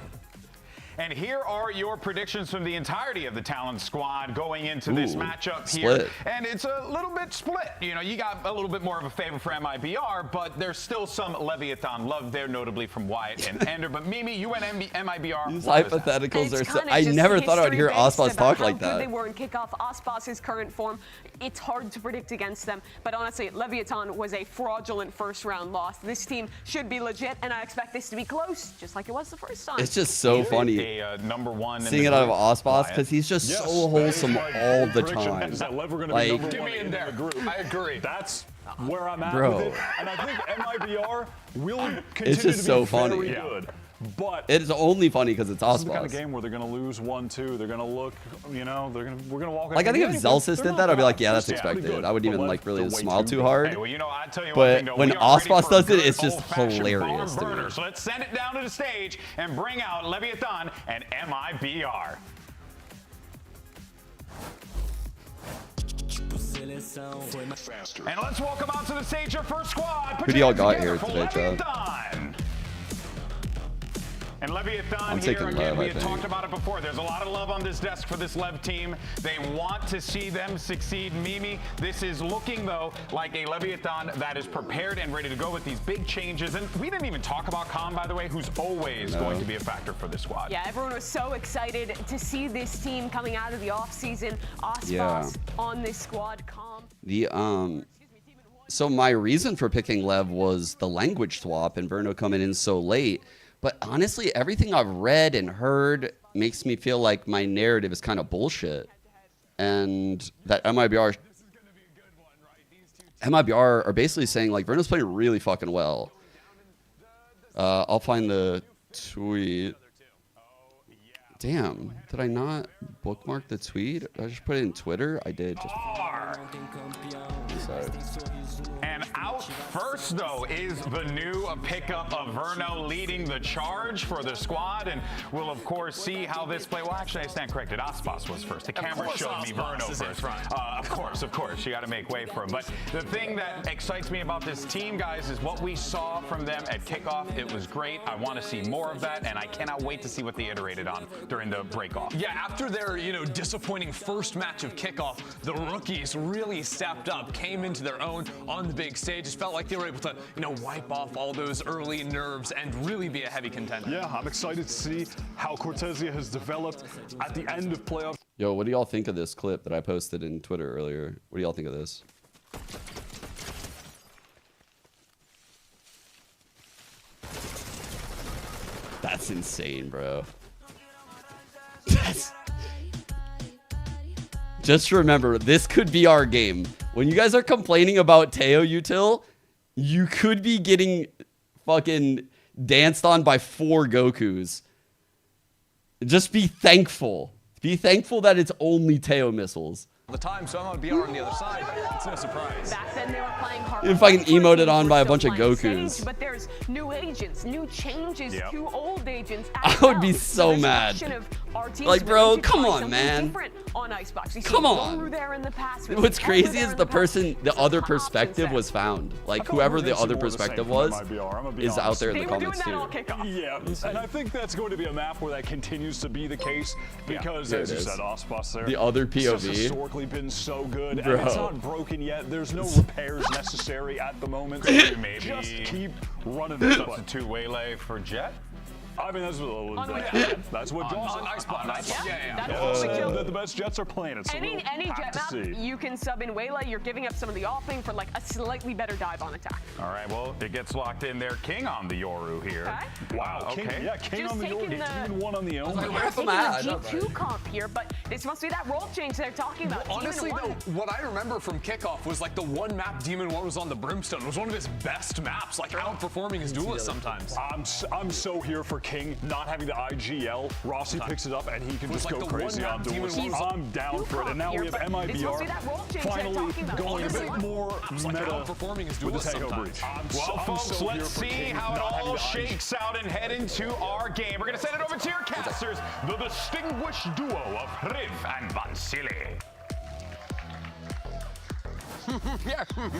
Speaker 1: And here are your predictions from the entirety of the Talent squad going into this matchup here. And it's a little bit split. You know, you got a little bit more of a favor for MIBR, but there's still some Leviathan love there, notably from Wyatt and Ender. But Mimi, you went MIBR.
Speaker 15: These hypotheticals are so... I never thought I would hear Ospas talk like that.
Speaker 2: They were in kickoff. Ospas's current form, it's hard to predict against them. But honestly, Leviathan was a fraudulent first-round loss. This team should be legit, and I expect this to be close, just like it was the first time.
Speaker 15: It's just so funny.
Speaker 1: Number one
Speaker 15: seeing it out of Ospas because he's just so wholesome all the time.
Speaker 19: Like,
Speaker 4: give me in there. I agree.
Speaker 19: That's where I'm at
Speaker 15: Bro.
Speaker 19: with it. And I think MIBR will continue
Speaker 15: It's just
Speaker 19: to
Speaker 15: so
Speaker 19: be
Speaker 15: funny.
Speaker 19: very good. But
Speaker 15: it's only funny because it's
Speaker 19: Ospas. This is the kind of
Speaker 15: Ospas.
Speaker 19: game where they're going to lose 1-2. They're going to look, you know, we're going to walk.
Speaker 15: Like I think if Zelsis did that, I'd be like, yeah, that's expected. I wouldn't even like really smile too hard.
Speaker 1: Hey, well, you know, I tell you
Speaker 15: But
Speaker 1: one thing,
Speaker 15: when
Speaker 1: we are ready
Speaker 15: Ospas
Speaker 1: for a
Speaker 15: does it,
Speaker 1: good
Speaker 15: it's just
Speaker 1: old-fashioned
Speaker 15: hilarious to
Speaker 1: barn
Speaker 15: me.
Speaker 1: burner. So let's send it down to the stage and bring out Leviathan and MIBR. And let's welcome out to the stage your first squad.
Speaker 15: Who do y'all got here today, Chad?
Speaker 1: And Leviathan
Speaker 15: I'm
Speaker 1: here
Speaker 15: taking
Speaker 1: again,
Speaker 15: Lev,
Speaker 1: we
Speaker 15: I
Speaker 1: had
Speaker 15: think.
Speaker 1: talked about it before. There's a lot of love on this desk for this Lev team. They want to see them succeed. Mimi, this is looking, though, like a Leviathan that is prepared and ready to go with these big changes. And we didn't even talk about Khan, by the way, who's always going to be a factor for this squad.
Speaker 2: Yeah, everyone was so excited to see this team coming out of the offseason. Ospas on this squad. Khan.
Speaker 15: So my reason for picking Lev was the language swap and Verno coming in so late. But honestly, everything I've read and heard makes me feel like my narrative is kind of bullshit. And that MIBR... MIBR are basically saying like Verno's playing really fucking well. I'll find the tweet. Damn, did I not bookmark the tweet? Did I just put it in Twitter? I did. Just... Sorry.
Speaker 1: And out first, though, is the new pickup of Verno leading the charge for the squad. And we'll, of course, see how this play. Well, actually, I stand corrected. Aspas was first. The camera showed me Verno first. Of course. You got to make way for him. But the thing that excites me about this team, guys, is what we saw from them at kickoff. It was great. I want to see more of that, and I cannot wait to see what they iterated on during the break-off.
Speaker 4: Yeah, after their, disappointing first match of kickoff, the rookies really stepped up, came into their own on the big stage. It felt like they were able to, wipe off all those early nerves and really be a heavy contender.
Speaker 19: Yeah, I'm excited to see how Cortesia has developed at the end of playoffs.
Speaker 15: Yo, what do y'all think of this clip that I posted in Twitter earlier? What do y'all think of this? That's insane, bro. Just remember, this could be our game. When you guys are complaining about Teo Util, you could be getting fucking danced on by 4 Gokus. Just be thankful. Be thankful that it's only Teo missiles.
Speaker 4: The time, so I'm MIBR on the other side. It's no surprise.
Speaker 2: Back then they were playing hard.
Speaker 15: If I can emote it on by a bunch of Gokus.
Speaker 2: But there's new agents, new changes to old agents.
Speaker 15: I would be so mad. Like, bro, come on, man.
Speaker 2: On Icebox.
Speaker 15: Come on.
Speaker 2: There in the past.
Speaker 15: What's crazy is the other perspective was found. Like, whoever the other perspective was is out there in the comments too.
Speaker 19: Yeah, and I think that's going to be a map where that continues to be the case because, as you said, Aspas there.
Speaker 15: The other POV.
Speaker 19: Historically been so good,
Speaker 15: Bro.
Speaker 19: and it's not broken yet. There's no repairs necessary at the moment.
Speaker 1: Maybe
Speaker 19: just keep running
Speaker 1: the
Speaker 19: it.
Speaker 1: substitute Waylay for Jet.
Speaker 19: I mean, that's what Josh
Speaker 2: said.
Speaker 19: The best Jets are playing it. So
Speaker 2: any Jet map, you can sub in Waylay. You're giving up some of the offing for like a slightly better dive on attack.
Speaker 1: All right, well, it gets locked in there. King on the Yoru here.
Speaker 2: Okay.
Speaker 19: Wow, King
Speaker 2: Just
Speaker 19: on the Yoru. Even one on the Omen.
Speaker 2: We're taking the G2 comp here, but this must be that role change they're talking about.
Speaker 4: Well, honestly, though, what I remember from kickoff was like the one map Demon 1 was on the Brimstone. It was one of his best maps, like outperforming his duelists sometimes.
Speaker 19: I'm so here for King not having the IGL. Rossi picks it up and he can just go crazy on duelists. I'm down for it. And now we have MIBR finally going a bit more meta with the Tahoe Breach.
Speaker 1: Well, folks, let's see how it all shakes out and head into our game. We're going to send it over to your casters, the distinguished duo of Riv and Vansili.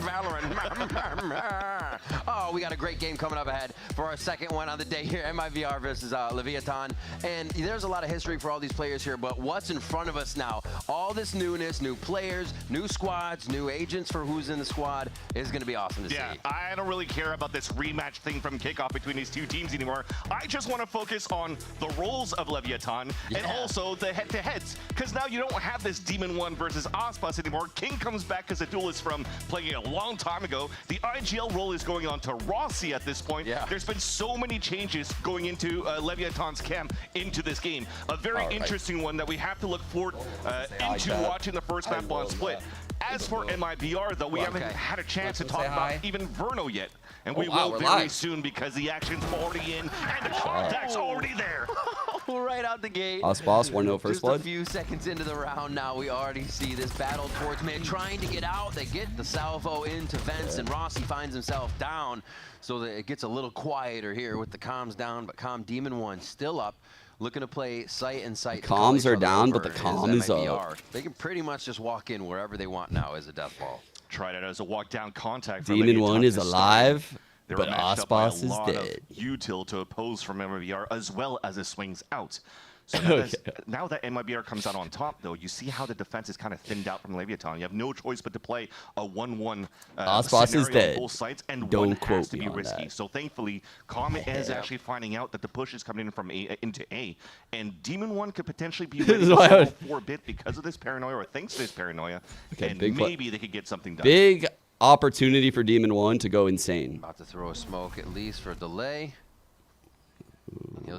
Speaker 3: Valorant. Oh, we got a great game coming up ahead for our second one on the day here. MIBR versus Leviathan. And there's a lot of history for all these players here, but what's in front of us now? All this newness, new players, new squads, new agents for who's in the squad is going to be awesome to see.
Speaker 16: I don't really care about this rematch thing from kickoff between these two teams anymore. I just want to focus on the roles of Leviathan and also the head-to-heads, because now you don't have this Demon 1 versus Aspas anymore. King comes back as a duelist from playing a long time ago. The IGL role is going on to Rossi at this point. There's been so many changes going into Leviathan's camp into this game. A very interesting one that we have to look forward into watching the first map on Split. As for MIBR, though, we haven't had a chance to talk about even Verno yet. And we will very soon because the action's already in and the contact's already there.
Speaker 3: Right out the gate.
Speaker 15: Aspas 1-0 first blood.
Speaker 3: Just a few seconds into the round now, we already see this battle towards mid trying to get out. They get the salvo into Vents, and Rossi finds himself down. So that it gets a little quieter here with the comms down, but Demon 1 still up. Looking to play site and site.
Speaker 15: The comms are down, but the comm is up.
Speaker 3: They can pretty much just walk in wherever they want now as a death ball.
Speaker 16: Tried it as a walk down contact.
Speaker 15: Demon 1 is alive, but Aspas is dead.
Speaker 16: Util to oppose from MIBR as well as it swings out. So now that MIBR comes out on top, though, you see how the defense is kind of thinned out from Leviathan. You have no choice but to play a 1-1
Speaker 15: Aspas is dead.
Speaker 16: on both sides, and
Speaker 15: Don't
Speaker 16: one
Speaker 15: quote
Speaker 16: has to
Speaker 15: me
Speaker 16: be
Speaker 15: on
Speaker 16: risky.
Speaker 15: that.
Speaker 16: So thankfully, Comet is actually finding out that the push is coming in from A into A, and Demon 1 could potentially be ready for a bit because of this paranoia, or thanks to this paranoia, and maybe they could get something done.
Speaker 15: Big opportunity for Demon 1 to go insane.
Speaker 3: About to throw a smoke at least for a delay.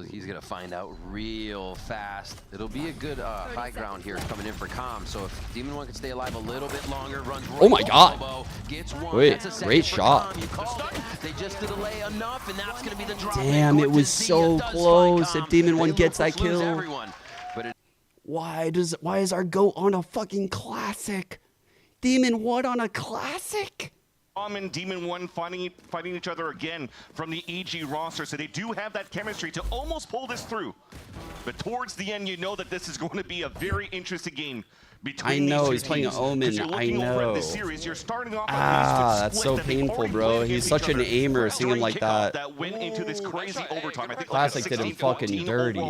Speaker 3: He's going to find out real fast. It'll be a good high ground here coming in for Calm. So if Demon One can stay alive a little bit longer, runs right.
Speaker 15: Oh my God.
Speaker 3: Elbow, gets one.
Speaker 15: Wait,
Speaker 3: That's a
Speaker 15: great
Speaker 3: for
Speaker 15: shot.
Speaker 3: Calm. You called it. They just did delay enough, and that's going to be the drop.
Speaker 15: Damn, it was so close. If Demon One gets that kill. Why is our GOAT on a fucking classic? Demon One on a classic?
Speaker 16: And Demon One fighting each other again from the EG roster, so they do have that chemistry to almost pull this through. But towards the end, you know that this is going to be a very interesting game between
Speaker 15: I know,
Speaker 16: these
Speaker 15: he's playing
Speaker 16: teams.
Speaker 15: Omen,
Speaker 16: You're
Speaker 15: I
Speaker 16: looking over at
Speaker 15: know.
Speaker 16: this series, you're starting off
Speaker 15: That's so painful, bro. He's such an aimer, seeing him like that.
Speaker 16: That went into this crazy overtime. I think
Speaker 15: Classic did him fucking dirty.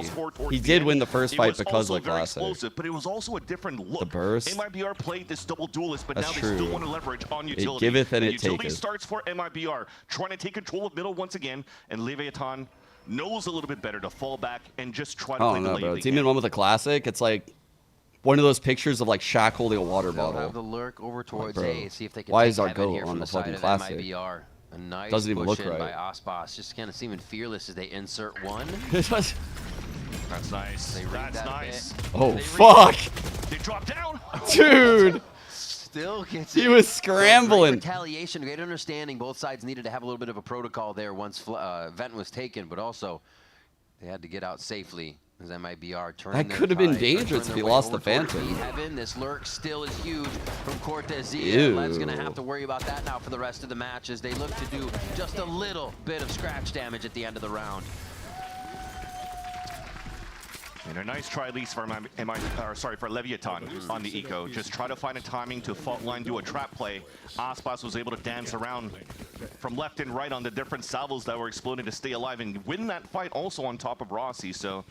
Speaker 15: He did win the first fight because of the Classic.
Speaker 16: Explosive, but it was also a different look.
Speaker 15: The burst.
Speaker 16: MIBR played this double duelist, but
Speaker 15: That's
Speaker 16: now they
Speaker 15: true.
Speaker 16: still want to leverage on utility.
Speaker 15: It giveth and it
Speaker 16: utility
Speaker 15: taketh.
Speaker 16: starts for MIBR, trying to take control of middle once again, and Leviathan knows a little bit better to fall back and just try to
Speaker 15: I
Speaker 16: play
Speaker 15: don't
Speaker 16: the
Speaker 15: know,
Speaker 16: lane
Speaker 15: bro.
Speaker 16: they
Speaker 15: Demon
Speaker 16: can.
Speaker 15: One with a Classic, it's like one of those pictures of like Shaq holding a water
Speaker 3: They'll
Speaker 15: bottle.
Speaker 3: have the lurk over towards
Speaker 15: bro,
Speaker 3: A, see if they can
Speaker 15: why
Speaker 3: take
Speaker 15: is our
Speaker 3: Heaven
Speaker 15: GOAT
Speaker 3: here
Speaker 15: on
Speaker 3: from
Speaker 15: the
Speaker 3: the side
Speaker 15: fucking
Speaker 3: of
Speaker 15: Classic?
Speaker 3: MIBR. A nice
Speaker 15: Doesn't even
Speaker 3: push
Speaker 15: look
Speaker 3: in
Speaker 15: right.
Speaker 3: by Osbos, just kind of seeming fearless as they insert one.
Speaker 16: That's nice.
Speaker 3: They read
Speaker 16: That's
Speaker 3: that
Speaker 16: nice.
Speaker 3: bit.
Speaker 15: Oh,
Speaker 3: They read
Speaker 15: fuck.
Speaker 16: They drop down.
Speaker 15: Dude.
Speaker 3: Still gets
Speaker 15: He
Speaker 3: it.
Speaker 15: was
Speaker 3: So great
Speaker 15: scrambling.
Speaker 3: retaliation, great understanding. Both sides needed to have a little bit of a protocol there once Vent was taken, but also they had to get out safely as MIBR turned.
Speaker 15: That could have been dangerous if he lost the Phantom.
Speaker 3: Heaven, this lurk still is huge from Cortezia.
Speaker 15: Ew.
Speaker 3: Lev's gonna have to worry about that now for the rest of the match as they look to do just a little bit of scratch damage at the end of the round.
Speaker 16: And a nice try at least for for Leviathan on the eco. Just try to find a timing to fault line, do a trap play. Aspas was able to dance around from left and right on the different salvos that were exploding to stay alive and win that fight also on top of Rossi. So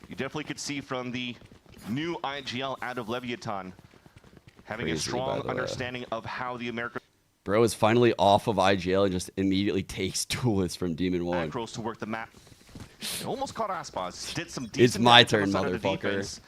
Speaker 16: you definitely could see from the new IGL out of Leviathan having
Speaker 15: Crazy,
Speaker 16: a strong
Speaker 15: by the way.
Speaker 16: understanding of how the American
Speaker 15: Bro is finally off of IGL and just immediately takes duelists from Demon One.
Speaker 16: macros to work the map. They almost caught Aspas. Did some decent
Speaker 15: It's my
Speaker 16: damage on
Speaker 15: turn,
Speaker 16: the side of the
Speaker 15: motherfucker.
Speaker 16: defense.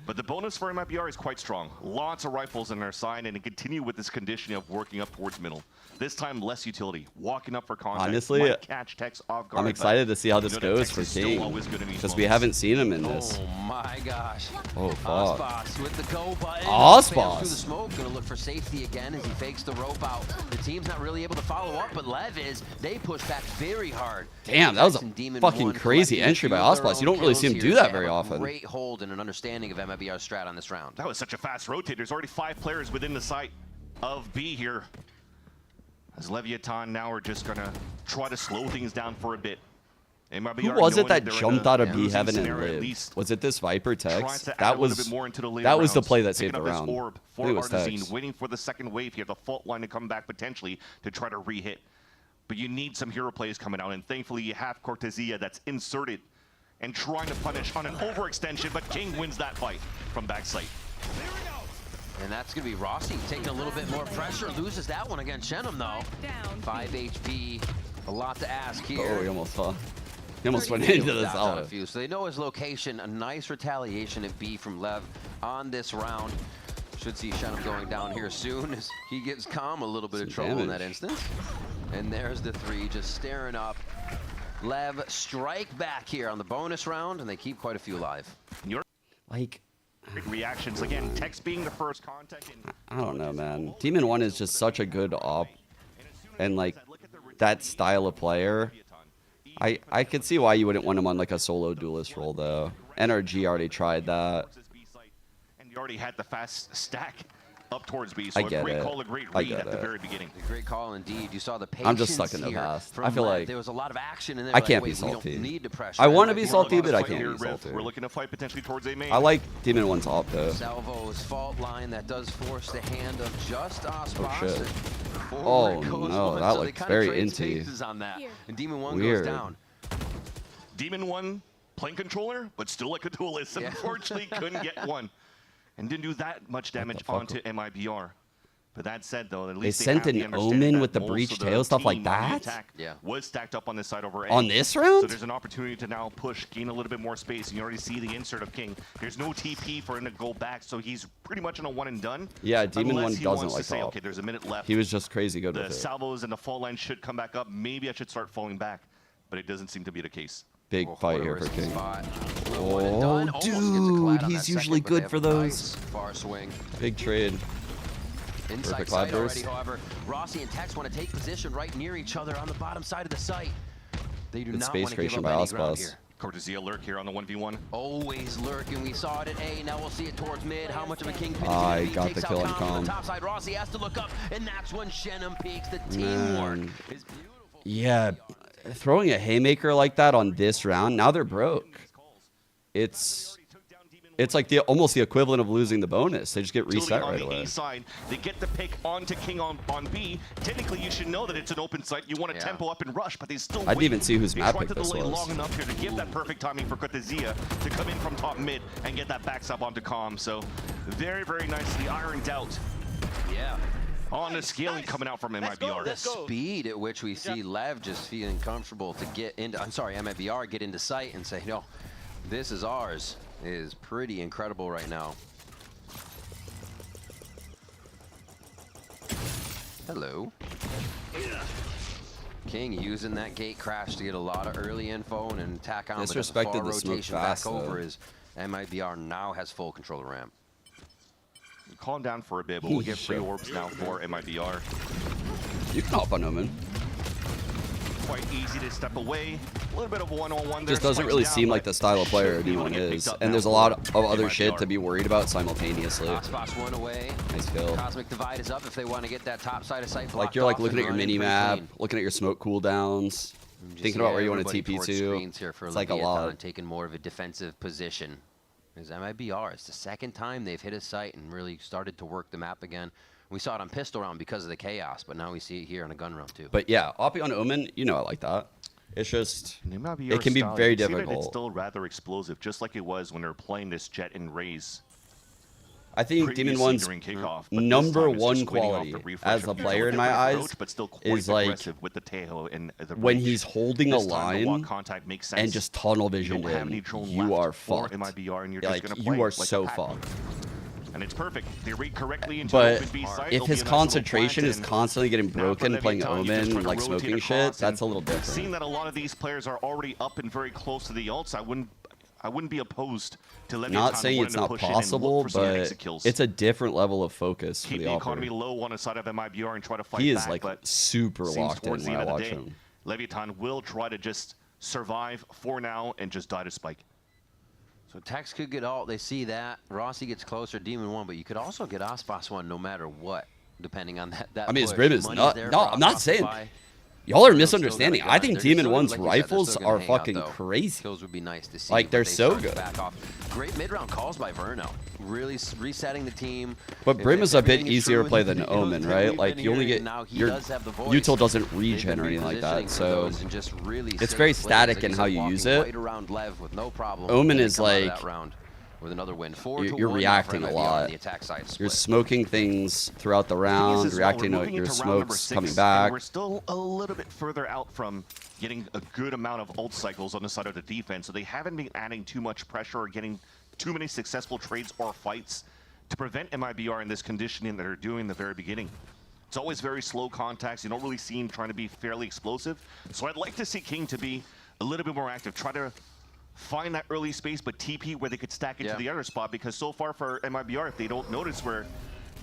Speaker 16: But the bonus for MIBR is quite strong. Lots of rifles on their side, and they continue with this conditioning of working up towards middle. This time, less utility. Walking up for contact.
Speaker 15: Honestly,
Speaker 16: might catch Tex off guard,
Speaker 15: I'm
Speaker 16: but
Speaker 15: excited to see how
Speaker 16: you
Speaker 15: this
Speaker 16: know that
Speaker 15: goes
Speaker 16: Tex
Speaker 15: for
Speaker 16: is still
Speaker 15: King,
Speaker 16: always good in these
Speaker 15: because we
Speaker 16: moments.
Speaker 15: haven't seen him in this.
Speaker 3: Oh my gosh.
Speaker 15: Oh, fuck.
Speaker 3: Osbos with the go button.
Speaker 15: Osbos.
Speaker 3: Fails through the smoke, gonna look for safety again as he fakes the rope out. The team's not really able to follow up, but Lev is. They push back very hard.
Speaker 15: Damn, that was a
Speaker 3: Demon
Speaker 15: fucking
Speaker 3: One
Speaker 15: crazy
Speaker 3: collecting a
Speaker 15: entry by
Speaker 3: few of their
Speaker 15: Osbos. You
Speaker 3: own
Speaker 15: don't really see him
Speaker 3: kills
Speaker 15: do
Speaker 3: here.
Speaker 15: that
Speaker 3: They
Speaker 15: very
Speaker 3: have a
Speaker 15: often.
Speaker 3: Great hold and an understanding of MIBR's strat on this round.
Speaker 16: That was such a fast rotate. There's already 5 players within the sight of B here. As Leviathan now are just gonna try to slow things down for a bit. MIBR
Speaker 15: Who was it
Speaker 16: knowing
Speaker 15: that
Speaker 16: they're in
Speaker 15: jumped
Speaker 16: a
Speaker 15: out of B
Speaker 16: losing
Speaker 15: heaven and
Speaker 16: scenario, at
Speaker 15: lived?
Speaker 16: least
Speaker 15: Was it this Viper
Speaker 16: tries
Speaker 15: Tex?
Speaker 16: to add
Speaker 15: That
Speaker 16: a little
Speaker 15: was
Speaker 16: bit more into the later
Speaker 15: that was the
Speaker 16: rounds.
Speaker 15: play that
Speaker 16: Picking
Speaker 15: saved the
Speaker 16: up this
Speaker 15: round.
Speaker 16: orb
Speaker 15: I
Speaker 16: for
Speaker 15: think it was
Speaker 16: Artazine,
Speaker 15: Tex.
Speaker 16: waiting for the second wave here, the fault line to come back potentially to try to re-hit. But you need some hero plays coming out, and thankfully you have Cortezia that's inserted and trying to punish on an overextension, but King wins that fight from backside.
Speaker 3: And that's going to be Rossi taking a little bit more pressure. Loses that one against Shenum, though. 5 HP. A lot to ask here.
Speaker 15: Oh, he almost fell. He almost went into the
Speaker 3: That's out
Speaker 15: solid.
Speaker 3: of few. So they know his location. A nice retaliation at B from Lev on this round. Should see Shenum going down here soon as he gives Calm a little bit of trouble in that instance. And there's the 3 just staring up. Lev strike back here on the bonus round, and they keep quite a few alive.
Speaker 15: Like,
Speaker 16: reactions again. Tex being the first contact.
Speaker 15: I don't know, man. Demon One is just such a good op, and like that style of player. I could see why you wouldn't want him on like a solo duelist role though. NRG already tried that.
Speaker 16: And you already had the fast stack up towards B, so
Speaker 15: I get
Speaker 16: a great
Speaker 15: it.
Speaker 16: call, a great
Speaker 15: I
Speaker 16: read
Speaker 15: get
Speaker 16: at the
Speaker 15: it.
Speaker 16: very beginning.
Speaker 3: A great call indeed. You saw the patience
Speaker 15: I'm just stuck in the
Speaker 3: here
Speaker 15: past.
Speaker 3: from
Speaker 15: I feel
Speaker 3: Lev.
Speaker 15: like
Speaker 3: there was a lot of action in there.
Speaker 15: I
Speaker 3: like,
Speaker 15: can't be
Speaker 3: wait, we don't
Speaker 15: salty.
Speaker 3: need to pressure.
Speaker 15: I want to be
Speaker 3: MIBR
Speaker 15: salty, but I
Speaker 16: Fight
Speaker 15: can't
Speaker 16: here,
Speaker 15: be
Speaker 16: Riff.
Speaker 15: salty.
Speaker 16: We're looking to fight potentially towards A main.
Speaker 15: I like Demon One's op though.
Speaker 3: Salvo's fault line that does force the hand of just Osbos.
Speaker 15: Oh shit.
Speaker 3: and
Speaker 15: Oh
Speaker 3: forward goes
Speaker 15: no,
Speaker 3: one.
Speaker 15: that
Speaker 3: So they
Speaker 15: looks
Speaker 3: kinda
Speaker 15: very
Speaker 3: trade
Speaker 15: inty.
Speaker 3: spaces on that. And Demon One
Speaker 15: Weird.
Speaker 3: goes down.
Speaker 16: Demon One playing controller, but still like a duelist. Unfortunately, couldn't get one. And didn't do that much damage onto MIBR. But that said, though, at least
Speaker 15: They sent
Speaker 16: have the
Speaker 15: an
Speaker 16: understanding
Speaker 15: Omen
Speaker 16: that
Speaker 15: with the
Speaker 16: most
Speaker 15: breach
Speaker 16: of the
Speaker 15: tail, stuff like
Speaker 16: team on the
Speaker 15: that?
Speaker 16: attack
Speaker 3: Yeah.
Speaker 16: was stacked up on this side over A.
Speaker 15: On this round?
Speaker 16: So there's an opportunity to now push, gain a little bit more space, and you already see the insert of King. There's no TP for him to go back, so he's pretty much on a one and done.
Speaker 15: Yeah, Demon
Speaker 16: unless
Speaker 15: One
Speaker 16: he
Speaker 15: doesn't
Speaker 16: wants
Speaker 15: like
Speaker 16: to say,
Speaker 15: top.
Speaker 16: okay, there's a minute left.
Speaker 15: He was just crazy good
Speaker 16: The
Speaker 15: with it.
Speaker 16: salvos and the fault line should come back up. Maybe I should start falling back, but it doesn't seem to be the case.
Speaker 15: big fight here for King. Oh, dude, he's usually good for those.
Speaker 3: Far swing.
Speaker 15: Big trade.
Speaker 3: Inside
Speaker 15: Perfect
Speaker 3: site
Speaker 15: cloud
Speaker 3: already,
Speaker 15: burst.
Speaker 3: however, Rossi and Tex want to take position right near each other on the bottom side of the site. They do
Speaker 15: Good
Speaker 3: not
Speaker 15: space
Speaker 3: want to give
Speaker 15: creation
Speaker 3: up
Speaker 15: by
Speaker 3: any ground
Speaker 15: Ospas.
Speaker 3: here.
Speaker 16: Cortesia lurk here on the 1v1.
Speaker 3: Always lurking. We saw it at A. Now we'll see it towards mid. How much of a kingpin is
Speaker 15: I
Speaker 3: he gonna be?
Speaker 15: got
Speaker 3: Takes
Speaker 15: the
Speaker 3: out
Speaker 15: kill on
Speaker 3: Tom from
Speaker 15: Calm.
Speaker 3: the top side. Rossi has to look up, and that's when Shenham peaks. The
Speaker 15: Man.
Speaker 3: teamwork is beautiful.
Speaker 15: Yeah, throwing a haymaker like that on this round, now they're broke. It's like almost the equivalent of losing the bonus. They just get reset
Speaker 16: on
Speaker 15: right
Speaker 16: the
Speaker 15: away.
Speaker 16: A side, they get the pick onto King on B. Technically, you should know that it's an open site. You want to tempo up and rush, but they still
Speaker 15: I didn't even see whose
Speaker 16: they
Speaker 15: map
Speaker 16: tried
Speaker 15: pick
Speaker 16: to
Speaker 15: this
Speaker 16: delay
Speaker 15: was.
Speaker 16: long enough here to give that perfect timing for Cortesia to come in from top mid and get that backstab onto Calm. So very, very nicely ironed out.
Speaker 3: Yeah.
Speaker 16: On the scaling coming out from MIBR.
Speaker 3: The speed at which we see Lev just feeling comfortable to get into, I'm sorry, MIBR get into sight and say, no, this is ours, is pretty incredible right now. Hello. King using that gate crash to get a lot of early info and an attack on, but the far
Speaker 15: Disrespected the smoke
Speaker 3: rotation
Speaker 15: fast,
Speaker 3: back over
Speaker 15: though.
Speaker 3: is MIBR now has full control of ramp.
Speaker 16: Calm down for a bit, but we'll get free orbs now for MIBR.
Speaker 15: You can hop on Omen.
Speaker 16: Quite easy to step away. A little bit of one-on-one there.
Speaker 15: Just doesn't really seem like the style of player anyone is. And there's a lot of other shit to be worried about simultaneously.
Speaker 3: Spots one away.
Speaker 15: Nice kill.
Speaker 3: Cosmic Divide is up if they want to get that top side of sight.
Speaker 15: Like you're like looking at your mini map, looking at your smoke cooldowns, thinking about where you want to TP to. It's like a lot.
Speaker 3: Taking more of a defensive position. As MIBR, it's the second time they've hit a site and really started to work the map again. We saw it on pistol round because of the chaos, but now we see it here on a gun round too.
Speaker 15: But yeah, Oppie on Omen, you know I like that. It's just,
Speaker 16: MIBR
Speaker 15: it can be
Speaker 16: style,
Speaker 15: very
Speaker 16: you can see that
Speaker 15: difficult.
Speaker 16: It's still rather explosive, just like it was when they were playing this Jet and Raze.
Speaker 15: I think Demon One's number one quality as a player in my eyes is like when he's holding a line and just tunnel vision in, you are fucked. Like you are so fucked.
Speaker 16: And it's perfect. They read correctly into
Speaker 15: But
Speaker 16: open B side.
Speaker 15: if his concentration is constantly getting broken playing Omen and like smoking shit, that's a little different.
Speaker 16: Seeing that a lot of these players are already up and very close to the ults, I wouldn't be opposed to Leviathan.
Speaker 15: Not saying it's not possible, but it's a different level of focus for
Speaker 16: keep
Speaker 15: the
Speaker 16: the
Speaker 15: offer.
Speaker 16: economy low on the side of MIBR and try to fight
Speaker 15: He is
Speaker 16: back,
Speaker 15: like
Speaker 16: but
Speaker 15: super
Speaker 16: seems
Speaker 15: locked in
Speaker 16: towards the
Speaker 15: when I
Speaker 16: end of the
Speaker 15: watch
Speaker 16: day,
Speaker 15: him.
Speaker 16: Leviathan will try to just survive for now and just die to Spike.
Speaker 3: So Tex could get ult. They see that. Rossi gets closer, Demon 1, but you could also get Ospas 1 no matter what, depending on that
Speaker 15: I mean, his
Speaker 3: push.
Speaker 15: grim is
Speaker 3: Money's
Speaker 15: not.
Speaker 3: there
Speaker 15: No,
Speaker 3: for
Speaker 15: I'm not
Speaker 3: Ospas
Speaker 15: saying.
Speaker 3: to buy.
Speaker 15: Y'all are
Speaker 3: They're still
Speaker 15: misunderstanding.
Speaker 3: gonna
Speaker 15: I
Speaker 3: go.
Speaker 15: think
Speaker 3: They're
Speaker 15: Demon
Speaker 3: still-
Speaker 15: 1's
Speaker 3: like you said, they're
Speaker 15: rifles
Speaker 3: still gonna
Speaker 15: are
Speaker 3: hang out,
Speaker 15: fucking
Speaker 3: though.
Speaker 15: crazy.
Speaker 3: Kills would be nice to see.
Speaker 15: Like,
Speaker 3: but
Speaker 15: they're
Speaker 3: they
Speaker 15: so
Speaker 3: start to
Speaker 15: good.
Speaker 3: back off. Great mid-round calls by Verno. Really resetting the team.
Speaker 15: But
Speaker 3: If-
Speaker 15: Brim
Speaker 3: if
Speaker 15: is a bit
Speaker 3: everything is
Speaker 15: easier
Speaker 3: true
Speaker 15: to play
Speaker 3: and
Speaker 15: than
Speaker 3: he goes
Speaker 15: Omen,
Speaker 3: through,
Speaker 15: right?
Speaker 3: we've
Speaker 15: Like
Speaker 3: been
Speaker 15: you only
Speaker 3: here,
Speaker 15: get
Speaker 3: and now he
Speaker 15: your
Speaker 3: does have the voice.
Speaker 15: util doesn't
Speaker 3: They've
Speaker 15: regen
Speaker 3: been
Speaker 15: or anything like
Speaker 3: repositioning
Speaker 15: that,
Speaker 3: for
Speaker 15: so
Speaker 3: those and just really
Speaker 15: it's
Speaker 3: safe
Speaker 15: very
Speaker 3: plays,
Speaker 15: static
Speaker 3: like
Speaker 15: in
Speaker 3: you
Speaker 15: how
Speaker 3: said,
Speaker 15: you
Speaker 3: walking
Speaker 15: use it.
Speaker 3: right around Lev with no problem.
Speaker 15: Omen
Speaker 3: and they
Speaker 15: is
Speaker 3: come out of
Speaker 15: like
Speaker 3: that round with another win.
Speaker 15: you're reacting a lot. You're smoking things throughout the round, reacting to your smokes coming back.
Speaker 16: We're still a little bit further out from getting a good amount of ult cycles on the side of the defense, so they haven't been adding too much pressure or getting too many successful trades or fights to prevent MIBR in this conditioning that they're doing in the very beginning. It's always very slow contacts. You don't really see him trying to be fairly explosive. So I'd like to see King to be a little bit more active, try to find that early space, but TP where they could stack it to the other spot, because so far for MIBR, if they don't notice where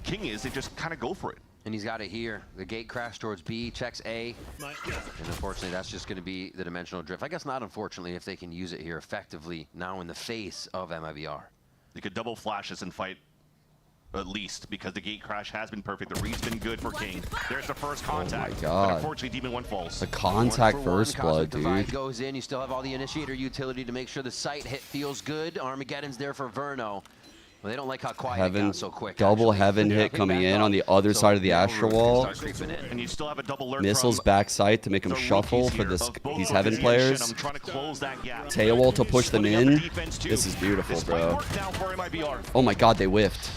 Speaker 16: King is, they just kind of go for it.
Speaker 3: And he's got it here. The gate crash towards B, checks A. And unfortunately, that's just going to be the dimensional drift. I guess not unfortunately if they can use it here effectively now in the face of MIBR.
Speaker 16: They could double flash this and fight at least, because the gate crash has been perfect. The read's been good for King. There's the first contact.
Speaker 15: Oh my God.
Speaker 16: But unfortunately, Demon 1 falls.
Speaker 15: The contact first blood,
Speaker 3: Divide
Speaker 15: dude.
Speaker 3: goes in. You still have all the initiator utility to make sure the sight hit feels good. Armageddon's there for Verno. Well, they don't like how quiet it
Speaker 15: Heaven,
Speaker 3: got so quick.
Speaker 15: double
Speaker 3: actually.
Speaker 15: heaven hit coming in on the other
Speaker 3: So
Speaker 15: side of the
Speaker 3: now
Speaker 15: Astral
Speaker 3: we're
Speaker 15: Wall.
Speaker 3: start creeping in.
Speaker 16: And you still have a double alert
Speaker 15: Missiles
Speaker 16: from
Speaker 15: backside to make them
Speaker 16: the
Speaker 15: shuffle
Speaker 16: rookies
Speaker 15: for
Speaker 16: here
Speaker 15: this,
Speaker 16: of both
Speaker 15: these Heaven
Speaker 16: Cortesia and
Speaker 15: players.
Speaker 16: Shenham trying to close that gap.
Speaker 15: Tailwall to push them
Speaker 16: Splitting up the
Speaker 15: in.
Speaker 16: defense too.
Speaker 15: This is beautiful,
Speaker 16: This might
Speaker 15: bro.
Speaker 16: work now for MIBR.
Speaker 15: Oh my God, they whiffed.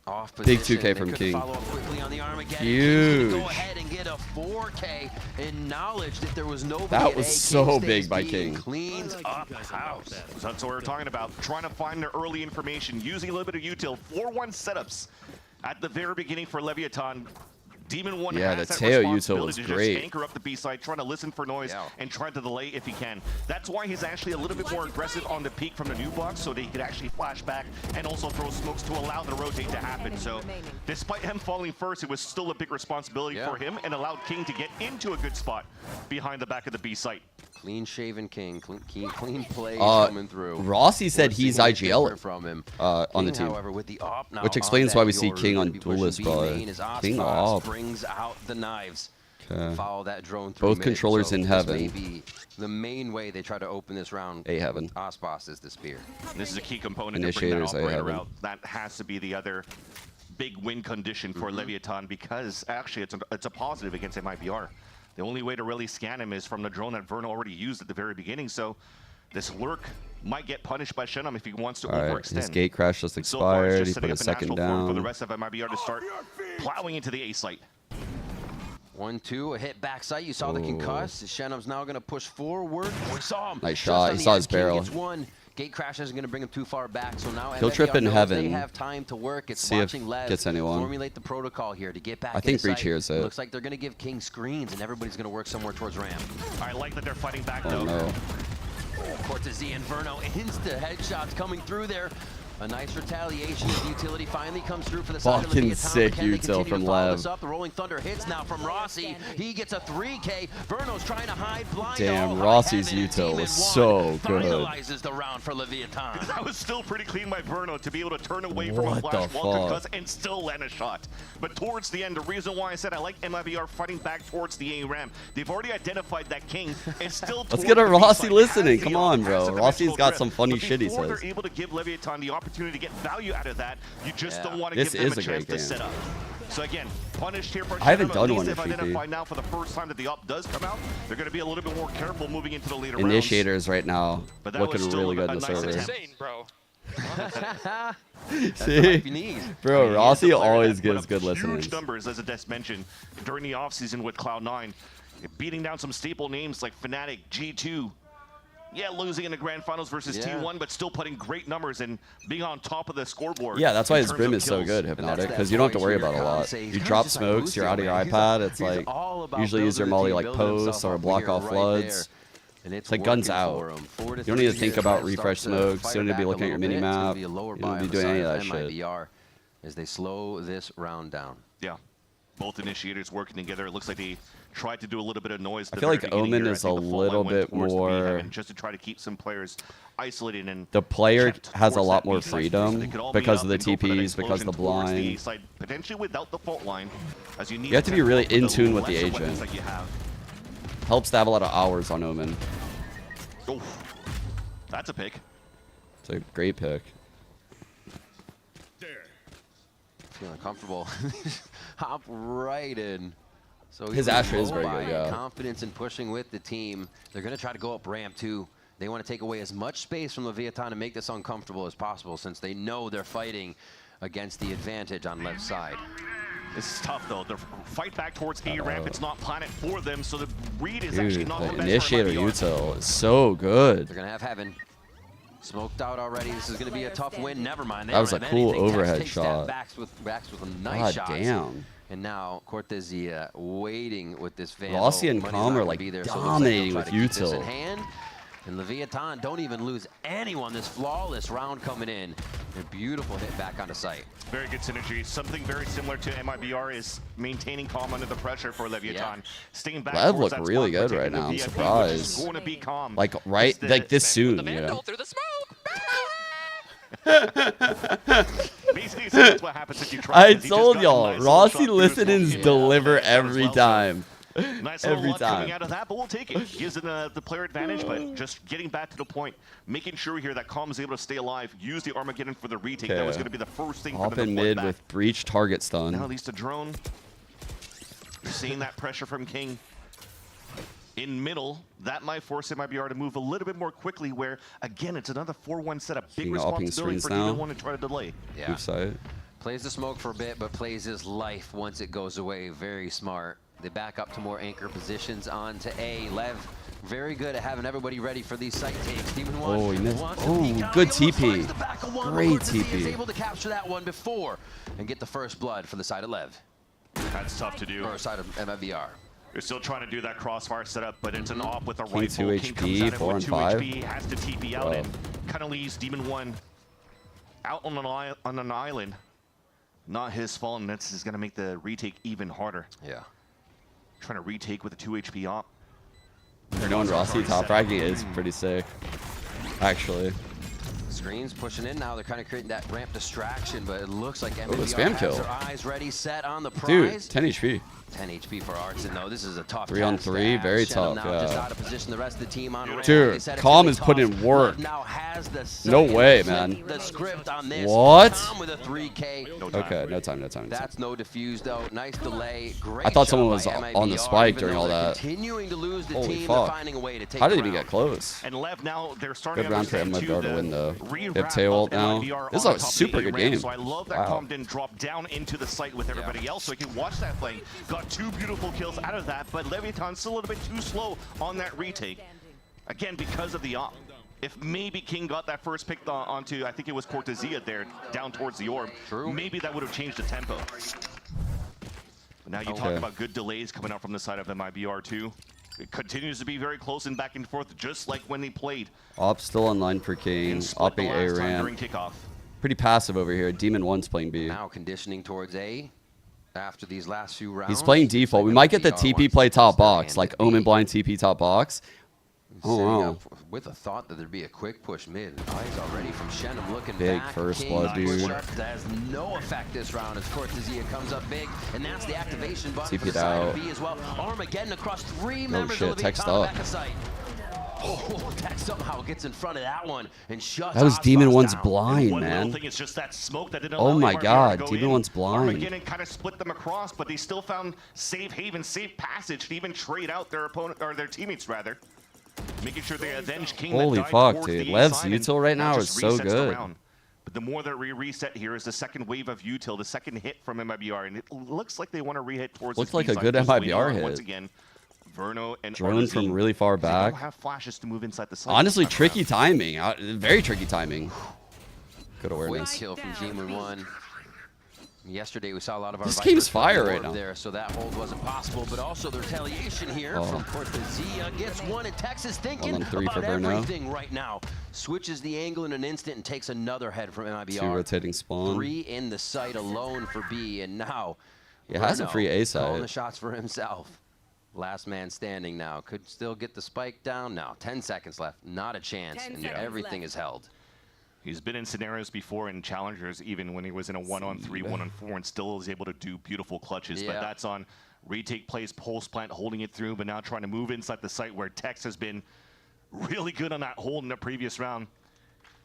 Speaker 3: Off
Speaker 15: Big
Speaker 3: position.
Speaker 15: 2K
Speaker 3: They
Speaker 15: from
Speaker 3: could
Speaker 15: King.
Speaker 3: follow up quickly on the Armageddon.
Speaker 15: Huge.
Speaker 3: Go ahead and get a 4K in knowledge that there was nobody
Speaker 15: That
Speaker 3: at
Speaker 15: was
Speaker 3: A.
Speaker 15: so
Speaker 3: King
Speaker 15: big
Speaker 3: stays
Speaker 15: by
Speaker 3: B
Speaker 15: King.
Speaker 3: and cleans up house.
Speaker 16: So that's what we're talking about. Trying to find the early information, using a little bit of util. 4-1 setups at the very beginning for Leviathan. Demon One
Speaker 15: Yeah,
Speaker 16: has
Speaker 15: the
Speaker 16: that
Speaker 15: Teo util
Speaker 16: responsibility
Speaker 15: was
Speaker 16: to
Speaker 15: great.
Speaker 16: just anchor up the B side, trying to listen for noise and try to delay if he can. That's why he's actually a little bit more aggressive on the peak from the new box, so that he could actually flash back and also throw smokes to allow the rotate to happen. So despite him falling first, it was still a big responsibility for him and allowed King to get into a good spot behind the back of the B site.
Speaker 3: Clean-shaven King, clean play coming through.
Speaker 15: Rossi said he's IGL
Speaker 3: from him.
Speaker 15: on the
Speaker 3: King,
Speaker 15: team,
Speaker 3: however, with the op now
Speaker 15: which explains
Speaker 3: on
Speaker 15: why
Speaker 3: that,
Speaker 15: we see
Speaker 3: you're
Speaker 15: King
Speaker 3: gonna
Speaker 15: on
Speaker 3: be pushing
Speaker 15: Duelist,
Speaker 3: B
Speaker 15: but
Speaker 3: main as
Speaker 15: King
Speaker 3: Aspas
Speaker 15: off.
Speaker 3: brings out the knives.
Speaker 15: Okay.
Speaker 3: Follow that drone through
Speaker 15: Both
Speaker 3: mid,
Speaker 15: controllers
Speaker 3: so
Speaker 15: in
Speaker 3: this
Speaker 15: heaven.
Speaker 3: may be the main way they try to open this round.
Speaker 15: A heaven.
Speaker 3: With Aspas is the spear.
Speaker 16: This is a key component to bring that
Speaker 15: Initiators, A
Speaker 16: operator
Speaker 15: heaven.
Speaker 16: out. That has to be the other big win condition for Leviathan, because actually it's a positive against MIBR. The only way to really scan him is from the drone that Verno already used at the very beginning. So this lurk might get punished by Shenum if he wants to
Speaker 15: Alright,
Speaker 16: overextend.
Speaker 15: his gate crash just
Speaker 16: So far, it's
Speaker 15: expired.
Speaker 16: just
Speaker 15: He
Speaker 16: setting
Speaker 15: put a
Speaker 16: up
Speaker 15: second
Speaker 16: natural form for the
Speaker 15: down.
Speaker 16: rest of MIBR to start plowing into the A site.
Speaker 3: 1-2, a hit backside. You saw the concuss. Shenum's now going to push forward. We saw him.
Speaker 15: Nice
Speaker 3: Just
Speaker 15: shot.
Speaker 3: on
Speaker 15: He
Speaker 3: the
Speaker 15: saw
Speaker 3: edge.
Speaker 15: his
Speaker 3: King
Speaker 15: barrel.
Speaker 3: gets one. Gate crash isn't going to bring him too far back. So now
Speaker 15: He'll trip
Speaker 3: MIBR
Speaker 15: in
Speaker 3: knows
Speaker 15: heaven.
Speaker 3: They have time to work. It's
Speaker 15: See if
Speaker 3: watching Lev
Speaker 15: gets anyone.
Speaker 3: formulate the protocol here to get back.
Speaker 15: I think
Speaker 3: inside.
Speaker 15: Breach hears it.
Speaker 3: Looks like they're going to give King screens, and everybody's going to work somewhere towards ramp.
Speaker 16: I like that they're fighting back,
Speaker 15: Oh
Speaker 16: though.
Speaker 15: no.
Speaker 3: Cortez and Verno insta headshots coming through there. A nice retaliation as utility finally comes through for the side of
Speaker 15: Fucking
Speaker 3: Leviathan.
Speaker 15: sick
Speaker 3: Can they
Speaker 15: util
Speaker 3: continue
Speaker 15: from
Speaker 3: to follow
Speaker 15: Lev.
Speaker 3: this up? The Rolling Thunder hits now from Rossi. He gets a 3K. Verno's trying to hide blind.
Speaker 15: Damn, Rossi's util was so good.
Speaker 3: Finalizes the round for Leviathan.
Speaker 16: That was still pretty clean by Verno to be able to turn away from a
Speaker 15: What
Speaker 16: flash
Speaker 15: the
Speaker 16: while
Speaker 15: fuck?
Speaker 16: concuss and still land a shot. But towards the end, the reason why I said I like MIBR fighting back towards the A ramp, they've already identified that King is still.
Speaker 15: Let's get a
Speaker 16: towards the
Speaker 15: Rossi
Speaker 16: B side,
Speaker 15: listening.
Speaker 16: has
Speaker 15: Come
Speaker 16: the
Speaker 15: on, bro.
Speaker 16: offensive
Speaker 15: Rossi's
Speaker 16: dimensional
Speaker 15: got
Speaker 16: drift.
Speaker 15: some funny
Speaker 16: But
Speaker 15: shit he
Speaker 16: before
Speaker 15: says.
Speaker 16: they're able to give Leviathan the opportunity to get value out of that, you just don't want to
Speaker 15: This
Speaker 16: give them
Speaker 15: is
Speaker 16: a
Speaker 15: a
Speaker 16: chance
Speaker 15: great
Speaker 16: to
Speaker 15: game.
Speaker 16: set up. So again, punished here for
Speaker 15: I haven't
Speaker 16: Shenum.
Speaker 15: done
Speaker 16: At least
Speaker 15: one
Speaker 16: they've
Speaker 15: with VP.
Speaker 16: identified now for the first time that the op does come out. They're going to be a little bit more careful moving into the later rounds.
Speaker 15: Initiators right now
Speaker 16: But that was
Speaker 15: looking
Speaker 16: still
Speaker 15: really good
Speaker 16: a
Speaker 15: in the
Speaker 16: nice
Speaker 15: server.
Speaker 16: attempt.
Speaker 17: Insane, bro.
Speaker 15: See? Bro, Rossi always gives good listeners.
Speaker 16: Huge numbers, as Ades mentioned, during the offseason with Cloud9. Beating down some staple names like Fnatic, G2. Yeah, losing in the grand finals versus T1, but still putting great numbers and being on top of the scoreboard.
Speaker 15: Yeah, that's why
Speaker 16: in
Speaker 15: his
Speaker 16: terms
Speaker 15: brim
Speaker 16: of
Speaker 15: is so
Speaker 16: kills.
Speaker 15: good, Hypnotic, because you don't have to worry about a lot. You drop smokes, you're out of your iPad, it's like, usually use your molly like posts or block off floods. It's like guns out. You don't need to think about refresh smokes, you don't need to be looking at your mini map, you don't need to be doing any of that shit.
Speaker 3: MIBR as they slow this round down.
Speaker 16: Yeah, both initiators working together. It looks like they tried to do a little bit of noise.
Speaker 15: I feel like Omen is a little bit more.
Speaker 16: Just to try to keep some players isolated and
Speaker 15: The player
Speaker 16: kept
Speaker 15: has a
Speaker 16: towards
Speaker 15: lot
Speaker 16: that
Speaker 15: more
Speaker 16: B side, so
Speaker 15: freedom
Speaker 16: they could all meet
Speaker 15: because
Speaker 16: up
Speaker 15: of the
Speaker 16: and go for that
Speaker 15: TPs, because of the
Speaker 16: explosion towards the A
Speaker 15: blind.
Speaker 16: side, potentially without the fault line, as you need
Speaker 15: You have to be really in tune with the
Speaker 16: lesser weapons
Speaker 15: agent.
Speaker 16: that you have.
Speaker 15: Helps to have a lot of hours on Omen.
Speaker 16: Oh, that's a pick.
Speaker 15: It's a great pick.
Speaker 3: Feeling comfortable. Hop right in. So
Speaker 15: His
Speaker 3: even
Speaker 15: Asher is
Speaker 3: low
Speaker 15: very
Speaker 3: by
Speaker 15: good, yeah.
Speaker 3: Confidence in pushing with the team. They're going to try to go up ramp too. They want to take away as much space from Leviathan and make this uncomfortable as possible, since they know they're fighting against the advantage on left side.
Speaker 16: This is tough though. The fight back towards A ramp. It's not planet for them, so the read is
Speaker 15: Dude,
Speaker 16: actually not
Speaker 15: the
Speaker 16: the best
Speaker 15: initiator
Speaker 16: for MIBR.
Speaker 15: util is so good.
Speaker 3: They're going to have heaven. Smoked out already. This is going to be a tough win. Never mind. They
Speaker 15: That was
Speaker 3: don't
Speaker 15: a
Speaker 3: have
Speaker 15: cool
Speaker 3: anything.
Speaker 15: overhead
Speaker 3: Takes that
Speaker 15: shot.
Speaker 3: Backs with a nice
Speaker 15: God
Speaker 3: shot.
Speaker 15: damn.
Speaker 3: And now Cortezia waiting with this Vandal.
Speaker 15: Rossi and
Speaker 3: Money's
Speaker 15: Calm
Speaker 3: not
Speaker 15: are
Speaker 3: gonna
Speaker 15: like
Speaker 3: be there, so it looks like
Speaker 15: dominating
Speaker 3: they'll
Speaker 15: with
Speaker 3: try to keep this in
Speaker 15: util.
Speaker 3: hand. And Leviathan don't even lose anyone. This flawless round coming in. A beautiful hit back onto site.
Speaker 16: Very good synergy. Something very similar to MIBR is maintaining calm under the pressure for Leviathan. Staying back
Speaker 15: Lev
Speaker 16: towards
Speaker 15: look
Speaker 16: that
Speaker 15: really
Speaker 16: spot,
Speaker 15: good right
Speaker 16: protecting the
Speaker 15: now. I'm
Speaker 16: VIP, which is
Speaker 15: surprised.
Speaker 16: going to be calm.
Speaker 15: Like right, like this soon, you know.
Speaker 17: Through the smoke.
Speaker 16: Basically, so that's what happens if you try.
Speaker 15: I
Speaker 16: because he just
Speaker 15: told
Speaker 16: got a
Speaker 15: y'all,
Speaker 16: nice little
Speaker 15: Rossi
Speaker 16: shot through the
Speaker 15: listenings
Speaker 16: smoke.
Speaker 15: deliver
Speaker 16: That as
Speaker 15: every
Speaker 16: well, so
Speaker 15: time.
Speaker 16: Nice little
Speaker 15: Every
Speaker 16: luck coming
Speaker 15: time.
Speaker 16: out of that, but we'll take it. Gives it the player advantage, but just getting back to the point, making sure here that Calm is able to stay alive, use the Armageddon for the retake. That was
Speaker 15: Okay.
Speaker 16: going to be the first thing for
Speaker 15: Hop
Speaker 16: them to
Speaker 15: in
Speaker 16: flood
Speaker 15: mid
Speaker 16: back.
Speaker 15: with breach target
Speaker 16: Now at
Speaker 15: stun.
Speaker 16: least a drone. Seeing that pressure from King. In middle, that might force MIBR to move a little bit more quickly, where, again, it's another 4-1 setup. Big
Speaker 15: Seeing upping
Speaker 16: responsibility
Speaker 15: screens
Speaker 16: for
Speaker 15: now.
Speaker 16: Demon One to try to delay.
Speaker 3: Yeah.
Speaker 15: Weak side.
Speaker 3: Plays the smoke for a bit, but plays his life once it goes away. Very smart. They back up to more anchor positions onto A. Lev, very good at having everybody ready for these site takes. Demon One
Speaker 15: Oh, he missed.
Speaker 3: wants to
Speaker 15: Oh,
Speaker 3: peek out.
Speaker 15: good
Speaker 3: He almost
Speaker 15: TP.
Speaker 3: finds the back of one, but
Speaker 15: Great
Speaker 3: Cortez is
Speaker 15: TP.
Speaker 3: able to capture that one before and get the first blood for the side of Lev.
Speaker 16: That's tough to do.
Speaker 3: Or side of MIBR.
Speaker 16: They're still trying to do that crossfire setup, but it's an op with a
Speaker 15: King
Speaker 16: rifle.
Speaker 15: 2
Speaker 16: King
Speaker 15: HP,
Speaker 16: comes at it
Speaker 15: 4
Speaker 16: with
Speaker 15: and
Speaker 16: 2
Speaker 15: 5.
Speaker 16: HP, has to TP out and kind of leaves Demon 1 out on an island. Not his fault, and this is going to make the retake even harder.
Speaker 3: Yeah.
Speaker 16: Trying to retake with a 2 HP op.
Speaker 15: Knowing Rossi top fraggy is pretty sick, actually.
Speaker 3: Screens pushing in now. They're kind of creating that ramp distraction, but it looks like MIBR
Speaker 15: spam
Speaker 3: has
Speaker 15: kill.
Speaker 3: their eyes ready, set on the
Speaker 15: Dude,
Speaker 3: prize.
Speaker 15: 10 HP.
Speaker 3: 10 HP for Artson. No, this is a tough
Speaker 15: 3 on
Speaker 3: task
Speaker 15: 3,
Speaker 3: to have.
Speaker 15: very
Speaker 3: Shenum
Speaker 15: tough,
Speaker 3: now just
Speaker 15: yeah.
Speaker 3: out of position. The rest of the team on ramp.
Speaker 15: Dude,
Speaker 3: They said it's
Speaker 15: Calm
Speaker 3: gonna
Speaker 15: is
Speaker 3: be
Speaker 15: putting
Speaker 3: tough.
Speaker 15: work.
Speaker 3: Now has the
Speaker 15: No
Speaker 3: second
Speaker 15: way,
Speaker 3: flip
Speaker 15: man.
Speaker 3: The script on this.
Speaker 15: What?
Speaker 3: Calm with a 3K.
Speaker 15: Okay, no time.
Speaker 3: That's no diffuse though. Nice delay. Great
Speaker 15: I thought someone
Speaker 3: shot
Speaker 15: was
Speaker 3: by
Speaker 15: on the
Speaker 3: MIBR,
Speaker 15: spike
Speaker 3: even
Speaker 15: during
Speaker 3: though
Speaker 15: all
Speaker 3: they're
Speaker 15: that.
Speaker 3: Continuing to lose the
Speaker 15: Holy
Speaker 3: team,
Speaker 15: fuck.
Speaker 3: they're finding a way to take
Speaker 15: How did
Speaker 3: the
Speaker 15: he even
Speaker 3: round.
Speaker 15: get close?
Speaker 16: And Lev now, they're starting
Speaker 15: Good round for
Speaker 16: understand, too,
Speaker 15: MIBR to
Speaker 16: the
Speaker 15: win though. They
Speaker 16: re-wrap
Speaker 15: have tail ult
Speaker 16: of
Speaker 15: now.
Speaker 16: MIBR
Speaker 15: This is
Speaker 16: on
Speaker 15: a
Speaker 16: top of
Speaker 15: super
Speaker 16: the
Speaker 15: good
Speaker 16: ramp,
Speaker 15: game.
Speaker 16: So I love that
Speaker 15: Wow.
Speaker 16: Calm didn't drop down into the site with everybody else, so he can watch that play. Got 2 beautiful kills out of that, but Leviathan's still a little bit too slow on that retake. Again, because of the op. If maybe King got that first pick onto, I think it was Cortezia there, down towards the orb, maybe that would have changed the tempo. But now you talk about good delays coming out from the side of MIBR too. It continues to be very close and back and forth, just like when they played.
Speaker 15: Op still online for King. Opping A
Speaker 16: During
Speaker 15: ramp.
Speaker 16: kickoff.
Speaker 15: Pretty passive over here. Demon 1's playing B.
Speaker 3: Now conditioning towards A. After these last few rounds.
Speaker 15: He's playing default. We might get the TP play top box, like Omen blind TP top box. Oh wow.
Speaker 3: With a thought that there'd be a quick push mid. Eyes already from Shenum looking
Speaker 15: Big
Speaker 3: back.
Speaker 15: first
Speaker 3: King
Speaker 15: blood, dude.
Speaker 3: has no effect this round as Cortezia comes up big, and that's the activation button for the
Speaker 15: TP'd
Speaker 3: side
Speaker 15: out.
Speaker 3: of B as well. Armageddon across 3
Speaker 15: Oh
Speaker 3: members
Speaker 15: shit,
Speaker 3: of the
Speaker 15: text
Speaker 3: Leviathan
Speaker 15: up.
Speaker 3: back of sight. Oh, Tech somehow gets in front of that one and shuts
Speaker 15: That was
Speaker 3: Ozbox
Speaker 15: Demon 1's
Speaker 3: down.
Speaker 15: blind,
Speaker 16: One little
Speaker 15: man.
Speaker 16: thing is just that smoke that didn't
Speaker 15: Oh
Speaker 16: allow
Speaker 15: my
Speaker 16: MIBR
Speaker 15: god,
Speaker 16: to go
Speaker 15: Demon
Speaker 16: in.
Speaker 15: 1's blind.
Speaker 16: Armageddon kind of split them across, but they still found safe haven, safe passage to even trade out their opponent, or their teammates rather. Making sure they avenge King.
Speaker 15: Holy
Speaker 16: that died
Speaker 15: fuck,
Speaker 16: towards
Speaker 15: dude.
Speaker 16: the A
Speaker 15: Lev's
Speaker 16: side, and
Speaker 15: util right
Speaker 16: that
Speaker 15: now is
Speaker 16: just
Speaker 15: so
Speaker 16: resets the
Speaker 15: good.
Speaker 16: round. But the more that we reset here is the second wave of util, the second hit from MIBR, and it looks like they want to re-hit towards
Speaker 15: Looks
Speaker 16: the
Speaker 15: like
Speaker 16: B
Speaker 15: a
Speaker 16: side.
Speaker 15: good
Speaker 16: Just waiting
Speaker 15: MIBR
Speaker 16: on,
Speaker 15: hit.
Speaker 16: Once again, Verno and
Speaker 15: Drone from
Speaker 16: Arzine.
Speaker 15: really far
Speaker 16: They
Speaker 15: back.
Speaker 16: don't have flashes to move inside the site.
Speaker 15: Honestly, tricky timing. Very tricky timing. Good
Speaker 3: Quick
Speaker 15: awareness.
Speaker 3: kill from Demon 1. Yesterday we saw a lot of our
Speaker 15: This
Speaker 3: Vipers
Speaker 15: game's
Speaker 3: from
Speaker 15: fire
Speaker 3: the
Speaker 15: right
Speaker 3: orb
Speaker 15: now.
Speaker 3: there, so that hold wasn't possible, but also the retaliation here from Cortezia gets one, and Texas thinking
Speaker 15: 1 on 3
Speaker 3: about
Speaker 15: for Verno.
Speaker 3: everything right now. Switches the angle in an instant and takes another head from
Speaker 15: 2
Speaker 3: MIBR.
Speaker 15: rotating spawn.
Speaker 3: 3 in the site alone for B, and now
Speaker 15: He has a
Speaker 3: Verno
Speaker 15: free A
Speaker 3: calling the
Speaker 15: side.
Speaker 3: shots for himself. Last man standing now. Could still get the spike down now. 10 seconds left. Not a chance,
Speaker 14: 10
Speaker 3: and
Speaker 14: seconds
Speaker 3: everything
Speaker 14: left.
Speaker 3: is held.
Speaker 16: He's been in scenarios before in challengers, even when he was in a 1-on-3, 1-on-4, and still is able to do beautiful clutches. But
Speaker 3: Yeah.
Speaker 16: that's on retake plays, pulse plant, holding it through, but now trying to move inside the site where Tex has been really good on that hold in the previous round.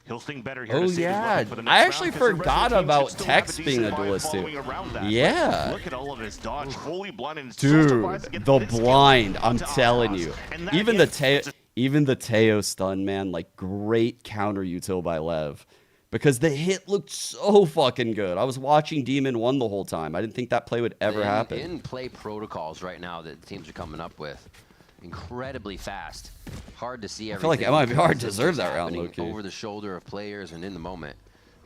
Speaker 16: He'll think better here.
Speaker 15: Oh
Speaker 16: to save his
Speaker 15: yeah,
Speaker 16: weapon for the next
Speaker 15: I
Speaker 16: round,
Speaker 15: actually
Speaker 16: 'cause the rest of
Speaker 15: forgot
Speaker 16: the team
Speaker 15: about
Speaker 16: should still have a
Speaker 15: Tex
Speaker 16: decent
Speaker 15: being a
Speaker 16: vibe
Speaker 15: duelist too.
Speaker 16: following around that. But
Speaker 15: Yeah.
Speaker 16: look at all of his dodge, fully blind, and it's
Speaker 15: Dude,
Speaker 16: justified to get
Speaker 15: the
Speaker 16: this kill
Speaker 15: blind, I'm
Speaker 16: onto
Speaker 15: telling
Speaker 16: Ozbox.
Speaker 15: you.
Speaker 16: And that
Speaker 15: Even
Speaker 16: again,
Speaker 15: the Teo stun, man, like great counter util by Lev. Because the hit looked so fucking good. I was watching Demon 1 the whole time. I didn't think that play would ever happen.
Speaker 3: In-play protocols right now that teams are coming up with. Incredibly fast. Hard to see
Speaker 15: I feel like
Speaker 3: everything.
Speaker 15: MIBR
Speaker 3: because it's
Speaker 15: deserved
Speaker 3: just
Speaker 15: that round,
Speaker 3: happening
Speaker 15: low-key.
Speaker 3: over the shoulder of players and in the moment.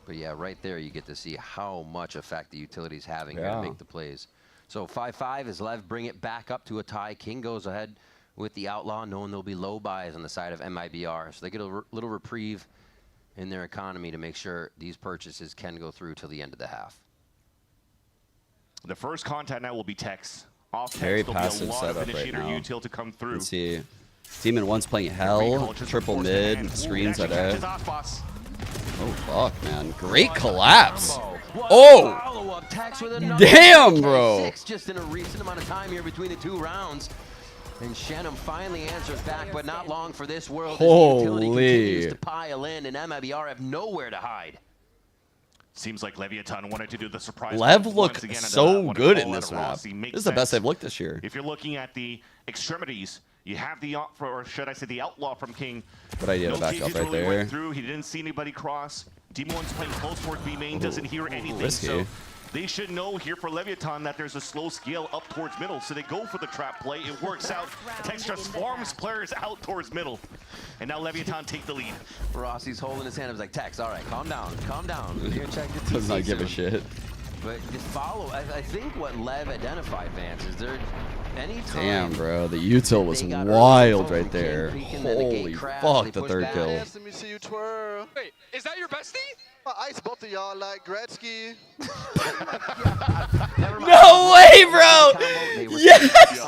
Speaker 3: But yeah, right there you get to see how much effect the utility's having here
Speaker 15: Yeah.
Speaker 3: to make the plays. So 5-5 as Lev bring it back up to a tie. King goes ahead with the Outlaw, knowing there'll be low buys on the side of MIBR. So they get a little reprieve in their economy to make sure these purchases can go through till the end of the half.
Speaker 16: The first contact now will be Tex. Off Tex,
Speaker 15: Very
Speaker 16: there'll be a
Speaker 15: passive
Speaker 16: lot of
Speaker 15: setup right
Speaker 16: initiator
Speaker 15: now.
Speaker 16: util to come through.
Speaker 15: Let's see. Demon 1's playing Hell, triple mid, screens at A. Oh, fuck, man. Great collapse. Oh!
Speaker 3: Follow-up Tex with another
Speaker 15: Damn, bro.
Speaker 3: 6 just in a recent amount of time here between the 2 rounds. And Shenum finally answers back, but not long for this world. As the utility continues to pile in, and MIBR have nowhere to hide.
Speaker 16: Seems like Leviathan wanted to do the surprise.
Speaker 15: Lev
Speaker 16: once
Speaker 15: looked
Speaker 16: again, and
Speaker 15: so
Speaker 16: wanted to
Speaker 15: good
Speaker 16: call
Speaker 15: in
Speaker 16: out
Speaker 15: this
Speaker 16: a
Speaker 15: map.
Speaker 16: Rossi. Makes
Speaker 15: This is the best
Speaker 16: sense.
Speaker 15: they've looked this year.
Speaker 16: If you're looking at the extremities, you have the or should I say the Outlaw from King.
Speaker 15: Good idea to
Speaker 16: No
Speaker 15: back
Speaker 16: cages
Speaker 15: up right
Speaker 16: really
Speaker 15: there.
Speaker 16: went through. He didn't see anybody cross. Demon's playing close towards B main, doesn't hear anything.
Speaker 15: risky.
Speaker 16: So they should know here for Leviathan that there's a slow scale up towards middle. So they go for the trap play. It works out. Tex just farms players out towards middle. And now Leviathan take the lead.
Speaker 3: Rossi's holding his hand. I was like, Tex, all right, calm down, calm down. Here, check the
Speaker 15: Does not
Speaker 3: TC
Speaker 15: give a
Speaker 3: soon.
Speaker 15: shit.
Speaker 3: But just follow, I think what Lev identified, Vance, is there any time...
Speaker 15: Damn, bro. The util was wild right there. Holy fuck, the third kill.
Speaker 10: Let me see you twirl.
Speaker 4: Wait, is that your bestie?
Speaker 10: I ice both of y'all like Gretzky.
Speaker 15: No way, bro! Yes!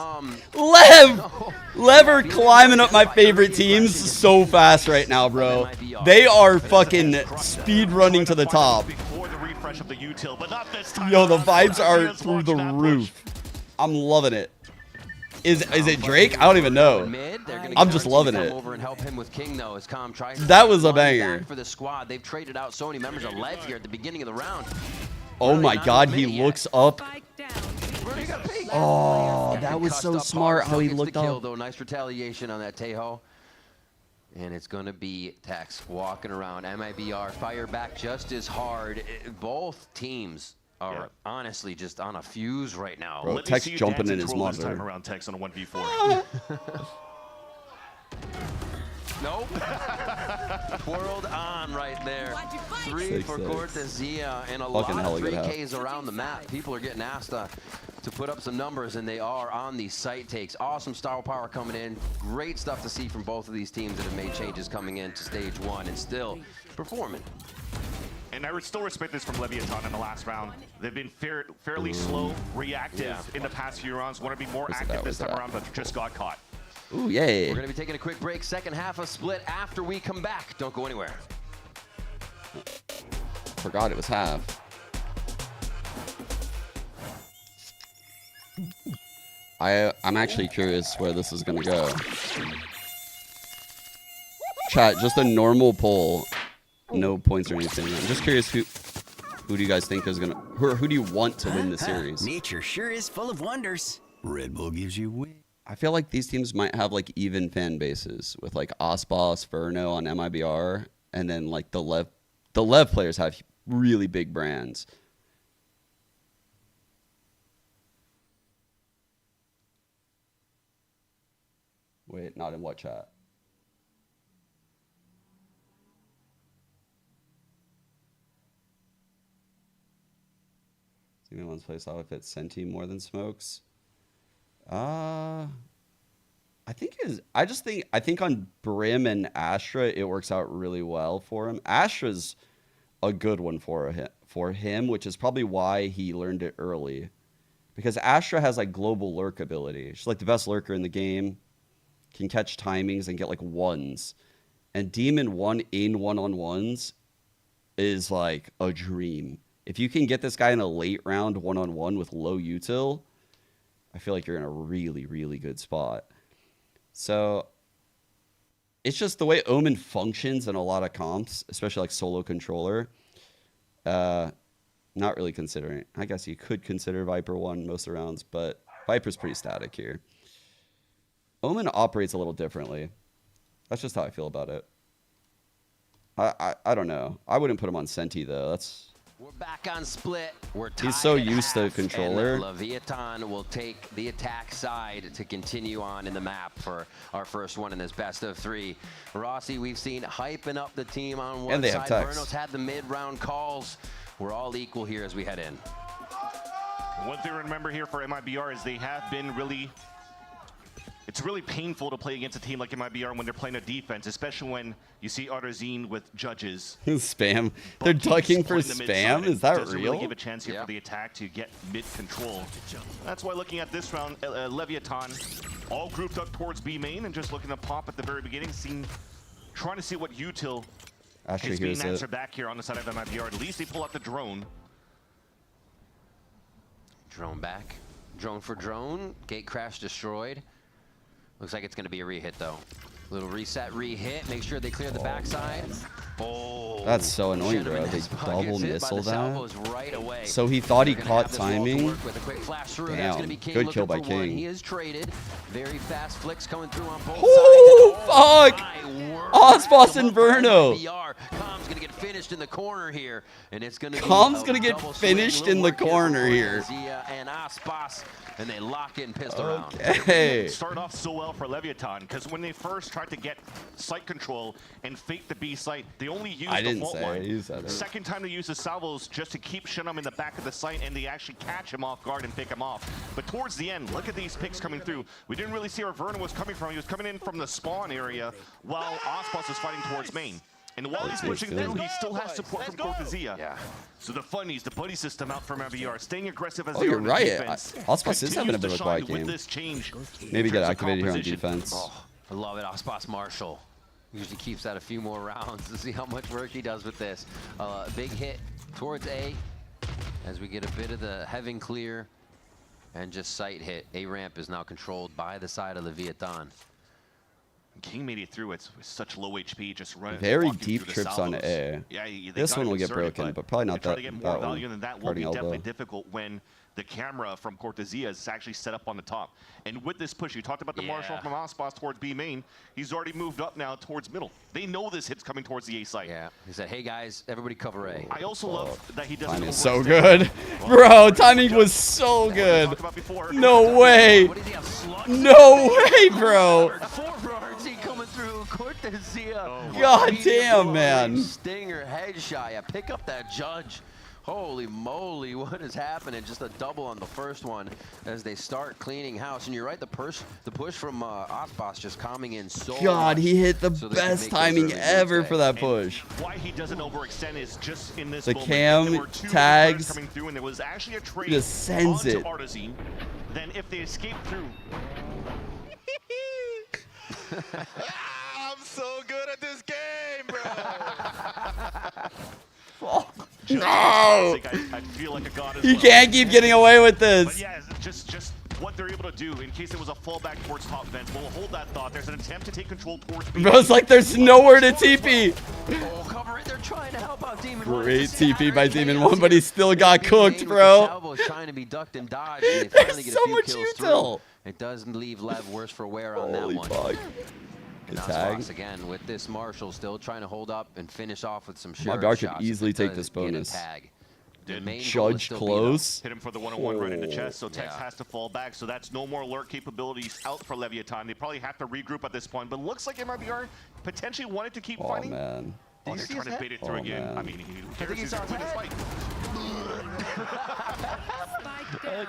Speaker 15: Lev are climbing up my favorite teams so fast right now, bro. They are fucking speed running to the top. Yo, the vibes are through the roof. I'm loving it. Is it Drake? I don't even know. I'm just loving it. That was a banger.
Speaker 3: For the squad, they've traded out so many members of LEV here at the beginning of the round.
Speaker 15: Oh my god, he looks up. Oh, that was so smart how he looked up.
Speaker 3: Though. Nice retaliation on that Tejo. And it's going to be Tex walking around. MIBR fire back just as hard. Both teams are honestly just on a fuse right now.
Speaker 15: Bro, Tex jumping in his monitor.
Speaker 16: Time around Tex on a 1v4.
Speaker 3: Nope. Twirled on right there. 3 for Cortezia and a lot of 3Ks around the map. People are getting asked to put up some numbers, and they are on these site takes. Awesome star power coming in. Great stuff to see from both of these teams that have made changes coming into stage 1 and still performing.
Speaker 16: And I would still respect this from Leviathan in the last round. They've been fairly slow, reactive in the past few rounds. Want to be more active this time around, but just got caught.
Speaker 15: Ooh, yay.
Speaker 3: We're going to be taking a quick break. Second half of Split after we come back. Don't go anywhere.
Speaker 15: Forgot it was half. I'm actually curious where this is going to go. Chat, just a normal poll. No points or anything. I'm just curious who do you guys think is gonna who do you want to win the series?
Speaker 20: Nature sure is full of wonders. Red Bull gives you win.
Speaker 15: I feel like these teams might have like even fan bases with like Osboss, Verno on MIBR, and then like the LEV players have really big brands. Wait, not in what chat? One's place outfit Senti more than Smokes. I think on Brim and Astra it works out really well for him. Astra's a good one for him, which is probably why he learned it early. Because Astra has like global lurk ability. She's like the best lurker in the game. Can catch timings and get like ones. And Demon 1 in one-on-ones is like a dream. If you can get this guy in a late round one-on-one with low util, I feel like you're in a really, really good spot. So it's just the way Omen functions in a lot of comps, especially like solo controller. Not really considering. I guess you could consider Viper 1 most of the rounds, but Viper's pretty static here. Omen operates a little differently. That's just how I feel about it. I don't know. I wouldn't put him on Senti though.
Speaker 3: We're back on Split.
Speaker 15: He's so used to controller.
Speaker 3: Leviathan will take the attack side to continue on in the map for our first one in this best of 3. Rossi, we've seen hyping up the team on one side. Verno's had the mid-round calls. We're all equal here as we head in.
Speaker 16: One thing to remember here for MIBR is they have been really... It's really painful to play against a team like MIBR when they're playing a defense, especially when you see Ottarzine with judges.
Speaker 15: Spam. They're ducking for spam? Is that real?
Speaker 16: Really give a chance here for the attack to get mid-control. That's why looking at this round, Leviathan all grouped up towards B main and just looking to pop at the very beginning, trying to see what util is being answered back here on the side of MIBR. At least they pull out the drone.
Speaker 3: Drone back. Drone for drone. Gate crash destroyed. Looks like it's going to be a re-hit, though. Little reset, re-hit. Make sure they clear the backside. Oh,
Speaker 15: that's so annoying, bro. They double missile that.
Speaker 3: Right away.
Speaker 15: So he thought he caught timing.
Speaker 3: Damn,
Speaker 15: good kill by King.
Speaker 3: He is traded. Very fast flicks coming through on both
Speaker 15: sides. Fuck! Osboss and Verno.
Speaker 3: Calm's gonna get finished in the corner here, and it's gonna
Speaker 15: Calm's gonna get finished in the corner here.
Speaker 3: Zia and Aspas, and they lock in pistol round.
Speaker 15: Okay.
Speaker 16: Started off so well for Leviathan because when they first tried to get site control and fake the B site, they only used the vault line.
Speaker 15: You said it.
Speaker 16: Second time they used the salvos just to keep Shenum in the back of the site, and they actually catch him off guard and pick him off. But towards the end, look at these picks coming through. We didn't really see where Vernon was coming from. He was coming in from the spawn area while Aspas was fighting towards main. And while he's pushing through, he still has support from Cortezia.
Speaker 3: Yeah.
Speaker 16: So the funnies, the buddy system out from MIBR, staying aggressive as
Speaker 15: Oh,
Speaker 16: they
Speaker 15: you're
Speaker 16: are on
Speaker 15: right.
Speaker 16: defense.
Speaker 15: Aspas is having a bit of a quiet game. Maybe get activated here on defense.
Speaker 3: Oh, I love it. Aspas Marshall usually keeps that a few more rounds to see how much work he does with this. Big hit towards A as we get a bit of the heaven clear and just sight hit. A ramp is now controlled by the side of Leviathan.
Speaker 16: King made it through. It's such low HP, just running.
Speaker 15: Very deep trips on A.
Speaker 16: Yeah, they
Speaker 15: This one will get
Speaker 16: inserted,
Speaker 15: broken, but probably not
Speaker 16: try
Speaker 15: that.
Speaker 16: to get more
Speaker 15: That
Speaker 16: value
Speaker 15: one.
Speaker 16: than that will
Speaker 15: Parting
Speaker 16: be definitely
Speaker 15: elbow.
Speaker 16: difficult when the camera from Cortezia is actually set up on the top. And with this push, you talked about the Marshall from Aspas towards B main. He's already moved up now towards middle. They know this hit's coming towards the A site.
Speaker 3: Yeah, he said, hey guys, everybody cover A.
Speaker 16: I also love that he doesn't
Speaker 15: Timing is so
Speaker 16: overextend.
Speaker 15: good. Bro, timing was so good. No way. No way, bro.
Speaker 3: Coming through Cortezia.
Speaker 15: God damn, man.
Speaker 3: Stinger headshot. Yeah, pick up that judge. Holy moly, what is happening? Just a double on the first one as they start cleaning house. And you're right, the push from Aspas just calming in so
Speaker 15: God,
Speaker 3: much
Speaker 15: he hit the
Speaker 3: so they can
Speaker 15: best
Speaker 3: make those
Speaker 15: timing
Speaker 3: early moves
Speaker 15: ever
Speaker 3: there.
Speaker 15: for that push.
Speaker 16: Why he doesn't overextend is just in this
Speaker 15: The
Speaker 16: moment.
Speaker 15: cam
Speaker 16: There were two
Speaker 15: tags,
Speaker 16: coming through, and there was actually a trade
Speaker 15: just sends
Speaker 16: onto
Speaker 15: it.
Speaker 16: Artazine. Then if they escape through,
Speaker 10: I'm so good at this game, bro.
Speaker 15: No!
Speaker 16: I feel like a god as
Speaker 15: He
Speaker 16: well.
Speaker 15: can't keep getting away with this.
Speaker 16: But yeah, just what they're able to do in case it was a fallback towards top vent. We'll hold that thought. There's an attempt to take control towards B.
Speaker 15: Bro, it's like there's nowhere to TP.
Speaker 3: Oh, cover it. They're trying to help out Demon
Speaker 15: Great TP by Demon 1, but he still got cooked, bro.
Speaker 3: Salvo is trying to be ducked and dodged, and they finally get
Speaker 15: so
Speaker 3: a few
Speaker 15: much
Speaker 3: kills
Speaker 15: util.
Speaker 3: through. It does leave Lev worse for wear on
Speaker 15: Holy
Speaker 3: that one.
Speaker 15: fuck.
Speaker 3: And
Speaker 15: Good tag.
Speaker 3: Aspas again with this Marshall still trying to hold up and finish off with some sure
Speaker 15: MIBR
Speaker 3: shots.
Speaker 15: could easily
Speaker 3: It
Speaker 15: take
Speaker 3: does
Speaker 15: this
Speaker 3: get a
Speaker 15: bonus.
Speaker 3: tag. The main goal is
Speaker 15: Judge
Speaker 3: still
Speaker 15: close.
Speaker 16: Hit him for the 101 right in the chest, so Tex
Speaker 3: Yeah.
Speaker 16: has to fall back. So that's no more alert capabilities out for Leviathan. They probably have to regroup at this point, but looks like MIBR potentially wanted to keep
Speaker 15: Oh,
Speaker 16: fighting.
Speaker 15: man.
Speaker 16: Oh, they're trying to bait it through again.
Speaker 15: man.
Speaker 16: I mean, who cares? He's going to win this fight.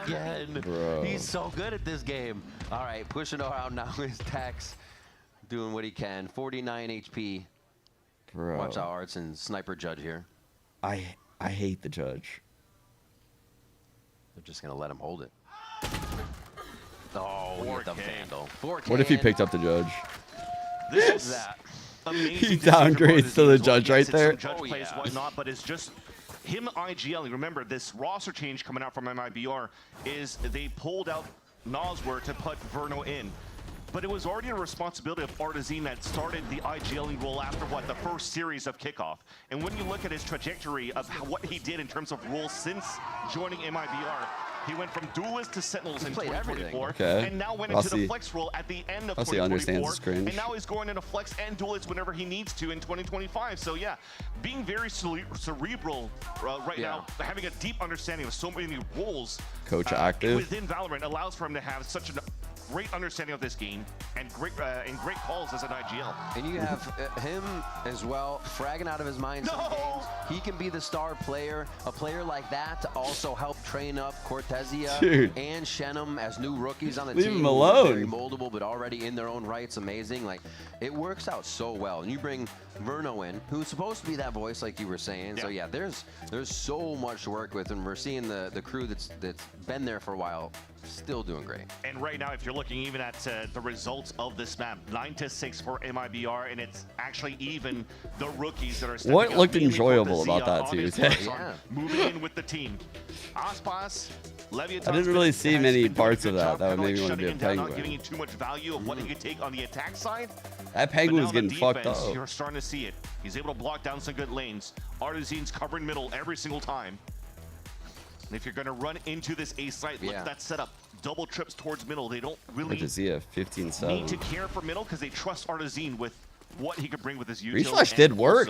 Speaker 3: Again.
Speaker 15: Bro.
Speaker 3: He's so good at this game. All right, pushing around now is Tex doing what he can. 49 HP.
Speaker 15: Bro.
Speaker 3: Watch out, Arts and Sniper Judge here.
Speaker 15: I hate the judge.
Speaker 3: They're just going to let him hold it. Oh, look at the Vandal.
Speaker 15: What if he picked up the judge?
Speaker 16: This is amazing.
Speaker 15: He
Speaker 16: to see from
Speaker 15: downgrades to the
Speaker 16: Cortezine.
Speaker 15: judge right
Speaker 16: Yes, it's
Speaker 15: there.
Speaker 16: some judge plays, whatnot, but it's just him IGLing. Remember, this roster change coming out from MIBR is they pulled out Noswer to put Verno in. But it was already a responsibility of Artazine that started the IGLing role after, what, the first series of kickoff. And when you look at his trajectory of what he did in terms of roles since joining MIBR, he went from duelist to sentinels in 2024,
Speaker 15: Okay.
Speaker 16: and now went into
Speaker 15: Rossi-
Speaker 16: the flex role at the end of
Speaker 15: Rossi understands
Speaker 16: 2024,
Speaker 15: his cringe.
Speaker 16: and now he's going into flex and duelist whenever he needs to in 2025. So yeah, being very cerebral right now, having a deep understanding of so many roles
Speaker 15: Coach active.
Speaker 16: within Valorant allows for him to have such a great understanding of this game and great calls as an IGL.
Speaker 3: And you have him as well, fragging out of his mind some games. He can be the star player, a player like that to also help train up Cortezia
Speaker 15: Dude.
Speaker 3: and Shenum as new rookies on the
Speaker 15: Leave
Speaker 3: team.
Speaker 15: him
Speaker 3: who are
Speaker 15: alone.
Speaker 3: Very moldable, but already in their own rights, amazing. Like, it works out so well. And you bring Verno in, who's supposed to be that voice, like you were saying. So yeah, there's so much to work with, and we're seeing the crew that's been there for a while still doing great.
Speaker 16: And right now, if you're looking even at the results of this map, 9-6 for MIBR, and it's actually even the rookies that are stepping
Speaker 15: What
Speaker 16: up,
Speaker 15: looked
Speaker 16: mainly
Speaker 15: enjoyable
Speaker 16: Cortezia
Speaker 15: about that
Speaker 16: on
Speaker 15: too?
Speaker 16: his marks on moving in with the team. Aspas, Leviathan.
Speaker 15: I didn't really see many parts of that. That would make me want to be a
Speaker 16: Not
Speaker 15: penguin.
Speaker 16: giving you too much value of what he could take on the attack side.
Speaker 15: That penguin was
Speaker 16: But now on
Speaker 15: getting
Speaker 16: the
Speaker 15: fucked
Speaker 16: defense,
Speaker 15: up.
Speaker 16: You're starting to see it. He's able to block down some good lanes. Artazine's covering middle every single time. And if you're going to run into this A site, look at that setup. Double trips towards middle. They don't really
Speaker 15: Cortezia,
Speaker 16: need to
Speaker 15: 15-7.
Speaker 16: care for middle because they trust Artazine with what he could bring with his utility.
Speaker 15: Reach Flash did work.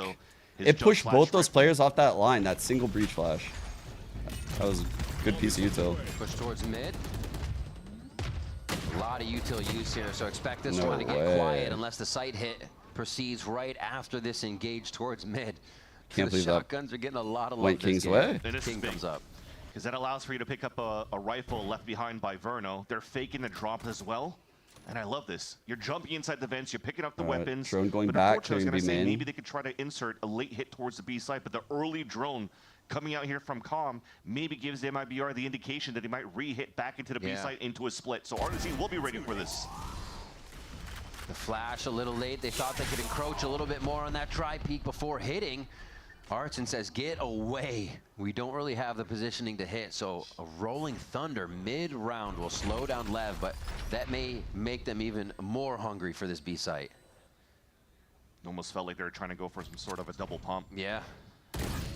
Speaker 15: It pushed both those players off that line, that single breach flash. That was a good piece of util.
Speaker 3: Push towards mid. A lot of util use here, so expect this one to get quiet unless the site hit proceeds right after this engage towards mid.
Speaker 15: Can't believe
Speaker 3: shotguns are getting a lot of love.
Speaker 15: Went King's way.
Speaker 16: King comes up. Because that allows for you to pick up a rifle left behind by Verno. They're faking the drop as well. And I love this. You're jumping inside the vents, you're picking up the weapons.
Speaker 15: Drone going
Speaker 16: but
Speaker 15: back,
Speaker 16: unfortunately, I was
Speaker 15: going
Speaker 16: gonna
Speaker 15: to be
Speaker 16: say
Speaker 15: main.
Speaker 16: maybe they could try to insert a late hit towards the B site, but the early drone coming out here from Calm maybe gives the MIBR the indication that he might re-hit back into the B site into a split. So Artesine will be ready for this.
Speaker 3: The flash a little late. They thought they could encroach a little bit more on that try peek before hitting. Artson says, get away. We don't really have the positioning to hit, so a rolling thunder mid-round will slow down Lev, but that may make them even more hungry for this B site.
Speaker 16: Almost felt like they were trying to go for some sort of a double pump.
Speaker 3: Yeah.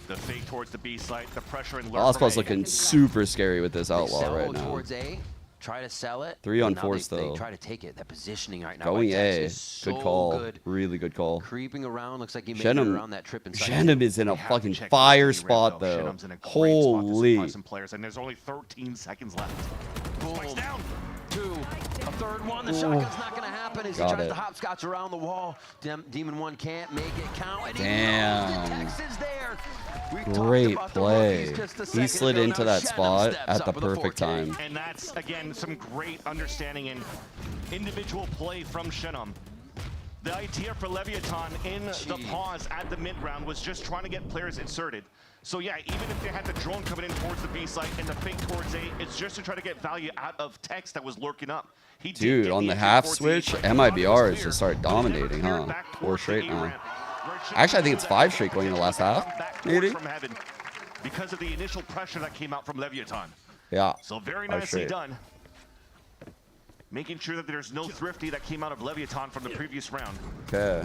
Speaker 16: The fake towards the B site, the pressure and
Speaker 15: Ospa's looking super scary with this outlaw right now.
Speaker 3: Towards A, try to sell it.
Speaker 15: 3 on
Speaker 3: Now
Speaker 15: 4
Speaker 3: they
Speaker 15: still.
Speaker 3: try to take it. That positioning right now.
Speaker 15: Going
Speaker 3: by
Speaker 15: A.
Speaker 3: Tex is so
Speaker 15: Good call.
Speaker 3: good.
Speaker 15: Really good call.
Speaker 3: Creeping around, looks like he made it around that trip inside.
Speaker 15: Shenum is in a fucking fire spot though. Holy.
Speaker 16: Some players, and there's only 13 seconds left.
Speaker 3: Boom. Down. 2. A third one. The shotgun's not going to happen as he tries to hopscotch around the wall. Demon 1 can't make it count. And
Speaker 15: damn.
Speaker 3: Tex is there.
Speaker 15: Great play. He slid into that spot at the perfect time.
Speaker 16: And that's, again, some great understanding and individual play from Shenum. The idea for Leviathan in the pause at the mid-round was just trying to get players inserted. So yeah, even if they had the drone coming in towards the B site and the fake towards A, it's just to try to get value out of Tex that was lurking up.
Speaker 15: Dude, on the half switch, MIBR has just started dominating, huh? 4 straight now. Actually, I think it's 5 straight going in the last half, maybe?
Speaker 16: Because of the initial pressure that came out from Leviathan.
Speaker 15: Yeah.
Speaker 16: So very nicely done. Making sure that there's no thrifty that came out of Leviathan from the previous round.
Speaker 15: Okay.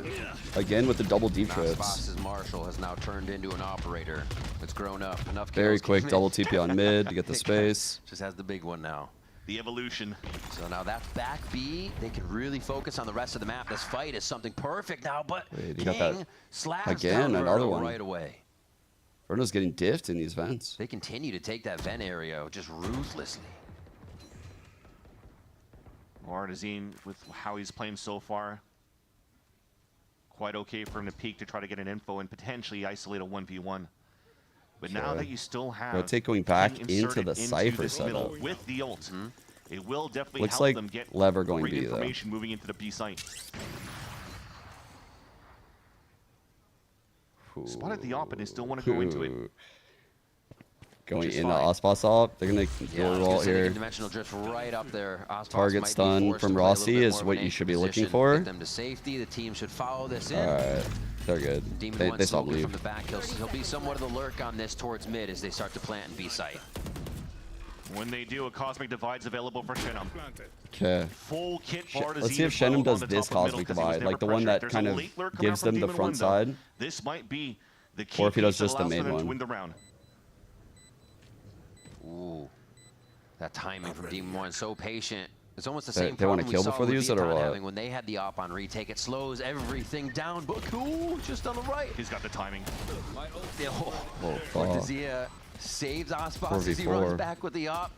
Speaker 15: Again with the double deep trips.
Speaker 3: Boss's Marshall has now turned into an operator. It's grown up. Enough
Speaker 15: Very
Speaker 3: kills
Speaker 15: quick
Speaker 3: came
Speaker 15: double
Speaker 3: in.
Speaker 15: TP on mid to get the space.
Speaker 3: Just has the big one now.
Speaker 16: The evolution.
Speaker 3: So now that's back B. They can really focus on the rest of the map. This fight is something perfect now, but
Speaker 15: Wait,
Speaker 3: King
Speaker 15: got that
Speaker 3: slams
Speaker 15: again,
Speaker 3: down
Speaker 15: another
Speaker 3: Verno
Speaker 15: one.
Speaker 3: right away.
Speaker 15: Verno's getting diffed in these vents.
Speaker 3: They continue to take that vent area just ruthlessly.
Speaker 16: Artesine, with how he's playing so far, quite okay for him to peek to try to get an info and potentially isolate a 1v1. But now that you still have
Speaker 15: rotate going back
Speaker 16: King
Speaker 15: into
Speaker 16: inserted
Speaker 15: the Cypher
Speaker 16: this middle
Speaker 15: setup.
Speaker 16: with the ult, it will definitely
Speaker 15: Looks
Speaker 16: help
Speaker 15: like
Speaker 16: them get
Speaker 15: lever going
Speaker 16: great
Speaker 15: B, though.
Speaker 16: information moving into the B site. Spotted the op and they still want to go into it.
Speaker 15: Going into Ospas op. They're going to go roll here.
Speaker 3: Dimensional drift right up there. Ospas
Speaker 15: Target
Speaker 3: might be
Speaker 15: stun
Speaker 3: forced
Speaker 15: from
Speaker 3: to play a little
Speaker 15: Rossi
Speaker 3: bit
Speaker 15: is
Speaker 3: more of
Speaker 15: what
Speaker 3: an
Speaker 15: you should be
Speaker 3: anchored
Speaker 15: looking
Speaker 3: position.
Speaker 15: for.
Speaker 3: Get them to safety. The team should follow this in.
Speaker 15: Alright, they're good.
Speaker 3: Demon
Speaker 15: They
Speaker 3: 1
Speaker 15: stop
Speaker 3: slowly
Speaker 15: leave.
Speaker 3: from the back. He'll be somewhat of the lurk on this towards mid as they start to plant in B site.
Speaker 16: When they do, a Cosmic Divide's available for Shenum.
Speaker 15: Okay.
Speaker 16: Full kit for
Speaker 15: Let's see if Shenum does this Cosmic Divide, like the one that kind of gives them the front side.
Speaker 16: This might be the key
Speaker 15: Or if he does
Speaker 16: piece that
Speaker 15: just the
Speaker 16: allows
Speaker 15: main
Speaker 16: them to
Speaker 15: one.
Speaker 16: win the round.
Speaker 3: Ooh, that timing from Demon 1, so patient. It's almost the
Speaker 15: They-
Speaker 3: same
Speaker 15: they wanna
Speaker 3: problem
Speaker 15: kill
Speaker 3: we saw
Speaker 15: before they use it, or
Speaker 3: Leviathan
Speaker 15: what?
Speaker 3: having when they had the op on retake. It slows everything down, but cool, just on the right.
Speaker 16: He's got the timing.
Speaker 15: Oh, fuck.
Speaker 3: Dazia saves Ospas as he
Speaker 15: 4v4.
Speaker 3: runs back with the op.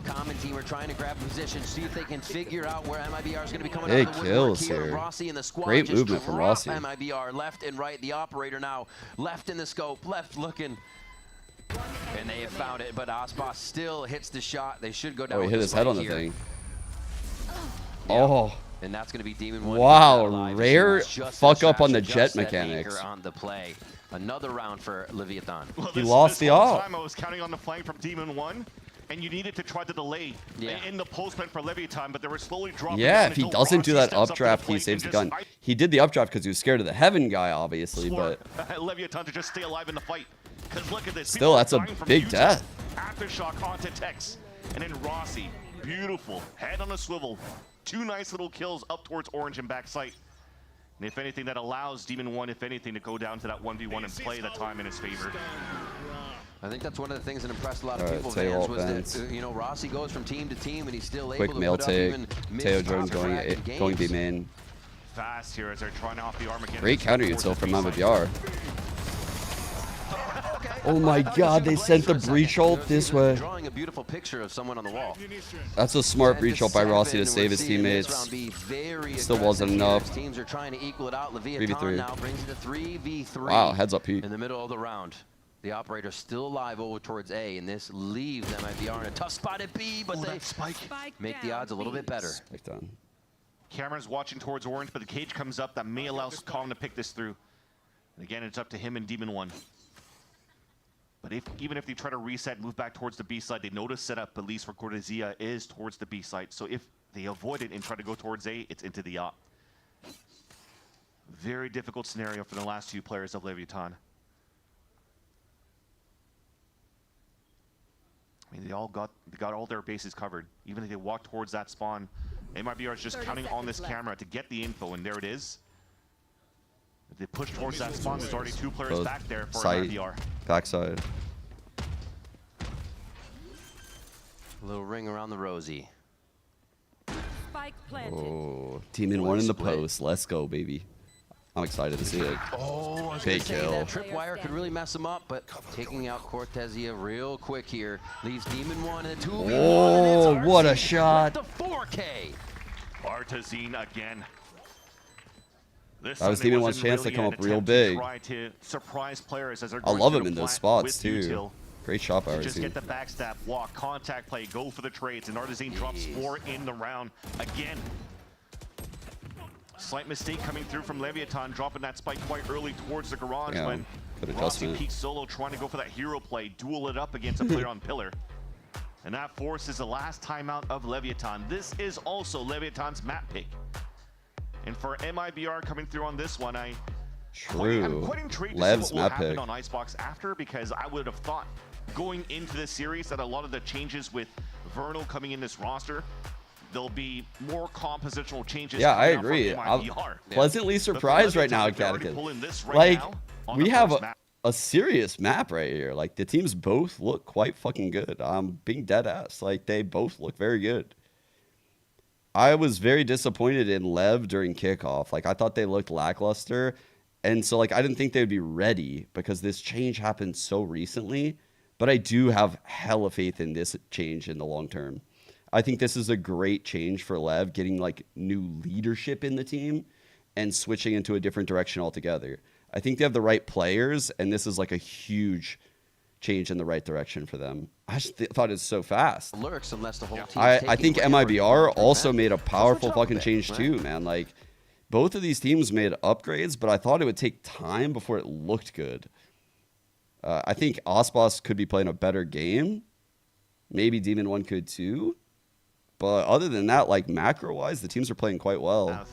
Speaker 3: Common team are trying to grab position, see if they can figure out where MIBR is going to be coming
Speaker 15: Big
Speaker 3: out of the
Speaker 15: kills
Speaker 3: woodwork
Speaker 15: here.
Speaker 3: Rossi and the squad
Speaker 15: Great
Speaker 3: just
Speaker 15: movement from
Speaker 3: drop
Speaker 15: Rossi.
Speaker 3: MIBR left and right. The operator now left in the scope, left looking. And they have found it, but Ospas still hits the shot. They should go down.
Speaker 15: Oh, he
Speaker 3: with
Speaker 15: hit
Speaker 3: this
Speaker 15: his head
Speaker 3: right
Speaker 15: on the
Speaker 3: here.
Speaker 15: thing.
Speaker 3: Yeah.
Speaker 15: Oh.
Speaker 3: And that's going to be Demon 1.
Speaker 15: Wow, rare
Speaker 3: Just
Speaker 15: fuck
Speaker 3: as
Speaker 15: up on
Speaker 3: fast,
Speaker 15: the
Speaker 3: just
Speaker 15: jet
Speaker 3: that
Speaker 15: mechanics.
Speaker 3: anchor on the play. Another round for Leviathan.
Speaker 16: Well,
Speaker 15: He lost the
Speaker 16: whole
Speaker 15: op.
Speaker 16: time I was counting on the flank from Demon 1, and you needed to try to delay in the postman for Leviathan, but they were slowly dropping
Speaker 15: Yeah,
Speaker 16: down
Speaker 15: if he
Speaker 16: until
Speaker 15: doesn't do
Speaker 16: Rossi
Speaker 15: that
Speaker 16: steps up to the
Speaker 15: updraft, he
Speaker 16: plate
Speaker 15: saves the
Speaker 16: and
Speaker 15: gun. He did the updraft because he was scared of the Heaven guy, obviously, but
Speaker 16: Leviathan to just stay alive in the fight. Because look at this.
Speaker 15: still,
Speaker 16: People are
Speaker 15: that's a
Speaker 16: dying from
Speaker 15: big
Speaker 16: Utah.
Speaker 15: death.
Speaker 16: Aftershock onto Tex. And then Rossi. Beautiful. Head on a swivel. 2 nice little kills up towards Orange and back sight. And if anything, that allows Demon 1, if anything, to go down to that 1v1 and play the time in his favor.
Speaker 3: I think that's one of the things that impressed a lot of
Speaker 15: Alright,
Speaker 3: people,
Speaker 15: Teo
Speaker 3: Vans, was
Speaker 15: offense.
Speaker 3: that, you know, Rossi goes from team to team and he's still
Speaker 15: quick
Speaker 3: able to
Speaker 15: mail
Speaker 3: put up
Speaker 15: take.
Speaker 3: even
Speaker 15: Teo
Speaker 3: missed
Speaker 15: Jordan's
Speaker 3: contract
Speaker 15: going
Speaker 3: games.
Speaker 15: B main.
Speaker 16: Fast here as they're trying off the Armageddon.
Speaker 15: Great counter util from MIBR. Oh my god, they sent the breach ult this way.
Speaker 3: Drawing a beautiful picture of someone on the wall.
Speaker 15: That's a smart breach ult by Rossi to save his teammates. Still wasn't enough.
Speaker 3: Teams are trying to equal it out.
Speaker 15: 3v3.
Speaker 3: Now brings it to 3v3.
Speaker 15: Wow, heads up Pete.
Speaker 3: In the middle of the round. The operator still alive over towards A, and this leaves MIBR in a tough spot at B, but they make the odds a little bit better.
Speaker 16: Cameron's watching towards orange, but the cage comes up. That may allow Calm to pick this through. And again, it's up to him and Demon One. But even if they try to reset, move back towards the B side, they notice setup, at least for Cortezia, is towards the B side. So if they avoid it and try to go towards A, it's into the op. Very difficult scenario for the last two players of Leviathan. I mean, they got all their bases covered. Even if they walk towards that spawn, MIBR is just counting on this camera to get the info, and there it is. If they push towards that spawn, there's already two players back there for MIBR.
Speaker 15: Backside.
Speaker 3: A little ring around the rosy.
Speaker 14: Spike planted.
Speaker 15: Oh, Demon One in the post. Let's go, baby. I'm excited to see it.
Speaker 3: Oh,
Speaker 15: big kill.
Speaker 3: That tripwire could really mess him up, but taking out Cortezia real quick here leaves Demon One in a 2v1.
Speaker 15: Oh, what a shot!
Speaker 3: The 4K.
Speaker 16: Artazine again.
Speaker 15: That was Demon One's chance to come up real big.
Speaker 16: Surprise players as
Speaker 15: I love him in those spots too. Great shot by
Speaker 16: Just
Speaker 15: Artazine.
Speaker 16: get the backstab, walk, contact play, go for the trades, and Artazine drops 4 in the round again. Slight mistake coming through from Leviathan, dropping that spike quite early towards the garage when Rossi peaks solo, trying to go for that hero play, duel it up against a player on pillar. And that forces the last timeout of Leviathan. This is also Leviathan's map pick. And for MIBR coming through on this one, I'm quite intrigued to see what will happen on Icebox after, because I would have thought going into this series that a lot of the changes with Vernal coming in this roster, there'll be more compositional changes.
Speaker 15: Yeah, I agree. I'm pleasantly surprised right now, Catechin. Like, we have a serious map right here. Like, the teams both look quite fucking good. I'm being dead ass. Like, they both look very good. I was very disappointed in LEV during kickoff. Like, I thought they looked lackluster. And so, like, I didn't think they would be ready because this change happened so recently. But I do have hella faith in this change in the long term. I think this is a great change for LEV, getting like new leadership in the team and switching into a different direction altogether. I think they have the right players, and this is like a huge change in the right direction for them. I just thought it's so fast.
Speaker 3: Lurks unless the whole team
Speaker 15: I think MIBR also made a powerful fucking change too, man. Like, both of these teams made upgrades, but I thought it would take time before it looked good. I think Osbos could be playing a better game. Maybe Demon One could too. But other than that, like macro-wise, the teams are playing quite well.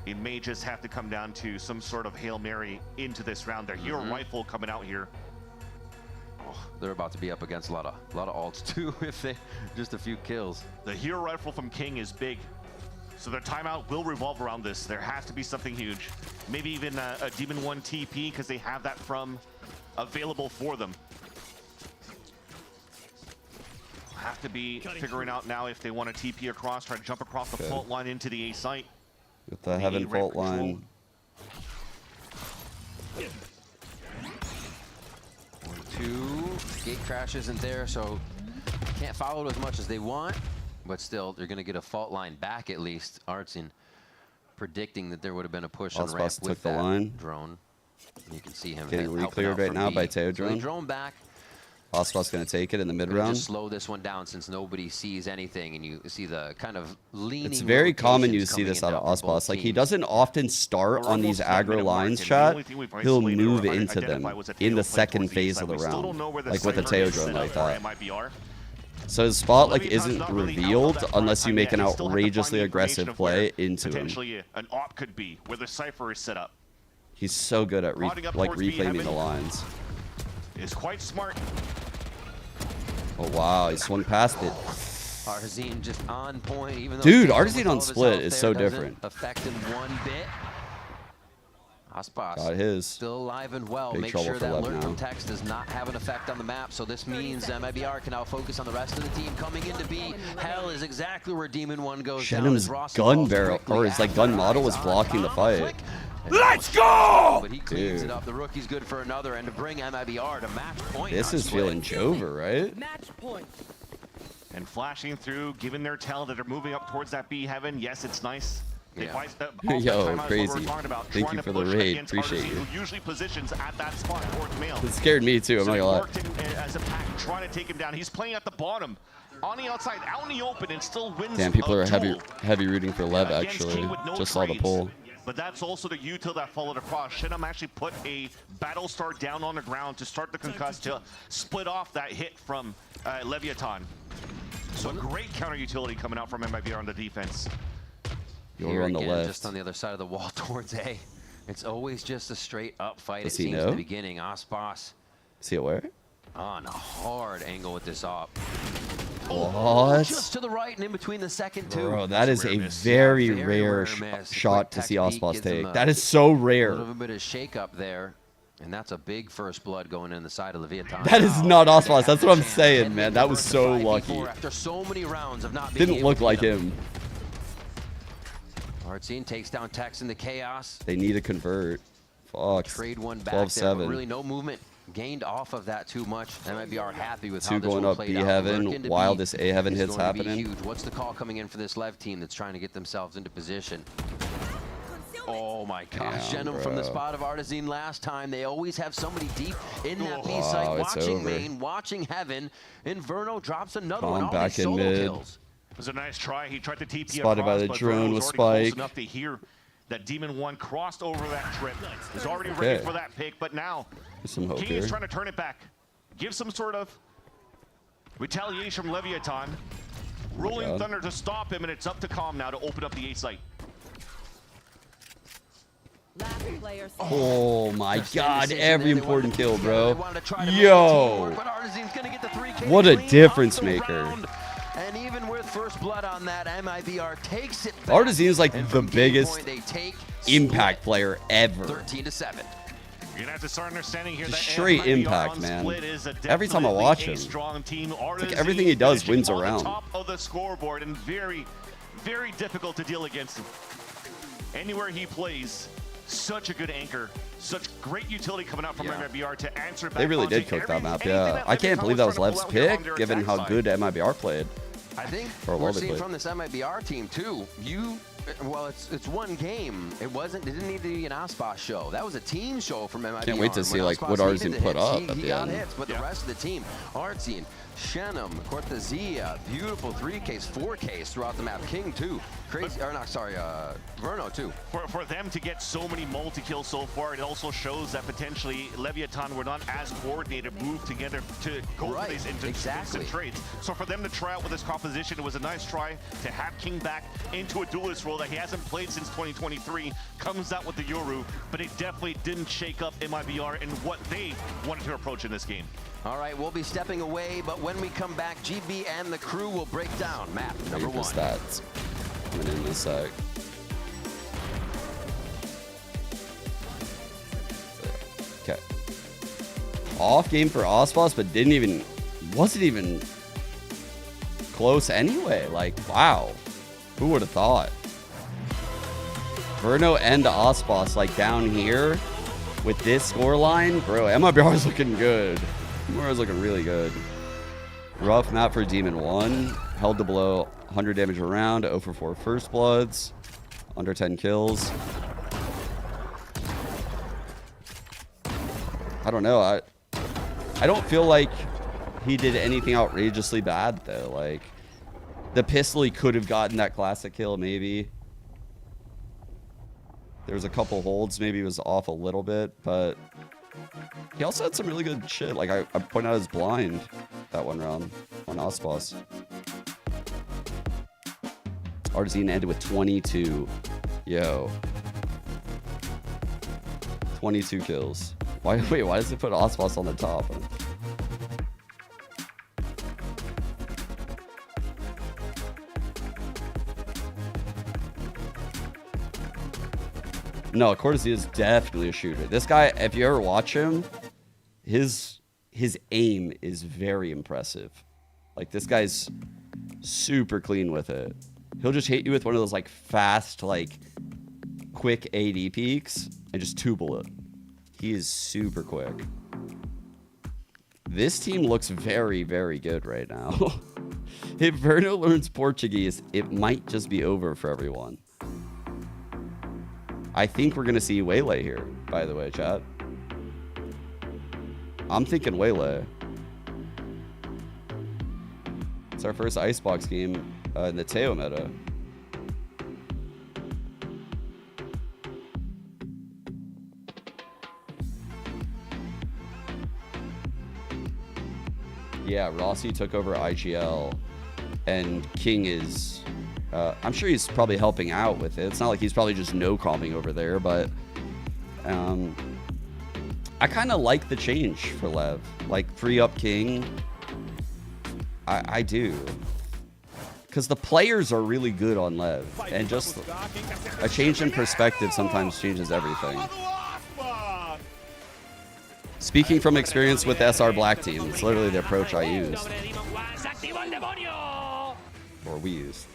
Speaker 16: It may just have to come down to some sort of Hail Mary into this round. Their hero rifle coming out here.
Speaker 3: Oh, they're about to be up against a lot of ults too if they just a few kills.
Speaker 16: The hero rifle from King is big. So their timeout will revolve around this. There has to be something huge. Maybe even a Demon One TP because they have that from available for them. Have to be figuring out now if they want to TP across, try to jump across the fault line into the A site.
Speaker 15: With the Heaven fault line.
Speaker 3: 1-2. Gate crash isn't there, so can't follow it as much as they want. But still, they're going to get a fault line back at least. Artsin predicting that there would have been a push on ramp with that drone. You can see him
Speaker 15: getting re-cleared right now by Teo drone.
Speaker 3: So drone back.
Speaker 15: Osbos going to take it in the mid-round.
Speaker 3: Just slow this one down since nobody sees anything, and you see the kind of leaning.
Speaker 15: It's very common you see this out of Osbos. Like, he doesn't often start on these aggro lines, chat. He'll move into them in the second phase of the round, like with a Teo drone like that. So his spot like isn't revealed unless you make an outrageously aggressive play into him.
Speaker 16: Potentially an op could be where the cipher is set up.
Speaker 15: He's so good at reclaiming the lines.
Speaker 16: Is quite smart.
Speaker 15: Oh wow, he swung past it.
Speaker 3: Artazine just on point, even though
Speaker 15: dude, Artazine on split is so different.
Speaker 3: Affect him one bit. Osbos
Speaker 15: got his.
Speaker 3: Still alive and well.
Speaker 15: Big
Speaker 3: Make sure that alert from text does not have an effect on the map. So this means MIBR can now focus on the rest of the team coming into B. Hell is exactly where Demon One goes
Speaker 15: Shenum's
Speaker 3: down.
Speaker 15: gun barrel or his like gun model was blocking the fight. Let's go!
Speaker 3: But he cleans it up. The rookie's good for another, and to bring MIBR to match point.
Speaker 15: This is feeling Jover, right?
Speaker 14: Match point.
Speaker 16: And flashing through, giving their tell that they're moving up towards that B heaven. Yes, it's nice.
Speaker 15: Yo, crazy. Thank you for the raid. Appreciate you.
Speaker 16: Who usually positions at that spot towards Mail.
Speaker 15: It scared me too, I'm not gonna lie.
Speaker 16: Worked in as a pack, trying to take him down. He's playing at the bottom, on the outside, out in the open, and still wins.
Speaker 15: Damn, people
Speaker 16: a
Speaker 15: are
Speaker 16: duel.
Speaker 15: heavy rooting for Lev, actually.
Speaker 16: King with no
Speaker 15: Just saw the
Speaker 16: trades.
Speaker 15: poll.
Speaker 16: But that's also the util that followed across. Shinam actually put a battle star down on the ground to start the concuss to split off that hit from Leviathan. So great counter utility coming out from MIBR on the defense.
Speaker 15: You're on the
Speaker 3: again,
Speaker 15: left.
Speaker 3: Just on the other side of the wall towards A. It's always just a straight up fight.
Speaker 15: Does
Speaker 3: it
Speaker 15: he
Speaker 3: seems
Speaker 15: know?
Speaker 3: in the beginning. Aspas
Speaker 15: See it where?
Speaker 3: on a hard angle with this op.
Speaker 15: What?
Speaker 3: Just to the right and in between the second two.
Speaker 15: Bro, that is a very rare
Speaker 3: miss.
Speaker 15: shot to
Speaker 3: Quick
Speaker 15: see
Speaker 3: technique
Speaker 15: Ospas
Speaker 3: gives him
Speaker 15: take.
Speaker 3: a
Speaker 15: That is so rare.
Speaker 3: little bit of shake up there. And that's a big first blood going in the side of Leviathan.
Speaker 15: That is not Ospas. That's what I'm saying, man. That was so lucky.
Speaker 3: After so many rounds of not being
Speaker 15: Didn't
Speaker 3: able
Speaker 15: look
Speaker 3: to
Speaker 15: like
Speaker 3: hit
Speaker 15: him.
Speaker 3: Artsine takes down Tex in the chaos.
Speaker 15: They need to convert. Fuck.
Speaker 3: Trade one back there, but
Speaker 15: 12-7.
Speaker 3: really no movement gained off of that too much. MIBR happy with how
Speaker 15: Two
Speaker 3: this
Speaker 15: going
Speaker 3: one
Speaker 15: up
Speaker 3: played
Speaker 15: B
Speaker 3: out.
Speaker 15: heaven
Speaker 3: Lurk into
Speaker 15: while
Speaker 3: B
Speaker 15: this A heaven
Speaker 3: is
Speaker 15: hit's
Speaker 3: going to be
Speaker 15: happening.
Speaker 3: huge. What's the call coming in for this Lev team that's trying to get themselves into position? Oh my gosh,
Speaker 15: Damn,
Speaker 3: Shenum from the
Speaker 15: bro.
Speaker 3: spot of Artazine last time. They always have somebody deep in that B
Speaker 15: Wow,
Speaker 3: site,
Speaker 15: it's
Speaker 3: watching
Speaker 15: over.
Speaker 3: main, watching heaven. Inverno drops another
Speaker 15: Calm
Speaker 3: one. All
Speaker 15: back
Speaker 3: these
Speaker 15: in
Speaker 3: solo
Speaker 15: mid.
Speaker 3: kills.
Speaker 16: It was a nice try. He tried to TP
Speaker 15: Spotted by
Speaker 16: across,
Speaker 15: the
Speaker 16: but
Speaker 15: drone
Speaker 16: Verno
Speaker 15: with
Speaker 16: was already close
Speaker 15: Spike.
Speaker 16: enough to hear that Demon 1 crossed over that trip. Is already
Speaker 15: Okay.
Speaker 16: ready for that pick, but now
Speaker 15: There's some hope
Speaker 16: King
Speaker 15: here.
Speaker 16: is trying to turn it back. Give some sort of retaliation from Leviathan. Rolling
Speaker 15: God.
Speaker 16: Thunder to stop him, and it's up to Calm now to open up the A site.
Speaker 14: Last player
Speaker 15: Oh my god, every important kill,
Speaker 3: They
Speaker 15: bro.
Speaker 3: wanted to try to make
Speaker 15: Yo.
Speaker 3: teamwork, but Artazine's gonna get the 3K
Speaker 15: What a
Speaker 3: clean
Speaker 15: difference
Speaker 3: off the
Speaker 15: maker.
Speaker 3: round. And even with first blood on that, MIBR takes it back.
Speaker 15: Artazine is like
Speaker 3: And
Speaker 15: the
Speaker 3: from game
Speaker 15: biggest
Speaker 3: point, they take
Speaker 15: impact player ever.
Speaker 3: 13-7.
Speaker 16: You're gonna have to start understanding here
Speaker 15: Just
Speaker 16: that
Speaker 15: straight
Speaker 16: MIBR
Speaker 15: impact,
Speaker 16: on
Speaker 15: man.
Speaker 16: split is
Speaker 15: Every time I
Speaker 16: definitely
Speaker 15: watch
Speaker 16: a
Speaker 15: him,
Speaker 16: strong team.
Speaker 15: it's like
Speaker 16: Artazine
Speaker 15: everything he does
Speaker 16: finishing
Speaker 15: wins
Speaker 16: on the
Speaker 15: around.
Speaker 16: top of the scoreboard and very, very difficult to deal against him. Anywhere he plays, such a good anchor, such great utility coming out from MIBR to answer back.
Speaker 15: They really did
Speaker 16: punching
Speaker 15: cook that map,
Speaker 16: anything
Speaker 15: yeah.
Speaker 16: that
Speaker 15: I can't
Speaker 16: Leviathan
Speaker 15: believe that was
Speaker 16: trying to
Speaker 15: Lev's
Speaker 16: pull out here on
Speaker 15: pick,
Speaker 16: their
Speaker 15: given
Speaker 16: attack
Speaker 15: how
Speaker 16: side.
Speaker 15: good MIBR played.
Speaker 3: I think
Speaker 15: Or
Speaker 3: we're
Speaker 15: well they
Speaker 3: seeing
Speaker 15: played.
Speaker 3: from this MIBR team too. Well, it's one game. It didn't need to be an Aspas show. That was a team show from MIBR.
Speaker 15: Can't wait to
Speaker 3: When
Speaker 15: see, like,
Speaker 3: Aspas
Speaker 15: what
Speaker 3: needed
Speaker 15: Artazine
Speaker 3: the
Speaker 15: put
Speaker 3: hits,
Speaker 15: up
Speaker 3: he
Speaker 15: at the
Speaker 3: got
Speaker 15: end.
Speaker 3: hits, but the rest of the team, Artsine, Shenum, Cortezia, beautiful 3Ks, 4Ks throughout the map. King too. Crazy, or not, sorry, Verno too.
Speaker 16: For them to get so many multi-kills so far, it also shows that potentially Leviathan were not as coordinated, moved together to go for these instant trades. So for them to try out with this composition, it was a nice try to have King back into a duelist role that he hasn't played since 2023. Comes out with the Yoru, but it definitely didn't shake up MIBR and what they wanted to approach in this game.
Speaker 3: All right, we'll be stepping away, but when we come back, GB and the crew will break down map number
Speaker 15: Waiting for
Speaker 3: 1.
Speaker 15: stats. Coming in a sec. Okay. Off game for Ospas, but wasn't even close anyway. Like, wow. Who would have thought? Verno and Ospas, like, down here with this scoreline. Bro, MIBR is looking good. MIBR is looking really good. Rough map for Demon 1. Held to below 100 damage a round. 0 for 4 first bloods. Under 10 kills. I don't know. I don't feel like he did anything outrageously bad, though. Like, the pistol, he could have gotten that classic kill, maybe. There was a couple holds. Maybe he was off a little bit, but he also had some really good shit. Like, I pointed out his blind that one round on Ospas. Artazine ended with 22. Yo. 22 kills. Wait, why does it put Ospas on the top? No, Cortezia is definitely a shooter. This guy, if you ever watch him, his aim is very impressive. Like, this guy's super clean with it. He'll just hit you with one of those, like, fast, like, quick AD peaks and just 2-bullet. He is super quick. This team looks very, very good right now. If Verno learns Portuguese, it might just be over for everyone. I think we're going to see Waylay here, by the way, chat. I'm thinking Waylay. It's our first Icebox game in the Teo meta. Yeah, Rossi took over IGL, and King is, I'm sure he's probably helping out with it. It's not like he's probably just no-comping over there, but I kind of like the change for LEV. Like, free up King, I do. Because the players are really good on LEV, and just a change in perspective sometimes changes everything. Speaking from experience with SR Black Team, it's literally the approach I used. Or we used.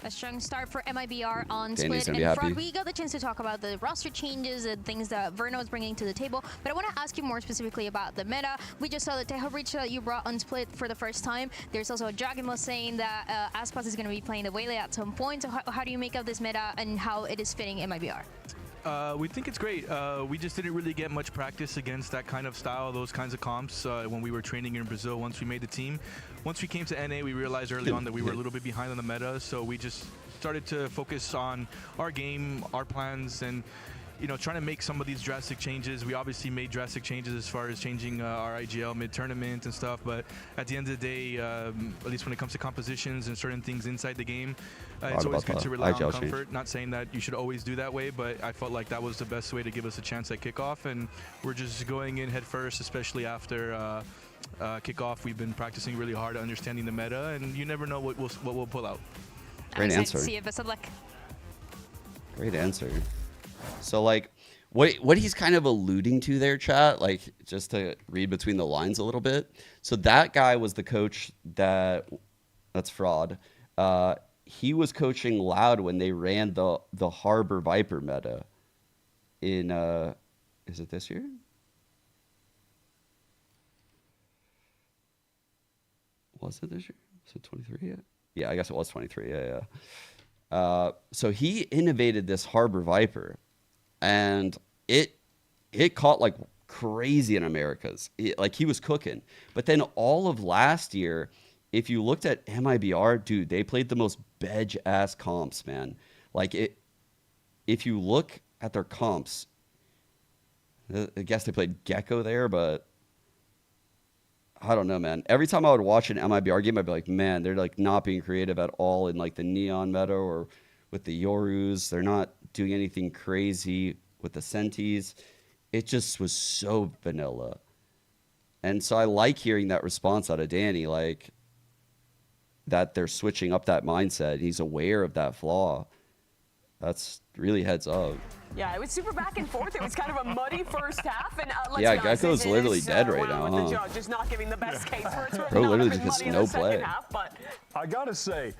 Speaker 6: A strong start for MIBR on
Speaker 15: Danny's
Speaker 6: Split
Speaker 15: gonna
Speaker 6: and
Speaker 15: be
Speaker 6: Fraud.
Speaker 15: happy.
Speaker 6: We got the chance to talk about the roster changes and things that Verno is bringing to the table, but I want to ask you more specifically about the meta. We just saw the Tejo Breach that you brought on Split for the first time. There's also a Dragon was saying that Aspas is going to be playing the Waylay at some point. So how do you make of this meta and how it is fitting MIBR?
Speaker 12: We think it's great. We just didn't really get much practice against that kind of style, those kinds of comps when we were training in Brazil once we made the team. Once we came to NA, we realized early on that we were a little bit behind on the meta, so we just started to focus on our game, our plans, and trying to make some of these drastic changes. We obviously made drastic changes as far as changing our IGL mid-tournament and stuff, but at the end of the day, at least when it comes to compositions and certain things inside the game, it's always good to rely on comfort. Not saying that you should always do that way, but I felt like that was the best way to give us a chance at kickoff, and we're just going in head first, especially after kickoff. We've been practicing really hard at understanding the meta, and you never know what we'll pull out.
Speaker 15: Great answer.
Speaker 6: See you. Best of luck.
Speaker 15: Great answer. So, like, what he's kind of alluding to there, chat, like, just to read between the lines a little bit. So that guy was the coach that's Fraud. He was coaching Loud when they ran the Harbor Viper meta in, is it this year? Was it this year? Was it 23 yet? Yeah, I guess it was 23. Yeah. So he innovated this Harbor Viper, and it caught like crazy in Americas. Like, he was cooking. But then all of last year, if you looked at MIBR, dude, they played the most bedge-ass comps, man. Like, if you look at their comps, I guess they played Gecko there, but I don't know, man. Every time I would watch an MIBR game, I'd be like, man, they're like not being creative at all in like the Neon meta or with the Yorus. They're not doing anything crazy with the Sentis. It just was so vanilla. And so I like hearing that response out of Danny, like that they're switching up that mindset. He's aware of that flaw. That's really heads up.
Speaker 2: Yeah, it was super back and forth. It was kind of a muddy first half. And
Speaker 15: yeah, Gecko's literally dead right now,
Speaker 2: huh? The judge not giving the best case for it.
Speaker 15: Bro literally just gets no play.
Speaker 2: Half, but
Speaker 19: I gotta say,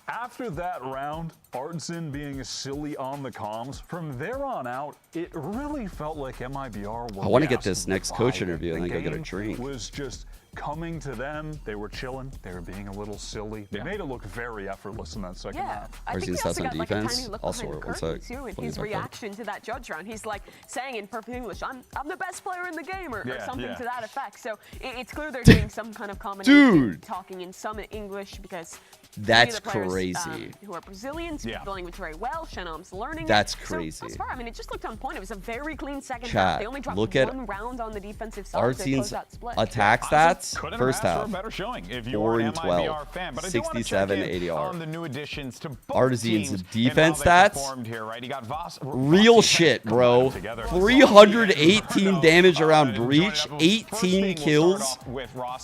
Speaker 19: after that round, Artson being silly on the comms, from there on out, it really felt like MIBR were
Speaker 15: I want to get this next coach interview and then go get a drink.
Speaker 19: Was just coming to them. They were chilling. They were being a little silly. They made it look very effortless in that second half.
Speaker 2: I think he also got like a tiny look
Speaker 15: also,
Speaker 2: behind the curtain too, in his reaction to that judge round. He's like saying in perfect English, I'm the best player in the game, or something to that effect. So it's clear they're doing some kind of combination, talking in some English, because
Speaker 15: that's
Speaker 2: the players,
Speaker 15: crazy.
Speaker 2: Who are Brazilians, speak the language very well. Shenom's learning.
Speaker 15: That's
Speaker 2: it.
Speaker 15: crazy.
Speaker 2: So, as far, I mean, it just looked on point. It was a very clean second
Speaker 15: Chat,
Speaker 2: half. They only dropped one round on the defensive side.
Speaker 15: Artzin's attack stats first half.
Speaker 1: Better showing if you
Speaker 15: 4
Speaker 1: are an
Speaker 15: and 12,
Speaker 1: MIBR fan. But
Speaker 15: 67 ADR.
Speaker 1: On the new additions to both
Speaker 15: Artisan's
Speaker 1: teams
Speaker 15: defense
Speaker 1: and how they
Speaker 15: stats,
Speaker 1: performed here, right? He got
Speaker 15: real shit, bro. 318 damage around Breach, 18 kills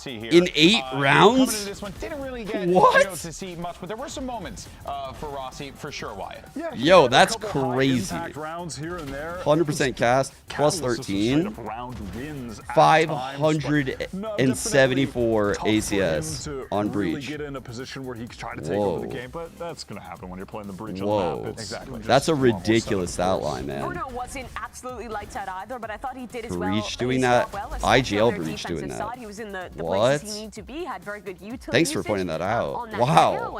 Speaker 15: in 8 rounds. What?
Speaker 1: see much, but there were some moments for Rossi for sure, Wyatt.
Speaker 15: Yeah, yo, that's crazy.
Speaker 19: 100%
Speaker 15: cast, plus 13. 574 ACS on Breach.
Speaker 19: Get in a position where he could try to take over the game, but that's going to happen when you're playing the Breach
Speaker 15: Whoa.
Speaker 19: on the map. Exactly.
Speaker 15: That's a ridiculous stat line, man.
Speaker 2: Bruno wasn't absolutely lights out either, but I thought he did as
Speaker 15: Breach
Speaker 2: well.
Speaker 15: doing that. IGL Breach doing that.
Speaker 2: Side. He was in the
Speaker 15: What?
Speaker 2: places he needed to be, had very good utility
Speaker 15: Thanks for pointing that out. Wow.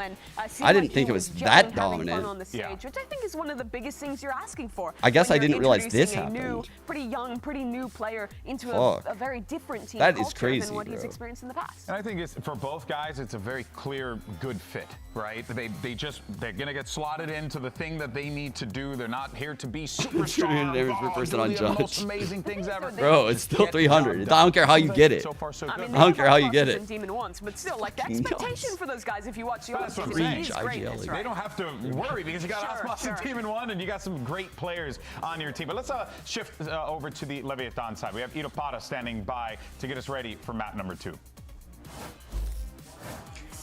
Speaker 15: I didn't think it was that dominant.
Speaker 2: On the stage, which I think is one of the biggest things you're asking for.
Speaker 15: I guess I didn't realize this
Speaker 2: happened.
Speaker 15: happened.
Speaker 2: Pretty young, pretty new player into a very different team
Speaker 15: that
Speaker 2: culture
Speaker 15: is crazy,
Speaker 2: than what
Speaker 15: bro.
Speaker 2: he's experienced in the past.
Speaker 1: And I think it's, for both guys, it's a very clear, good fit, right? They're gonna get slotted into the thing that they need to do. They're not here to be super strong.
Speaker 15: On
Speaker 1: most amazing things ever.
Speaker 15: Bro, it's still 300. I don't care how you get it.
Speaker 1: So far, so good.
Speaker 2: I mean,
Speaker 15: I don't care how you get it.
Speaker 2: Demon once, but still, like the expectation for those guys, if you watch the
Speaker 1: That's
Speaker 2: old
Speaker 1: what
Speaker 2: season,
Speaker 1: Breach,
Speaker 2: is greatness, right?
Speaker 1: They don't have to worry because you got Aspas and Demon 1 and you got some great players on your team. But let's shift over to the Leviathan side. We have Itopata standing by to get us ready for map number 2.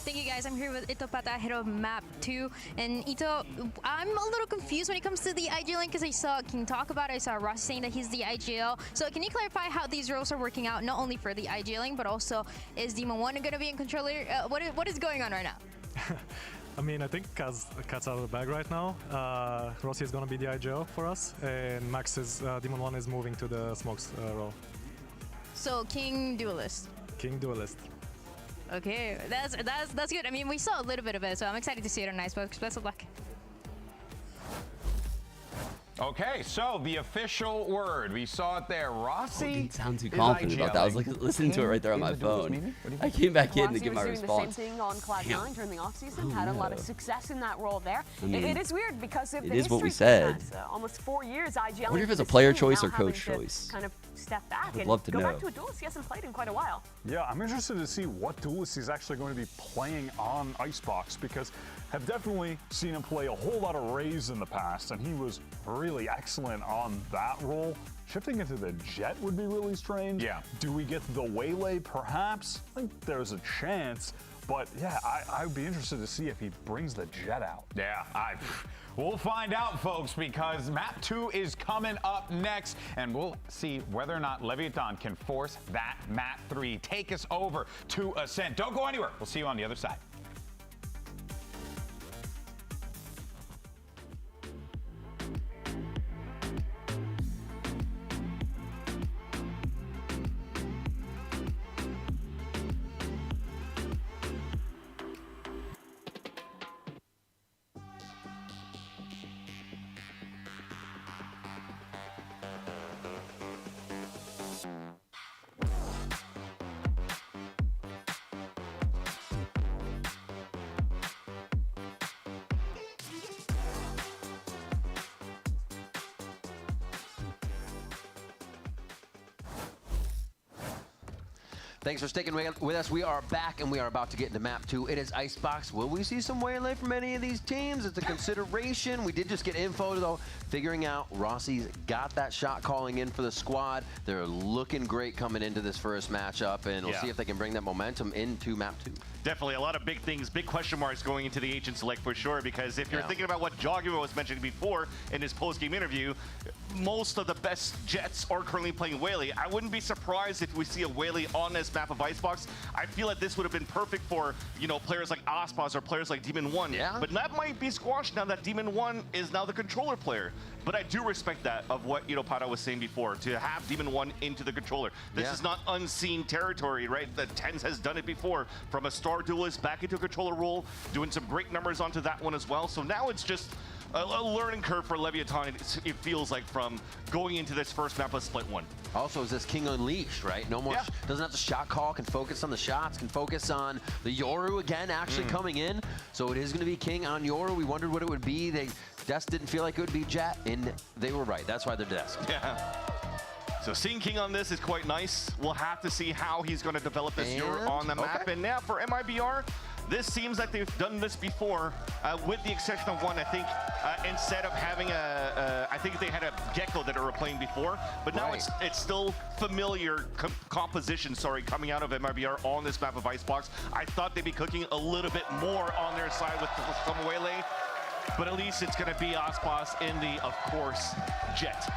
Speaker 6: Thank you guys. I'm here with Itopata, head of map 2. And Ito, I'm a little confused when it comes to the IGL lane because I saw King talk about it. I saw Ross saying that he's the IGL. So can you clarify how these roles are working out, not only for the IGL lane, but also is Demon 1 going to be in controller? What is going on right now?
Speaker 11: I mean, I think Kaz cat's out of the bag right now. Rossi is going to be the IGL for us, and Max is Demon 1 is moving to the smokes role.
Speaker 6: So King Duelist.
Speaker 11: King Duelist.
Speaker 6: Okay, that's good. I mean, we saw a little bit of it, so I'm excited to see it on Icebox. Best of luck.
Speaker 1: Okay, so the official word. We saw it there. Rossi.
Speaker 15: I didn't sound too confident about that. I was listening to it right there on my phone. I came back in to give my response.
Speaker 2: Rossi was doing the same thing on Cloud9 during the offseason. Had a lot of success in that role there.
Speaker 15: I mean,
Speaker 2: it is weird because of the
Speaker 15: it is what we
Speaker 2: history
Speaker 15: said.
Speaker 2: Almost 4 years IGL.
Speaker 15: I wonder if it's a player choice or coach choice.
Speaker 2: Kind of step back
Speaker 15: I'd
Speaker 2: and
Speaker 15: love to
Speaker 2: go
Speaker 15: know.
Speaker 2: back to a duelist he hasn't played in quite a while.
Speaker 19: Yeah, I'm interested to see what duelist he's actually going to be playing on Icebox because I've definitely seen him play a whole lot of Raze in the past, and he was really excellent on that role. Shifting into the Jet would be really strange.
Speaker 1: Yeah.
Speaker 19: Do we get the Waylay? Perhaps. I think there's a chance. But yeah, I would be interested to see if he brings the Jet out.
Speaker 1: Yeah, we'll find out, folks, because map 2 is coming up next, and we'll see whether or not Leviathan can force that map 3. Take us over to Ascent. Don't go anywhere. We'll see you on the other side.
Speaker 3: Thanks for sticking with us. We are back, and we are about to get into map 2. It is Icebox. Will we see some Waylay from any of these teams? It's a consideration. We did just get info, though, figuring out Rossi's got that shot calling in for the squad. They're looking great coming into this first matchup, and we'll see if they can bring that momentum into map 2.
Speaker 16: Definitely a lot of big things, big question marks going into the Agent Select for sure, because if you're thinking about what Jogger was mentioning before in his post-game interview, most of the best Jets are currently playing Waylay. I wouldn't be surprised if we see a Waylay on this map of Icebox. I feel like this would have been perfect for, you know, players like Aspas or players like Demon 1.
Speaker 3: Yeah.
Speaker 16: But that might be squashed now that Demon 1 is now the controller player. But I do respect that of what Itopata was saying before, to have Demon 1 into the controller. This is not unseen territory, right? The TenZ has done it before, from a star duelist back into a controller role, doing some great numbers onto that one as well. So now it's just a learning curve for Leviathan, it feels like, from going into this first map of Split 1.
Speaker 3: Also, is this King Unleashed, right? No more, doesn't have to shot call, can focus on the shots, can focus on the Yoru again, actually coming in. So it is going to be King on Yoru. We wondered what it would be. Desk didn't feel like it would be Jet, and they were right. That's why they're Desk.
Speaker 16: Yeah. So seeing King on this is quite nice. We'll have to see how he's going to develop this Yoru on the map. And now for MIBR, this seems like they've done this before, with the exception of one, I think, instead of having I think they had a Gecko that they were playing before, but now it's still familiar composition, coming out of MIBR on this map of Icebox. I thought they'd be cooking a little bit more on their side with Samuele, but at least it's going to be Aspas in the, of course, Jet.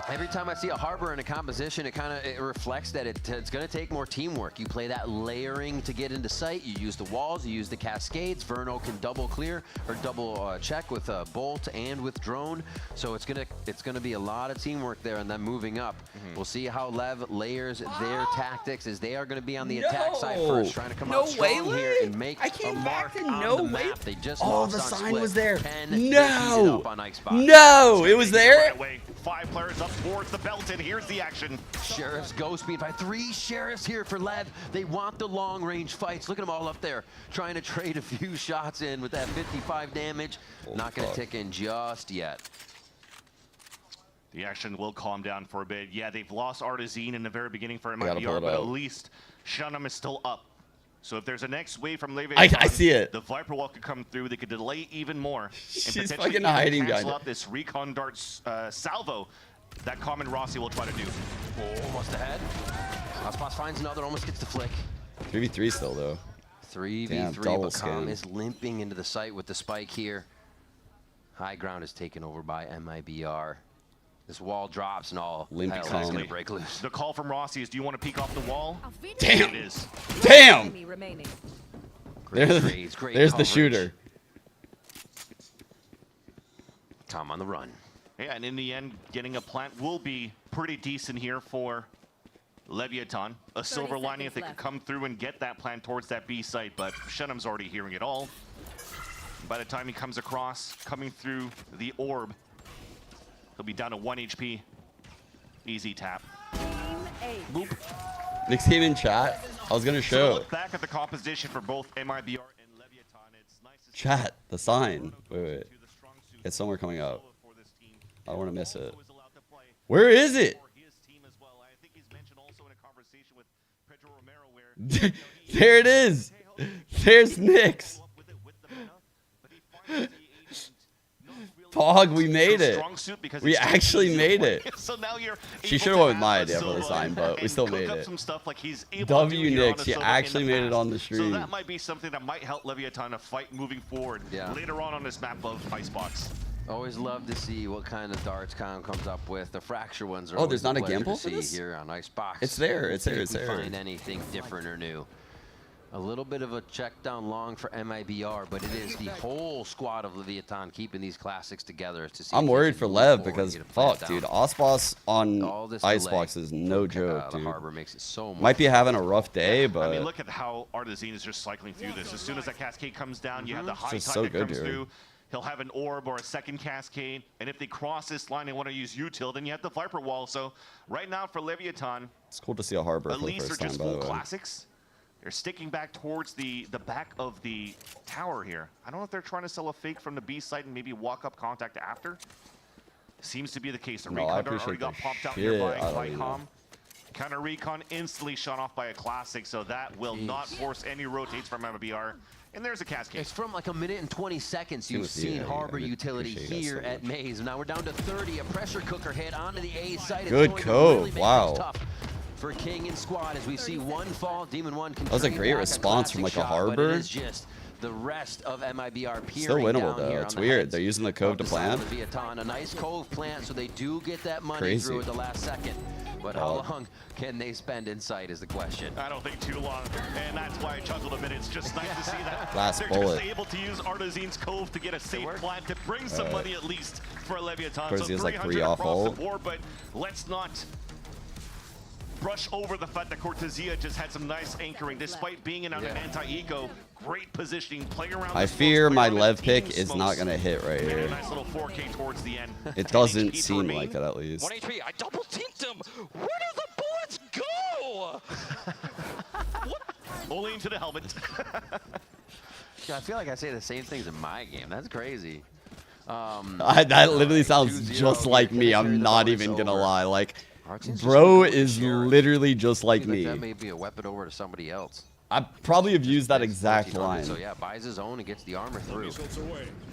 Speaker 3: Every time I see a Harbor in a composition, it reflects that it's going to take more teamwork. You play that layering to get into sight. You use the walls, you use the cascades. Verno can double clear or double check with Bolt and with Drone. So it's gonna be a lot of teamwork there, and then moving up. We'll see how LEV layers their tactics, as they are going to be on the attack side first, trying to come out strong here and make a mark on the map. They just lost
Speaker 15: the
Speaker 3: on
Speaker 15: sign
Speaker 3: split.
Speaker 15: was there.
Speaker 3: No,
Speaker 15: no, it was there.
Speaker 16: 5 players up towards the belt, and here's the action.
Speaker 3: Sheriffs go speed by 3 Sheriffs here for LEV. They want the long range fights. Look at them all up there trying to trade a few shots in with that 55 damage. Not going to tick in just yet.
Speaker 16: The action will calm down for a bit. Yeah, they've lost Artazine in the very beginning for MIBR, but at least Shun'em is still up. So if there's a next wave from LEV,
Speaker 15: I see it.
Speaker 16: The Viper Wall could come through. They could delay even more.
Speaker 15: She's fucking hiding, guys.
Speaker 16: Cancel out this recon dart salvo that Common Rossi will try to do.
Speaker 3: Almost ahead. Aspas finds another, almost gets the flick.
Speaker 15: 3v3 still, though.
Speaker 3: 3v3, but Comm is limping into the site with the spike here. High ground is taken over by MIBR. This wall drops and all hell is going to break loose.
Speaker 16: The call from Rossi is, do you want to peek off the wall?
Speaker 15: Damn!
Speaker 16: It is.
Speaker 15: Damn!
Speaker 3: Great
Speaker 15: there's the shooter.
Speaker 3: Tom on the run.
Speaker 16: Yeah, and in the end, getting a plant will be pretty decent here for Leviathan. A silver lining if they could come through and get that plant towards that B site, but Shun'em's already hearing it all. By the time he comes across, coming through the orb, he'll be down to 1 HP. Easy tap. Boop.
Speaker 15: Nick's came in chat. I was gonna show.
Speaker 16: So look back at the composition for both MIBR and Leviathan. It's nice to
Speaker 15: chat, the sign. Wait. It's somewhere coming up. I don't want to miss it. Where is it? There it is. There's Nick's. Pog, we made it. We actually made it.
Speaker 16: So now you're
Speaker 15: she should have went with my idea for the sign, but we still made it. W Nick, she actually made it on the stream.
Speaker 16: So that might be something that might help Leviathan to fight moving forward later on this map of Icebox.
Speaker 3: Always love to see what kind of darts Con comes up with. The fracture ones are
Speaker 15: oh, there's not a
Speaker 3: gamble
Speaker 15: for this?
Speaker 3: Here on Icebox.
Speaker 15: It's there. It's there. It's
Speaker 3: there.
Speaker 15: there.
Speaker 3: Find anything different or new. A little bit of a check down long for MIBR, but it is the whole squad of Leviathan keeping these classics together to see.
Speaker 15: I'm worried for LEV because fuck, dude, Aspas on Icebox is no joke, dude.
Speaker 3: Harbor makes it so much
Speaker 15: might be having a rough day, but
Speaker 16: I mean, look at how Artazine is just cycling through this. As soon as that cascade comes down, you have the high tide that comes through. He'll have an orb or a second cascade, and if they cross this line and want to use util, then you have the Viper Wall. So right now for Leviathan,
Speaker 15: it's cool to see a Harbor
Speaker 16: at
Speaker 15: for the
Speaker 16: least
Speaker 15: first
Speaker 16: they're
Speaker 15: time,
Speaker 16: just
Speaker 15: by the
Speaker 16: full
Speaker 15: way.
Speaker 16: classics. They're sticking back towards the back of the tower here. I don't know if they're trying to sell a fake from the B site and maybe walk up contact after. Seems to be the case. The recon already got popped out nearby by Comm. Counter recon instantly shot off by a classic, so that will not force any rotates from MIBR. And there's a cascade.
Speaker 3: It's from like 1 minute and 20 seconds. You've seen Harbor utility here at Maze. Now we're down to 30. A pressure cooker hit onto the A site.
Speaker 15: Good code. Wow.
Speaker 3: For King and squad, as we see one fall, Demon One can.
Speaker 15: That was a great response from like a Harbor.
Speaker 3: But it is just the rest of MIBR
Speaker 15: still winnable though. It's weird. They're using the cove to plant.
Speaker 3: A nice cove plant, so they do get that money through at the last second. But how long can they spend inside is the question.
Speaker 16: I don't think too long, and that's why I chuckled a bit. It's just nice to see that
Speaker 15: last
Speaker 16: they're
Speaker 15: bullet.
Speaker 16: just able to use Artazine's Cove to get a safe plant to bring some money at least for Leviathan.
Speaker 15: Of course, he has like 3
Speaker 16: across
Speaker 15: off ult.
Speaker 16: the board, but let's not brush over the fact that Cortezia just had some nice anchoring despite being in an anti-eco. Great positioning, playing around.
Speaker 15: I fear my LEV pick is not gonna hit right here.
Speaker 16: Nice little 4K towards the end.
Speaker 15: It doesn't seem like it, at least.
Speaker 17: 1 HP. I double teamed him. Where do the bullets go?
Speaker 16: Only into the helmet.
Speaker 3: Yeah, I feel like I say the same things in my game. That's crazy.
Speaker 15: That literally sounds just like me. I'm not even gonna lie. Like, bro is literally just like me.
Speaker 3: That may be a weapon over to somebody else.
Speaker 15: I probably have used that exact line.
Speaker 3: So yeah, buys his own and gets the armor through. So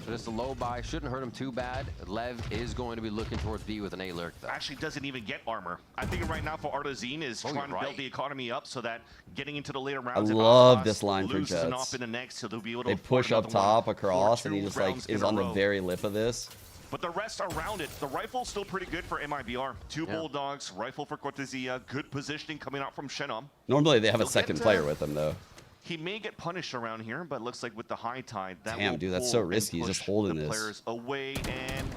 Speaker 3: just a low buy, shouldn't hurt him too bad. Lev is going to be looking towards B with an A lurk though.
Speaker 16: Actually doesn't even get armor. I think right now for Artazine is trying to build the economy up so that getting into the later rounds.
Speaker 15: I love this line for
Speaker 16: Jets.
Speaker 15: Jets.
Speaker 16: In the next, so they'll be able to
Speaker 15: they push up top across, and he just like is on the
Speaker 16: row.
Speaker 15: very lip of this.
Speaker 16: But the rest around it, the rifle's still pretty good for MIBR. Two Bulldogs, rifle for Cortesia, good positioning coming out from Shenom.
Speaker 15: Normally they have a second player with them though.
Speaker 16: He may get punished around here, but looks like with the high tide, that
Speaker 15: Damn,
Speaker 16: will
Speaker 15: dude, that's so
Speaker 16: pull
Speaker 15: risky.
Speaker 16: and
Speaker 15: He's just
Speaker 16: push
Speaker 15: holding
Speaker 16: the
Speaker 15: this.
Speaker 16: players away, and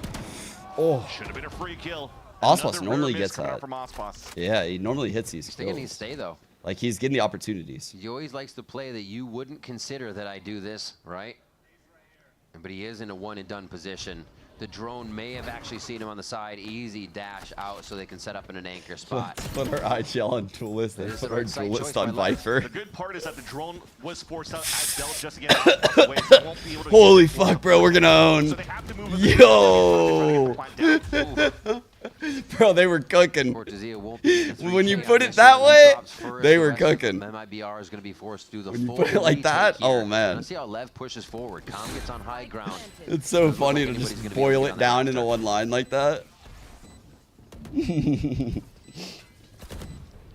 Speaker 15: Oh,
Speaker 16: should have been a free kill.
Speaker 15: Ospas
Speaker 16: Another
Speaker 15: normally
Speaker 16: rare miss
Speaker 15: gets
Speaker 16: coming out
Speaker 15: that.
Speaker 16: from Ospas.
Speaker 15: Yeah, he normally hits these
Speaker 3: I think it needs
Speaker 15: kills.
Speaker 3: to stay though.
Speaker 15: Like he's getting the opportunities.
Speaker 3: He always likes to play that you wouldn't consider that I do this, right? But he is in a one and done position. The drone may have actually seen him on the side. Easy dash out so they can set up in an anchor spot.
Speaker 15: Put our IGL on Duelist and put our Duelist on Viper.
Speaker 16: The good part is that the drone was forced out as Del just to get out of the way, so it won't be able to
Speaker 15: Holy fuck, bro, we're gonna own.
Speaker 16: So they have to move
Speaker 15: Yo! Bro, they were cooking. When you put it that way, they were cooking.
Speaker 3: MIBR is going to be forced to do the
Speaker 15: When you
Speaker 3: full
Speaker 15: put it like that,
Speaker 3: retake here.
Speaker 15: oh man.
Speaker 3: Let's see how Lev pushes forward. Calm gets on high ground.
Speaker 15: It's so funny to just boil it down into one line like that.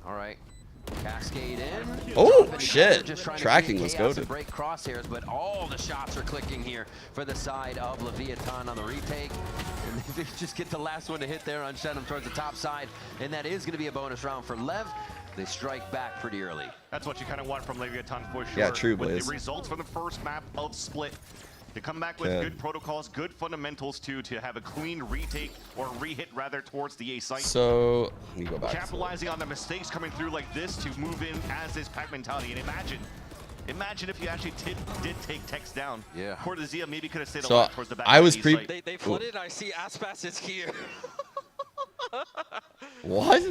Speaker 3: All right. Cascade in.
Speaker 15: Oh shit! Tracking was goated.
Speaker 3: Break crosshairs, but all the shots are clicking here for the side of Leviathan on the retake. And they just get the last one to hit there on Shenom towards the top side, and that is going to be a bonus round for Lev. They strike back pretty early.
Speaker 16: That's what you kind of want from Leviathan for sure.
Speaker 15: Yeah, true,
Speaker 16: With
Speaker 15: Blaze.
Speaker 16: the results from the first map of Split. They come back with good protocols, good fundamentals too, to have a clean retake or re-hit rather towards the A site.
Speaker 15: So let me go back.
Speaker 16: Capitalizing on the mistakes coming through like this to move in as this pack mentality. And imagine if you actually did take text down.
Speaker 3: Yeah.
Speaker 16: Cortesia maybe could have stayed
Speaker 15: So
Speaker 16: alive towards the back.
Speaker 15: I was
Speaker 17: They flooded. I see Aspas is here.
Speaker 15: What?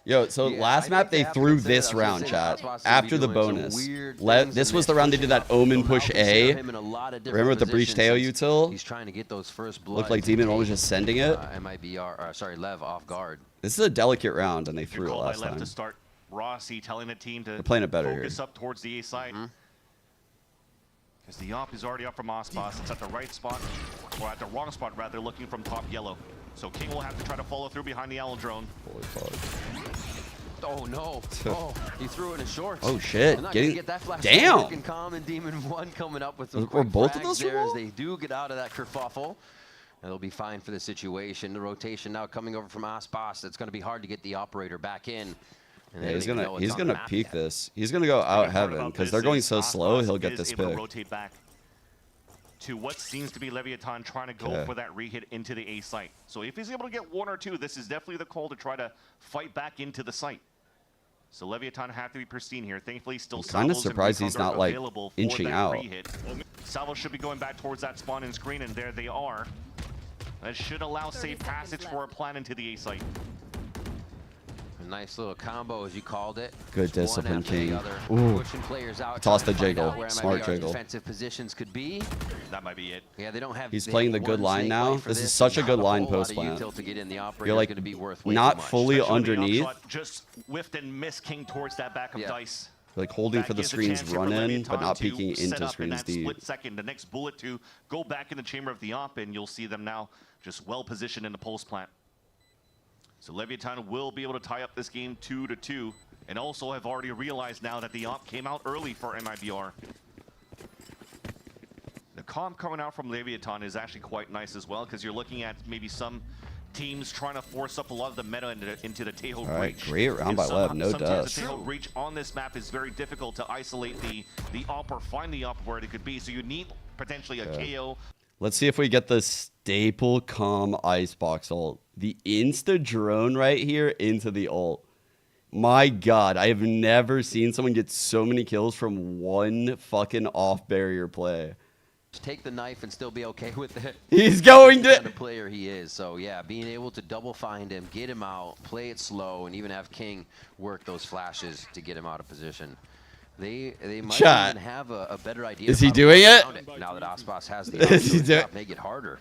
Speaker 15: Yo, so last map they threw this round, chat. After the bonus. This was the round they did that Omen push A. Remember with the Breach Teo util?
Speaker 3: He's trying to get those first blood.
Speaker 15: Looked like Demon One was just sending it.
Speaker 3: MIBR, sorry, Lev off guard.
Speaker 15: This is a delicate round, and they threw it
Speaker 16: Call
Speaker 15: last
Speaker 16: by left
Speaker 15: time.
Speaker 16: to start. Rossi telling the team to
Speaker 15: They're playing it better
Speaker 16: focus
Speaker 15: here.
Speaker 16: up towards the A side. Because the op is already up from Ospas. It's at the right spot, or at the wrong spot rather, looking from top yellow. So King will have to try to follow through behind the Owl drone.
Speaker 15: Holy fuck.
Speaker 3: Oh no! Oh, he threw it in shorts.
Speaker 15: Oh shit!
Speaker 3: They're not
Speaker 15: Getting
Speaker 3: gonna get that flash
Speaker 15: damn.
Speaker 3: working. Calm and Demon One coming up with some
Speaker 15: Were
Speaker 3: quick
Speaker 15: both of
Speaker 3: frags
Speaker 15: those
Speaker 3: there as
Speaker 15: remote?
Speaker 3: they do get out of that kerfuffle. And they'll be fine for the situation. The rotation now coming over from Aspas. It's going to be hard to get the operator back in. And
Speaker 15: Yeah, he's gonna peek this. He's gonna go out heaven because they're going so slow. He'll get this pick.
Speaker 16: Rotate back to what seems to be Leviathan trying to go for that re-hit into the A site. So if he's able to get one or two, this is definitely the call to try to fight back into the site. So Leviathan have to be pristine here. Thankfully, still
Speaker 15: Kind of
Speaker 16: Salvos and
Speaker 15: surprised he's
Speaker 16: Recon are
Speaker 15: not like
Speaker 16: available for
Speaker 15: inching
Speaker 16: that
Speaker 15: out.
Speaker 16: re-hit. Salvo should be going back towards that spawn and screen, and there they are. That should allow safe passage for a plan into the A site.
Speaker 3: A nice little combo, as you called it.
Speaker 15: Good
Speaker 3: Just one
Speaker 15: discipline,
Speaker 3: after the
Speaker 15: King.
Speaker 3: other,
Speaker 15: Ooh.
Speaker 3: pushing players out,
Speaker 15: Toss the
Speaker 3: trying to find
Speaker 15: jiggle.
Speaker 3: out where
Speaker 15: Smart
Speaker 3: MIBR's
Speaker 15: jiggle.
Speaker 3: defensive positions could be.
Speaker 16: That might be it.
Speaker 3: Yeah, they don't have.
Speaker 15: He's
Speaker 3: they
Speaker 15: playing the
Speaker 3: have
Speaker 15: good
Speaker 3: one
Speaker 15: line
Speaker 3: snake
Speaker 15: now.
Speaker 3: bite for
Speaker 15: This is such a good
Speaker 3: and
Speaker 15: line
Speaker 3: not a whole lot
Speaker 15: post
Speaker 3: of
Speaker 15: plant.
Speaker 3: util to get in. The operator
Speaker 15: You're like
Speaker 3: going to be worth way
Speaker 15: not
Speaker 3: too much.
Speaker 15: fully
Speaker 16: Especially when the
Speaker 15: underneath.
Speaker 16: upshot just whiffed and missed King towards that back of dice.
Speaker 15: Like holding
Speaker 16: That
Speaker 15: for the
Speaker 16: gives a
Speaker 15: screens
Speaker 16: chance here for
Speaker 15: run in,
Speaker 16: Leviathan
Speaker 15: but not
Speaker 16: to
Speaker 15: peeking
Speaker 16: set
Speaker 15: into
Speaker 16: up in
Speaker 15: screens
Speaker 16: that
Speaker 15: deep.
Speaker 16: split second, the next bullet to go back in the chamber of the op, and you'll see them now just well positioned in the pulse plant. So Leviathan will be able to tie up this game 2-2, and also have already realized now that the op came out early for MIBR. The comp coming out from Leviathan is actually quite nice as well, because you're looking at maybe some teams trying to force up a lot of the meta into the Tejo
Speaker 15: All right,
Speaker 16: breach.
Speaker 15: great round by Lev, no
Speaker 16: Sometimes
Speaker 15: dust.
Speaker 16: the Tejo breach on this map is very difficult to isolate the op or find the op where it could be, so you need potentially a KO.
Speaker 15: Let's see if we get the staple calm icebox ult. The insta drone right here into the ult. My God, I have never seen someone get so many kills from one fucking off barrier play.
Speaker 3: Just take the knife and still be okay with it.
Speaker 15: He's going
Speaker 3: That's
Speaker 15: to.
Speaker 3: the kind of player he is. So yeah, being able to double find him, get him out, play it slow, and even have King work those flashes to get him out of position. They might even have a better idea.
Speaker 15: Is
Speaker 3: of
Speaker 15: he
Speaker 3: how to
Speaker 15: doing
Speaker 3: work
Speaker 15: it?
Speaker 3: around now that Aspas has the
Speaker 15: Is he
Speaker 3: option,
Speaker 15: doing?
Speaker 3: make it harder.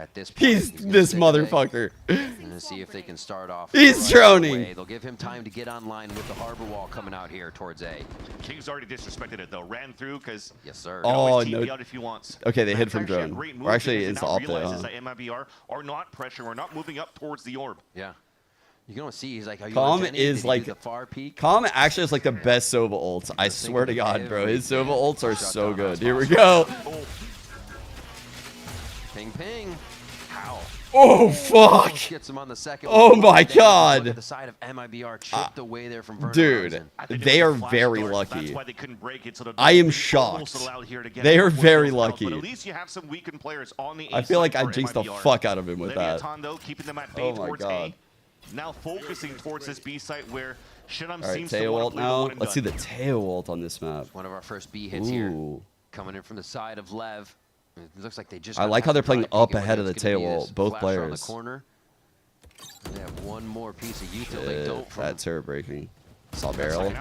Speaker 3: at this point.
Speaker 15: He's this motherfucker.
Speaker 3: And see if they can start off.
Speaker 15: He's droning.
Speaker 3: They'll give him time to get online with the harbor wall coming out here towards A.
Speaker 16: King's already disrespected it though. Ran through because
Speaker 3: yes, sir.
Speaker 15: Oh no.
Speaker 16: Out if he wants.
Speaker 15: Okay, they hid from drone. Or actually, it's the op there.
Speaker 16: Realizes that MIBR are not pressuring. We're not moving up towards the orb.
Speaker 3: Yeah. You can see he's like, are you
Speaker 15: Calm is like
Speaker 3: the far peak?
Speaker 15: Calm actually is like the best Sova ults. I swear to God, bro. His Sova ults are so good. Here we go.
Speaker 3: Ping, ping. How?
Speaker 15: Oh fuck!
Speaker 3: Gets him on the second.
Speaker 15: Oh my God!
Speaker 3: The side of MIBR chipped away there from
Speaker 15: dude, they are very lucky.
Speaker 16: That's why they couldn't break it, so
Speaker 15: I am shocked. They are very lucky.
Speaker 16: But at least you have some weakened players on the
Speaker 15: I feel like I jinxed the fuck out of him with that.
Speaker 16: Though, keeping them at
Speaker 15: Oh my God.
Speaker 16: Now focusing towards this B site where Shinam
Speaker 15: All right,
Speaker 16: seems
Speaker 15: Teo
Speaker 16: to
Speaker 15: ult now. Let's see the Teo ult on this map.
Speaker 3: One of our first B hits here, coming in from the side of Lev. It looks like they just.
Speaker 15: I like how they're playing up ahead of the Teo ult, both players.
Speaker 3: On the corner. They have one more piece of util. They don't.
Speaker 15: That's her breaking. Saw barrel.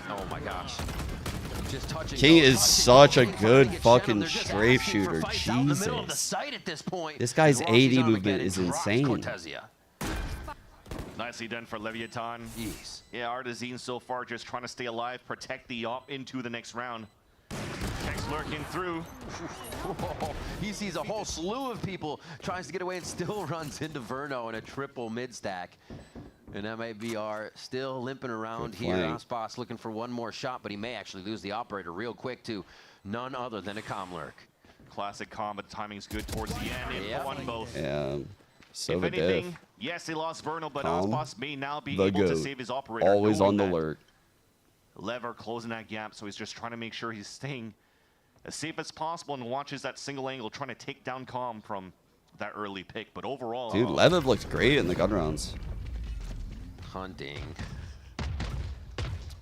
Speaker 3: Oh my gosh. Just touching.
Speaker 15: King is such a good fucking strafe shooter. Jesus. This guy's AD movement is insane.
Speaker 16: Nicely done for Leviathan.
Speaker 3: Jeez.
Speaker 16: Yeah, Artazine so far just trying to stay alive, protect the op into the next round. Tech's lurking through.
Speaker 3: He sees a whole slew of people, tries to get away and still runs into Verno in a triple mid stack. And MIBR still limping around here. Aspas looking for one more shot, but he may actually lose the operator real quick to none other than a Comm lurk.
Speaker 16: Classic Comm, but the timing's good towards the end. It won both.
Speaker 15: Yeah.
Speaker 16: If anything, yes, they lost Verno, but Aspas may now be able to save his operator.
Speaker 15: Always on the lurk.
Speaker 16: Lever closing that gap, so he's just trying to make sure he's staying as safe as possible and watches that single angle, trying to take down Comm from that early pick. But overall,
Speaker 15: dude, LEV looks great in the gun rounds.
Speaker 3: Hunting.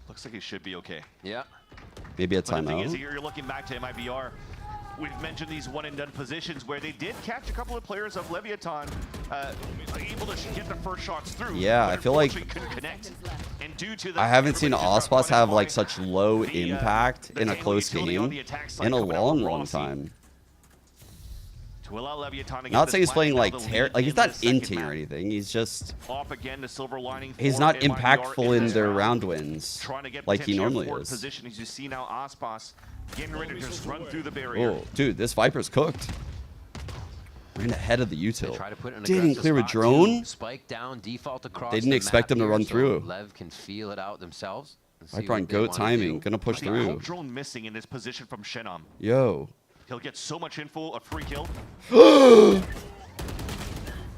Speaker 16: Looks like he should be okay.
Speaker 3: Yeah.
Speaker 15: Maybe a
Speaker 16: But the thing
Speaker 15: timeout.
Speaker 16: is, you're looking back to MIBR. We've mentioned these one-and-done positions where they did catch a couple of players of Leviathan able to get the first shots through.
Speaker 15: Yeah, I feel like
Speaker 16: couldn't connect. And due to the
Speaker 15: I haven't seen Aspas have like such low impact in a close game in a long time.
Speaker 16: To allow Leviathan to
Speaker 15: Not
Speaker 16: get
Speaker 15: saying
Speaker 16: this
Speaker 15: he's playing
Speaker 16: flag
Speaker 15: like
Speaker 16: down the lead
Speaker 15: like he's
Speaker 16: in the
Speaker 15: not
Speaker 16: second
Speaker 15: inting
Speaker 16: map.
Speaker 15: or anything. He's just
Speaker 16: Off again, the silver lining
Speaker 15: he's
Speaker 16: for
Speaker 15: not
Speaker 16: MIBR
Speaker 15: impactful in
Speaker 16: this
Speaker 15: their
Speaker 16: round.
Speaker 15: round wins
Speaker 16: Trying to get
Speaker 15: like he
Speaker 16: potentially a
Speaker 15: normally
Speaker 16: forward
Speaker 15: is.
Speaker 16: Position as you see now, Aspas getting ready to just run through the barrier.
Speaker 15: Oh, dude, this Viper's cooked. Ran ahead of the util.
Speaker 3: Try to put an
Speaker 15: Didn't clear a
Speaker 3: aggressive spot
Speaker 15: drone.
Speaker 3: too. Spike down, default across.
Speaker 15: They didn't
Speaker 3: the
Speaker 15: expect
Speaker 3: map
Speaker 15: him to
Speaker 3: here,
Speaker 15: run
Speaker 3: so
Speaker 15: through.
Speaker 3: Lev can feel it out themselves.
Speaker 15: Viper on goat timing, gonna push
Speaker 16: The
Speaker 15: through.
Speaker 16: hope drone missing in this position from Shenam.
Speaker 15: Yo.
Speaker 16: He'll get so much info, a free kill.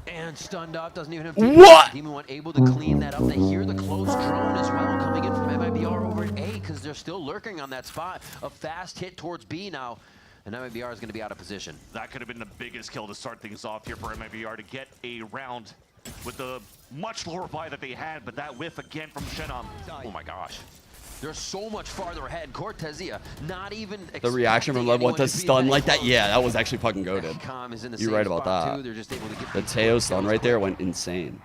Speaker 3: And stunned up, doesn't even have
Speaker 15: What?
Speaker 3: Demon One able to clean that up. They hear the closed drone as well coming in from MIBR over at A because they're still lurking on that spot. A fast hit towards B now, and MIBR is going to be out of position.
Speaker 16: That could have been the biggest kill to start things off here for MIBR to get a round with the much lower buy that they had, but that whiff again from Shenam.
Speaker 3: Oh my gosh. They're so much farther ahead. Cortezia, not even
Speaker 15: The reaction from Lev to stun like that, yeah, that was actually fucking goated. You're right about that. The Teo stun right there went insane.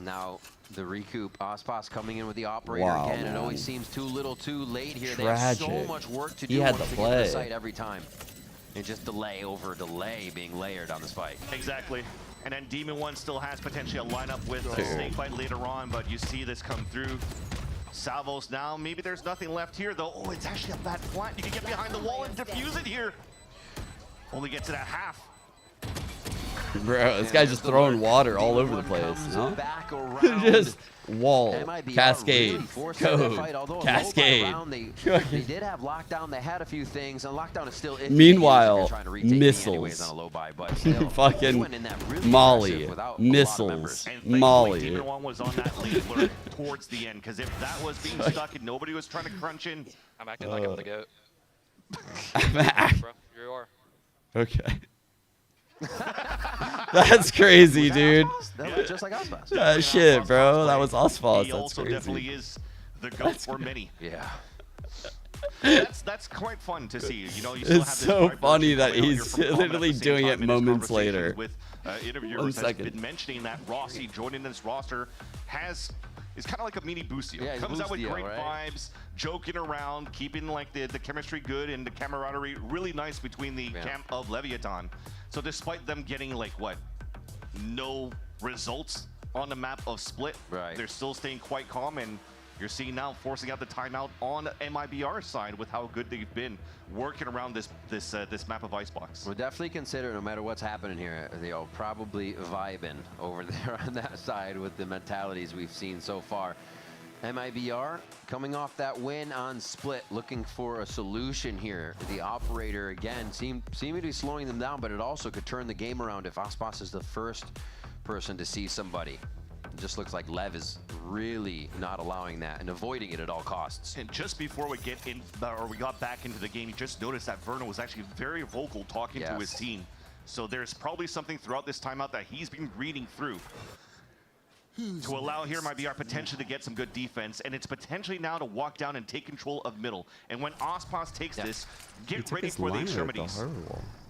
Speaker 3: Now the recoup, Aspas coming in with the operator
Speaker 15: Wow,
Speaker 3: again.
Speaker 15: man.
Speaker 3: It always seems too little too late here.
Speaker 15: Tragic.
Speaker 3: They have so much work to do
Speaker 15: He had
Speaker 3: once
Speaker 15: to
Speaker 3: they get to the
Speaker 15: play.
Speaker 3: site every time. And just delay over delay being layered on this fight.
Speaker 16: Exactly. And then Demon One still has potentially a lineup with a
Speaker 15: Dude.
Speaker 16: Snakebite later on, but you see this come through. Salvos now, maybe there's nothing left here though. Oh, it's actually a bad flat. You can get behind the wall and defuse it here. Only gets it at half.
Speaker 15: Bro, this guy's just throwing water all over the place. No? Just wall, cascade, code, cascade.
Speaker 3: They did have lockdown. They had a few things, and lockdown is still.
Speaker 15: Meanwhile, missiles, fucking Molly, missiles, Molly.
Speaker 16: Demon One was on that lead lurk towards the end, because if that was being stuck and nobody was trying to crunch in.
Speaker 5: I'm acting like I'm the goat.
Speaker 15: Bro,
Speaker 5: you are.
Speaker 15: Okay. That's crazy, dude.
Speaker 3: That was just like Aspas.
Speaker 15: Shit, bro. That was Aspas.
Speaker 16: He
Speaker 15: That's
Speaker 16: also
Speaker 15: crazy.
Speaker 16: definitely is the goat for many.
Speaker 3: Yeah.
Speaker 16: That's quite fun to see. You know, you still have
Speaker 15: It's
Speaker 16: this
Speaker 15: so
Speaker 16: vibration
Speaker 15: funny that
Speaker 16: coming out here
Speaker 15: he's
Speaker 16: from Common at
Speaker 15: literally
Speaker 16: the same
Speaker 15: doing
Speaker 16: time
Speaker 15: it
Speaker 16: in his
Speaker 15: moments
Speaker 16: conversations
Speaker 15: later.
Speaker 16: With
Speaker 15: 1
Speaker 16: interviewers has
Speaker 15: second.
Speaker 16: been mentioning that Rossi joining this roster has is kind of like a mini Boostio.
Speaker 3: Yeah,
Speaker 16: Comes out with
Speaker 3: Boostio,
Speaker 16: great
Speaker 3: right?
Speaker 16: vibes, joking around, keeping like the chemistry good and the camaraderie really nice between the camp of Leviathan. So despite them getting like what, no results on the map of Split, they're still staying quite calm, and you're seeing now forcing out the timeout on MIBR side with how good they've been working around this map of Icebox.
Speaker 3: We'll definitely consider, no matter what's happening here, they'll probably vibing over there on that side with the mentalities we've seen so far. MIBR coming off that win on Split, looking for a solution here. The operator, again, seeming to be slowing them down, but it also could turn the game around if Aspas is the first person to see somebody. It just looks like LEV is really not allowing that and avoiding it at all costs.
Speaker 16: And just before we get in, or we got back into the game, you just noticed that Verno was actually very vocal talking to his team. So there's probably something throughout this timeout that he's been reading through to allow here MIBR potentially to get some good defense, and it's potentially now to walk down and take control of middle. And when Aspas takes this, get ready for the extremities.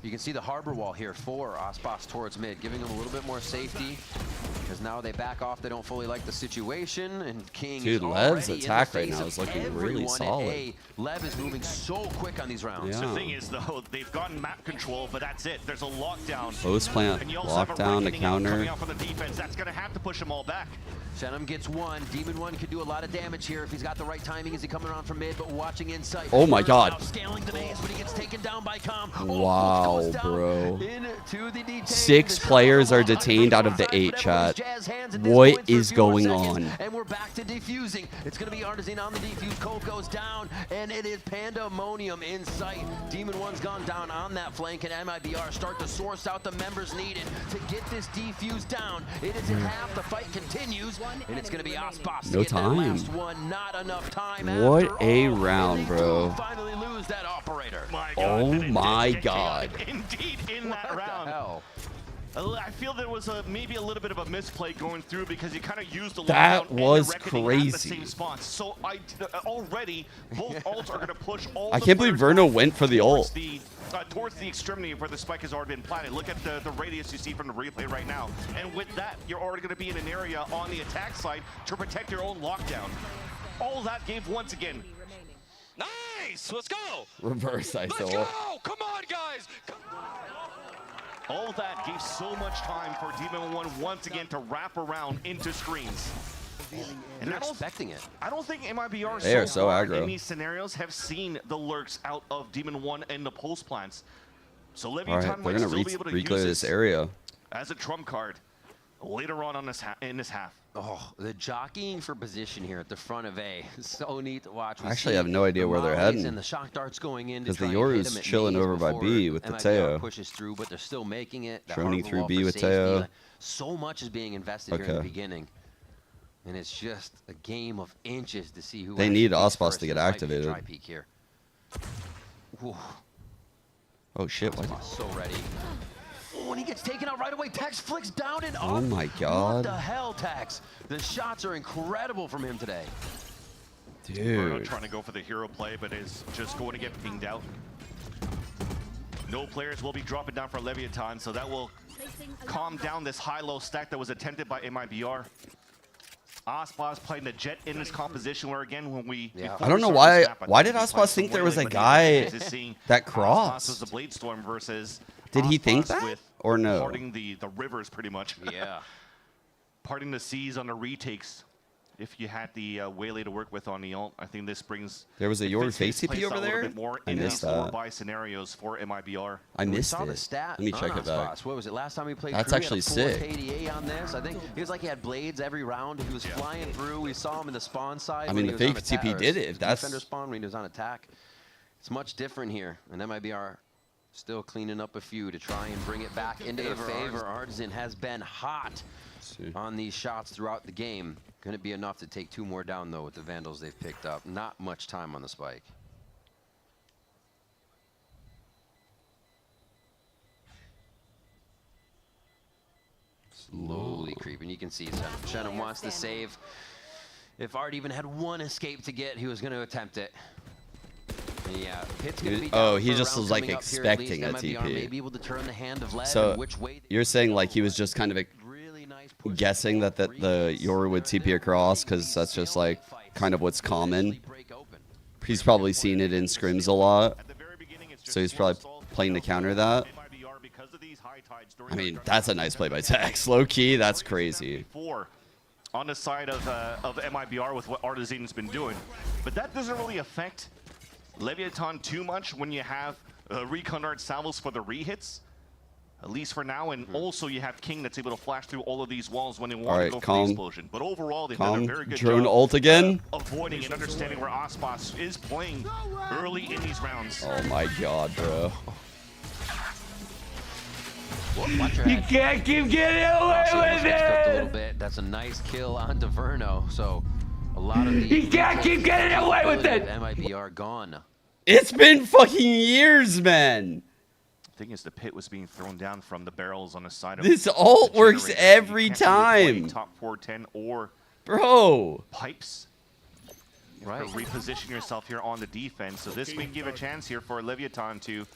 Speaker 3: You can see the harbor wall here for Aspas towards mid, giving them a little bit more safety, because now they back off. They don't fully like the situation, and King
Speaker 15: Dude,
Speaker 3: is
Speaker 15: Lev's
Speaker 3: already
Speaker 15: attack
Speaker 3: in the
Speaker 15: right
Speaker 3: face
Speaker 15: now
Speaker 3: of
Speaker 15: is looking
Speaker 3: everyone
Speaker 15: really
Speaker 3: at
Speaker 15: solid.
Speaker 3: A. Lev is moving so quick on these rounds.
Speaker 16: The thing is, though, they've gotten map control, but that's it. There's a lockdown.
Speaker 15: Post plant,
Speaker 16: And you also have a
Speaker 15: lockdown to
Speaker 16: reckoning out
Speaker 15: counter.
Speaker 16: coming out from the defense. That's going to have to push them all back.
Speaker 3: Shenum gets one. Demon One could do a lot of damage here if he's got the right timing as he coming around from mid, but watching inside.
Speaker 15: Oh my God.
Speaker 3: Scaling the maze, but he gets taken down by Com.
Speaker 15: Wow, bro.
Speaker 3: Into the detain.
Speaker 15: 6 players are detained out of the 8, chat. What is going on?
Speaker 3: And we're back to defusing. It's going to be Artisan on the defuse. Colt goes down, and it is pandemonium in sight. Demon One's gone down on that flank, and MIBR start to source out the members needed to get this defuse down. It is in half. The fight continues, and it's going to be Aspas to
Speaker 15: No
Speaker 3: get that
Speaker 15: time.
Speaker 3: last one. Not enough time.
Speaker 15: What
Speaker 3: after
Speaker 15: a
Speaker 3: all.
Speaker 15: round, bro.
Speaker 3: Finally lose that operator.
Speaker 15: Oh my God.
Speaker 16: Indeed, in that round.
Speaker 3: Hell?
Speaker 16: I feel there was maybe a little bit of a misplay going through because you kind of used the
Speaker 15: That
Speaker 16: lockdown and
Speaker 15: was
Speaker 16: the reckoning at
Speaker 15: crazy.
Speaker 16: the same spots. So already both ults are going to push all.
Speaker 15: I
Speaker 16: the
Speaker 15: can't believe
Speaker 16: players
Speaker 15: Verno went for the ult.
Speaker 16: towards the extremity where the spike has already been planted. Look at the radius you see from the replay right now. And with that, you're already going to be in an area on the attack side to protect your own lockdown. All that gave once again.
Speaker 17: Nice! Let's go!
Speaker 15: Reverse ISO.
Speaker 17: Let's go! Come on, guys!
Speaker 16: All that gave so much time for Demon One once again to wrap around into screens. And
Speaker 3: They're expecting it.
Speaker 16: I don't think MIBR
Speaker 15: They are so
Speaker 16: far
Speaker 15: aggro.
Speaker 16: in these scenarios have seen the lurks out of Demon One and the pulse plants. So
Speaker 15: All right,
Speaker 16: Leviathan
Speaker 15: they're
Speaker 16: might
Speaker 15: gonna
Speaker 16: still be able to
Speaker 15: re-clear
Speaker 16: use
Speaker 15: this area.
Speaker 16: as a trump card later on in this half.
Speaker 3: Oh, the jockeying for position here at the front of A. So neat to watch.
Speaker 15: I actually have no idea where they're heading.
Speaker 3: And the shock darts going in
Speaker 15: Because the Yoru's chilling over by B with the Teo.
Speaker 3: Pushes through, but they're still making it.
Speaker 15: Droning through B with Teo.
Speaker 3: So much is being invested here in the beginning. And it's just a game of inches to see who.
Speaker 15: They need Aspas to get activated.
Speaker 3: Try peek here. Whew.
Speaker 15: Oh shit! What?
Speaker 3: So ready. Oh, and he gets taken out right away. Tex flicks down and up.
Speaker 15: Oh my God!
Speaker 3: What the hell, Tex? The shots are incredible from him today.
Speaker 16: Bruno
Speaker 15: Dude.
Speaker 16: trying to go for the hero play, but is just going to get pinged out. No players will be dropping down for Leviathan, so that will calm down this high-low stack that was attempted by MIBR. Aspas playing the Jet in this composition where, again, when we...
Speaker 15: I don't know why. Why did Aspas think there was a guy that crossed?
Speaker 16: Was the Blade Storm versus...
Speaker 15: Did he think
Speaker 16: Aspas
Speaker 15: that?
Speaker 16: with
Speaker 15: Or no?
Speaker 16: Parting the rivers, pretty much.
Speaker 3: Yeah.
Speaker 16: Parting the seas on the retakes. If you had the Waylay to work with on the ult, I think this brings...
Speaker 15: There was a Yoru face TP over there? I missed that.
Speaker 16: Buy scenarios for MIBR.
Speaker 15: I missed
Speaker 3: saw
Speaker 15: it.
Speaker 3: the stat
Speaker 15: Let me check
Speaker 3: on
Speaker 15: it back.
Speaker 3: Aspas. What was it? Last time he played,
Speaker 15: That's
Speaker 3: Crew,
Speaker 15: actually
Speaker 3: he had a 4
Speaker 15: sick.
Speaker 3: KDA on this. I think he was like he had blades every round. He was flying through. We saw him in the spawn side.
Speaker 15: I
Speaker 3: when
Speaker 15: mean,
Speaker 3: he
Speaker 15: the
Speaker 3: was
Speaker 15: fake
Speaker 3: on attack,
Speaker 15: TP
Speaker 3: or
Speaker 15: did it.
Speaker 3: his
Speaker 15: That's-
Speaker 3: defender spawn when he was on attack. It's much different here, and MIBR still cleaning up a few to try and bring it back into the favor. Artisan has been hot on these shots throughout the game. Going to be enough to take 2 more down, though, with the Vandals they've picked up. Not much time on the spike. Slowly creeping. You can see Shenum wants to save. If Art even had one escape to get, he was going to attempt it. Yeah, Pit's gonna be
Speaker 15: Oh,
Speaker 3: down
Speaker 15: he
Speaker 3: for
Speaker 15: just
Speaker 3: rounds
Speaker 15: was like
Speaker 3: coming up here at least.
Speaker 15: expecting a
Speaker 3: MIBR may
Speaker 15: TP.
Speaker 3: be able to turn the hand of Lev
Speaker 15: So
Speaker 3: and which way
Speaker 15: you're saying like he was just kind of guessing that the Yoru would TP across because that's just like kind of what's common. He's probably seen it in scrims a lot, so he's probably playing to counter that. I mean, that's a nice play by Tex. Low key, that's crazy.
Speaker 16: On the side of MIBR with what Artisan's been doing, but that doesn't really affect Leviathan too much when you have Recon Art Salvos for the re-hits. At least for now, and also you have King that's able to flash through all of these walls when they want to go for the explosion. But overall, they've done a very good
Speaker 15: drone
Speaker 16: job
Speaker 15: ult again.
Speaker 16: Avoiding and understanding where Ospas is playing early in these rounds.
Speaker 15: Oh my god, bro.
Speaker 3: You can't keep getting away with it! A little bit. That's a nice kill on Verno. So a lot of the
Speaker 15: He can't keep getting away with it!
Speaker 3: MIBR gone.
Speaker 15: It's been fucking years, man.
Speaker 16: The thing is, the pit was being thrown down from the barrels on the side of
Speaker 15: this ult works every time.
Speaker 16: Really top 410 or pipes. You have to reposition yourself here on the defense. So this may give a chance here for Leviathan to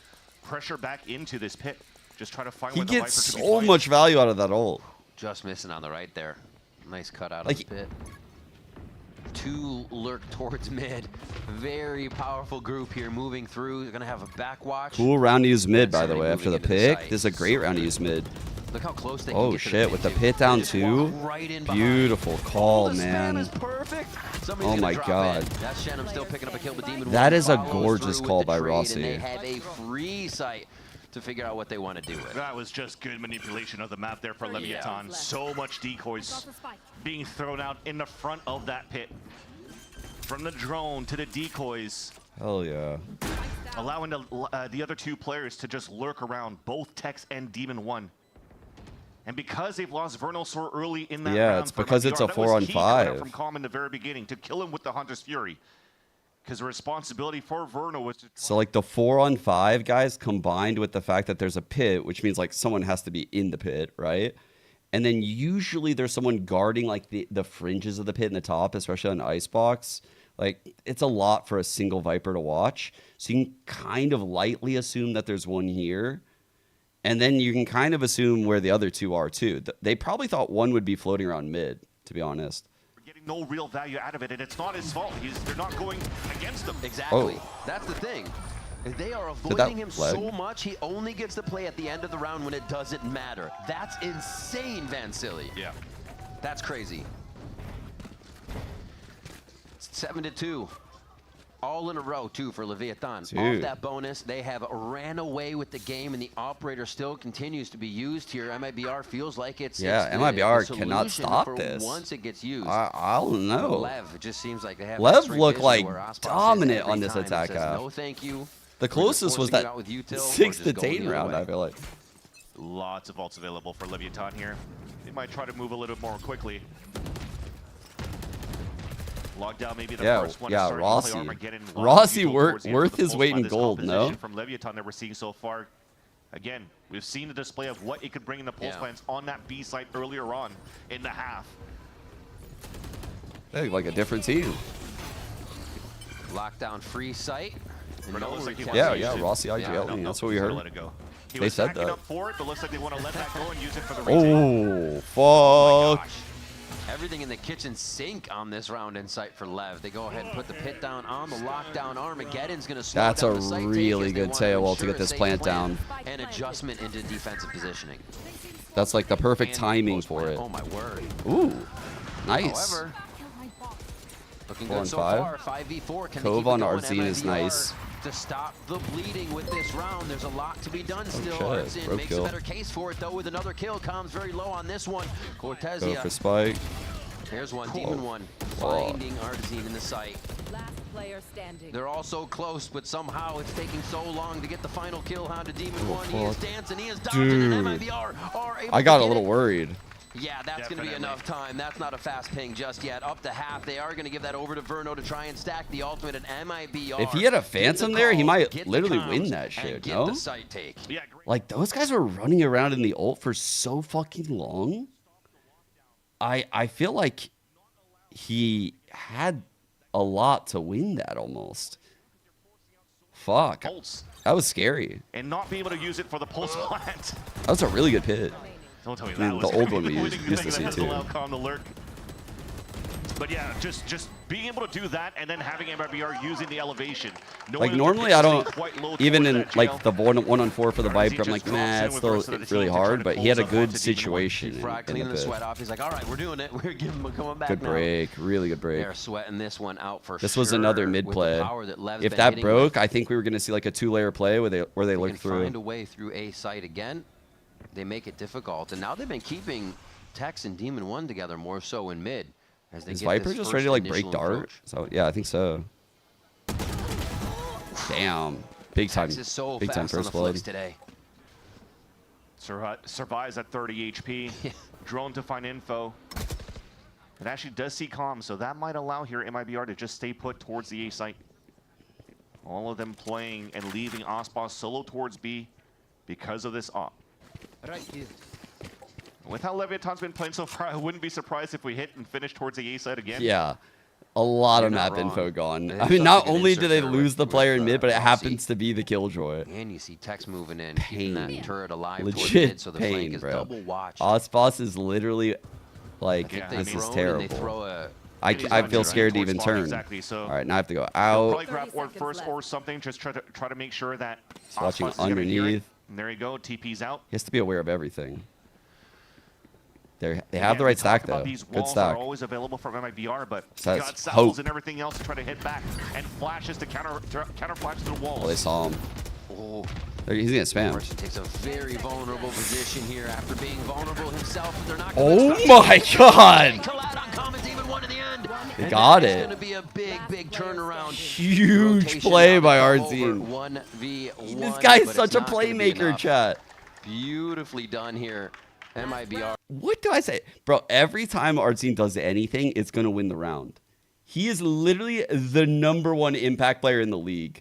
Speaker 16: pressure back into this pit. Just try to find
Speaker 15: He
Speaker 16: where the
Speaker 15: gets
Speaker 16: Viper could be
Speaker 15: so
Speaker 16: playing.
Speaker 15: much value out of that ult.
Speaker 3: Just missing on the right there. Nice cut out
Speaker 15: Like,
Speaker 3: of the pit. Two lurk towards mid. Very powerful group here moving through. They're going to have a back watch.
Speaker 15: Cool round to use mid, by the way, after the pick. This is a great round to use mid.
Speaker 3: Look how close they can
Speaker 15: Oh
Speaker 3: get to
Speaker 15: shit,
Speaker 3: the
Speaker 15: with the
Speaker 3: pit,
Speaker 15: pit down too.
Speaker 3: Right in
Speaker 15: Beautiful call, man. Oh my god.
Speaker 3: That's Shannon still picking up a kill, but Demon
Speaker 15: That
Speaker 3: One
Speaker 15: is a
Speaker 3: follows
Speaker 15: gorgeous
Speaker 3: through
Speaker 15: call
Speaker 3: with the
Speaker 15: by
Speaker 3: trade,
Speaker 15: Rossi.
Speaker 3: And they have a free sight to figure out what they want to do with.
Speaker 16: That was just good manipulation of the map there for Leviathan. So much decoys being thrown out in the front of that pit. From the drone to the decoys.
Speaker 15: Hell yeah.
Speaker 16: Allowing the other two players to just lurk around, both Tex and Demon One. And because they've lost Vernal so early in that round,
Speaker 15: it's because it's a
Speaker 16: that was key coming up
Speaker 15: 4-on-5.
Speaker 16: from Calm in the very beginning to kill him with the Hunter's Fury. Because the responsibility for Vernal was to
Speaker 15: So like the 4-on-5 guys combined with the fact that there's a pit, which means like someone has to be in the pit, right? And then usually there's someone guarding like the fringes of the pit in the top, especially on Icebox. Like it's a lot for a single Viper to watch. So you can kind of lightly assume that there's one here. And then you can kind of assume where the other two are too. They probably thought one would be floating around mid, to be honest.
Speaker 16: getting no real value out of it, and it's not his fault. They're not going against him.
Speaker 3: Exactly.
Speaker 15: Oh.
Speaker 3: That's the thing. They are avoiding him so much, he only gets to play at the end of the round when it doesn't matter. That's insane, Van Silly.
Speaker 16: Yeah.
Speaker 3: That's crazy. 7-2. All in a row, too, for Leviathan.
Speaker 15: Dude.
Speaker 3: Off that bonus, they have ran away with the game, and the operator still continues to be used here. MIBR feels like it's
Speaker 15: MIBR
Speaker 3: the
Speaker 15: cannot
Speaker 3: solution
Speaker 15: stop
Speaker 3: for
Speaker 15: this.
Speaker 3: Once it gets used.
Speaker 15: I don't know.
Speaker 3: LEV, it just seems like they have
Speaker 15: LEV
Speaker 3: X-ray
Speaker 15: looked
Speaker 3: vision
Speaker 15: like
Speaker 3: where Ospas
Speaker 15: dominant
Speaker 3: every
Speaker 15: on this
Speaker 3: time and
Speaker 15: attack
Speaker 3: says,
Speaker 15: half.
Speaker 3: No, thank you.
Speaker 15: The closest was
Speaker 3: forcing it
Speaker 15: that
Speaker 3: out with util, or
Speaker 15: 6 to
Speaker 3: just going
Speaker 15: 10
Speaker 3: the other
Speaker 15: round,
Speaker 3: way.
Speaker 15: I feel like.
Speaker 16: Lots of ults available for Leviathan here. They might try to move a little more quickly. Lockdown maybe the first one to start.
Speaker 15: Rossi.
Speaker 16: Armageddon,
Speaker 15: Rossi
Speaker 16: towards the end
Speaker 15: worth
Speaker 16: for the
Speaker 15: his
Speaker 16: most
Speaker 15: weight
Speaker 16: part,
Speaker 15: in
Speaker 16: this
Speaker 15: gold, no?
Speaker 16: composition from Leviathan that we're seeing so far. Again, we've seen the display of what it could bring in the pulse plants on that B site earlier on in the half.
Speaker 15: They look like a different team.
Speaker 3: Lockdown free site.
Speaker 15: Yeah, Rossi IGL. That's what we heard.
Speaker 16: Let it go. He
Speaker 15: They
Speaker 16: was
Speaker 15: said
Speaker 16: backing
Speaker 15: that.
Speaker 16: up for it, but looks like they want to let that go and use it for the retake.
Speaker 15: Oh, fuck.
Speaker 3: Everything in the kitchen sink on this round in sight for LEV. They go ahead and put the pit down on the lockdown. Armageddon's going to slow
Speaker 15: That's
Speaker 3: down
Speaker 15: a
Speaker 3: the site
Speaker 15: really
Speaker 3: take as they
Speaker 15: good
Speaker 3: want
Speaker 15: tail wall to
Speaker 3: ensure
Speaker 15: get
Speaker 3: a
Speaker 15: this
Speaker 3: safe
Speaker 15: plant
Speaker 3: plan
Speaker 15: down.
Speaker 3: and adjustment into defensive positioning.
Speaker 15: That's like the perfect
Speaker 3: And
Speaker 15: timing for
Speaker 3: post-plant.
Speaker 15: it.
Speaker 3: Oh my word.
Speaker 15: Ooh, nice.
Speaker 3: However, looking
Speaker 15: 4
Speaker 3: good
Speaker 15: on
Speaker 3: so
Speaker 15: 5.
Speaker 3: far. 5v4. Can
Speaker 15: Cove
Speaker 3: they keep
Speaker 15: on
Speaker 3: it going?
Speaker 15: Arzine is
Speaker 3: MIBR
Speaker 15: nice.
Speaker 3: to stop the bleeding with this round. There's a lot to be done still.
Speaker 15: shit.
Speaker 3: Arzine
Speaker 15: Rope
Speaker 3: makes
Speaker 15: kill.
Speaker 3: a better case for it though with another kill. Comes very low on this one.
Speaker 15: Go
Speaker 3: Cortezia.
Speaker 15: for spike.
Speaker 3: There's one,
Speaker 15: Cool.
Speaker 3: Demon One,
Speaker 15: Whoa.
Speaker 3: finding Artazine in the site.
Speaker 14: Last player standing.
Speaker 3: They're all so close, but somehow it's taking so long to get the final kill onto Demon
Speaker 15: Oh,
Speaker 3: One. He is
Speaker 15: fuck.
Speaker 3: dancing, he is dodging, and MIBR are able
Speaker 15: I got
Speaker 3: to
Speaker 15: a
Speaker 3: get
Speaker 15: little
Speaker 3: it.
Speaker 15: worried.
Speaker 3: Yeah, that's going to be enough time. That's not a fast ping just yet. Up to half. They are going to give that over to Verno to try and stack the ultimate, and MIBR.
Speaker 15: If he had a Phantom there, he might
Speaker 3: get the
Speaker 15: literally
Speaker 3: comms,
Speaker 15: win that
Speaker 3: and
Speaker 15: shit,
Speaker 3: get
Speaker 15: no?
Speaker 3: the site take.
Speaker 16: Yeah,
Speaker 15: Like, those guys were running around in the ult for so fucking long. I feel like he had a lot to win that almost. Fuck.
Speaker 16: Pulse.
Speaker 15: That was scary.
Speaker 16: And not be able to use it for the pulse plant.
Speaker 15: That was a really good pit.
Speaker 16: Don't tell me
Speaker 15: I mean,
Speaker 16: that
Speaker 15: the
Speaker 16: was
Speaker 15: old one we
Speaker 16: winning
Speaker 15: used to
Speaker 16: thing
Speaker 15: see
Speaker 16: against
Speaker 15: too.
Speaker 16: Alcom to lurk. But yeah, just being able to do that and then having MIBR using the elevation.
Speaker 15: Like normally I don't, even in like the 1-on-4 for the Viper, I'm like, nah, it's still really hard, but he had a good situation in
Speaker 3: Cleaning
Speaker 15: the
Speaker 3: the
Speaker 15: pit.
Speaker 3: sweat off. He's like, all right, we're doing it. We're giving him coming back
Speaker 15: Good
Speaker 3: now.
Speaker 15: break, really good break.
Speaker 3: They're sweating this one out for
Speaker 15: This
Speaker 3: sure.
Speaker 15: was another mid
Speaker 3: with the
Speaker 15: play.
Speaker 3: power that Lev's
Speaker 15: If
Speaker 3: been
Speaker 15: that
Speaker 3: hitting
Speaker 15: broke,
Speaker 3: with.
Speaker 15: I think we were gonna see like a 2-layer play where they look
Speaker 3: Can
Speaker 15: through.
Speaker 3: find a way through A site again. They make it difficult, and now they've been keeping Tex and Demon 1 together more so in mid. As they
Speaker 15: Is
Speaker 3: get
Speaker 15: Viper
Speaker 3: this
Speaker 15: just
Speaker 3: first
Speaker 15: ready to like
Speaker 3: initial
Speaker 15: break dart?
Speaker 3: approach.
Speaker 15: So yeah, I think so. Damn, big time,
Speaker 3: Tex is so
Speaker 15: big time
Speaker 3: fast on
Speaker 15: first
Speaker 3: the
Speaker 15: blood.
Speaker 3: flicks today.
Speaker 16: Survives at 30 HP. Drone to find info. It actually does see comms, so that might allow here MIBR to just stay put towards the A site. All of them playing and leaving Ospas solo towards B because of this op.
Speaker 20: Right here.
Speaker 16: With how Leviathan's been playing so far, I wouldn't be surprised if we hit and finish towards the A side again.
Speaker 15: Yeah, a lot of map info gone. I mean, not only do they lose the player in mid, but it happens to be the Killjoy.
Speaker 3: And you see Tex moving in, keeping that turret alive towards
Speaker 15: Legit
Speaker 3: mid, so the flank
Speaker 15: pain,
Speaker 3: is
Speaker 15: bro.
Speaker 3: double watched.
Speaker 15: Ospas is literally like,
Speaker 3: They
Speaker 15: this is
Speaker 3: drone and they
Speaker 15: terrible.
Speaker 3: throw a
Speaker 15: I feel scared to even turn.
Speaker 16: Exactly, so
Speaker 15: all right, now I have to go
Speaker 16: They'll
Speaker 15: out.
Speaker 16: probably grab orb first or something. Just try to make sure that
Speaker 15: Watching
Speaker 16: Ospas is gonna hear it.
Speaker 15: underneath.
Speaker 16: And there you go. TP's out.
Speaker 15: He has to be aware of everything. They have
Speaker 16: Again,
Speaker 15: the
Speaker 16: we
Speaker 15: right
Speaker 16: talk
Speaker 15: stack
Speaker 16: about
Speaker 15: though.
Speaker 16: These
Speaker 15: Good
Speaker 16: walls
Speaker 15: stack.
Speaker 16: are always available from MIBR, but
Speaker 15: So
Speaker 16: you
Speaker 15: that's
Speaker 16: got saddles
Speaker 15: hope.
Speaker 16: and everything else to try to hit back and flashes to counter flash to the walls.
Speaker 15: Oh, they saw him.
Speaker 3: Oh.
Speaker 15: He's gonna spam.
Speaker 3: Morrison takes a very vulnerable position here after being vulnerable himself, but they're not
Speaker 15: Oh
Speaker 3: gonna
Speaker 15: my God!
Speaker 3: collide on common Demon 1 in the end.
Speaker 15: They got
Speaker 3: It's
Speaker 15: it.
Speaker 3: gonna be a big turnaround.
Speaker 15: Huge
Speaker 3: Rotation
Speaker 15: play
Speaker 3: out
Speaker 15: by
Speaker 3: over
Speaker 15: Arzine.
Speaker 3: 1v1.
Speaker 15: This guy's
Speaker 3: but
Speaker 15: such
Speaker 3: it's
Speaker 15: a
Speaker 3: not gonna be
Speaker 15: playmaker,
Speaker 3: enough.
Speaker 15: chat.
Speaker 3: Beautifully done here. MIBR.
Speaker 15: What do I say? Bro, every time Arzine does anything, it's going to win the round. He is literally the #1 impact player in the league.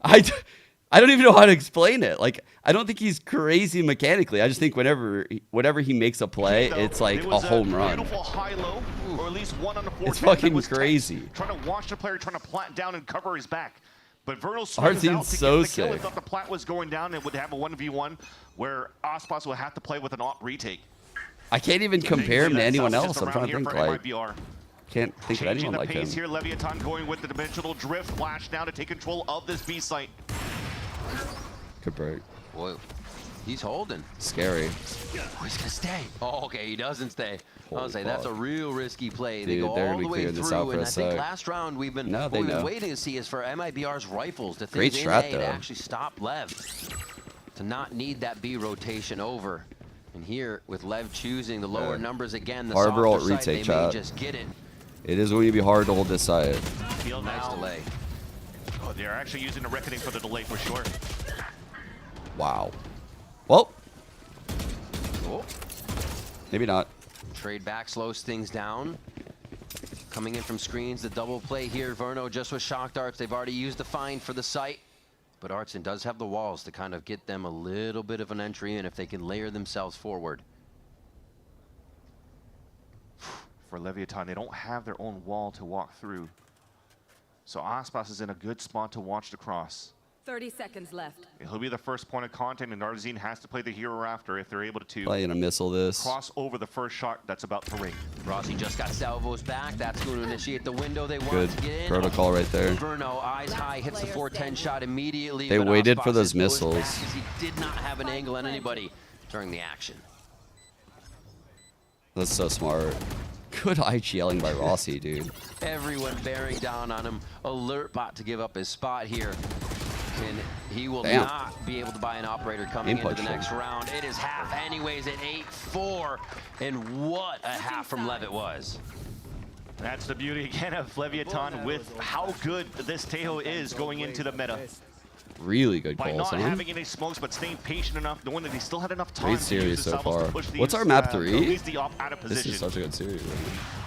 Speaker 15: I don't even know how to explain it. Like, I don't think he's crazy mechanically. I just think whenever he makes a play, it's like a home run.
Speaker 16: Beautiful high-low, or at least 1 on the 4.
Speaker 15: It's fucking crazy.
Speaker 16: Trying to watch the player, trying to plant down and cover his back. But Vernal swings
Speaker 15: Arzine's
Speaker 16: out to
Speaker 15: so
Speaker 16: get the kill. He
Speaker 15: sick.
Speaker 16: thought the plat was going down and would have a 1v1 where Ospas will have to play with an op retake.
Speaker 15: I can't even compare him to anyone
Speaker 16: That's
Speaker 15: else.
Speaker 16: just
Speaker 15: I'm trying to
Speaker 16: around
Speaker 15: think
Speaker 16: here for
Speaker 15: like,
Speaker 16: MIBR.
Speaker 15: can't think of
Speaker 16: Changing
Speaker 15: anyone
Speaker 16: the
Speaker 15: like him.
Speaker 16: pace here, Leviathan going with the dimensional drift flash now to take control of this B site.
Speaker 15: Good break.
Speaker 3: Boy, he's holding.
Speaker 15: Scary.
Speaker 3: Oh, he's gonna stay. Oh, okay, he doesn't stay. I'll say that's a
Speaker 15: fuck.
Speaker 3: real risky play. They
Speaker 15: Dude,
Speaker 3: go
Speaker 15: they're
Speaker 3: all
Speaker 15: gonna
Speaker 3: the
Speaker 15: be
Speaker 3: way
Speaker 15: clearing this out
Speaker 3: through,
Speaker 15: for
Speaker 3: and
Speaker 15: a
Speaker 3: I think
Speaker 15: sec.
Speaker 3: last round we've been,
Speaker 15: No, they know.
Speaker 3: waiting to see is for MIBR's rifles, the
Speaker 15: Great
Speaker 3: things in
Speaker 15: strat,
Speaker 3: A
Speaker 15: though.
Speaker 3: to actually stop Lev, to not need that B rotation over. And here, with Lev choosing the lower numbers again, the
Speaker 15: Harbor alt
Speaker 3: softer side,
Speaker 15: retake,
Speaker 3: they may
Speaker 15: chat.
Speaker 3: just get it.
Speaker 15: It is going to be hard to hold this side.
Speaker 3: Nice delay.
Speaker 16: Oh, they're actually using the reckoning for the delay for sure.
Speaker 15: Wow. Well,
Speaker 3: Oh.
Speaker 15: maybe not.
Speaker 3: Trade back slows things down. Coming in from screens, the double play here. Verno just with shock darts. They've already used the find for the site. But Artson does have the walls to kind of get them a little bit of an entry in if they can layer themselves forward.
Speaker 16: For Leviathan, they don't have their own wall to walk through. So Ospas is in a good spot to watch the cross.
Speaker 14: 30 seconds left.
Speaker 16: He'll be the first point of contact, and Arzine has to play the hero after if they're able to
Speaker 15: Playing a missile this.
Speaker 16: cross over the first shot that's about to ring.
Speaker 3: Rossi just got salvos back. That's going to initiate the window they want
Speaker 15: Good
Speaker 3: to get in.
Speaker 15: protocol right there.
Speaker 3: Verno, eyes high, hits the 410 shot immediately.
Speaker 15: They
Speaker 3: but
Speaker 15: waited
Speaker 3: Ospas
Speaker 15: for those
Speaker 3: goes back
Speaker 15: missiles.
Speaker 3: as he did not have an angle on anybody during the action.
Speaker 15: That's so smart. Good IGLing by Rossi, dude.
Speaker 3: Everyone bearing down on him. Alert bot to give up his spot here. And he will
Speaker 15: Damn.
Speaker 3: not be able to buy an operator coming
Speaker 15: Input
Speaker 3: into the next
Speaker 15: shot.
Speaker 3: round. It is half anyways at 8-4. And what a half from Lev it was.
Speaker 16: That's the beauty again of Leviathan with how good this Tejo is going into the meta.
Speaker 15: Really good
Speaker 16: By
Speaker 15: calls,
Speaker 16: not
Speaker 15: huh?
Speaker 16: having any smokes, but staying patient enough, knowing that he still had enough time
Speaker 15: Great
Speaker 16: to
Speaker 15: series
Speaker 16: use the
Speaker 15: so
Speaker 16: salvos to
Speaker 15: far.
Speaker 16: push these,
Speaker 15: What's our map
Speaker 16: at
Speaker 15: 3?
Speaker 16: least the op out of
Speaker 15: This
Speaker 16: position.
Speaker 15: is such a good series.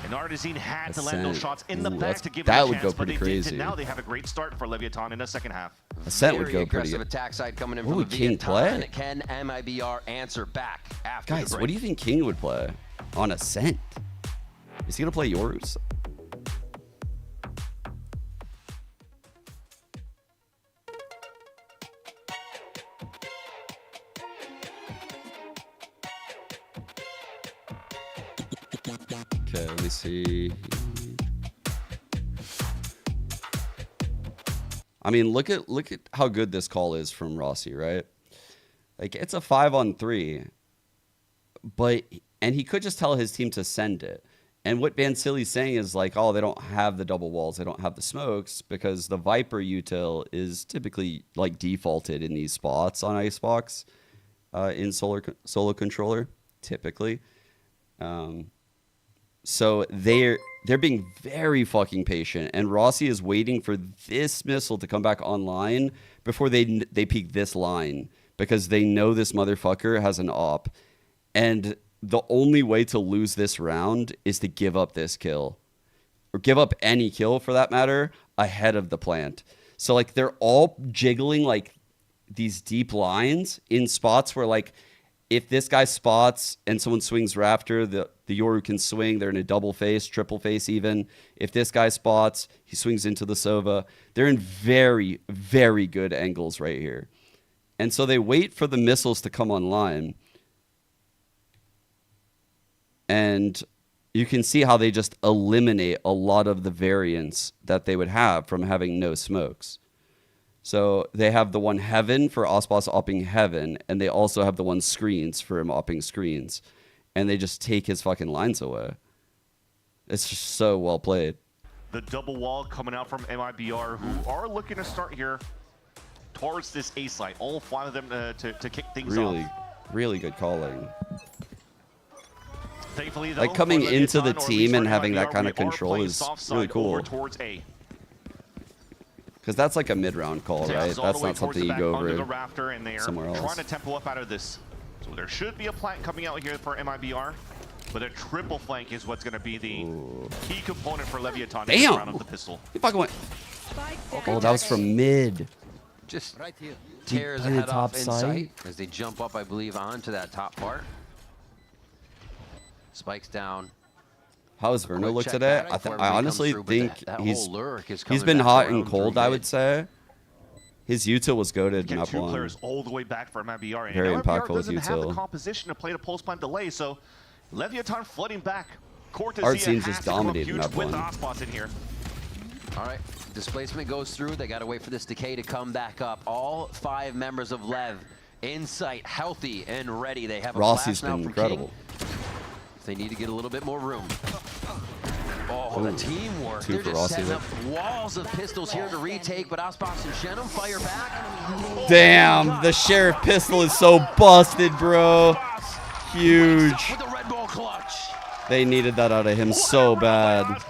Speaker 16: And Artizine had to land those
Speaker 15: Ascent.
Speaker 16: shots in the
Speaker 15: Ooh,
Speaker 16: back to give
Speaker 15: that
Speaker 16: it a
Speaker 15: would
Speaker 16: chance,
Speaker 15: go
Speaker 16: but
Speaker 15: pretty
Speaker 16: they did.
Speaker 15: crazy.
Speaker 16: Now they have a great start for Leviathan in the second half.
Speaker 15: Ascent would
Speaker 3: Very
Speaker 15: go pretty
Speaker 3: aggressive
Speaker 15: good.
Speaker 3: attack side coming in
Speaker 15: What
Speaker 3: from
Speaker 15: would King
Speaker 3: Leviathan.
Speaker 15: play?
Speaker 3: Can MIBR answer back after the
Speaker 15: Guys,
Speaker 3: break?
Speaker 15: what do you think King would play on Ascent? Is he going to play yours? Okay, let me see. I mean, look at how good this call is from Rossi, right? Like, it's a 5-on-3, and he could just tell his team to send it. And what Vansili's saying is like, oh, they don't have the double walls, they don't have the smokes, because the Viper util is typically like defaulted in these spots on Icebox in solo controller, typically. So they're being very fucking patient, and Rossi is waiting for this missile to come back online before they peek this line, because they know this motherfucker has an op, and the only way to lose this round is to give up this kill, or give up any kill for that matter, ahead of the plant. So like they're all jiggling like these deep lines in spots where like if this guy spots and someone swings Raptor, the Yoru can swing. They're in a double face, triple face even. If this guy spots, he swings into the Sova. They're in very, very good angles right here. And so they wait for the missiles to come online. And you can see how they just eliminate a lot of the variance that they would have from having no smokes. So they have the one Heaven for Osboss opping Heaven, and they also have the one Screens for him opping Screens. And they just take his fucking lines away. It's just so well played.
Speaker 16: The double wall coming out from MIBR, who are looking to start here towards this A site. All 5 of them to kick things off.
Speaker 15: Really good calling.
Speaker 16: Thankfully, though,
Speaker 15: like coming into the
Speaker 16: Leviathan,
Speaker 15: team and having that kind of control is really cool. Because that's like a mid-round call, right? That's not something you go over somewhere else.
Speaker 16: Trying to tempo up out of this. So there should be a plant coming out here for MIBR, but a triple flank is what's going to be the key component for Leviathan in the round of the pistol.
Speaker 15: He fucking went. Oh, that was from mid.
Speaker 3: Just tears the head off inside as they jump up, I believe, onto that top part. Spikes down.
Speaker 15: How has Verno looked today? I honestly think he's been hot and cold, I would say. His util was goated in map 1.
Speaker 16: Players all the way back for MIBR.
Speaker 15: Very
Speaker 16: and
Speaker 15: impactful with
Speaker 16: doesn't have the
Speaker 15: util.
Speaker 16: composition to play the pulse plant delay, so Leviathan flooding back.
Speaker 15: Art Scene's just dominated map 1.
Speaker 16: In here.
Speaker 3: All right, displacement goes through. They got to wait for this decay to come back up. All 5 members of LEV in sight, healthy and ready. They have a
Speaker 15: Rossi's
Speaker 3: blast now
Speaker 15: been
Speaker 3: from
Speaker 15: incredible.
Speaker 3: King. They need to get a little bit more room. Oh, the teamwork. They're just setting up walls of pistols here to retake, but Osboss and Shenum fire back.
Speaker 15: Damn, the Sheriff pistol is so busted, bro. Huge.
Speaker 3: With the Red Bull clutch.
Speaker 15: They needed that out of him so bad.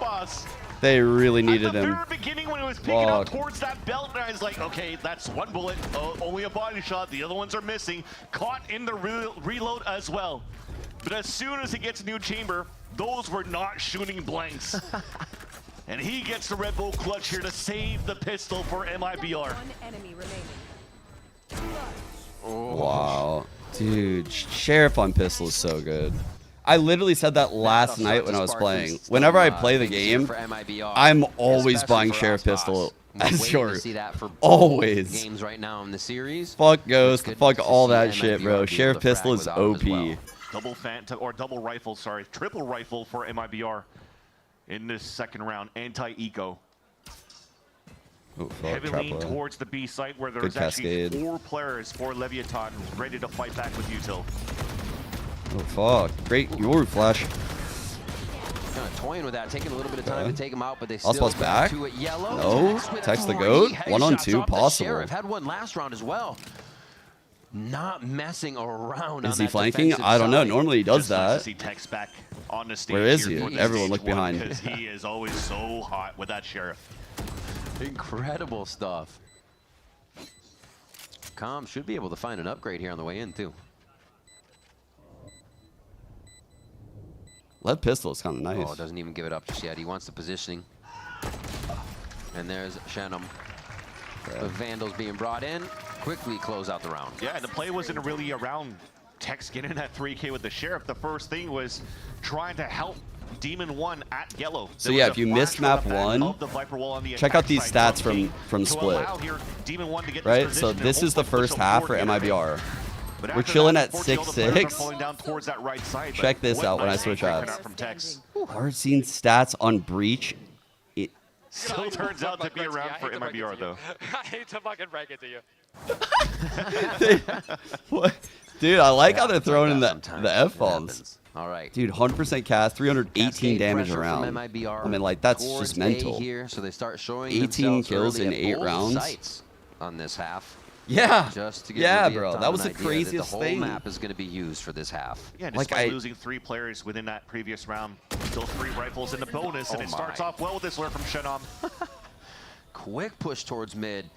Speaker 15: They really needed him.
Speaker 16: At the very beginning when it was picking up towards that belt, I was like, okay, that's 1 bullet, only a body shot. The other ones are missing. Caught in the reload as well. But as soon as he gets a new chamber, those were not shooting blanks. And he gets the Red Bull clutch here to save the pistol for MIBR.
Speaker 15: Wow. Dude, Sheriff on pistol is so good. I literally said that last night when I was playing. Whenever I play the game, I'm always buying Sheriff pistol as short. Always.
Speaker 3: Games right now in the series.
Speaker 15: Fuck Ghost, fuck all that shit, bro. Sheriff pistol is OP.
Speaker 16: Double phantom, or double rifle, sorry, triple rifle for MIBR in this second round. Anti-eco. Heavy lean towards the B site where there's actually 4 players for Leviathan ready to fight back with util.
Speaker 15: Oh fuck! Great Yoru flash.
Speaker 3: Kind of toying with that, taking a little bit of time to take him out, but they still
Speaker 15: Osboss back.
Speaker 3: to it. Yellow.
Speaker 15: No, text the goat. 1-on-2 possible.
Speaker 3: Sheriff had one last round as well. Not messing around.
Speaker 15: Is he flanking? I don't know. Normally he does that.
Speaker 16: See Tex back on the stage.
Speaker 15: Where is he? Everyone look behind.
Speaker 16: Because he is always so hot with that Sheriff.
Speaker 3: Incredible stuff. Com should be able to find an upgrade here on the way in too.
Speaker 15: Lead pistol is kind of nice.
Speaker 3: Oh, doesn't even give it up just yet. He wants the positioning. And there's Shenum. The Vandals being brought in. Quickly close out the round.
Speaker 16: Yeah, the play wasn't really around Tex getting that 3K with the Sheriff. The first thing was trying to help Demon 1 at yellow.
Speaker 15: So yeah, if you missed map 1, check out these stats from Split. Right, so this is the first half for MIBR. We're chilling at
Speaker 16: unfortunately, all the players are
Speaker 15: 6-6.
Speaker 16: falling down towards that right side, but
Speaker 15: Check this
Speaker 16: what
Speaker 15: out when I
Speaker 16: nice
Speaker 15: switch
Speaker 16: anchor
Speaker 15: apps.
Speaker 16: from Tex.
Speaker 15: Arsene stats on Breach.
Speaker 16: Still turns out to be around for MIBR, though.
Speaker 5: I hate to fucking break it to you.
Speaker 15: What? Dude, I like how they're throwing in the F-bombs.
Speaker 3: All right.
Speaker 15: Dude, 100% cast, 318
Speaker 3: Cascade
Speaker 15: damage
Speaker 3: pressure from
Speaker 15: around.
Speaker 3: MIBR
Speaker 15: I mean, like, that's
Speaker 3: towards
Speaker 15: just mental.
Speaker 3: A here, so they start showing
Speaker 15: 18
Speaker 3: themselves
Speaker 15: kills
Speaker 3: early
Speaker 15: in
Speaker 3: at
Speaker 15: 8
Speaker 3: both
Speaker 15: rounds.
Speaker 3: sites on this half.
Speaker 15: Yeah.
Speaker 3: Just to give
Speaker 15: Yeah,
Speaker 3: Leviathan
Speaker 15: bro. That was
Speaker 3: an
Speaker 15: the
Speaker 3: idea
Speaker 15: craziest
Speaker 3: the
Speaker 15: thing.
Speaker 3: whole map is going to be used for this half.
Speaker 16: Yeah,
Speaker 15: Like,
Speaker 16: despite losing 3 players within that previous round, still 3 rifles in the bonus, and it starts off well with this lure from Shenom.
Speaker 3: Quick push towards mid.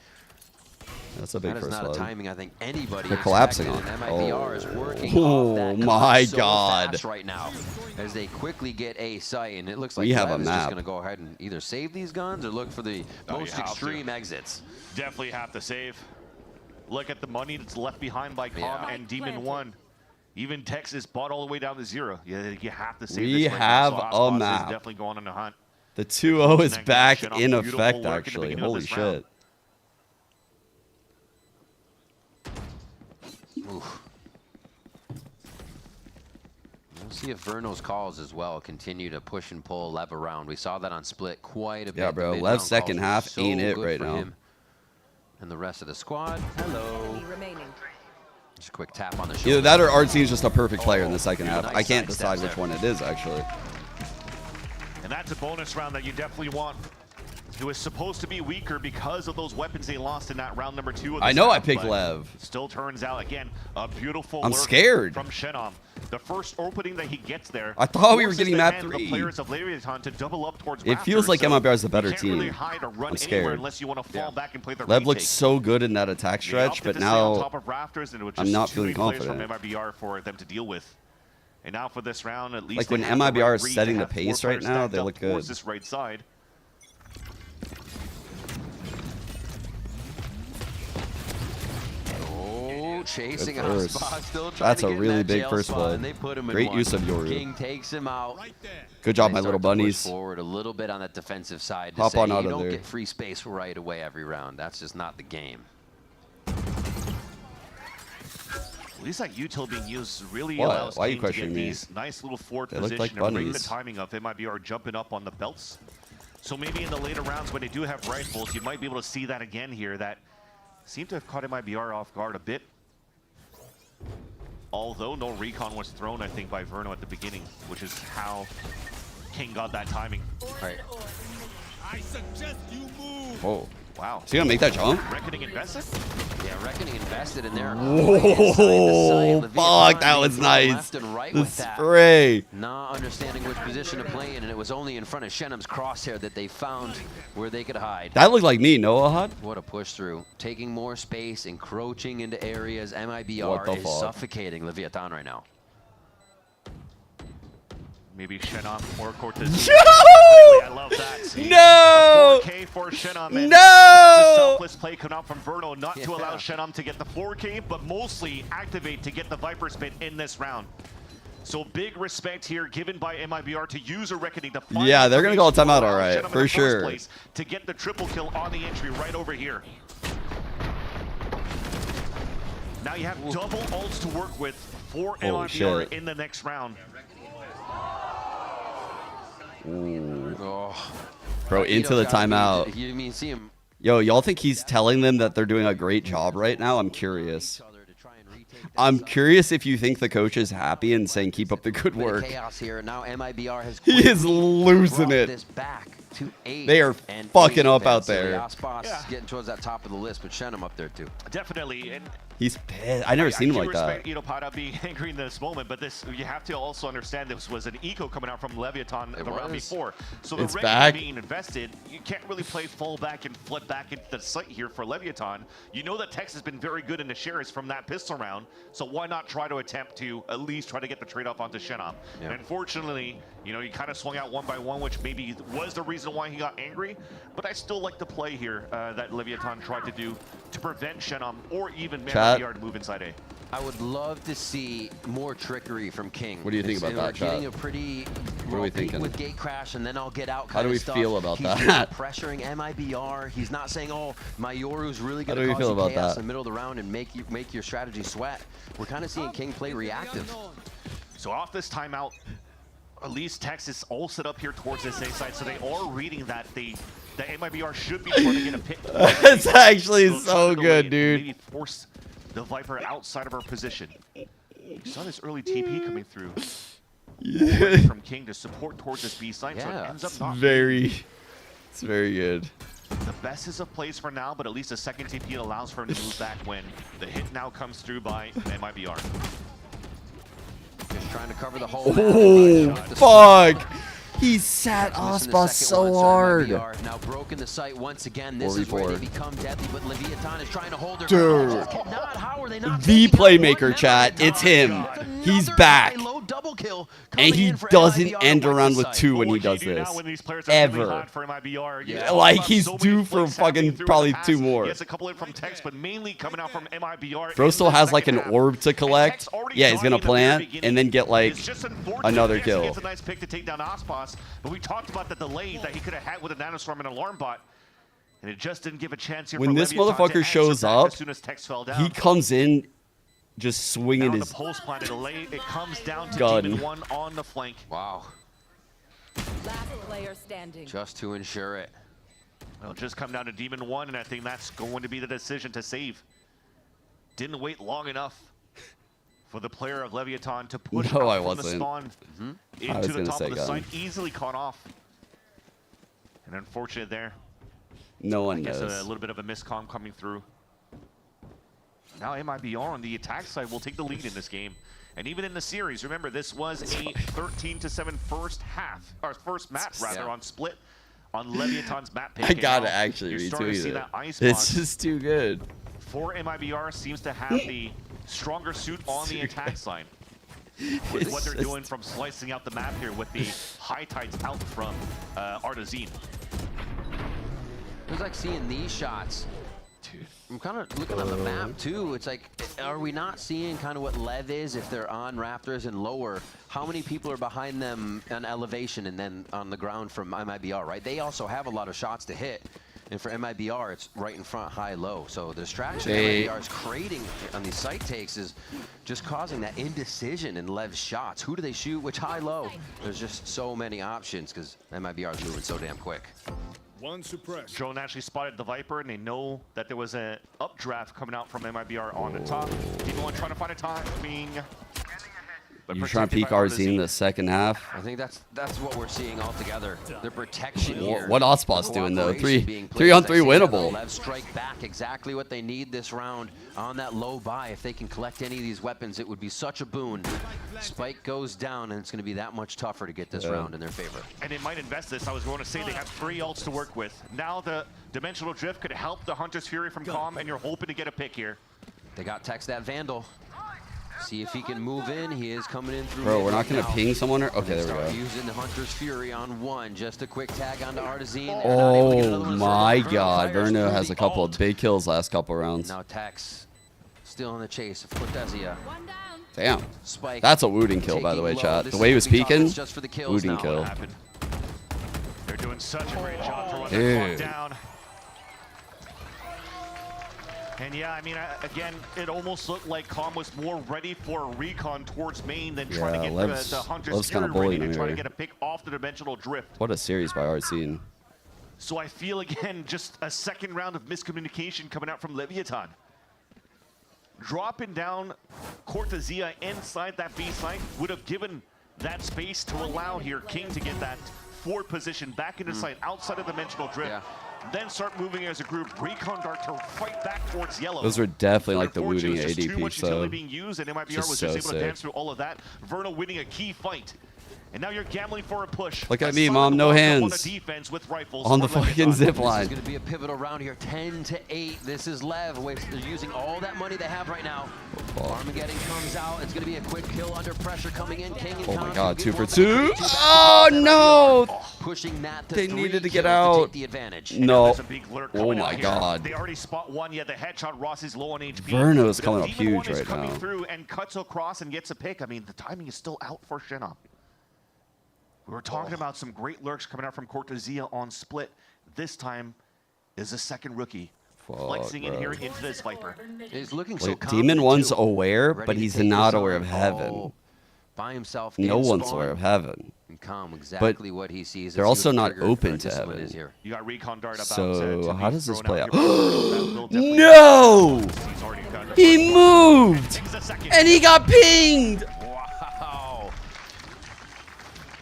Speaker 15: That's a big
Speaker 3: That is
Speaker 15: first
Speaker 3: not a
Speaker 15: load.
Speaker 3: timing I think anybody
Speaker 15: They're collapsing
Speaker 3: expected,
Speaker 15: on
Speaker 3: and
Speaker 15: it.
Speaker 3: MIBR is working
Speaker 15: Oh
Speaker 3: off that
Speaker 15: my
Speaker 3: so
Speaker 15: God.
Speaker 3: fast right now as they quickly get a site, and it looks like
Speaker 15: We have a
Speaker 3: LEV is just
Speaker 15: map.
Speaker 3: going to go ahead and either save these guns or look for the most extreme exits.
Speaker 16: Definitely have to save. Look at the money that's left behind by Com and Demon 1. Even Tex is bought all the way down to 0. Yeah, you have to save
Speaker 15: We
Speaker 16: this right
Speaker 15: have
Speaker 16: now. So
Speaker 15: a
Speaker 16: Osmos is
Speaker 15: map.
Speaker 16: definitely going on a hunt.
Speaker 15: The 2-0 is
Speaker 16: And
Speaker 15: back
Speaker 16: Shenom,
Speaker 15: in
Speaker 16: beautiful
Speaker 15: effect,
Speaker 16: work in the
Speaker 15: actually.
Speaker 16: beginning of
Speaker 15: Holy
Speaker 16: this round.
Speaker 15: shit.
Speaker 3: Oof. We'll see if Verno's calls as well continue to push and pull Lev around. We saw that on Split quite a bit.
Speaker 15: Yeah, bro.
Speaker 3: The
Speaker 15: Lev's
Speaker 3: mid-round
Speaker 15: second
Speaker 3: calls were
Speaker 15: half
Speaker 3: so
Speaker 15: ain't it
Speaker 3: good
Speaker 15: right
Speaker 3: for
Speaker 15: now.
Speaker 3: him and the rest of the squad. Hello. Just a quick tap on the shoulder.
Speaker 15: Either that or Artesine's just a perfect player in the second half. I can't decide which one it is, actually.
Speaker 16: And that's a bonus round that you definitely want. It was supposed to be weaker because of those weapons they lost in that round number 2 of the
Speaker 15: I know I
Speaker 16: half,
Speaker 15: picked
Speaker 16: but
Speaker 15: Lev.
Speaker 16: Still turns out, again, a beautiful
Speaker 15: I'm
Speaker 16: lurk
Speaker 15: scared.
Speaker 16: from Shenom. The first opening that he gets there.
Speaker 15: I thought we were
Speaker 16: forces
Speaker 15: getting
Speaker 16: the
Speaker 15: map
Speaker 16: hand of
Speaker 15: 3.
Speaker 16: The players of Leviathan to double up towards
Speaker 15: It feels
Speaker 16: Raptors,
Speaker 15: like
Speaker 16: so
Speaker 15: MIBR is the better
Speaker 16: you can't really
Speaker 15: team.
Speaker 16: hide or run
Speaker 15: I'm
Speaker 16: anywhere
Speaker 15: scared.
Speaker 16: unless you want to fall back and play the
Speaker 15: Lev
Speaker 16: retake.
Speaker 15: looked so good in that attack
Speaker 16: They
Speaker 15: stretch,
Speaker 16: opted
Speaker 15: but
Speaker 16: to stay on
Speaker 15: now
Speaker 16: top of Raptors, and it was
Speaker 15: I'm
Speaker 16: just
Speaker 15: not
Speaker 16: too
Speaker 15: feeling
Speaker 16: many players
Speaker 15: confident.
Speaker 16: from MIBR for them to deal with. And now for this round, at least
Speaker 15: Like
Speaker 16: they
Speaker 15: when
Speaker 16: have the
Speaker 15: MIBR
Speaker 16: right
Speaker 15: is
Speaker 16: read to
Speaker 15: setting the
Speaker 16: have 4
Speaker 15: pace right
Speaker 16: players
Speaker 15: now,
Speaker 16: stacked
Speaker 15: they
Speaker 16: up
Speaker 15: look
Speaker 16: towards
Speaker 15: good.
Speaker 16: this right side.
Speaker 3: Chasing
Speaker 15: Good
Speaker 3: out
Speaker 15: first.
Speaker 3: spot, still trying
Speaker 15: That's
Speaker 3: to
Speaker 15: a
Speaker 3: get in
Speaker 15: really
Speaker 3: that
Speaker 15: big
Speaker 3: jail
Speaker 15: first
Speaker 3: spot,
Speaker 15: blood.
Speaker 3: and they put him in
Speaker 15: Great
Speaker 3: one.
Speaker 15: use of Yoru.
Speaker 3: King takes him out.
Speaker 15: Good job,
Speaker 3: They
Speaker 15: my
Speaker 3: start
Speaker 15: little
Speaker 3: to push
Speaker 15: bunnies.
Speaker 3: forward a little bit on that defensive side to
Speaker 15: Hop
Speaker 3: say
Speaker 15: on out
Speaker 3: you
Speaker 15: of
Speaker 3: don't
Speaker 15: there.
Speaker 3: get free space right away every round. That's just not the game.
Speaker 16: At least that util being used really
Speaker 15: What?
Speaker 16: allows
Speaker 15: Why are you
Speaker 16: King to get
Speaker 15: questioning me?
Speaker 16: these nice little forward
Speaker 15: They look
Speaker 16: position
Speaker 15: like
Speaker 16: and bring the
Speaker 15: bunnies.
Speaker 16: timing of MIBR jumping up on the belts. So maybe in the later rounds when they do have rifles, you might be able to see that again here. That seemed to have caught MIBR off guard a bit. Although no recon was thrown, I think, by Verno at the beginning, which is how King got that timing.
Speaker 3: Right.
Speaker 10: I suggest you move.
Speaker 15: Oh.
Speaker 16: Wow.
Speaker 15: Is he gonna make that jump?
Speaker 16: Reckoning invested?
Speaker 3: Yeah, Reckoning invested in there.
Speaker 15: Whoa, fuck, that was nice.
Speaker 3: Left and right
Speaker 15: The
Speaker 3: with that.
Speaker 15: spray.
Speaker 3: Not understanding which position to play in, and it was only in front of Shenom's crosshair that they found where they could hide.
Speaker 15: That looked like me, no, Ahad?
Speaker 3: What a push through. Taking more space, encroaching into areas.
Speaker 15: What
Speaker 3: MIBR
Speaker 15: the
Speaker 3: is
Speaker 15: fuck?
Speaker 3: suffocating Leviathan right now.
Speaker 16: Maybe Shenom or Cortez.
Speaker 15: Yo!
Speaker 16: I love that. See?
Speaker 15: No!
Speaker 16: A 4K for Shenom. And
Speaker 15: No!
Speaker 16: That's a selfless play coming out from Verno, not to allow Shenom to get the 4K, but mostly activate to get the Viper Spit in this round. So big respect here given by MIBR to use a Reckoning to find
Speaker 15: Yeah, they're gonna call a timeout, all right,
Speaker 16: Shenom in
Speaker 15: for
Speaker 16: the first
Speaker 15: sure.
Speaker 16: place to get the triple kill on the entry right over here. Now you have double ults to work with for
Speaker 15: Holy
Speaker 16: MIBR
Speaker 15: shit.
Speaker 16: in the next round.
Speaker 3: Oh.
Speaker 15: Bro, into the timeout.
Speaker 3: You mean see him?
Speaker 15: Yo, y'all think he's telling them that they're doing a great job right now? I'm curious. I'm curious if you think the coach is happy and saying keep up the good work.
Speaker 3: Chaos here. Now MIBR has
Speaker 15: He is losing
Speaker 3: brought
Speaker 15: it.
Speaker 3: this back to 8.
Speaker 15: They are
Speaker 3: and
Speaker 15: fucking
Speaker 3: 8,
Speaker 15: up
Speaker 3: man.
Speaker 15: out
Speaker 3: So
Speaker 15: there.
Speaker 3: Yaspas is getting towards that top of the list, but Shenom up there too.
Speaker 16: Definitely. And
Speaker 15: He's pissed. I never seen him
Speaker 16: do
Speaker 15: like that.
Speaker 16: respect, you know, Pada being angry in this moment, but this you have to also understand this was an eco coming out from Leviathan the round
Speaker 3: was.
Speaker 16: before. So the
Speaker 15: It's
Speaker 16: regular
Speaker 15: back.
Speaker 16: being invested, you can't really play fall back and flood back into the site here for Leviathan. You know that Tex has been very good in the shares from that pistol round, so why not try to attempt to at least try to get the trade-off onto Shenom?
Speaker 3: Yeah.
Speaker 16: And unfortunately, you know, he kind of swung out one by one, which maybe was the reason why he got angry, but I still like the play here that Leviathan tried to do to prevent Shenom or even
Speaker 15: Chat.
Speaker 16: MIBR to move inside A.
Speaker 3: I would love to see more trickery from King.
Speaker 15: What do you think about that,
Speaker 3: Getting
Speaker 15: chat?
Speaker 3: a pretty
Speaker 15: What are we thinking?
Speaker 3: with gate crash and then I'll get out.
Speaker 15: How do we
Speaker 3: stuff.
Speaker 15: feel about
Speaker 3: He's
Speaker 15: that?
Speaker 3: not pressuring MIBR. He's not saying, "Oh, my Yoru's really going to cause you chaos in the middle of the round and make your strategy sweat." We're kind of seeing King play reactive.
Speaker 16: So off this timeout, at least Texas all set up here towards this A side, so they are reading that the MIBR should be trying to get a pick.
Speaker 15: It's actually so good, dude.
Speaker 16: Maybe force the Viper outside of our position. You saw this early TP coming through.
Speaker 15: Yeah.
Speaker 16: From King to support towards this B side, so it ends up not
Speaker 15: It's very good.
Speaker 16: the best is of plays for now, but at least a second TP allows for him to move back when the hit now comes through by MIBR.
Speaker 3: Just trying to cover the whole
Speaker 15: Oh, fuck! He sat Aspas so hard.
Speaker 3: Now broken the site once again. This is where they become deadly, but Leviathan is trying to hold her.
Speaker 15: Dude. The playmaker, chat. It's him. He's back. And he doesn't end around with 2 when he does this. Ever. Like, he's due for fucking probably 2 more.
Speaker 16: He has a couple in from Tex, but mainly coming out from MIBR.
Speaker 15: Bro still has like an orb to collect. Yeah, he's gonna plant and then get like another kill.
Speaker 16: It's a nice pick to take down Aspas, but we talked about the delay that he could have had with a Nanostorm and Alarm Bot, and it just didn't give a chance here.
Speaker 15: When this motherfucker shows up, he comes in just swinging his
Speaker 16: pulse plan delay. It comes down to
Speaker 15: gun.
Speaker 16: Demon 1 on the flank.
Speaker 3: Wow.
Speaker 14: Last player standing.
Speaker 3: Just to ensure it.
Speaker 16: It'll just come down to Demon 1, and I think that's going to be the decision to save. Didn't wait long enough for the player of Leviathan to push out from the spawn into the top of the site. Easily caught off. And unfortunate there.
Speaker 15: No one
Speaker 16: I guess
Speaker 15: knows.
Speaker 16: a little bit of a miscomm coming through. Now MIBR on the attack side will take the lead in this game. And even in the series, remember, this was a 13-7 first half, or first map rather, on split on Leviathan's map pick.
Speaker 15: I gotta actually retweet it. It's just too good.
Speaker 16: For MIBR seems to have the stronger suit on the attack side. With what they're doing from slicing out the map here with the high tides out from Artazine.
Speaker 3: It was like seeing these shots. Dude. I'm kind of looking on the map too. It's like, are we not seeing kind of what LEV is if they're on Raptors and lower? How many people are behind them on elevation and then on the ground from MIBR, right? They also have a lot of shots to hit. And for MIBR, it's right in front, high, low. So the distraction MIBR is creating on these site takes is just causing that indecision in LEV's shots. Who do they shoot? Which high, low? There's just so many options because MIBR is moving so damn quick.
Speaker 16: One suppressed. Drone actually spotted the Viper, and they know that there was an updraft coming out from MIBR on the top. Demon 1 trying to find a timing.
Speaker 15: You're trying to peek Artazine in the second half.
Speaker 3: I think that's what we're seeing altogether. The protection here.
Speaker 15: What Ospot's doing though? 3-on-3 winnable.
Speaker 3: LEV strike back exactly what they need this round on that low buy. If they can collect any of these weapons, it would be such a boon. Spike goes down, and it's going to be that much tougher to get this round in their favor.
Speaker 16: And they might invest this. I was going to say they have 3 ults to work with. Now the Dimensional Drift could help the Hunter's Fury from Calm, and you're hoping to get a pick here.
Speaker 3: They got Tex that Vandal. See if he can move in. He is coming in through.
Speaker 15: Bro, we're not going to ping someone. Okay, there we go.
Speaker 3: Using the Hunter's Fury on 1. Just a quick tag onto Artazine.
Speaker 15: Oh my god. Verno has a couple of big kills last couple rounds.
Speaker 3: Now Tex still in the chase of Cortezia.
Speaker 15: Damn.
Speaker 3: Spike.
Speaker 15: That's a Wooting kill, by the way, chat. The way he was peeking, Wooting kill.
Speaker 16: They're doing such a great job to run that clock down. And yeah, I mean, again, it almost looked like Calm was more ready for a recon towards main than trying to get the Hunter's Fury ready to try to get a pick off the Dimensional Drift.
Speaker 15: What a series by Artazine.
Speaker 16: So I feel, again, just a second round of miscommunication coming out from Leviathan. Dropping down Cortezia inside that B site would have given that space to allow here King to get that forward position back into sight outside of the Dimensional Drift. Then start moving as a group. Recon Dart to fight back towards yellow.
Speaker 15: Those were definitely like the Wooting
Speaker 16: AD
Speaker 15: peaks,
Speaker 16: though. Being used, and MIBR was just able to dance through all of that. Verno winning a key fight. And now you're gambling for a push.
Speaker 15: Look at me, Mom, no hands. On the fucking zip line.
Speaker 3: This is going to be a pivotal round here. 10-8. This is LEV. They're using all that money they have right now. Armageddon comes out. It's going to be a quick kill under pressure coming in. King and
Speaker 15: Oh my
Speaker 3: Khan
Speaker 15: god,
Speaker 3: be
Speaker 15: 2 for
Speaker 3: one
Speaker 15: 2. Oh no!
Speaker 3: pushing that to
Speaker 15: They
Speaker 3: 3
Speaker 15: needed to get
Speaker 3: kills
Speaker 15: out.
Speaker 3: take the advantage.
Speaker 15: No.
Speaker 16: There's a big lurk
Speaker 15: Oh
Speaker 16: coming
Speaker 15: my
Speaker 16: out here.
Speaker 15: god.
Speaker 16: They already spot one. Yeah, the headshot. Ross is low on HP.
Speaker 15: Verno's
Speaker 16: But
Speaker 15: coming up
Speaker 16: Demon One
Speaker 15: huge
Speaker 16: is
Speaker 15: right
Speaker 16: coming
Speaker 15: now.
Speaker 16: through and cuts across and gets a pick. I mean, the timing is still out for Shinnok. We were talking about some great lurks coming out from Cortezia on split. This time is a second rookie. Flexing in here into this Viper.
Speaker 3: He's looking so
Speaker 15: Demon One's
Speaker 3: too.
Speaker 15: aware,
Speaker 3: Ready
Speaker 15: but
Speaker 3: to
Speaker 15: he's
Speaker 3: take
Speaker 15: not
Speaker 3: this
Speaker 15: aware
Speaker 3: on.
Speaker 15: of heaven.
Speaker 3: Oh, by himself.
Speaker 15: No
Speaker 3: in
Speaker 15: one's
Speaker 3: spawn.
Speaker 15: aware of heaven.
Speaker 3: And Calm,
Speaker 15: But
Speaker 3: exactly what he sees.
Speaker 15: they're
Speaker 3: Let's see
Speaker 15: also
Speaker 3: what the
Speaker 15: not
Speaker 3: trigger
Speaker 15: open
Speaker 3: for
Speaker 15: to
Speaker 3: this one
Speaker 15: heaven.
Speaker 3: is here.
Speaker 16: You got Recon Dart about
Speaker 15: So how does this play out?
Speaker 16: No!
Speaker 15: He moved! And he got pinged!
Speaker 3: Wow.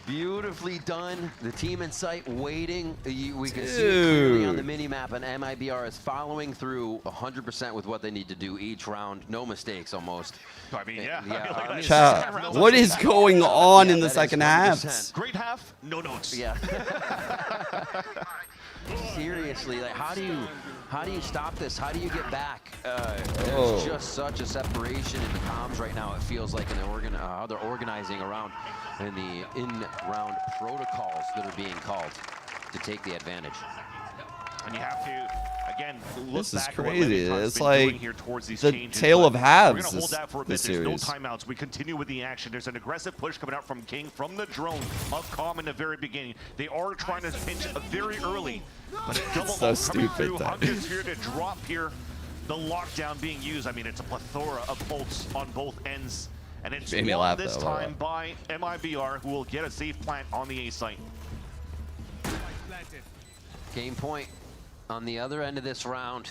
Speaker 3: Beautifully done. The team in sight waiting. We can see it clearly on the mini-map, and MIBR is following through 100% with what they need to do each round. No mistakes almost.
Speaker 16: I mean, yeah.
Speaker 3: I mean,
Speaker 15: Chat, what is going on in the second half?
Speaker 16: Great half, no notes.
Speaker 3: Yeah. Seriously, like how do you stop this? How do you get back? There's just such a separation in the comms right now. It feels like how they're organizing around and the in-round protocols that are being called to take the advantage.
Speaker 16: And you have to, again, look
Speaker 15: This is
Speaker 16: back at what
Speaker 15: crazy.
Speaker 16: Leviton's
Speaker 15: It's
Speaker 16: been
Speaker 15: like
Speaker 16: doing here towards these
Speaker 15: the
Speaker 16: changes,
Speaker 15: tale
Speaker 16: but
Speaker 15: of halves
Speaker 16: We're gonna hold that for a bit.
Speaker 15: this
Speaker 16: There's no
Speaker 15: series.
Speaker 16: timeouts. We continue with the action. There's an aggressive push coming out from King from the drone of Calm in the very beginning. They are trying to pinch very early, but a double
Speaker 15: So
Speaker 16: ult coming
Speaker 15: stupid,
Speaker 16: through.
Speaker 15: that.
Speaker 16: Hunter's here to drop here. The lockdown being used. I mean, it's a plethora of ults on both ends. And it's
Speaker 15: Made me
Speaker 16: won
Speaker 15: laugh,
Speaker 16: this
Speaker 15: though,
Speaker 16: time by MIBR, who will get a safe plant on the A site.
Speaker 3: Game point on the other end of this round.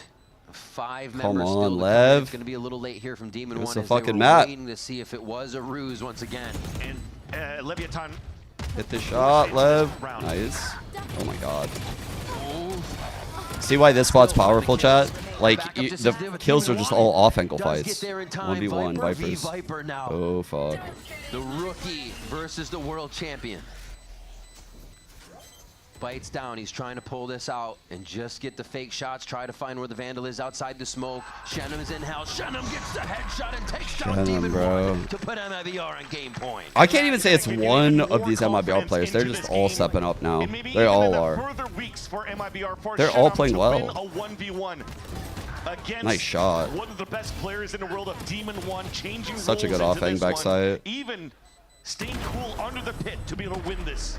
Speaker 3: 5
Speaker 15: Come
Speaker 3: members still
Speaker 15: on,
Speaker 3: to come.
Speaker 15: Lev.
Speaker 3: It's going to be a little late here from Demon
Speaker 15: Give
Speaker 3: One
Speaker 15: us a
Speaker 3: as they
Speaker 15: fucking
Speaker 3: were
Speaker 15: map.
Speaker 3: waiting to see if it was a ruse once again.
Speaker 16: And Leviathan.
Speaker 15: Hit the shot, Lev. Nice. Oh my god. See why this spot's powerful, chat? Like, the kills are just all off ankle fights. 1v1 Vipers.
Speaker 3: Viper now.
Speaker 15: Oh, fuck.
Speaker 3: The rookie versus the world champion. Bites down. He's trying to pull this out and just get the fake shots. Try to find where the Vandal is outside the smoke. Shenum's in hell. Shenum gets the headshot and takes down Demon
Speaker 15: bro.
Speaker 3: One to put MIBR on game point.
Speaker 15: I can't even say it's one of these MIBR players. They're just all stepping up now. They all are. They're all playing well. Nice shot.
Speaker 16: One of the best players in the world of Demon One, changing
Speaker 15: Such a good
Speaker 16: roles into
Speaker 15: offhang
Speaker 16: this one.
Speaker 15: backside.
Speaker 16: Even staying cool under the pit to be able to win this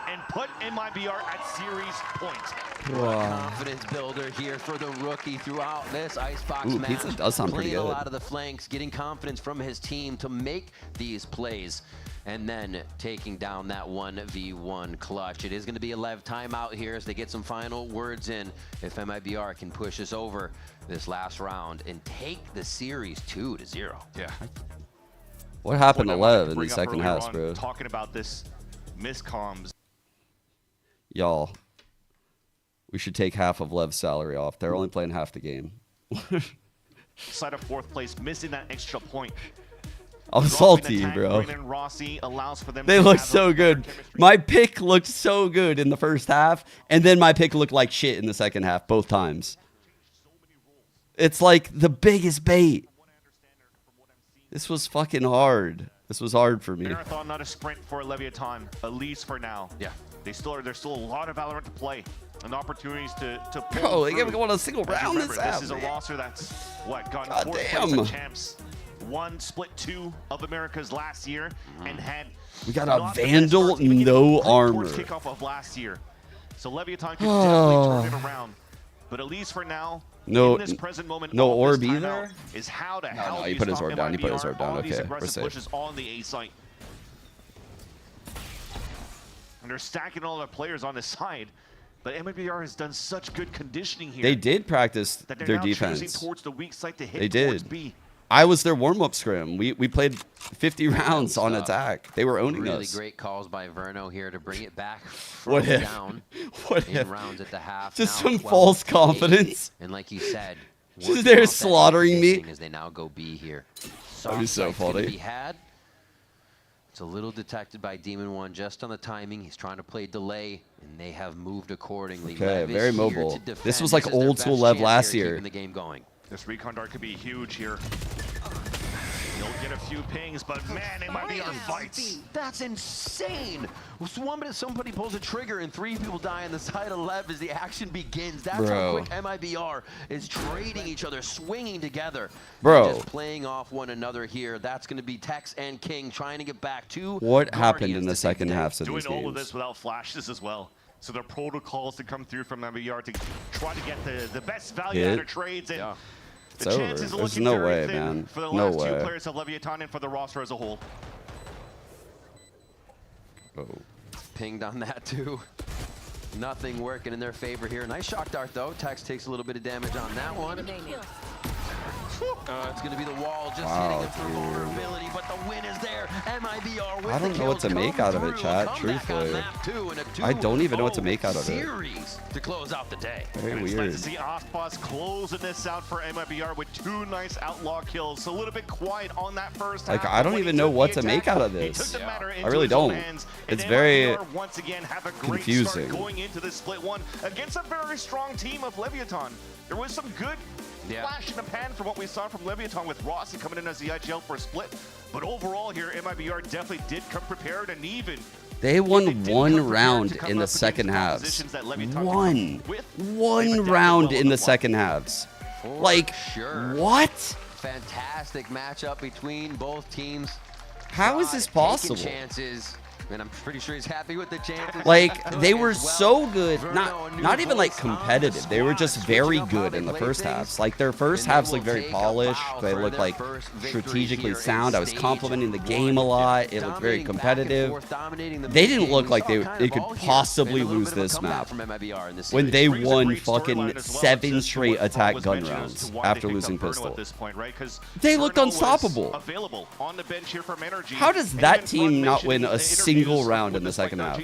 Speaker 16: and put MIBR at series point.
Speaker 15: Wow.
Speaker 3: Confidence builder here for the rookie throughout this Icebox
Speaker 15: Ooh,
Speaker 3: match.
Speaker 15: Pizza does sound pretty
Speaker 3: Playing a
Speaker 15: good.
Speaker 3: lot of the flanks, getting confidence from his team to make these plays, and then taking down that 1v1 clutch. It is going to be a LEV timeout here as they get some final words in. If MIBR can push us over this last round and take the series 2-0.
Speaker 16: Yeah.
Speaker 15: What happened to
Speaker 16: Well, that
Speaker 15: Lev
Speaker 16: I
Speaker 15: in
Speaker 16: bring
Speaker 15: the
Speaker 16: up
Speaker 15: second
Speaker 16: earlier
Speaker 15: half,
Speaker 16: on,
Speaker 15: bro?
Speaker 16: Talking about this miscomms.
Speaker 15: Y'all, we should take half of Lev's salary off. They're only playing half the game.
Speaker 16: Side of 4th place, missing that extra point.
Speaker 15: I'm
Speaker 16: Dropping
Speaker 15: salty,
Speaker 16: attack,
Speaker 15: bro.
Speaker 16: Brandon Rossi allows for them
Speaker 15: They
Speaker 16: to
Speaker 15: look
Speaker 16: have
Speaker 15: so
Speaker 16: those
Speaker 15: good. My pick looked so good in the first half, and then my pick looked like shit in the second half, both times. It's like the biggest bait. This was fucking hard. This was hard for me.
Speaker 16: Marathon, not a sprint for Leviathan, at least for now.
Speaker 3: Yeah.
Speaker 16: There's still a lot of Valorant to play and opportunities to pull
Speaker 15: Bro, they
Speaker 16: through.
Speaker 15: haven't won a single
Speaker 16: As you
Speaker 15: round
Speaker 16: remember,
Speaker 15: this half,
Speaker 16: is a
Speaker 15: man.
Speaker 16: roster that's, what, gotten
Speaker 15: God
Speaker 16: 4th place
Speaker 15: damn.
Speaker 16: at champs. Won split 2 of Americas last year and had
Speaker 15: We got
Speaker 16: not
Speaker 15: a
Speaker 16: the best
Speaker 15: Vandal,
Speaker 16: start, even
Speaker 15: no
Speaker 16: towards
Speaker 15: armor.
Speaker 16: kickoff of last year. So Leviathan can definitely turn it around. But at least for now,
Speaker 15: No,
Speaker 16: in this present moment,
Speaker 15: no
Speaker 16: all this
Speaker 15: orb
Speaker 16: timeout
Speaker 15: either?
Speaker 16: is how to
Speaker 15: No,
Speaker 16: help
Speaker 15: no, he
Speaker 16: you
Speaker 15: put his
Speaker 16: stop
Speaker 15: orb down, he put his
Speaker 16: MIBR
Speaker 15: orb down.
Speaker 16: on these
Speaker 15: Okay, we're
Speaker 16: aggressive
Speaker 15: safe.
Speaker 16: pushes on the A site. And they're stacking all their players on the side. But MIBR has done such good conditioning here.
Speaker 15: They did practice
Speaker 16: that they're
Speaker 15: their
Speaker 16: now
Speaker 15: defense.
Speaker 16: choosing towards the weak side to hit
Speaker 15: They
Speaker 16: towards
Speaker 15: did.
Speaker 16: B.
Speaker 15: I was their warm-up scrim. We played 50 rounds on attack. They were owning
Speaker 3: Really
Speaker 15: us.
Speaker 3: great calls by Verno here to bring it back
Speaker 15: What
Speaker 3: from
Speaker 15: if?
Speaker 3: down
Speaker 15: What
Speaker 3: in
Speaker 15: if?
Speaker 3: rounds at the half.
Speaker 15: Just
Speaker 3: now
Speaker 15: some
Speaker 3: 12-8.
Speaker 15: false confidence.
Speaker 3: And like you said,
Speaker 15: Just
Speaker 3: working
Speaker 15: they're
Speaker 3: off that
Speaker 15: slaughtering me.
Speaker 3: conditioning as they now go B here.
Speaker 15: That'd be so
Speaker 3: Soft site's gonna
Speaker 15: funny.
Speaker 3: be had. It's a little detected by Demon One just on the timing. He's trying to play delay, and they have moved accordingly.
Speaker 15: Okay,
Speaker 3: Lev is
Speaker 15: very
Speaker 3: here
Speaker 15: mobile.
Speaker 3: to defend.
Speaker 15: This was like
Speaker 3: This is their
Speaker 15: old school
Speaker 3: best
Speaker 15: Lev
Speaker 3: chance
Speaker 15: last
Speaker 3: here at
Speaker 15: year.
Speaker 3: keeping the game going.
Speaker 16: This recon dart could be huge here. He'll get a few pings, but man, MIBR fights.
Speaker 3: That's insane. Somebody pulls a trigger and 3 people die on the side of LEV as the action begins. That's how quick MIBR is trading each other, swinging together. Just playing off one another here. That's going to be Tex and King trying to get back to
Speaker 15: What happened in the second halves of these
Speaker 16: Doing all of
Speaker 15: games?
Speaker 16: this without flashes as well. So there are protocols to come through from MIBR to try to get the best value out of trades. And
Speaker 15: It's
Speaker 16: the
Speaker 15: over.
Speaker 16: chances are
Speaker 15: There's
Speaker 16: looking
Speaker 15: no
Speaker 16: very
Speaker 15: way,
Speaker 16: thin
Speaker 15: man.
Speaker 16: for the
Speaker 15: No
Speaker 16: last 2
Speaker 15: way.
Speaker 16: players of Leviathan and for the roster as a whole.
Speaker 3: Pinged on that too. Nothing working in their favor here. Nice shock dart though. Tex takes a little bit of damage on that one. It's going to be the wall just hitting him for vulnerability, but the win is there. MIBR with
Speaker 15: I don't know what to make out of it, chat, truthfully. I don't even know what to make out of it.
Speaker 3: Series to close out the day.
Speaker 15: Very
Speaker 16: It's
Speaker 15: weird.
Speaker 16: nice to see Ospas closing this out for MIBR with 2 nice outlaw kills. So a little bit quiet on that first half.
Speaker 15: Like, I don't even know what to make out of this. I really don't. It's very
Speaker 16: once again have a great
Speaker 15: confusing.
Speaker 16: start going into this split one against a very strong team of Leviathan. There was some good flash in the pan from what we saw from Leviathan with Rossi coming in as the IGL for a split. But overall here, MIBR definitely did come prepared and even.
Speaker 15: They won 1 round in the second halves. One round in the second halves. Like, what?
Speaker 3: Fantastic matchup between both teams.
Speaker 15: How is this possible?
Speaker 3: Chances. And I'm pretty sure he's happy with the chances.
Speaker 15: Like, they were so good. Not even like competitive. They were just very good in the first halves. Like, their first halves looked very polished. They looked like strategically sound. I was complimenting the game a lot. It looked very competitive. They didn't look like they could possibly lose this map when they won fucking 7 straight attack gun rounds after losing pistol. They looked unstoppable. How does that team not win a single round in the second half?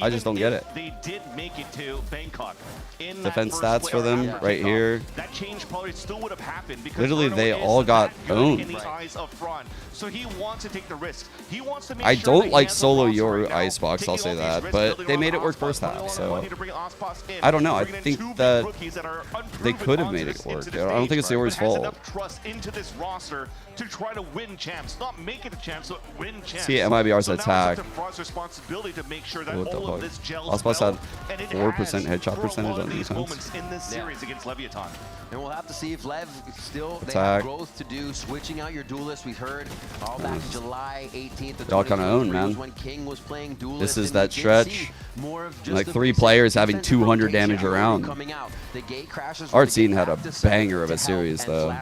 Speaker 15: I just don't get it.
Speaker 16: They did make it to Bangkok.
Speaker 15: Defense stats for them right here.
Speaker 16: That change probably still would have happened because
Speaker 15: literally they all got owned.
Speaker 16: So he wants to take the risk. He wants to make
Speaker 15: I
Speaker 16: sure
Speaker 15: don't like solo Yoru Icebox, I'll say that, but they made it work first half, so I don't know. I think that they could have made it work. I don't think it's Yoru's fault.
Speaker 16: Trust into this roster to try to win champs, not make it a champs, but win champs.
Speaker 15: See MIBR's attack.
Speaker 16: Responsibility to make sure that
Speaker 15: What the
Speaker 16: all of
Speaker 15: fuck?
Speaker 16: this gels
Speaker 15: Ospas
Speaker 16: well,
Speaker 15: had
Speaker 16: and it
Speaker 15: 4%
Speaker 16: has
Speaker 15: headshot
Speaker 16: for a
Speaker 15: percentage
Speaker 16: lot
Speaker 15: on
Speaker 16: of these
Speaker 15: defense.
Speaker 16: moments in this series against Leviathan.
Speaker 3: And we'll have to see if LEV still they
Speaker 15: Attack.
Speaker 3: have growth to do, switching out your duelists. We heard all back July 18th.
Speaker 15: They all kind of own, man.
Speaker 3: When King was playing duelists,
Speaker 15: This is
Speaker 3: and we
Speaker 15: that
Speaker 3: did
Speaker 15: stretch.
Speaker 3: see more of just
Speaker 15: Like
Speaker 3: the
Speaker 15: 3
Speaker 3: basic
Speaker 15: players having
Speaker 3: defensive
Speaker 15: 200 damage
Speaker 3: rotation
Speaker 15: around.
Speaker 3: coming out. The gate crashers
Speaker 15: Artscene had a banger of a series though.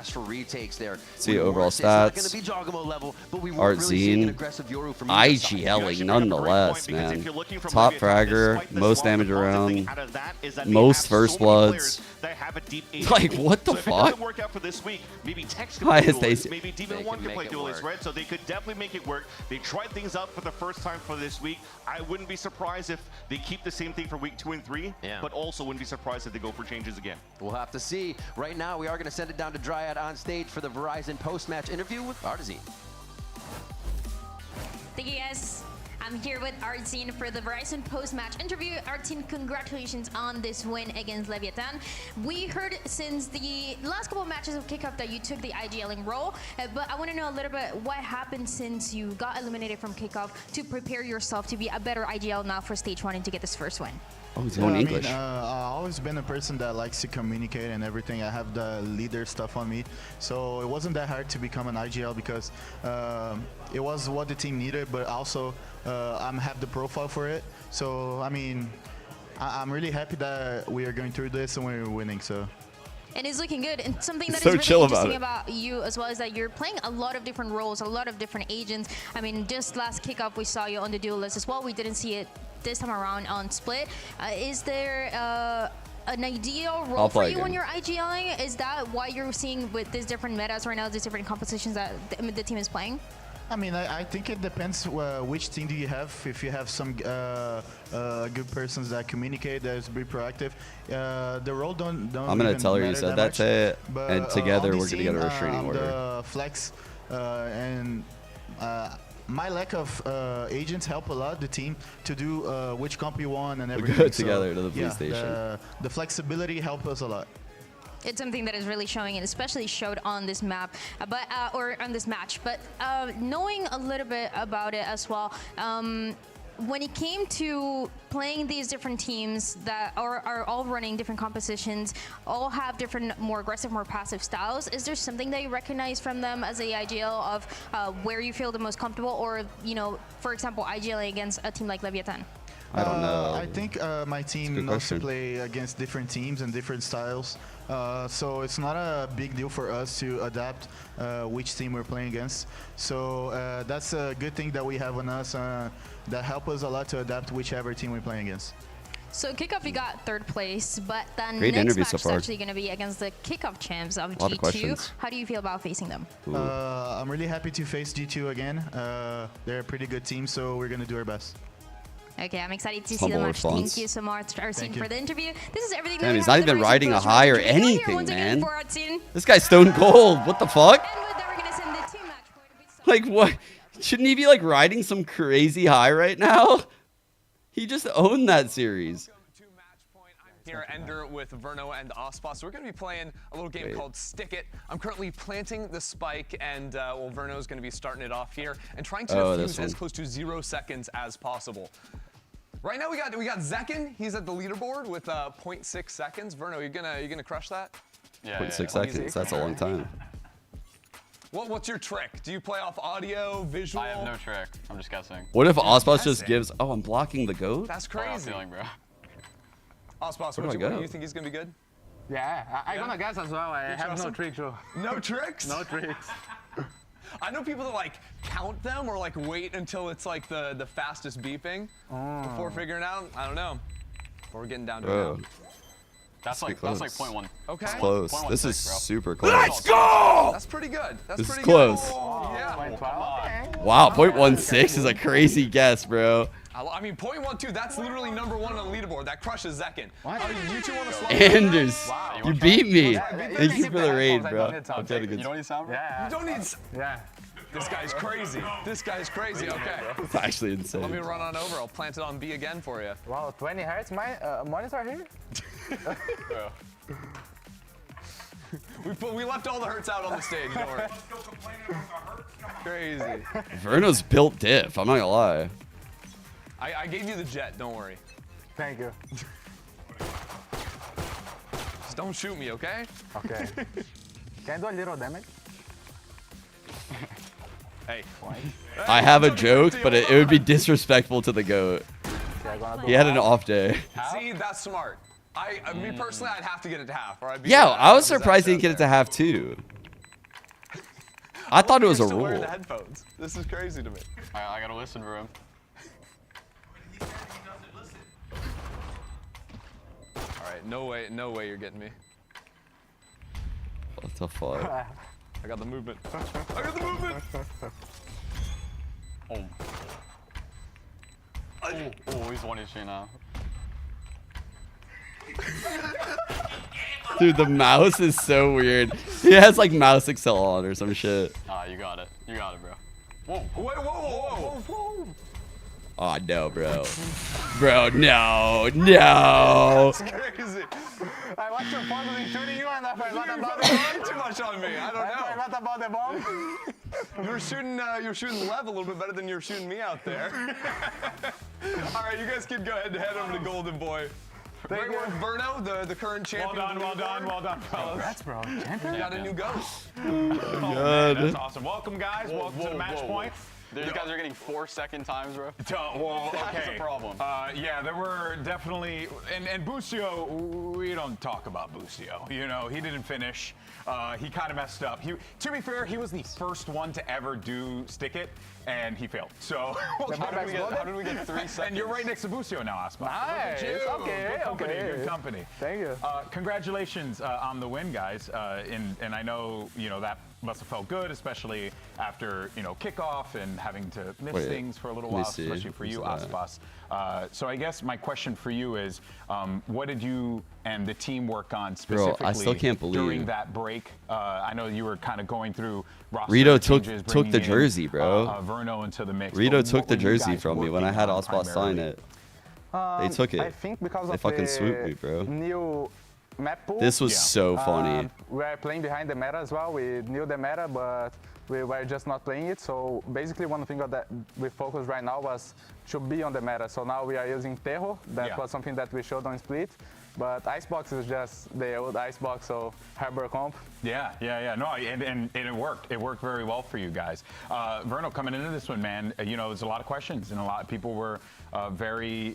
Speaker 15: See overall stats. Artscene, IGLing nonetheless, man. Top fragger, most damage around, most first bloods. Like, what the fuck? Hi, Stacy.
Speaker 16: Maybe Demon 1 can play duelists, right? So they could definitely make it work. They tried things out for the first time for this week. I wouldn't be surprised if they keep the same thing for week 2 and 3, but also wouldn't be surprised if they go for changes again.
Speaker 3: We'll have to see. Right now, we are going to send it down to Dryad on stage for the Verizon post-match interview with Artscene.
Speaker 6: Thank you, guys. I'm here with Artscene for the Verizon post-match interview. Artscene, congratulations on this win against Leviathan. We heard since the last couple of matches of kickoff that you took the IGLing role, but I want to know a little bit what happened since you got eliminated from kickoff to prepare yourself to be a better IGL now for stage 1 and to get this first win.
Speaker 15: Oh, he's going English.
Speaker 9: I've always been a person that likes to communicate and everything. I have the leader stuff on me. So it wasn't that hard to become an IGL because it was what the team needed, but also I have the profile for it. So, I mean, I'm really happy that we are going through this and we're winning, so.
Speaker 6: And it's looking good. And something that
Speaker 15: So
Speaker 6: is really
Speaker 15: chill
Speaker 6: interesting
Speaker 15: about
Speaker 6: about you as well is that you're playing a lot of different roles, a lot of different agents. I mean, just last kickoff, we saw you on the duelist as well. We didn't see it this time around on Split. Is there an ideal role for you when you're IGLing? Is that why you're seeing with these different metas right now, these different compositions that the team is playing?
Speaker 9: I mean, I think it depends which team do you have. If you have some good persons that communicate, that's be proactive, the role don't
Speaker 15: I'm gonna tell her you said that's it, and together we're gonna get a restraining order.
Speaker 9: The flex and my lack of agents help a lot the team to do which comp you want and everything.
Speaker 15: We'll go together to the police station.
Speaker 9: The flexibility helps us a lot.
Speaker 6: it's something that is really showing, and especially showed on this map, or on this match. But knowing a little bit about it as well, when it came to playing these different teams that are all running different compositions, all have different, more aggressive, more passive styles, is there something that you recognize from them as a IGL of where you feel the most comfortable, or, you know, for example, IGLing against a team like Leviathan?
Speaker 15: I don't know.
Speaker 9: I think my team knows to play against different teams and different styles. So it's not a big deal for us to adapt which team we're playing against. So that's a good thing that we have on us that help us a lot to adapt whichever team we're playing against.
Speaker 6: So Kickoff, you got 3rd place, but then
Speaker 15: Great
Speaker 6: next match
Speaker 15: so
Speaker 6: is
Speaker 15: far.
Speaker 6: actually going to be against the Kickoff champs of
Speaker 15: A lot of
Speaker 6: G2.
Speaker 15: questions.
Speaker 6: How do you feel about facing them?
Speaker 9: I'm really happy to face G2 again. They're a pretty good team, so we're going to do our best.
Speaker 6: Okay, I'm excited to see
Speaker 15: Humble
Speaker 6: the match.
Speaker 15: response.
Speaker 6: Thank you so much, Arsene, for the interview. This is everything.
Speaker 15: Damn,
Speaker 6: that we
Speaker 15: he's
Speaker 6: have
Speaker 15: not
Speaker 6: for the
Speaker 15: even
Speaker 6: Racing
Speaker 15: riding a
Speaker 6: Post
Speaker 15: high or
Speaker 6: Review. Here
Speaker 15: anything,
Speaker 6: once again
Speaker 15: man.
Speaker 6: for Arsene.
Speaker 15: This guy's stone cold. What the fuck?
Speaker 6: And with that, we're gonna send the 2 match point.
Speaker 15: Like, what? Shouldn't he be, like, riding some crazy high right now? He just owned that series.
Speaker 4: Here, Ender with Verno and Ospa. So we're going to be playing a little game called Stick It. I'm currently planting the spike, and well, Verno's going to be starting it off here and trying to defuse as close to 0 seconds as possible. Right now we got Zekin. He's at the leaderboard with 0.6 seconds. Verno, you gonna crush that?
Speaker 15: Yeah. 0.6 seconds. That's a long time.
Speaker 4: What's your trick? Do you play off audio, visual?
Speaker 13: I have no trick. I'm just guessing.
Speaker 15: What if Ospas just gives... Oh, I'm blocking the goat?
Speaker 4: That's crazy.
Speaker 13: Feeling, bro.
Speaker 4: Ospas,
Speaker 15: Where do
Speaker 4: you think he's gonna be good?
Speaker 18: Yeah, I'm gonna guess as well. I have no tricks, bro.
Speaker 4: No tricks?
Speaker 18: No tricks.
Speaker 4: I know people that like count them or like wait until it's like the fastest beeping before figuring out. I don't know. Before we're getting down to it now.
Speaker 13: That's like 0.1.
Speaker 4: Okay.
Speaker 15: It's close. This is
Speaker 13: bro.
Speaker 15: super close.
Speaker 4: Let's go! That's pretty good. That's
Speaker 15: This is
Speaker 4: pretty
Speaker 15: close.
Speaker 4: good. Oh, yeah.
Speaker 15: Wow, 0.16 is a crazy guess, bro.
Speaker 4: I mean, 0.12, that's literally #1 on the leaderboard. That crushes Zekin. You two want to slow
Speaker 15: Anders, you beat me.
Speaker 4: Yeah,
Speaker 15: Thank you for the raid, bro. I'm
Speaker 13: You don't need sound, bro?
Speaker 18: Yeah.
Speaker 4: You don't need...
Speaker 18: Yeah.
Speaker 4: This guy's crazy. This guy's crazy. Okay.
Speaker 15: It's actually insane.
Speaker 4: Let me run on over. I'll plant it on B again for you.
Speaker 18: Wow, 20 hertz. My monitor here.
Speaker 4: We left all the hurts out on the stage. Don't worry. Crazy.
Speaker 15: Verno's built diff. I'm not gonna lie.
Speaker 4: I gave you the jet. Don't worry.
Speaker 18: Thank you.
Speaker 4: Just don't shoot me, okay?
Speaker 18: Okay. Can I do a little damage?
Speaker 4: Hey.
Speaker 15: I have a joke, but it would be disrespectful to the GOAT. He had an off day.
Speaker 4: See, that's smart. Me personally, I'd have to get it to half. Or I'd be
Speaker 15: Yeah, I was surprised he didn't get it to half too. I thought it was a
Speaker 4: Still wearing
Speaker 15: rule.
Speaker 4: the headphones. This is crazy to me.
Speaker 13: I gotta listen for him.
Speaker 4: All right, no way you're getting me.
Speaker 15: What the fuck?
Speaker 4: I got the movement. I got the movement.
Speaker 13: Oh, he's 1 HP now.
Speaker 15: Dude, the mouse is so weird. He has like mouse Excel on or some shit.
Speaker 13: Ah, you got it. You got it, bro.
Speaker 4: Whoa.
Speaker 15: Oh no, bro. Bro, no. No.
Speaker 4: That's crazy.
Speaker 18: I watched your photos in shooting you and I forgot about
Speaker 4: You're too much on me. I don't know.
Speaker 18: I forgot about the bomb.
Speaker 4: You were shooting Lev a little bit better than you were shooting me out there. All right, you guys can go head to head over to Golden Boy. Great work, Verno, the current champion.
Speaker 1: Well done, fellas.
Speaker 18: Congrats, bro.
Speaker 4: You got a new ghost.
Speaker 1: Oh, man, that's awesome. Welcome, guys. Welcome to the match point.
Speaker 13: These guys are getting 4-second times, bro.
Speaker 1: Well, okay.
Speaker 13: That's a problem.
Speaker 1: Yeah, there were definitely, and Busio, we don't talk about Busio. You know, he didn't finish. He kind of messed up. To be fair, he was the first one to ever do Stick It, and he failed. So
Speaker 4: how did we get 3 seconds?
Speaker 1: And you're right next to Busio now, Aspa.
Speaker 18: Nice. Okay.
Speaker 1: Good company.
Speaker 18: Thank you.
Speaker 1: Congratulations on the win, guys. And I know, that must have felt good, especially after, kickoff and having to miss things for a little while, especially for you, Aspas. So I guess my question for you is, what did you and the team work on specifically
Speaker 15: Bro, I still can't believe
Speaker 1: during that break? I know you were kind of going through roster
Speaker 15: Rito
Speaker 1: changes,
Speaker 15: took the jersey, bro.
Speaker 1: Verno into the mix.
Speaker 15: Rito
Speaker 1: But
Speaker 15: took
Speaker 1: what
Speaker 15: the
Speaker 1: were you
Speaker 15: jersey
Speaker 1: guys
Speaker 15: from me when I
Speaker 1: working
Speaker 15: had
Speaker 1: on
Speaker 15: Ospas sign
Speaker 1: primarily?
Speaker 15: it. They took it.
Speaker 18: I think because
Speaker 15: They
Speaker 18: of
Speaker 15: fucking
Speaker 18: the
Speaker 15: swooped me, bro.
Speaker 18: new
Speaker 7: map pool.
Speaker 15: This was so funny.
Speaker 7: We are playing behind the meta as well. We knew the meta, but we were just not playing it. So basically one thing that we focused right now was to be on the meta. So now we are using Terro. That was something that we showed on Split. But Icebox is just the old Icebox, so Harbor comp.
Speaker 1: Yeah. No, and it worked. It worked very well for you guys. Verno, coming into this one, man, there's a lot of questions, and a lot of people were very,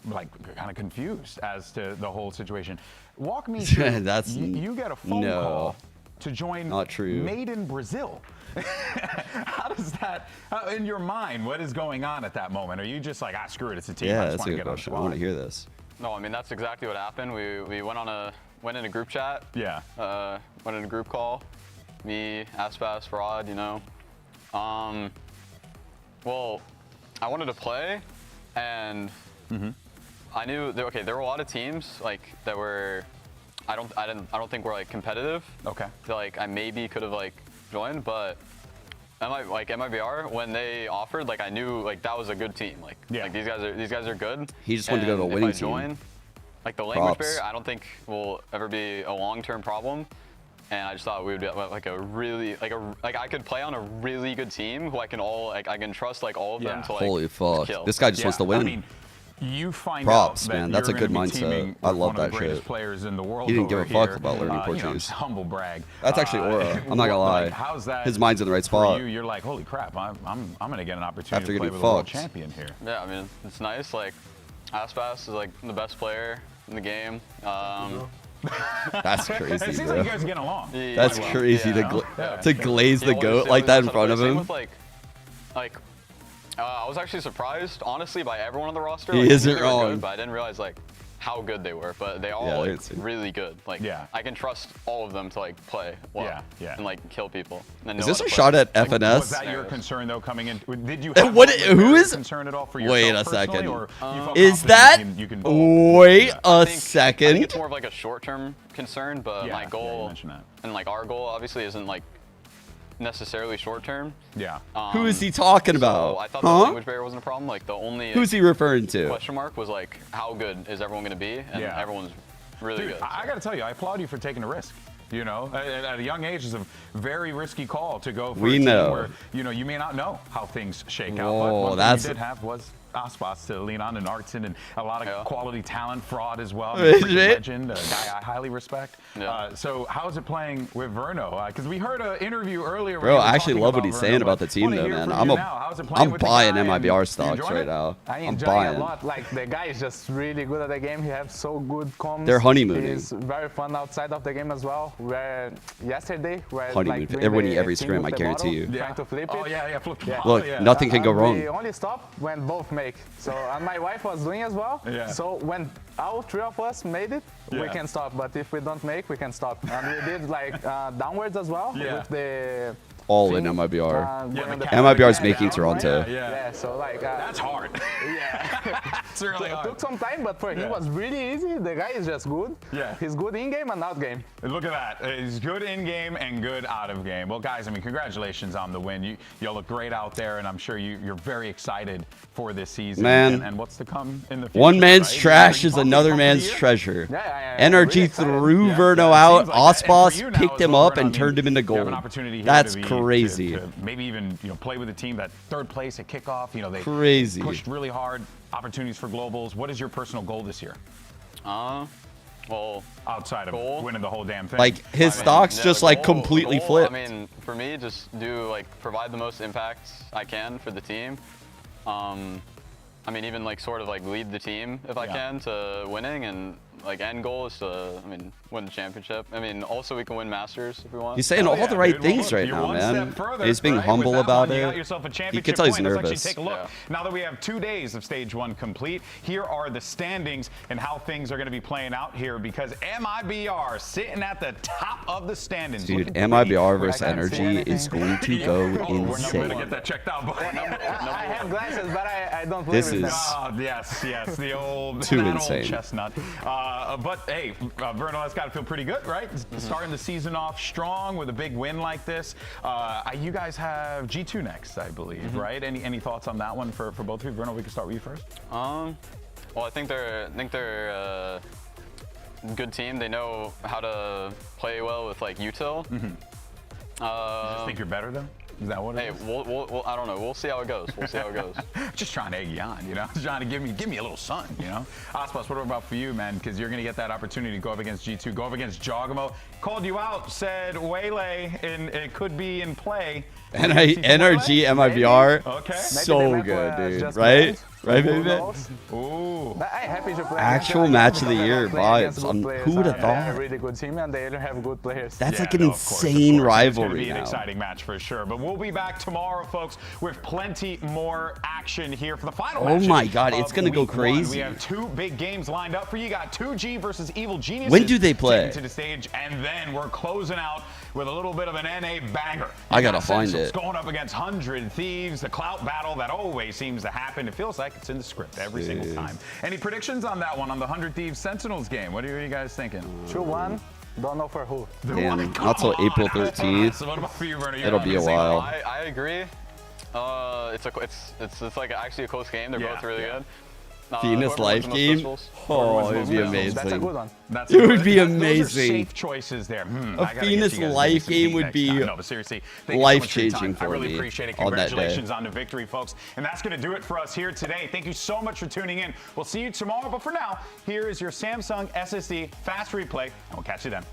Speaker 1: like kind of confused as to the whole situation. Walk me through. You get a phone call to join Made in Brazil. How does that, in your mind, what is going on at that moment? Are you just like, screw it, it's a team.
Speaker 15: Yeah,
Speaker 1: I just
Speaker 15: that's a
Speaker 1: want to
Speaker 15: good
Speaker 1: get on the
Speaker 15: question. I
Speaker 1: squad?
Speaker 15: want to hear this.
Speaker 13: No, I mean, that's exactly what happened. We went in a group chat.
Speaker 1: Yeah.
Speaker 13: Went in a group call. Me, Aspas, Farad, well, I wanted to play, and I knew there were a lot of teams like that were I don't think were like competitive.
Speaker 1: Okay.
Speaker 13: So, like I maybe could have like joined, but MIBR, when they offered, like I knew like that was a good team. Like these guys are good.
Speaker 15: He just wanted to go to a winning team.
Speaker 13: Join, like the language barrier, I don't think will ever be a long-term problem. And I just thought we would be like a really like I could play on a really good team who I can trust like all of them to like
Speaker 15: Holy fuck.
Speaker 13: kill.
Speaker 15: This guy just wants to win.
Speaker 1: I mean, you find
Speaker 15: Props,
Speaker 1: out that
Speaker 15: man. That's a
Speaker 1: you're
Speaker 15: good
Speaker 1: gonna be
Speaker 15: mindset.
Speaker 1: teaming
Speaker 15: I
Speaker 1: with
Speaker 15: love
Speaker 1: one of
Speaker 15: that
Speaker 1: the greatest
Speaker 15: shit.
Speaker 1: players in the world.
Speaker 15: He didn't give a
Speaker 1: over
Speaker 15: fuck
Speaker 1: here.
Speaker 15: about learning Portuguese.
Speaker 1: Humble brag.
Speaker 15: That's actually Aura. I'm not gonna lie.
Speaker 1: How's that?
Speaker 15: His mind's in the right
Speaker 1: for
Speaker 15: spot.
Speaker 1: you're like, holy crap! I'm gonna get an opportunity
Speaker 15: After
Speaker 1: to play
Speaker 15: getting
Speaker 1: with a world
Speaker 15: fucked.
Speaker 1: champion here.
Speaker 13: Yeah, I mean it's nice. Like Aspas is like the best player in the game.
Speaker 15: That's crazy,
Speaker 1: It seems
Speaker 15: bro.
Speaker 1: like you guys are getting along.
Speaker 15: That's crazy to glaze the goat like that in front of him.
Speaker 13: With, I was actually surprised, honestly, by everyone on the roster.
Speaker 15: He
Speaker 13: Like,
Speaker 15: isn't
Speaker 13: they were
Speaker 15: wrong.
Speaker 13: Good, but I didn't realize like how good they were. But they all like really good. Like I can trust all of them to like play well and like kill people. And
Speaker 15: Is
Speaker 13: know
Speaker 15: this
Speaker 13: how
Speaker 15: a
Speaker 13: to
Speaker 15: shot
Speaker 13: play.
Speaker 15: at FNS?
Speaker 1: Was that your concern though coming in? Did you?
Speaker 15: And what?
Speaker 1: have
Speaker 15: Who is?
Speaker 1: concern at all for
Speaker 15: Wait
Speaker 1: yourself
Speaker 15: a
Speaker 1: personally,
Speaker 15: second.
Speaker 1: or you felt
Speaker 15: Is
Speaker 1: confident
Speaker 15: that?
Speaker 1: you can
Speaker 15: Wait a
Speaker 13: I think
Speaker 15: second.
Speaker 13: it's more of like a short-term concern, but my goal and like our goal obviously isn't like necessarily short-term.
Speaker 1: Yeah.
Speaker 15: Who is he talking about?
Speaker 13: So I thought the language barrier wasn't a problem. Like the only
Speaker 15: Who's he referring to?
Speaker 13: question mark was like how good is everyone going to be, and everyone's really
Speaker 1: Dude,
Speaker 13: good.
Speaker 1: I got to tell you, I applaud you for taking a risk. At a young age, it's a very risky call to go for a team where you may not know how things shake out. But one thing you did have was Aspas to lean on, and Artson, and a lot of quality talent, Fraud as well. Legend, a guy I highly respect. So how is it playing with Verno? Because we heard an interview earlier.
Speaker 15: Bro, I actually love what he's saying about the team, though, man. I'm buying MIBR stocks right now.
Speaker 7: I
Speaker 15: I'm
Speaker 7: enjoy
Speaker 15: buying.
Speaker 7: a lot. Like the guy is just really good at the game. He has so good comms.
Speaker 15: They're honeymooning.
Speaker 7: He's very fun outside of the game as well. Where yesterday,
Speaker 15: Honeymoon. They're winning every scrim, I guarantee you.
Speaker 7: Trying to flip it.
Speaker 1: Flip
Speaker 15: Look, nothing can go wrong.
Speaker 7: We only stopped when both make. So and my wife was doing as well. So when all three of us made it, we can stop. But if we don't make, we can stop. And we did like downwards as well with the.
Speaker 15: All in MIBR. MIBR is making Toronto.
Speaker 7: Yeah, so like
Speaker 1: that's hard.
Speaker 7: It's
Speaker 1: really hard.
Speaker 7: It took some time, but for him it was really easy. The guy is just good.
Speaker 1: Yeah.
Speaker 7: He's good in game and out game.
Speaker 1: Look at that. He's good in game and good out of game. Well, guys, I mean, congratulations on the win. You look great out there, and I'm sure you're very excited for this season.
Speaker 15: Man.
Speaker 1: And what's to come in the future.
Speaker 15: One man's
Speaker 1: right?
Speaker 15: trash is another man's treasure. NRG threw Verno out. Osbos picked him up and turned him into gold. That's crazy.
Speaker 1: To maybe even play with a team that third place at kickoff. They
Speaker 15: Crazy.
Speaker 1: pushed really hard. Opportunities for globals. What is your personal goal this year?
Speaker 13: Well,
Speaker 1: outside of winning the whole damn thing.
Speaker 15: Like his stocks just like completely flipped.
Speaker 13: I mean, for me, just provide the most impact I can for the team. I mean, even sort of lead the team if I can to winning, and end goal is to win the championship. I mean, also we can win Masters if we want.
Speaker 15: He's saying all the right things right now, man. He's being humble about it. You can tell he's nervous.
Speaker 1: Take a look. Now that we have 2 days of stage 1 complete, here are the standings and how things are going to be playing out here, because MIBR sitting at the top of the standings.
Speaker 15: Dude, MIBR versus Energy is going to go insane.
Speaker 1: Get that checked out.
Speaker 7: I have glasses, but I don't believe
Speaker 15: This
Speaker 7: in
Speaker 15: is
Speaker 1: Oh, yes, the old,
Speaker 15: too
Speaker 1: that
Speaker 15: insane.
Speaker 1: Old chestnut. But hey, Verno, that's got to feel pretty good, right? Starting the season off strong with a big win like this. You guys have G2 next, I believe, right? Any thoughts on that one for both of you? Verno, we can start with you first.
Speaker 13: Well, I think they're good team. They know how to play well with like util.
Speaker 1: You just think you're better though? Is that what it is?
Speaker 13: We'll, I don't know. We'll see how it goes. We'll see how it goes.
Speaker 1: Just trying to egg you on, you know? Just trying to give me a little sun, you know? Aspas, what about for you, man? Because you're going to get that opportunity to go up against G2, go up against Jogamo. Called you out, said Waylay, and it could be in play.
Speaker 15: NRG, MIBR,
Speaker 1: okay.
Speaker 15: so good, dude. Right? Right, baby?
Speaker 1: Ooh.
Speaker 7: I'm happy to play
Speaker 15: Actual match of the year vibes. Who would have
Speaker 7: They're a
Speaker 15: thought?
Speaker 7: really good team, and they have good players.
Speaker 15: That's like
Speaker 1: Yeah,
Speaker 15: an
Speaker 1: no, of course,
Speaker 15: insane
Speaker 1: of course.
Speaker 15: rivalry
Speaker 1: It's going to be an
Speaker 15: now.
Speaker 1: exciting match for sure. But we'll be back tomorrow, folks, with plenty more action here for the final
Speaker 15: Oh
Speaker 1: matches
Speaker 15: my God, it's
Speaker 1: of
Speaker 15: gonna go
Speaker 1: week one.
Speaker 15: crazy.
Speaker 1: We have 2 big games lined up for you. Got 2G versus Evil Geniuses.
Speaker 15: When do they play?
Speaker 1: taking to the stage, and then we're closing out with a little bit of an NA banger.
Speaker 15: I gotta
Speaker 1: You got
Speaker 15: find
Speaker 1: Sentinels
Speaker 15: it.
Speaker 1: Going up against 100 Thieves, the clout battle that always seems to happen. It feels like it's in the script every single time. Any predictions on that one, on the 100 Thieves Sentinels game? What are you guys thinking?
Speaker 7: 2-1. Don't know for who.
Speaker 15: Damn, not till April 13th.
Speaker 1: So what about for you, Verno?
Speaker 15: It'll be a while.
Speaker 13: I agree. It's like actually a close game. They're both really good.
Speaker 15: Venus Life game? Oh, it would be amazing.
Speaker 7: That's a good one.
Speaker 15: It would be
Speaker 1: Those are
Speaker 15: amazing.
Speaker 1: safe choices there.
Speaker 15: A Venus Life game would be
Speaker 1: no, but seriously, thank you so much for your
Speaker 15: life-changing
Speaker 1: time. I
Speaker 15: for
Speaker 1: really
Speaker 15: me
Speaker 1: appreciate it.
Speaker 15: on that day.
Speaker 1: Congratulations on the victory, folks. And that's going to do it for us here today. Thank you so much for tuning in. We'll see you tomorrow. But for now, here is your Samsung SSD fast replay, and we'll catch you then.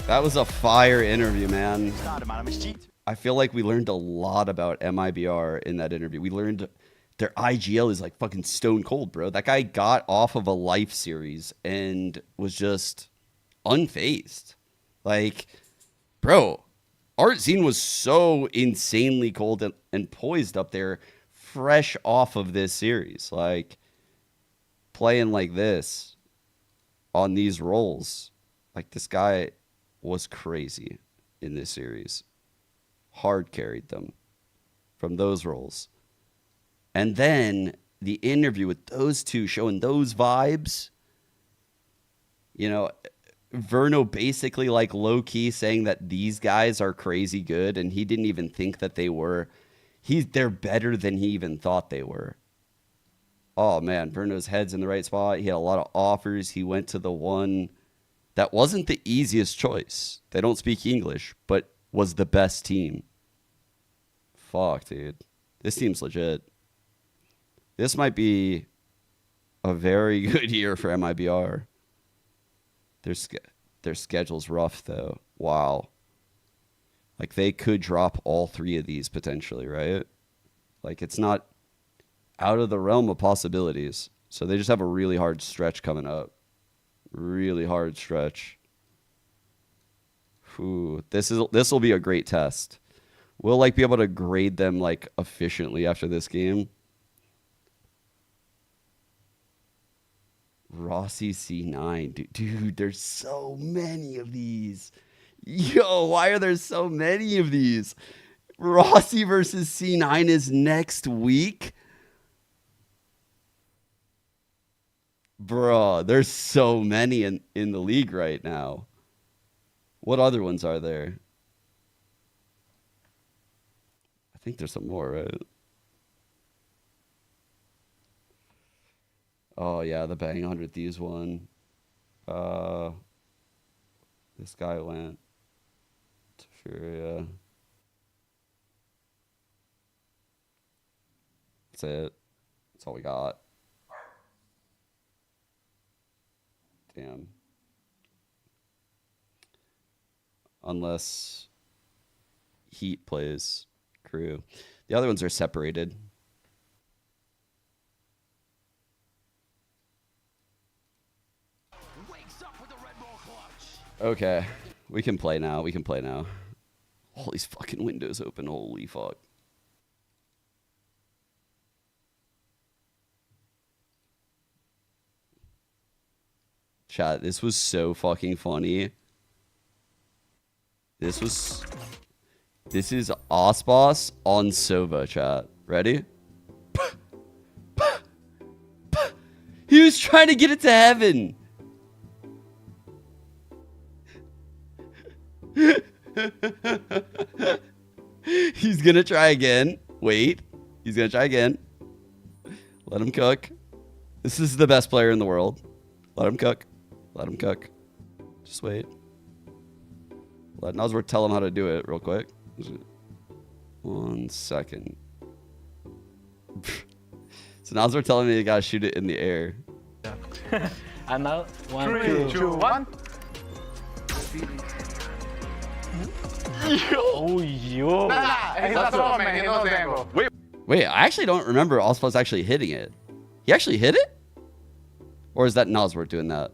Speaker 15: That was a fire interview, man. I feel like we learned a lot about MIBR in that interview. We learned their IGL is like fucking stone cold, bro. That guy got off of a life series and was just unfazed. Like, bro, Artzine was so insanely cold and poised up there, fresh off of this series. Like, playing like this on these roles, like this guy was crazy in this series. Hard carried them from those roles. And then the interview with those two showing those vibes, you know, Verno basically like low key saying that these guys are crazy good, and he didn't even think that they were. They're better than he even thought they were. Oh man, Verno's head's in the right spot. He had a lot of offers. He went to the one that wasn't the easiest choice. They don't speak English, but was the best team. Fuck, dude. This team's legit. This might be a very good year for MIBR. Their schedule's rough, though. Wow. Like, they could drop all 3 of these potentially, right? Like, it's not out of the realm of possibilities. So they just have a really hard stretch coming up. Really hard stretch. Ooh, this will be a great test. We'll, like, be able to grade them, like, efficiently after this game. Rossi C9. Dude, there's so many of these. Yo, why are there so many of these? Rossi versus C9 is next week? Bruh, there's so many in the league right now. What other ones are there? I think there's some more, right? Oh, yeah, the Bang 100 Thieves one. This guy went to Furia. That's it. That's all we got. Damn. Unless Heat plays crew. The other ones are separated. Okay, we can play now. We can play now. All these fucking windows open. Holy fuck. Chat, this was so fucking funny. This is Osboss on Sova, chat. Ready? He was trying to get it to heaven. He's gonna try again. Wait. He's gonna try again. Let him cook. This is the best player in the world. Let him cook. Let him cook. Just wait. Let Nosworth tell him how to do it real quick. 1 second. So Nosworth telling me you gotta shoot it in the air.
Speaker 18: And now, 1,
Speaker 7: 3, 2, 1.
Speaker 18: Oh, yo.
Speaker 15: Wait, I actually don't remember Allspace actually hitting it. He actually hit it? Or is that Nosworth doing that?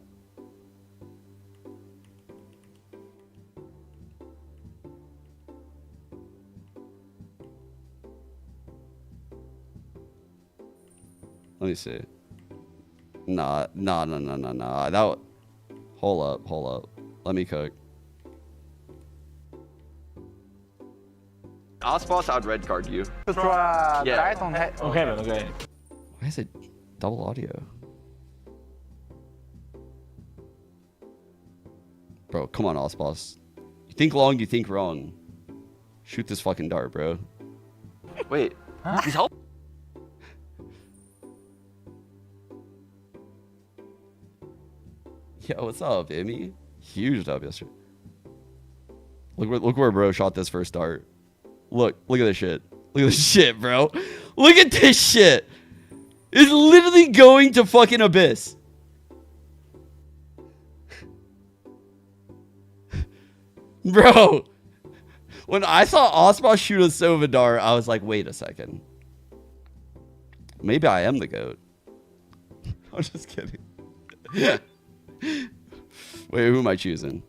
Speaker 15: Let me see. Nah. That. Hold up. Let me cook. Allspace, I'd red card you.
Speaker 18: Okay.
Speaker 15: Why is it double audio? Bro, come on, Allspace. You think long, you think wrong. Shoot this fucking dart, bro. Wait. He's helping. Yo, what's up, Emmy? Huge dub yesterday. Look where bro shot this first dart. Look at this shit. Look at this shit, bro. Look at this shit. It's literally going to fucking abyss. Bro, when I saw Osma shoot a Sova dart, I was like, wait a second. Maybe I am the GOAT. I'm just kidding. Wait, who am I choosing?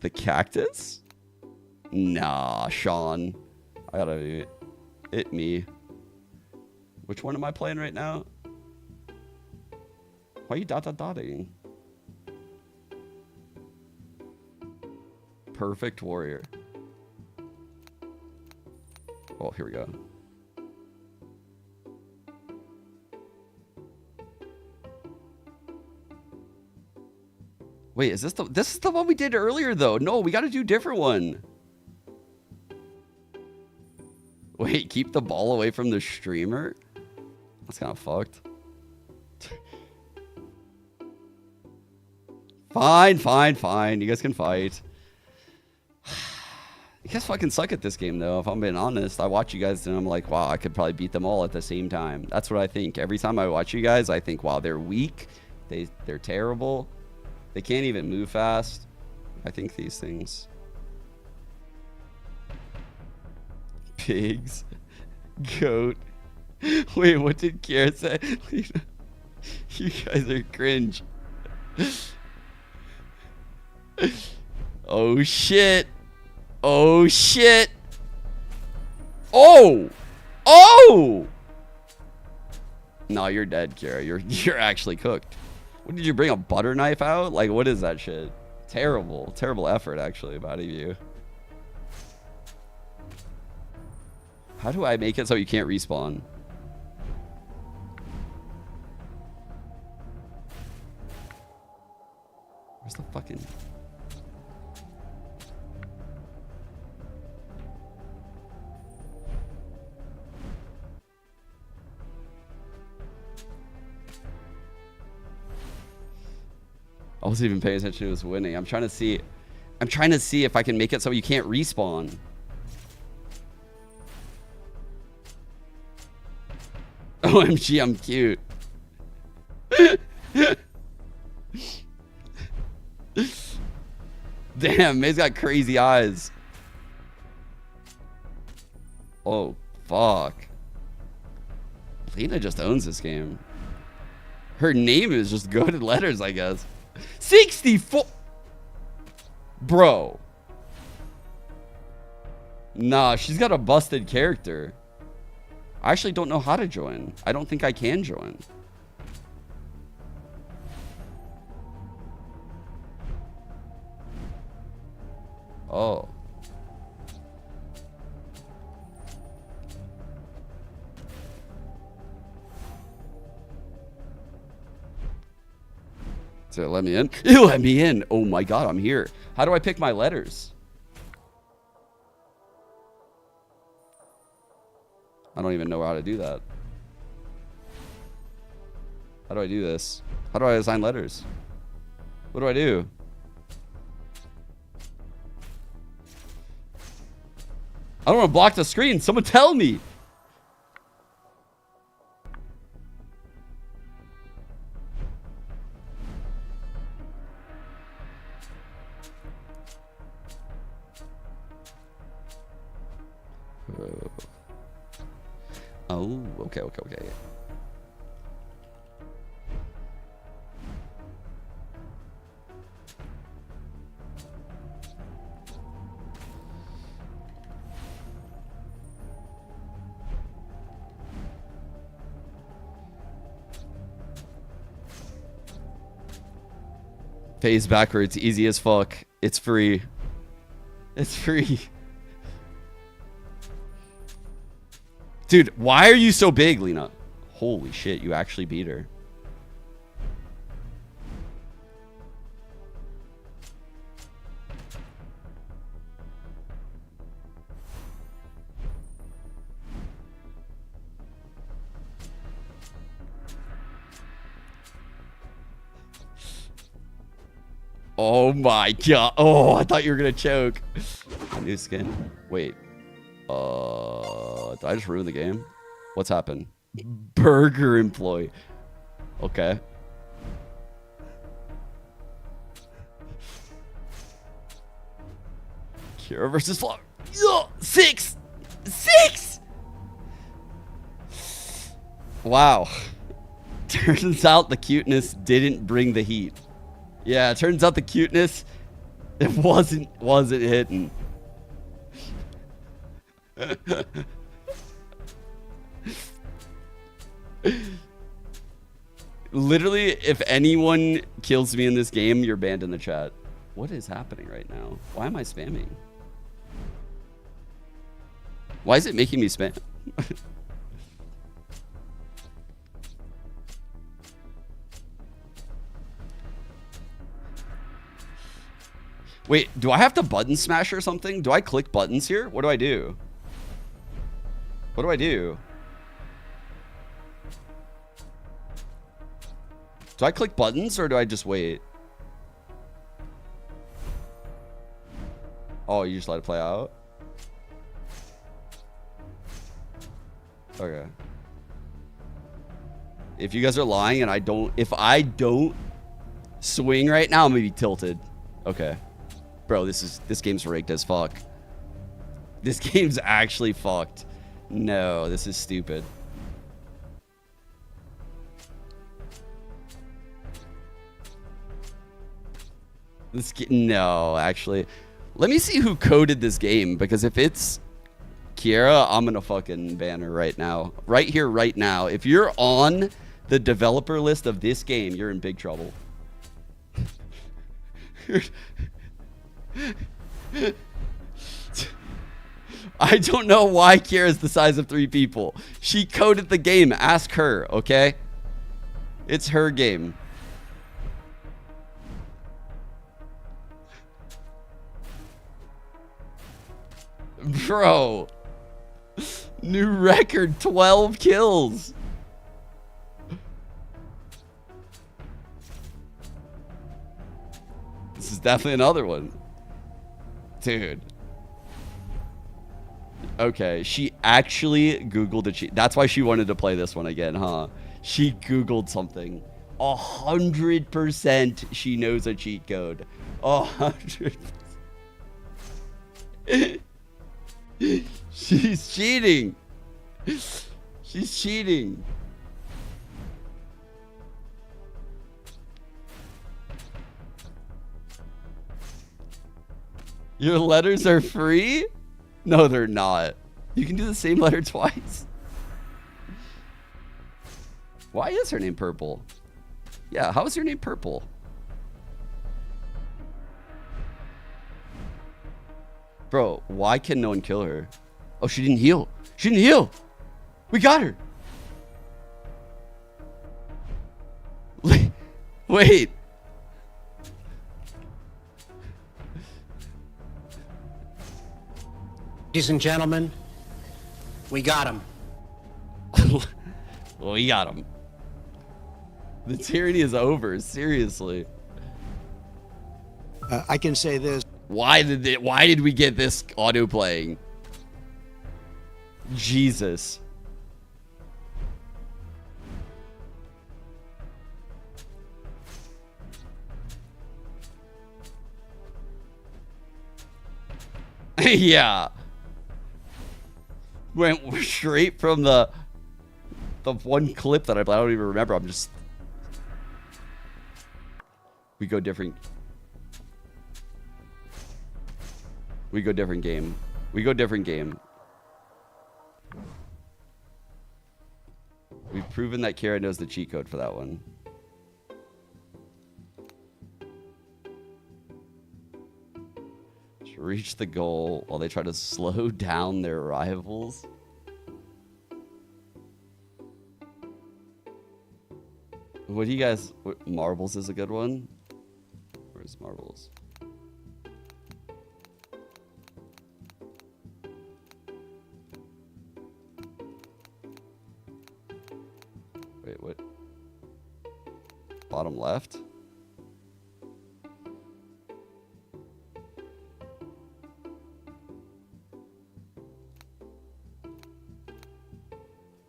Speaker 15: The cactus? Nah, Sean. I gotta hit me. Which one am I playing right now? Why are you dotting? Perfect warrior. Oh, here we go. Wait, is this is the one we did earlier though? No, we got to do a different one. Wait, keep the ball away from the streamer? That's kind of fucked. Fine. You guys can fight. You guys fucking suck at this game though, if I'm being honest. I watch you guys and I'm like, wow, I could probably beat them all at the same time. That's what I think. Every time I watch you guys, I think, wow, they're weak. They're terrible. They can't even move fast. I think these things. Pigs. Goat. Wait, what did Kiara say? You guys are cringe. Oh shit. Oh shit. Oh. No, you're dead, Kiara. You're actually cooked. What, did you bring a butter knife out? Like, what is that shit? Terrible effort actually about you. How do I make it so you can't respawn? Where's the fucking... I wasn't even paying attention to us winning. I'm trying to see if I can make it so you can't respawn. OMG, I'm cute. Damn, May's got crazy eyes. Oh, fuck. Lena just owns this game. Her name is just goated letters, I guess. 64. Bro. Nah, she's got a busted character. I actually don't know how to join. I don't think I can join. Oh. So let me in. Ew, let me in. Oh my god, I'm here. How do I pick my letters? I don't even know how to do that. How do I do this? How do I assign letters? What do I do? I don't want to block the screen. Someone tell me. Oh, okay. Phase backwards, easy as fuck. It's free. It's free. Dude, why are you so big, Lena? Holy shit, you actually beat her. Oh my god. Oh, I thought you were gonna choke. A new skin. Wait. Did I just ruin the game? What's happened? Burger employee. Okay. Kira versus Flower. 6! Wow. Turns out the cuteness didn't bring the heat. Yeah, it turns out the cuteness, it wasn't hitting. Literally, if anyone kills me in this game, you're banned in the chat. What is happening right now? Why am I spamming? Why is it making me spam? Wait, do I have to button smash or something? Do I click buttons here? What do I do? What do I do? Do I click buttons or do I just wait? Oh, you just let it play out? Okay. If you guys are lying and if I don't swing right now, I'm gonna be tilted. Okay. Bro, this game's rigged as fuck. This game's actually fucked. No, this is stupid. No, actually. Let me see who coded this game, because if it's Kiera, I'm gonna fucking ban her right now. Right here, right now. If you're on the developer list of this game, you're in big trouble. I don't know why Kiera's the size of 3 people. She coded the game. Ask her, okay? It's her game. Bro. New record, 12 kills. This is definitely another one. Dude. Okay, she actually Googled a cheat. That's why she wanted to play this one again, huh? She Googled something. 100% she knows a cheat code. 100%. She's cheating. She's cheating. Your letters are free? No, they're not. You can do the same letter twice. Why is her name Purple? Yeah, how is your name Purple? Bro, why can no one kill her? Oh, she didn't heal. She didn't heal. We got her. Wait.
Speaker 8: Ladies and gentlemen, we got him.
Speaker 15: We got him. The tyranny is over. Seriously.
Speaker 8: I can say this.
Speaker 15: Why did we get this auto playing? Jesus. Yeah. Went straight from the one clip that I don't even remember. I'm just... We go different. We go different game. We go different game. We've proven that Kara knows the cheat code for that one. To reach the goal while they try to slow down their rivals. What do you guys... Marbles is a good one. Where's Marbles? Wait, what? Bottom left?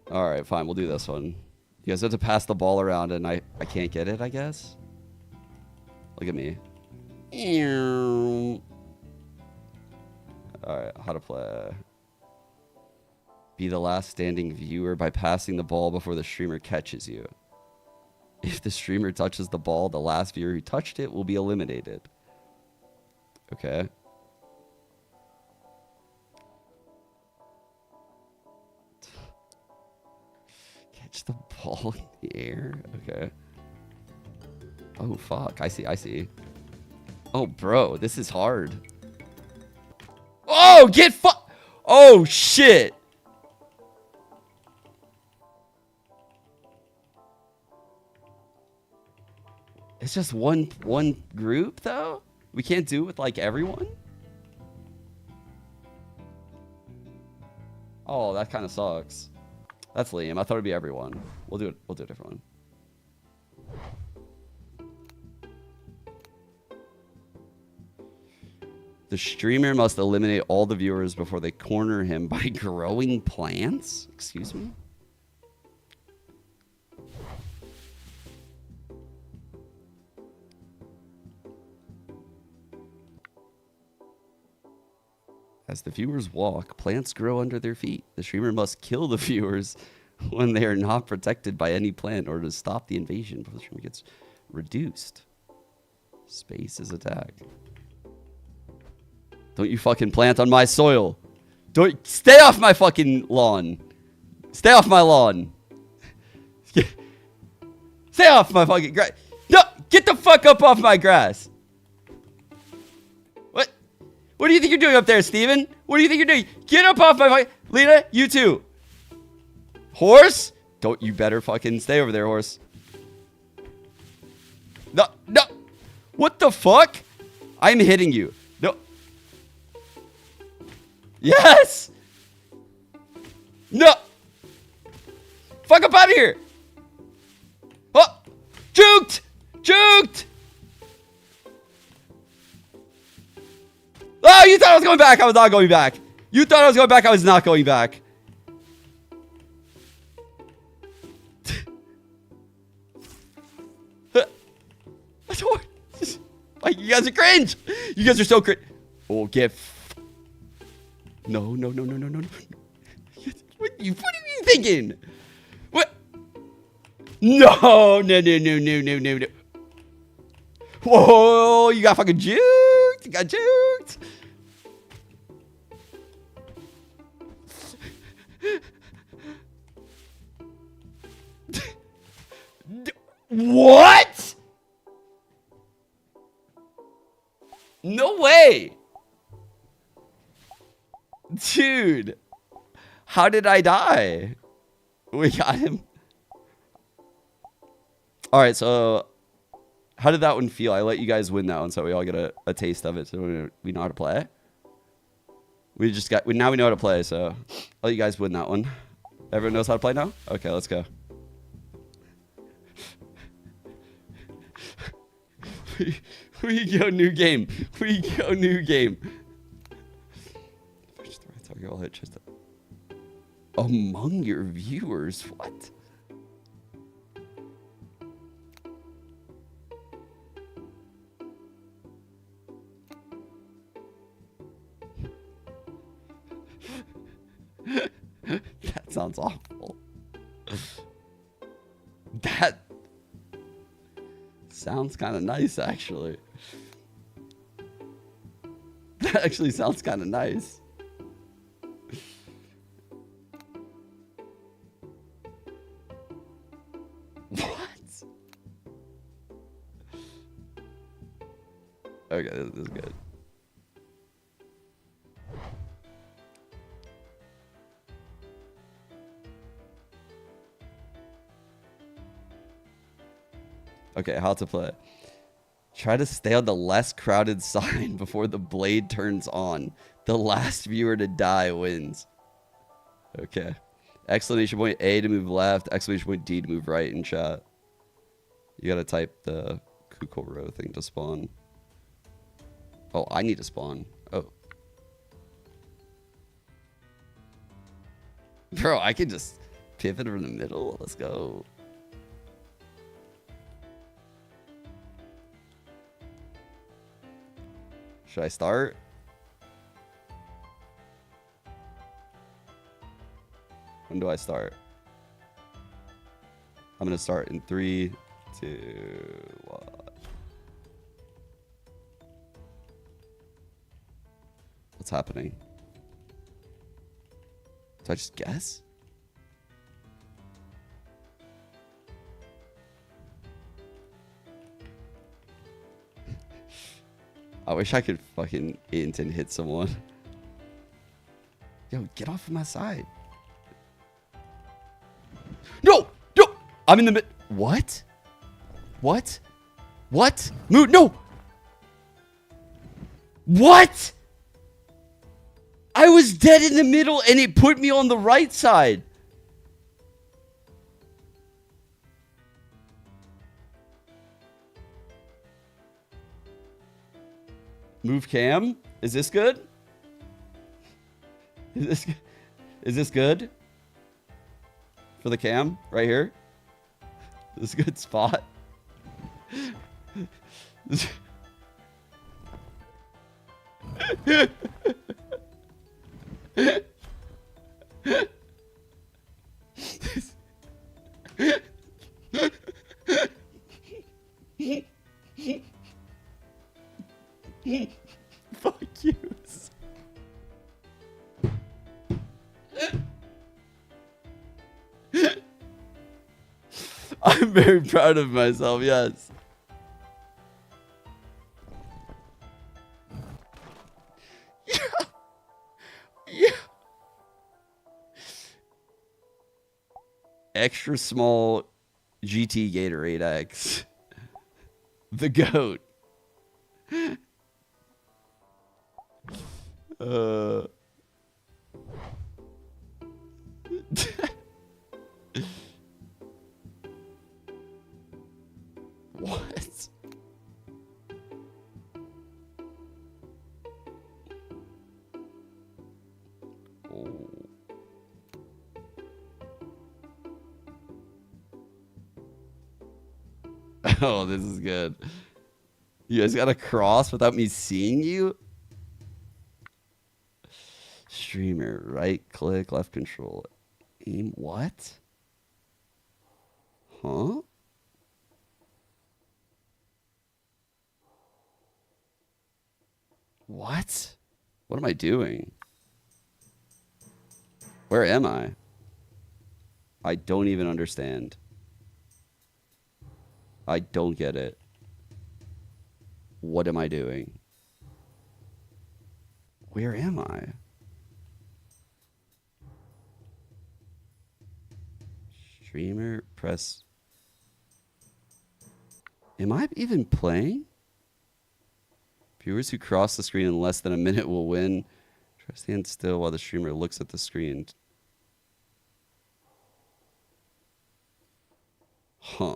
Speaker 15: Alright, fine, we'll do this one. You guys have to pass the ball around and I can't get it, I guess? Look at me. Alright, how to play. Be the last standing viewer by passing the ball before the streamer catches you. If the streamer touches the ball, the last viewer who touched it will be eliminated. Okay. Catch the ball in the air. Okay. Oh, fuck. I see. Oh, bro. This is hard. Oh, get Oh, shit. It's just one group, though? We can't do it with, like, everyone? Oh, that kind of sucks. That's lame. I thought it'd be everyone. We'll do a different one. The streamer must eliminate all the viewers before they corner him by growing plants? Excuse me? As the viewers walk, plants grow under their feet. The streamer must kill the viewers when they are not protected by any plant in order to stop the invasion before the streamer gets reduced. Space is attack. Don't you fucking plant on my soil. Don't stay off my fucking lawn. Stay off my lawn. Stay off my fucking grass. No, get the fuck up off my grass. What do you think you're doing up there, Steven? What do you think you're doing? Get up off my fucking... Lena, you too. Horse? Don't you better fucking stay over there, horse. No. What the fuck? I'm hitting you. No. Yes. No. Fuck up out of here. Oh. Juked. Oh, you thought I was going back. I was not going back. You thought I was going back. I was not going back. Like, you guys are cringe. You guys are so cringe. Oh, get... No. What are you thinking? What? No. Whoa, you got fucking juked. You got juked. What? No way. Dude. How did I die? We got him. All right, so how did that one feel? I let you guys win that one, so we all get a taste of it, so we know how to play. Now we know how to play, so I'll let you guys win that one. Everyone knows how to play now? Okay, let's go. We go new game. We go new game. First right target, I'll hit just among your viewers. What? That sounds awful. That sounds kind of nice, actually. That actually sounds kind of nice. What? Okay, this is good. Okay, how to play. Try to stay on the less crowded side before the blade turns on. The last viewer to die wins. Okay. Exclamation point A to move left. Exclamation point D to move right in chat. You gotta type the Kukoro thing to spawn. Oh, I need to spawn. Oh. Bro, I can just pivot from the middle. Let's go. Should I start? When do I start? I'm gonna start in 3, 2, 1. What's happening? Do I just guess? I wish I could fucking int and hit someone. Yo, get off of my side. No! No! I'm in the mid. What? What? What? Move. No! What? I was dead in the middle and it put me on the right side. Move cam. Is this good? Is this good? For the cam right here? This is a good spot. Fuck you. I'm very proud of myself, yes. Yeah. Yeah. Extra small GT Gatorade X. The GOAT. What? Oh. Oh, this is good. You guys got a cross without me seeing you? Streamer, right click, left control. Aim, what? Huh? What? What am I doing? Where am I? I don't even understand. I don't get it. What am I doing? Where am I? Streamer, press. Am I even playing? Viewers who cross the screen in less than a minute will win. Try to stand still while the streamer looks at the screen. Huh.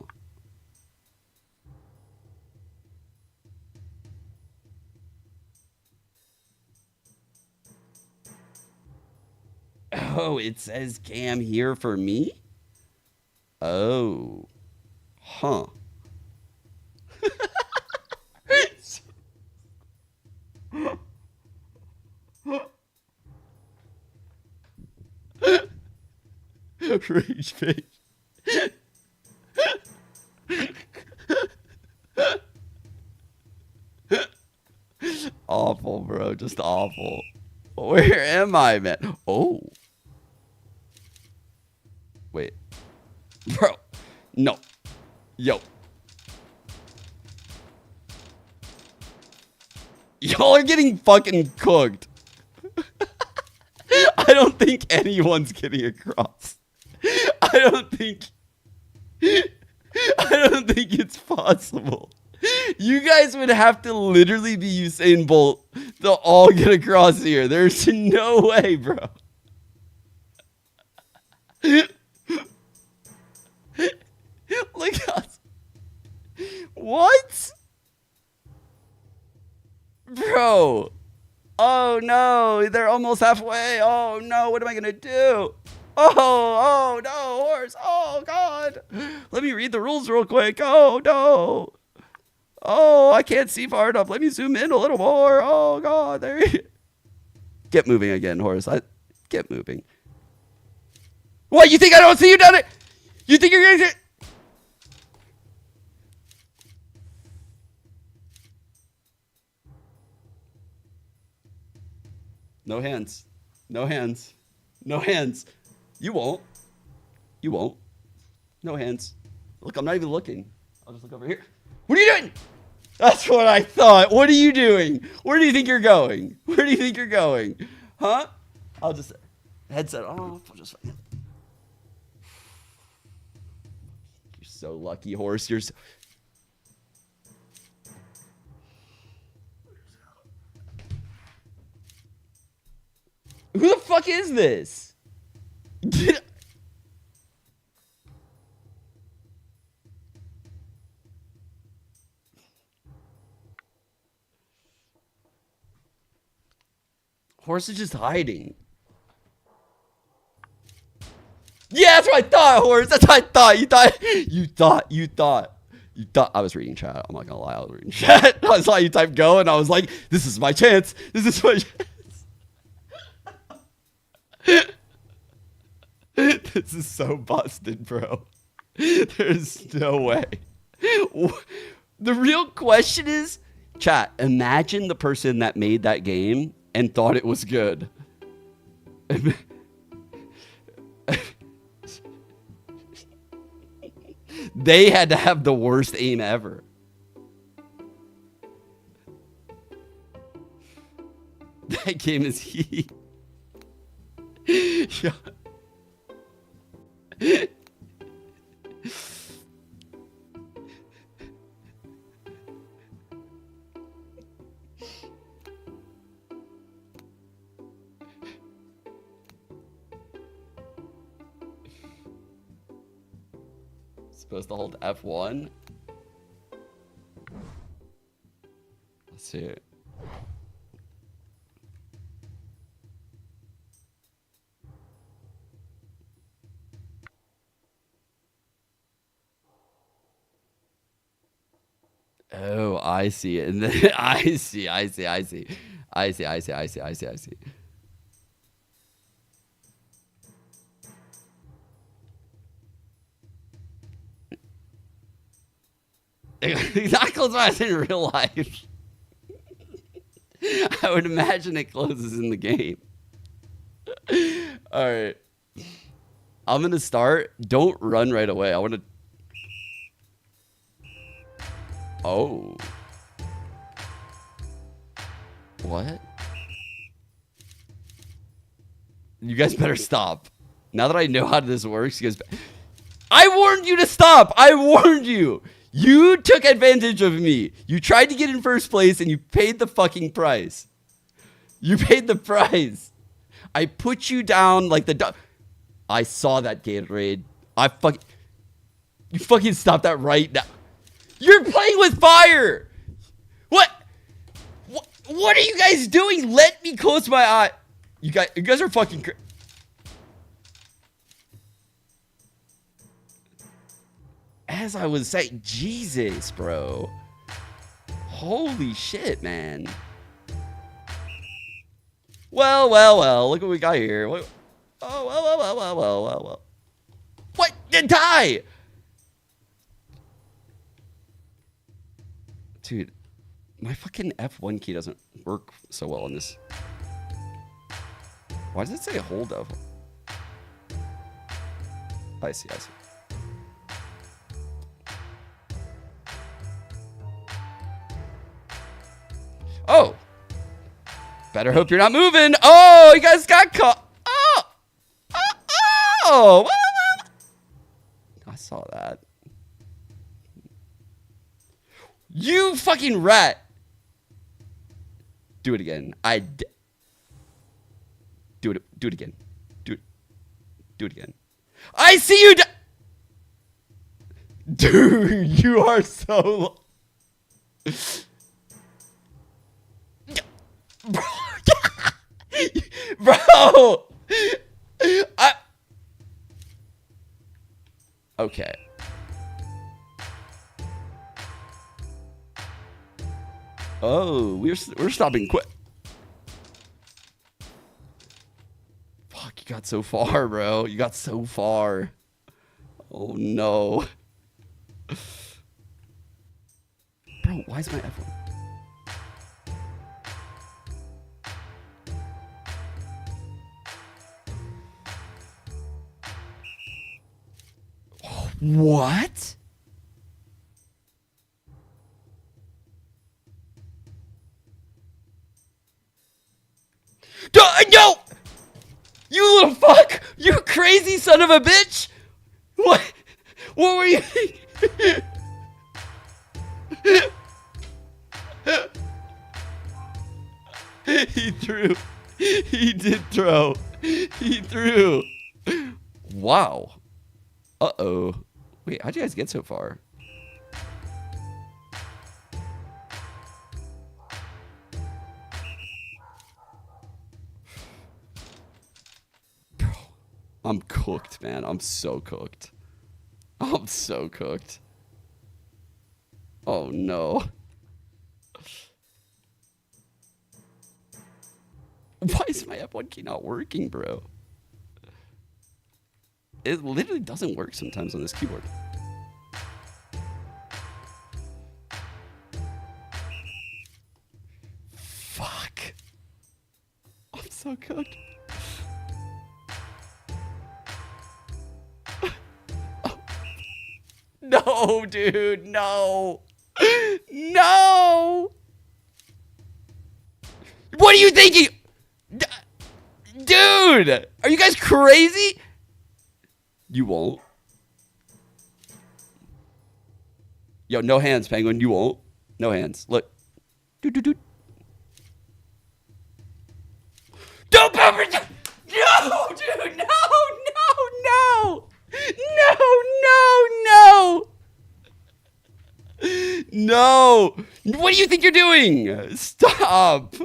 Speaker 15: Oh, it says Cam here for me? Oh. Huh. Rage face. Awful, bro. Just awful. Where am I, man? Oh. Wait. Bro. No. Yo. Y'all are getting fucking cooked. I don't think anyone's getting across. I don't think it's possible. You guys would have to literally be Usain Bolt to all get across here. There's no way, bro. Look at us. What? Bro. Oh no, they're almost halfway. Oh no, what am I gonna do? Oh no, horse. Oh god. Let me read the rules real quick. Oh no. Oh, I can't see far enough. Let me zoom in a little more. Oh god, there you get moving again, horse. Get moving. What, you think I don't see you down it? You think you're gonna get... No hands. No hands. No hands. You won't. You won't. No hands. Look, I'm not even looking. I'll just look over here. What are you doing? That's what I thought. What are you doing? Where do you think you're going? Where do you think you're going? Huh? I'll just... Headset off. I'll just... You're so lucky, horse. You're so... Who the fuck is this? Horse is just hiding. Yeah, that's what I thought, horse. That's what I thought. You thought I was reading chat. I'm not gonna lie, I was reading chat. I saw you type go and I was like, this is my chance. This is my chance. This is so busted, bro. There's no way. The real question is, chat, imagine the person that made that game and thought it was good. They had to have the worst aim ever. That game is heat. Yeah. Supposed to hold F1. Let's see it. Oh, I see it. And then I see. Not close my eyes in real life. I would imagine it closes in the game. All right. I'm going to start. Don't run right away. I want to... Oh. What? You guys better stop. Now that I know how this works, you guys... I warned you to stop! I warned you! You took advantage of me. You tried to get in first place and you paid the fucking price. You paid the price. I put you down like the... I saw that Gatorade. You fucking stop that right now. You're playing with fire! What? What are you guys doing? Let me close my eye. You guys are fucking... as I was saying, Jesus, bro. Holy shit, man. Well, well, well. Look what we got here. What? Oh, well, well, well, well, well, well, well. What? You die! Dude, my fucking F1 key doesn't work so well on this. Why does it say hold up? I see, I see. Oh! Better hope you're not moving. Oh, you guys got caught. Oh! Oh! I saw that. You fucking rat. Do it again. Do it again. Do it again. I see you. Dude, you are so. Bro. Okay. Oh, we're stopping quick. Fuck, you got so far, bro. You got so far. Oh no. Bro, why is my F1? What? No! You little fuck! You crazy son of a bitch! What? What were you thinking? He threw. He did throw. He threw. Wow. Uh-oh. Wait, how'd you guys get so far? Bro, I'm cooked, man. I'm so cooked. I'm so cooked. Oh, no. Why is my F1 key not working, bro? It literally doesn't work sometimes on this keyboard. Fuck. I'm so cooked. No, dude, no. No. What are you thinking? Dude, are you guys crazy? You won't. Yo, no hands, Penguin. You won't. No hands. Look. Don't pepper. No, dude. No, no, no. No, no, no. No. What do you think you're doing? Stop.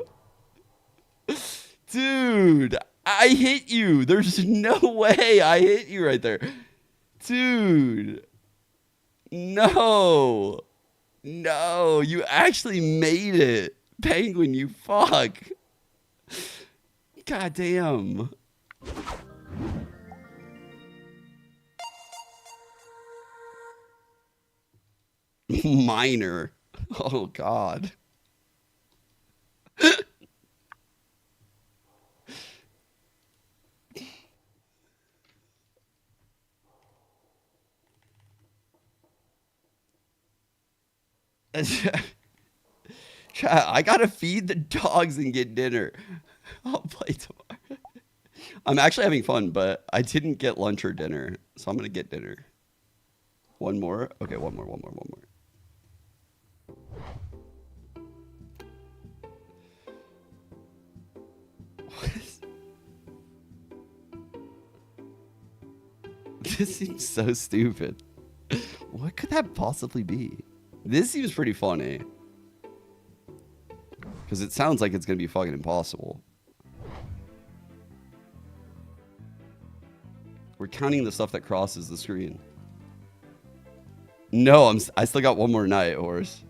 Speaker 15: Dude, I hit you. There's no way I hit you right there. Dude. No. No, you actually made it. Penguin, you fuck. God damn. Minor. Oh, God. I gotta feed the dogs and get dinner. I'll play tomorrow. I'm actually having fun, but I didn't get lunch or dinner, so I'm gonna get dinner. One more? Okay, one more. This seems so stupid. What could that possibly be? This seems pretty funny. Because it sounds like it's going to be fucking impossible. We're counting the stuff that crosses the screen. No, I still got one more night, horse.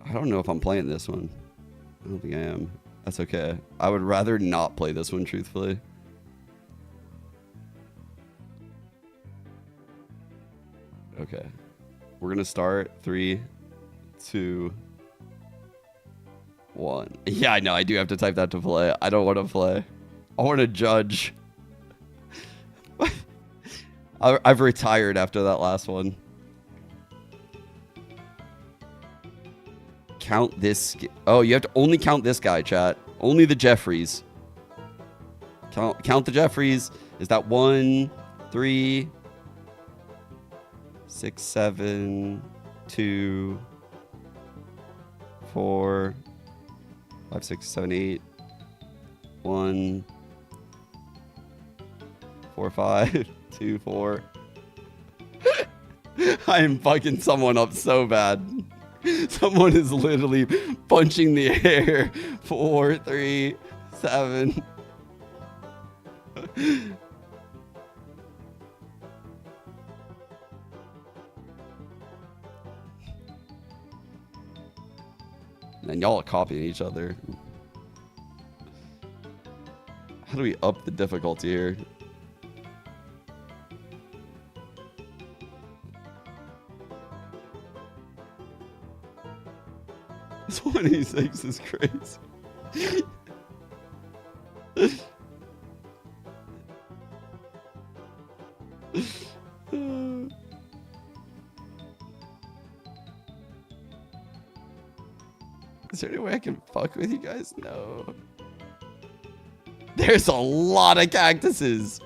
Speaker 15: I don't know if I'm playing this one. I don't think I am. That's okay. I would rather not play this one, truthfully. Okay. We're going to start 3, 2, 1. Yeah, I know. I do have to type that to play. I don't want to play. I want to judge. I've retired after that last one. Count this. Oh, you have to only count this guy, chat. Only the Jeffries. Count the Jeffries. Is that 1, 3, 6, 7, 2, 4, 5, 6, 7, 8, 1, 4, 5, 2, 4. I am fucking someone up so bad. Someone is literally punching the air. 4, 3, 7. And y'all are copying each other. How do we up the difficulty here? This 26 is crazy. Is there any way I can fuck with you guys? No. There's a lot of cactuses.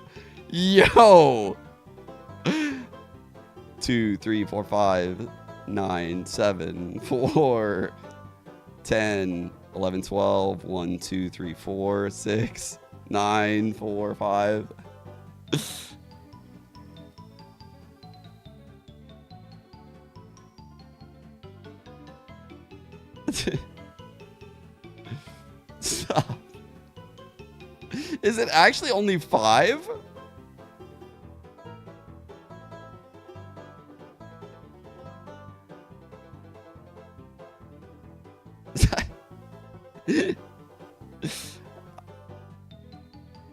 Speaker 15: Yo. 2, 3, 4, 5, 9, 7, 4, 10, 11, 12, 1, 2, 3, 4, 6, 9, 4, 5. Stop. Is it actually only 5?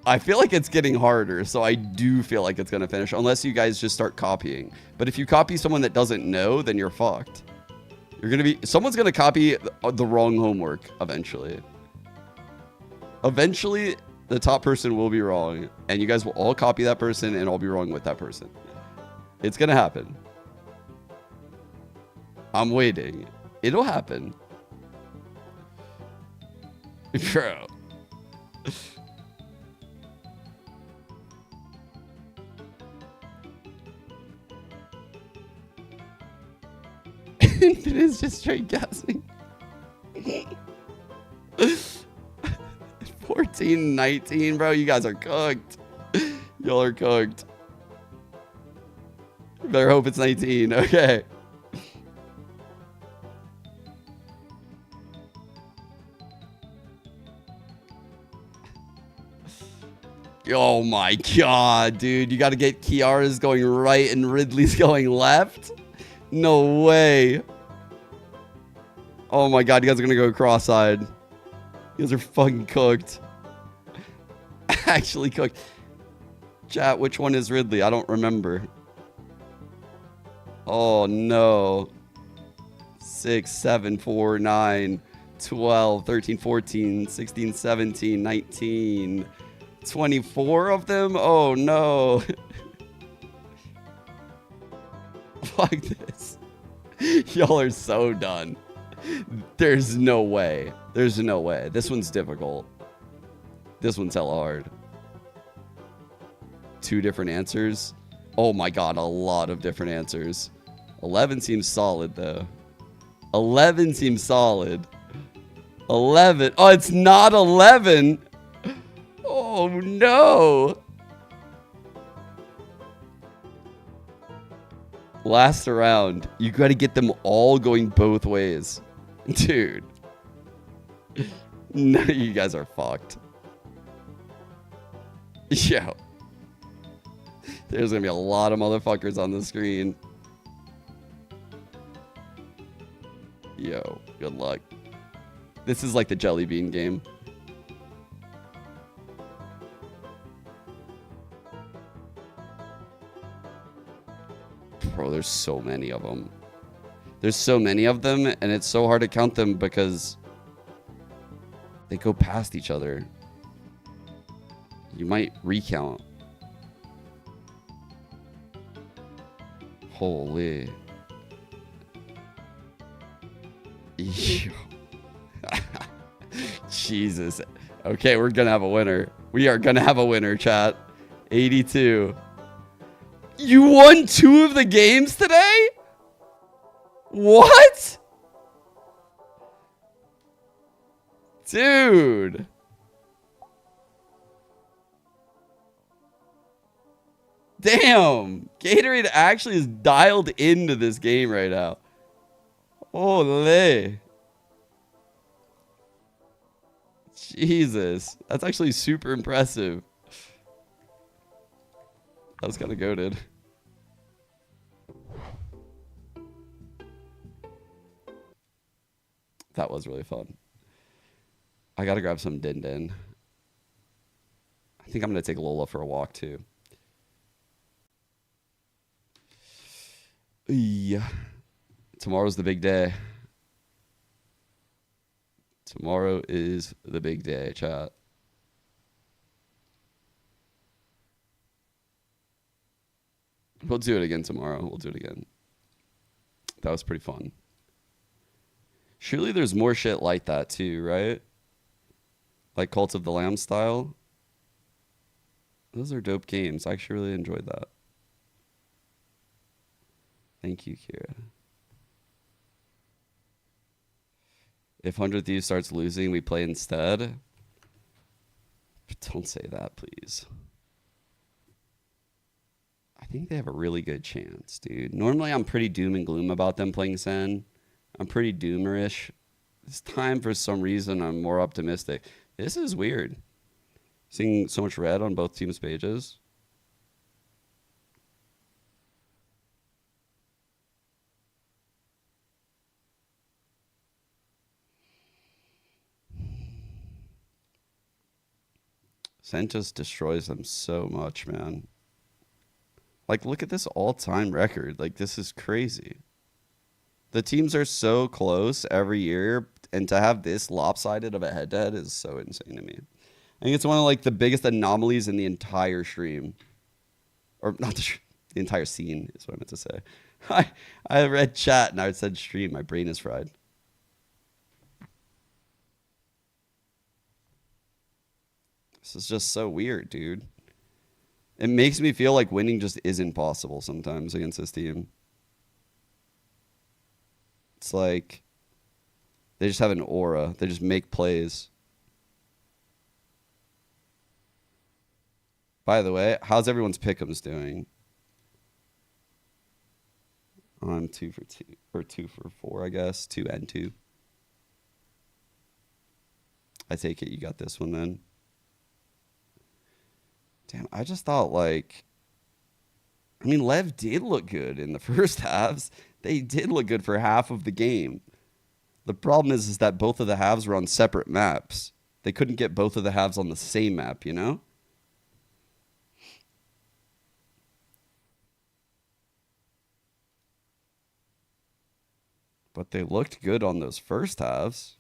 Speaker 15: I feel like it's getting harder, so I do feel like it's going to finish, unless you guys just start copying. But if you copy someone that doesn't know, then you're fucked. You're going to be... Someone's going to copy the wrong homework eventually. Eventually, the top person will be wrong, and you guys will all copy that person, and I'll be wrong with that person. It's going to happen. I'm waiting. It'll happen. Bro. It is just straight guessing. 14, 19, bro. You guys are cooked. Y'all are cooked. Better hope it's 19. Okay. Oh my god, dude. You got to get Kiara's going right and Ridley's going left? No way. Oh my god, you guys are going to go cross-eyed. You guys are fucking cooked. Actually cooked. Chat, which one is Ridley? I don't remember. Oh no. 6, 7, 4, 9, 12, 13, 14, 16, 17, 19... 24 of them? Oh no. Fuck this. Y'all are so done. There's no way. There's no way. This one's difficult. This one's hella hard. 2 different answers. Oh my god, a lot of different answers. 11 seems solid though. 11 seems solid. 11. Oh, it's not 11. Oh no! Last round. You got to get them all going both ways. Dude. No, you guys are fucked. Yo. There's gonna be a lot of motherfuckers on the screen. Yo, good luck. This is like the jelly bean game. Bro, there's so many of them. There's so many of them, and it's so hard to count them because they go past each other. You might recount. Holy. Jesus. Okay, we're gonna have a winner. We are gonna have a winner, chat. 82. You won 2 of the games today? What? Dude. Damn. Gatorade actually is dialed into this game right now. Holy. Jesus. That's actually super impressive. That was kind of goated. That was really fun. I gotta grab some Din Din. I think I'm gonna take Lola for a walk too. Yeah. Tomorrow's the big day. Tomorrow is the big day, chat. We'll do it again tomorrow. We'll do it again. That was pretty fun. Surely there's more shit like that too, right? Like Cult of the Lamb style. Those are dope games. I actually really enjoyed that. Thank you, Kira. If 100 Thieves starts losing, we play instead. Don't say that, please. I think they have a really good chance, dude. Normally, I'm pretty doom and gloom about them playing Sen. I'm pretty doomerish. This time, for some reason, I'm more optimistic. This is weird. Seeing so much red on both teams' pages. Sen just destroys them so much, man. Like, look at this all-time record. Like, this is crazy. The teams are so close every year, and to have this lopsided of a head-to-head is so insane to me. I think it's one of, like, the biggest anomalies in the entire stream. Or, not the entire scene is what I meant to say. I read chat, and I said stream. My brain is fried. This is just so weird, dude. It makes me feel like winning just isn't possible sometimes against this team. It's like they just have an aura. They just make plays. By the way, how's everyone's pick'ems doing? I'm 2 for 2 or 2 for 4, I guess. 2 and 2. I take it you got this one then. Damn, I just thought, like, I mean, LEV did look good in the first halves. They did look good for half of the game. The problem is that both of the halves were on separate maps. They couldn't get both of the halves on the same map, you know? But they looked good on those first halves.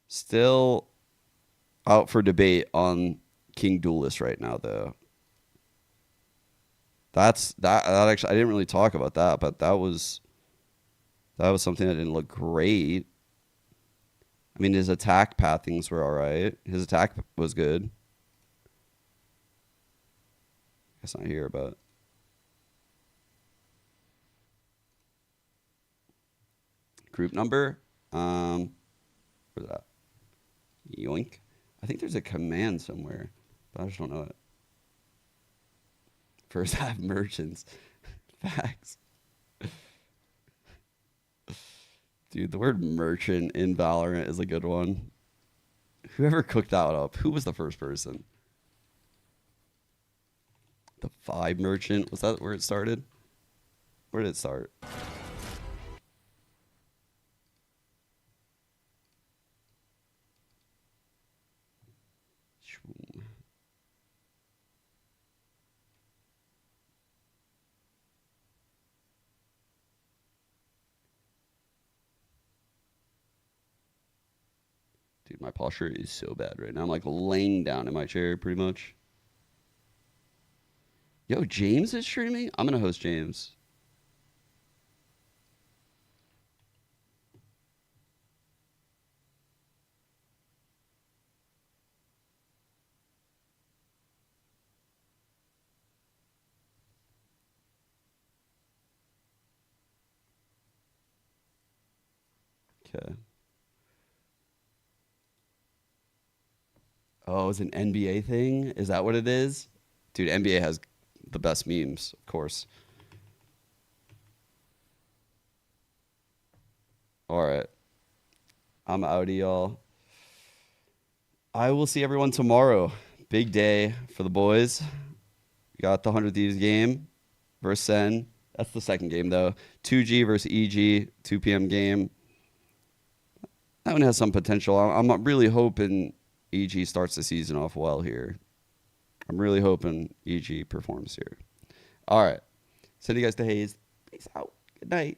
Speaker 15: Still out for debate on King Duelist right now, though. That actually, I didn't really talk about that, but that was something that didn't look great. I mean, his attack pathings were all right. His attack was good. It's not here, but group number. Where's that? Yoink. I think there's a command somewhere, but I just don't know it. First half merchants. Facts. Dude, the word merchant in Valorant is a good one. Whoever cooked that up, who was the first person? The 5 merchant, was that where it started? Where did it start? Dude, my posture is so bad right now. I'm like laying down in my chair pretty much. Yo, James is streaming? I'm going to host James. Okay. Oh, it's an NBA thing? Is that what it is? Dude, NBA has the best memes, of course. All right. I'm outie, y'all. I will see everyone tomorrow. Big day for the boys. We got the 100 Thieves game versus Sen. That's the second game, though. 2G versus EG, 2 p.m. game. That one has some potential. I'm really hoping EG starts the season off well here. I'm really hoping EG performs here. All right. Send you guys to Hayes. Peace out. Good night.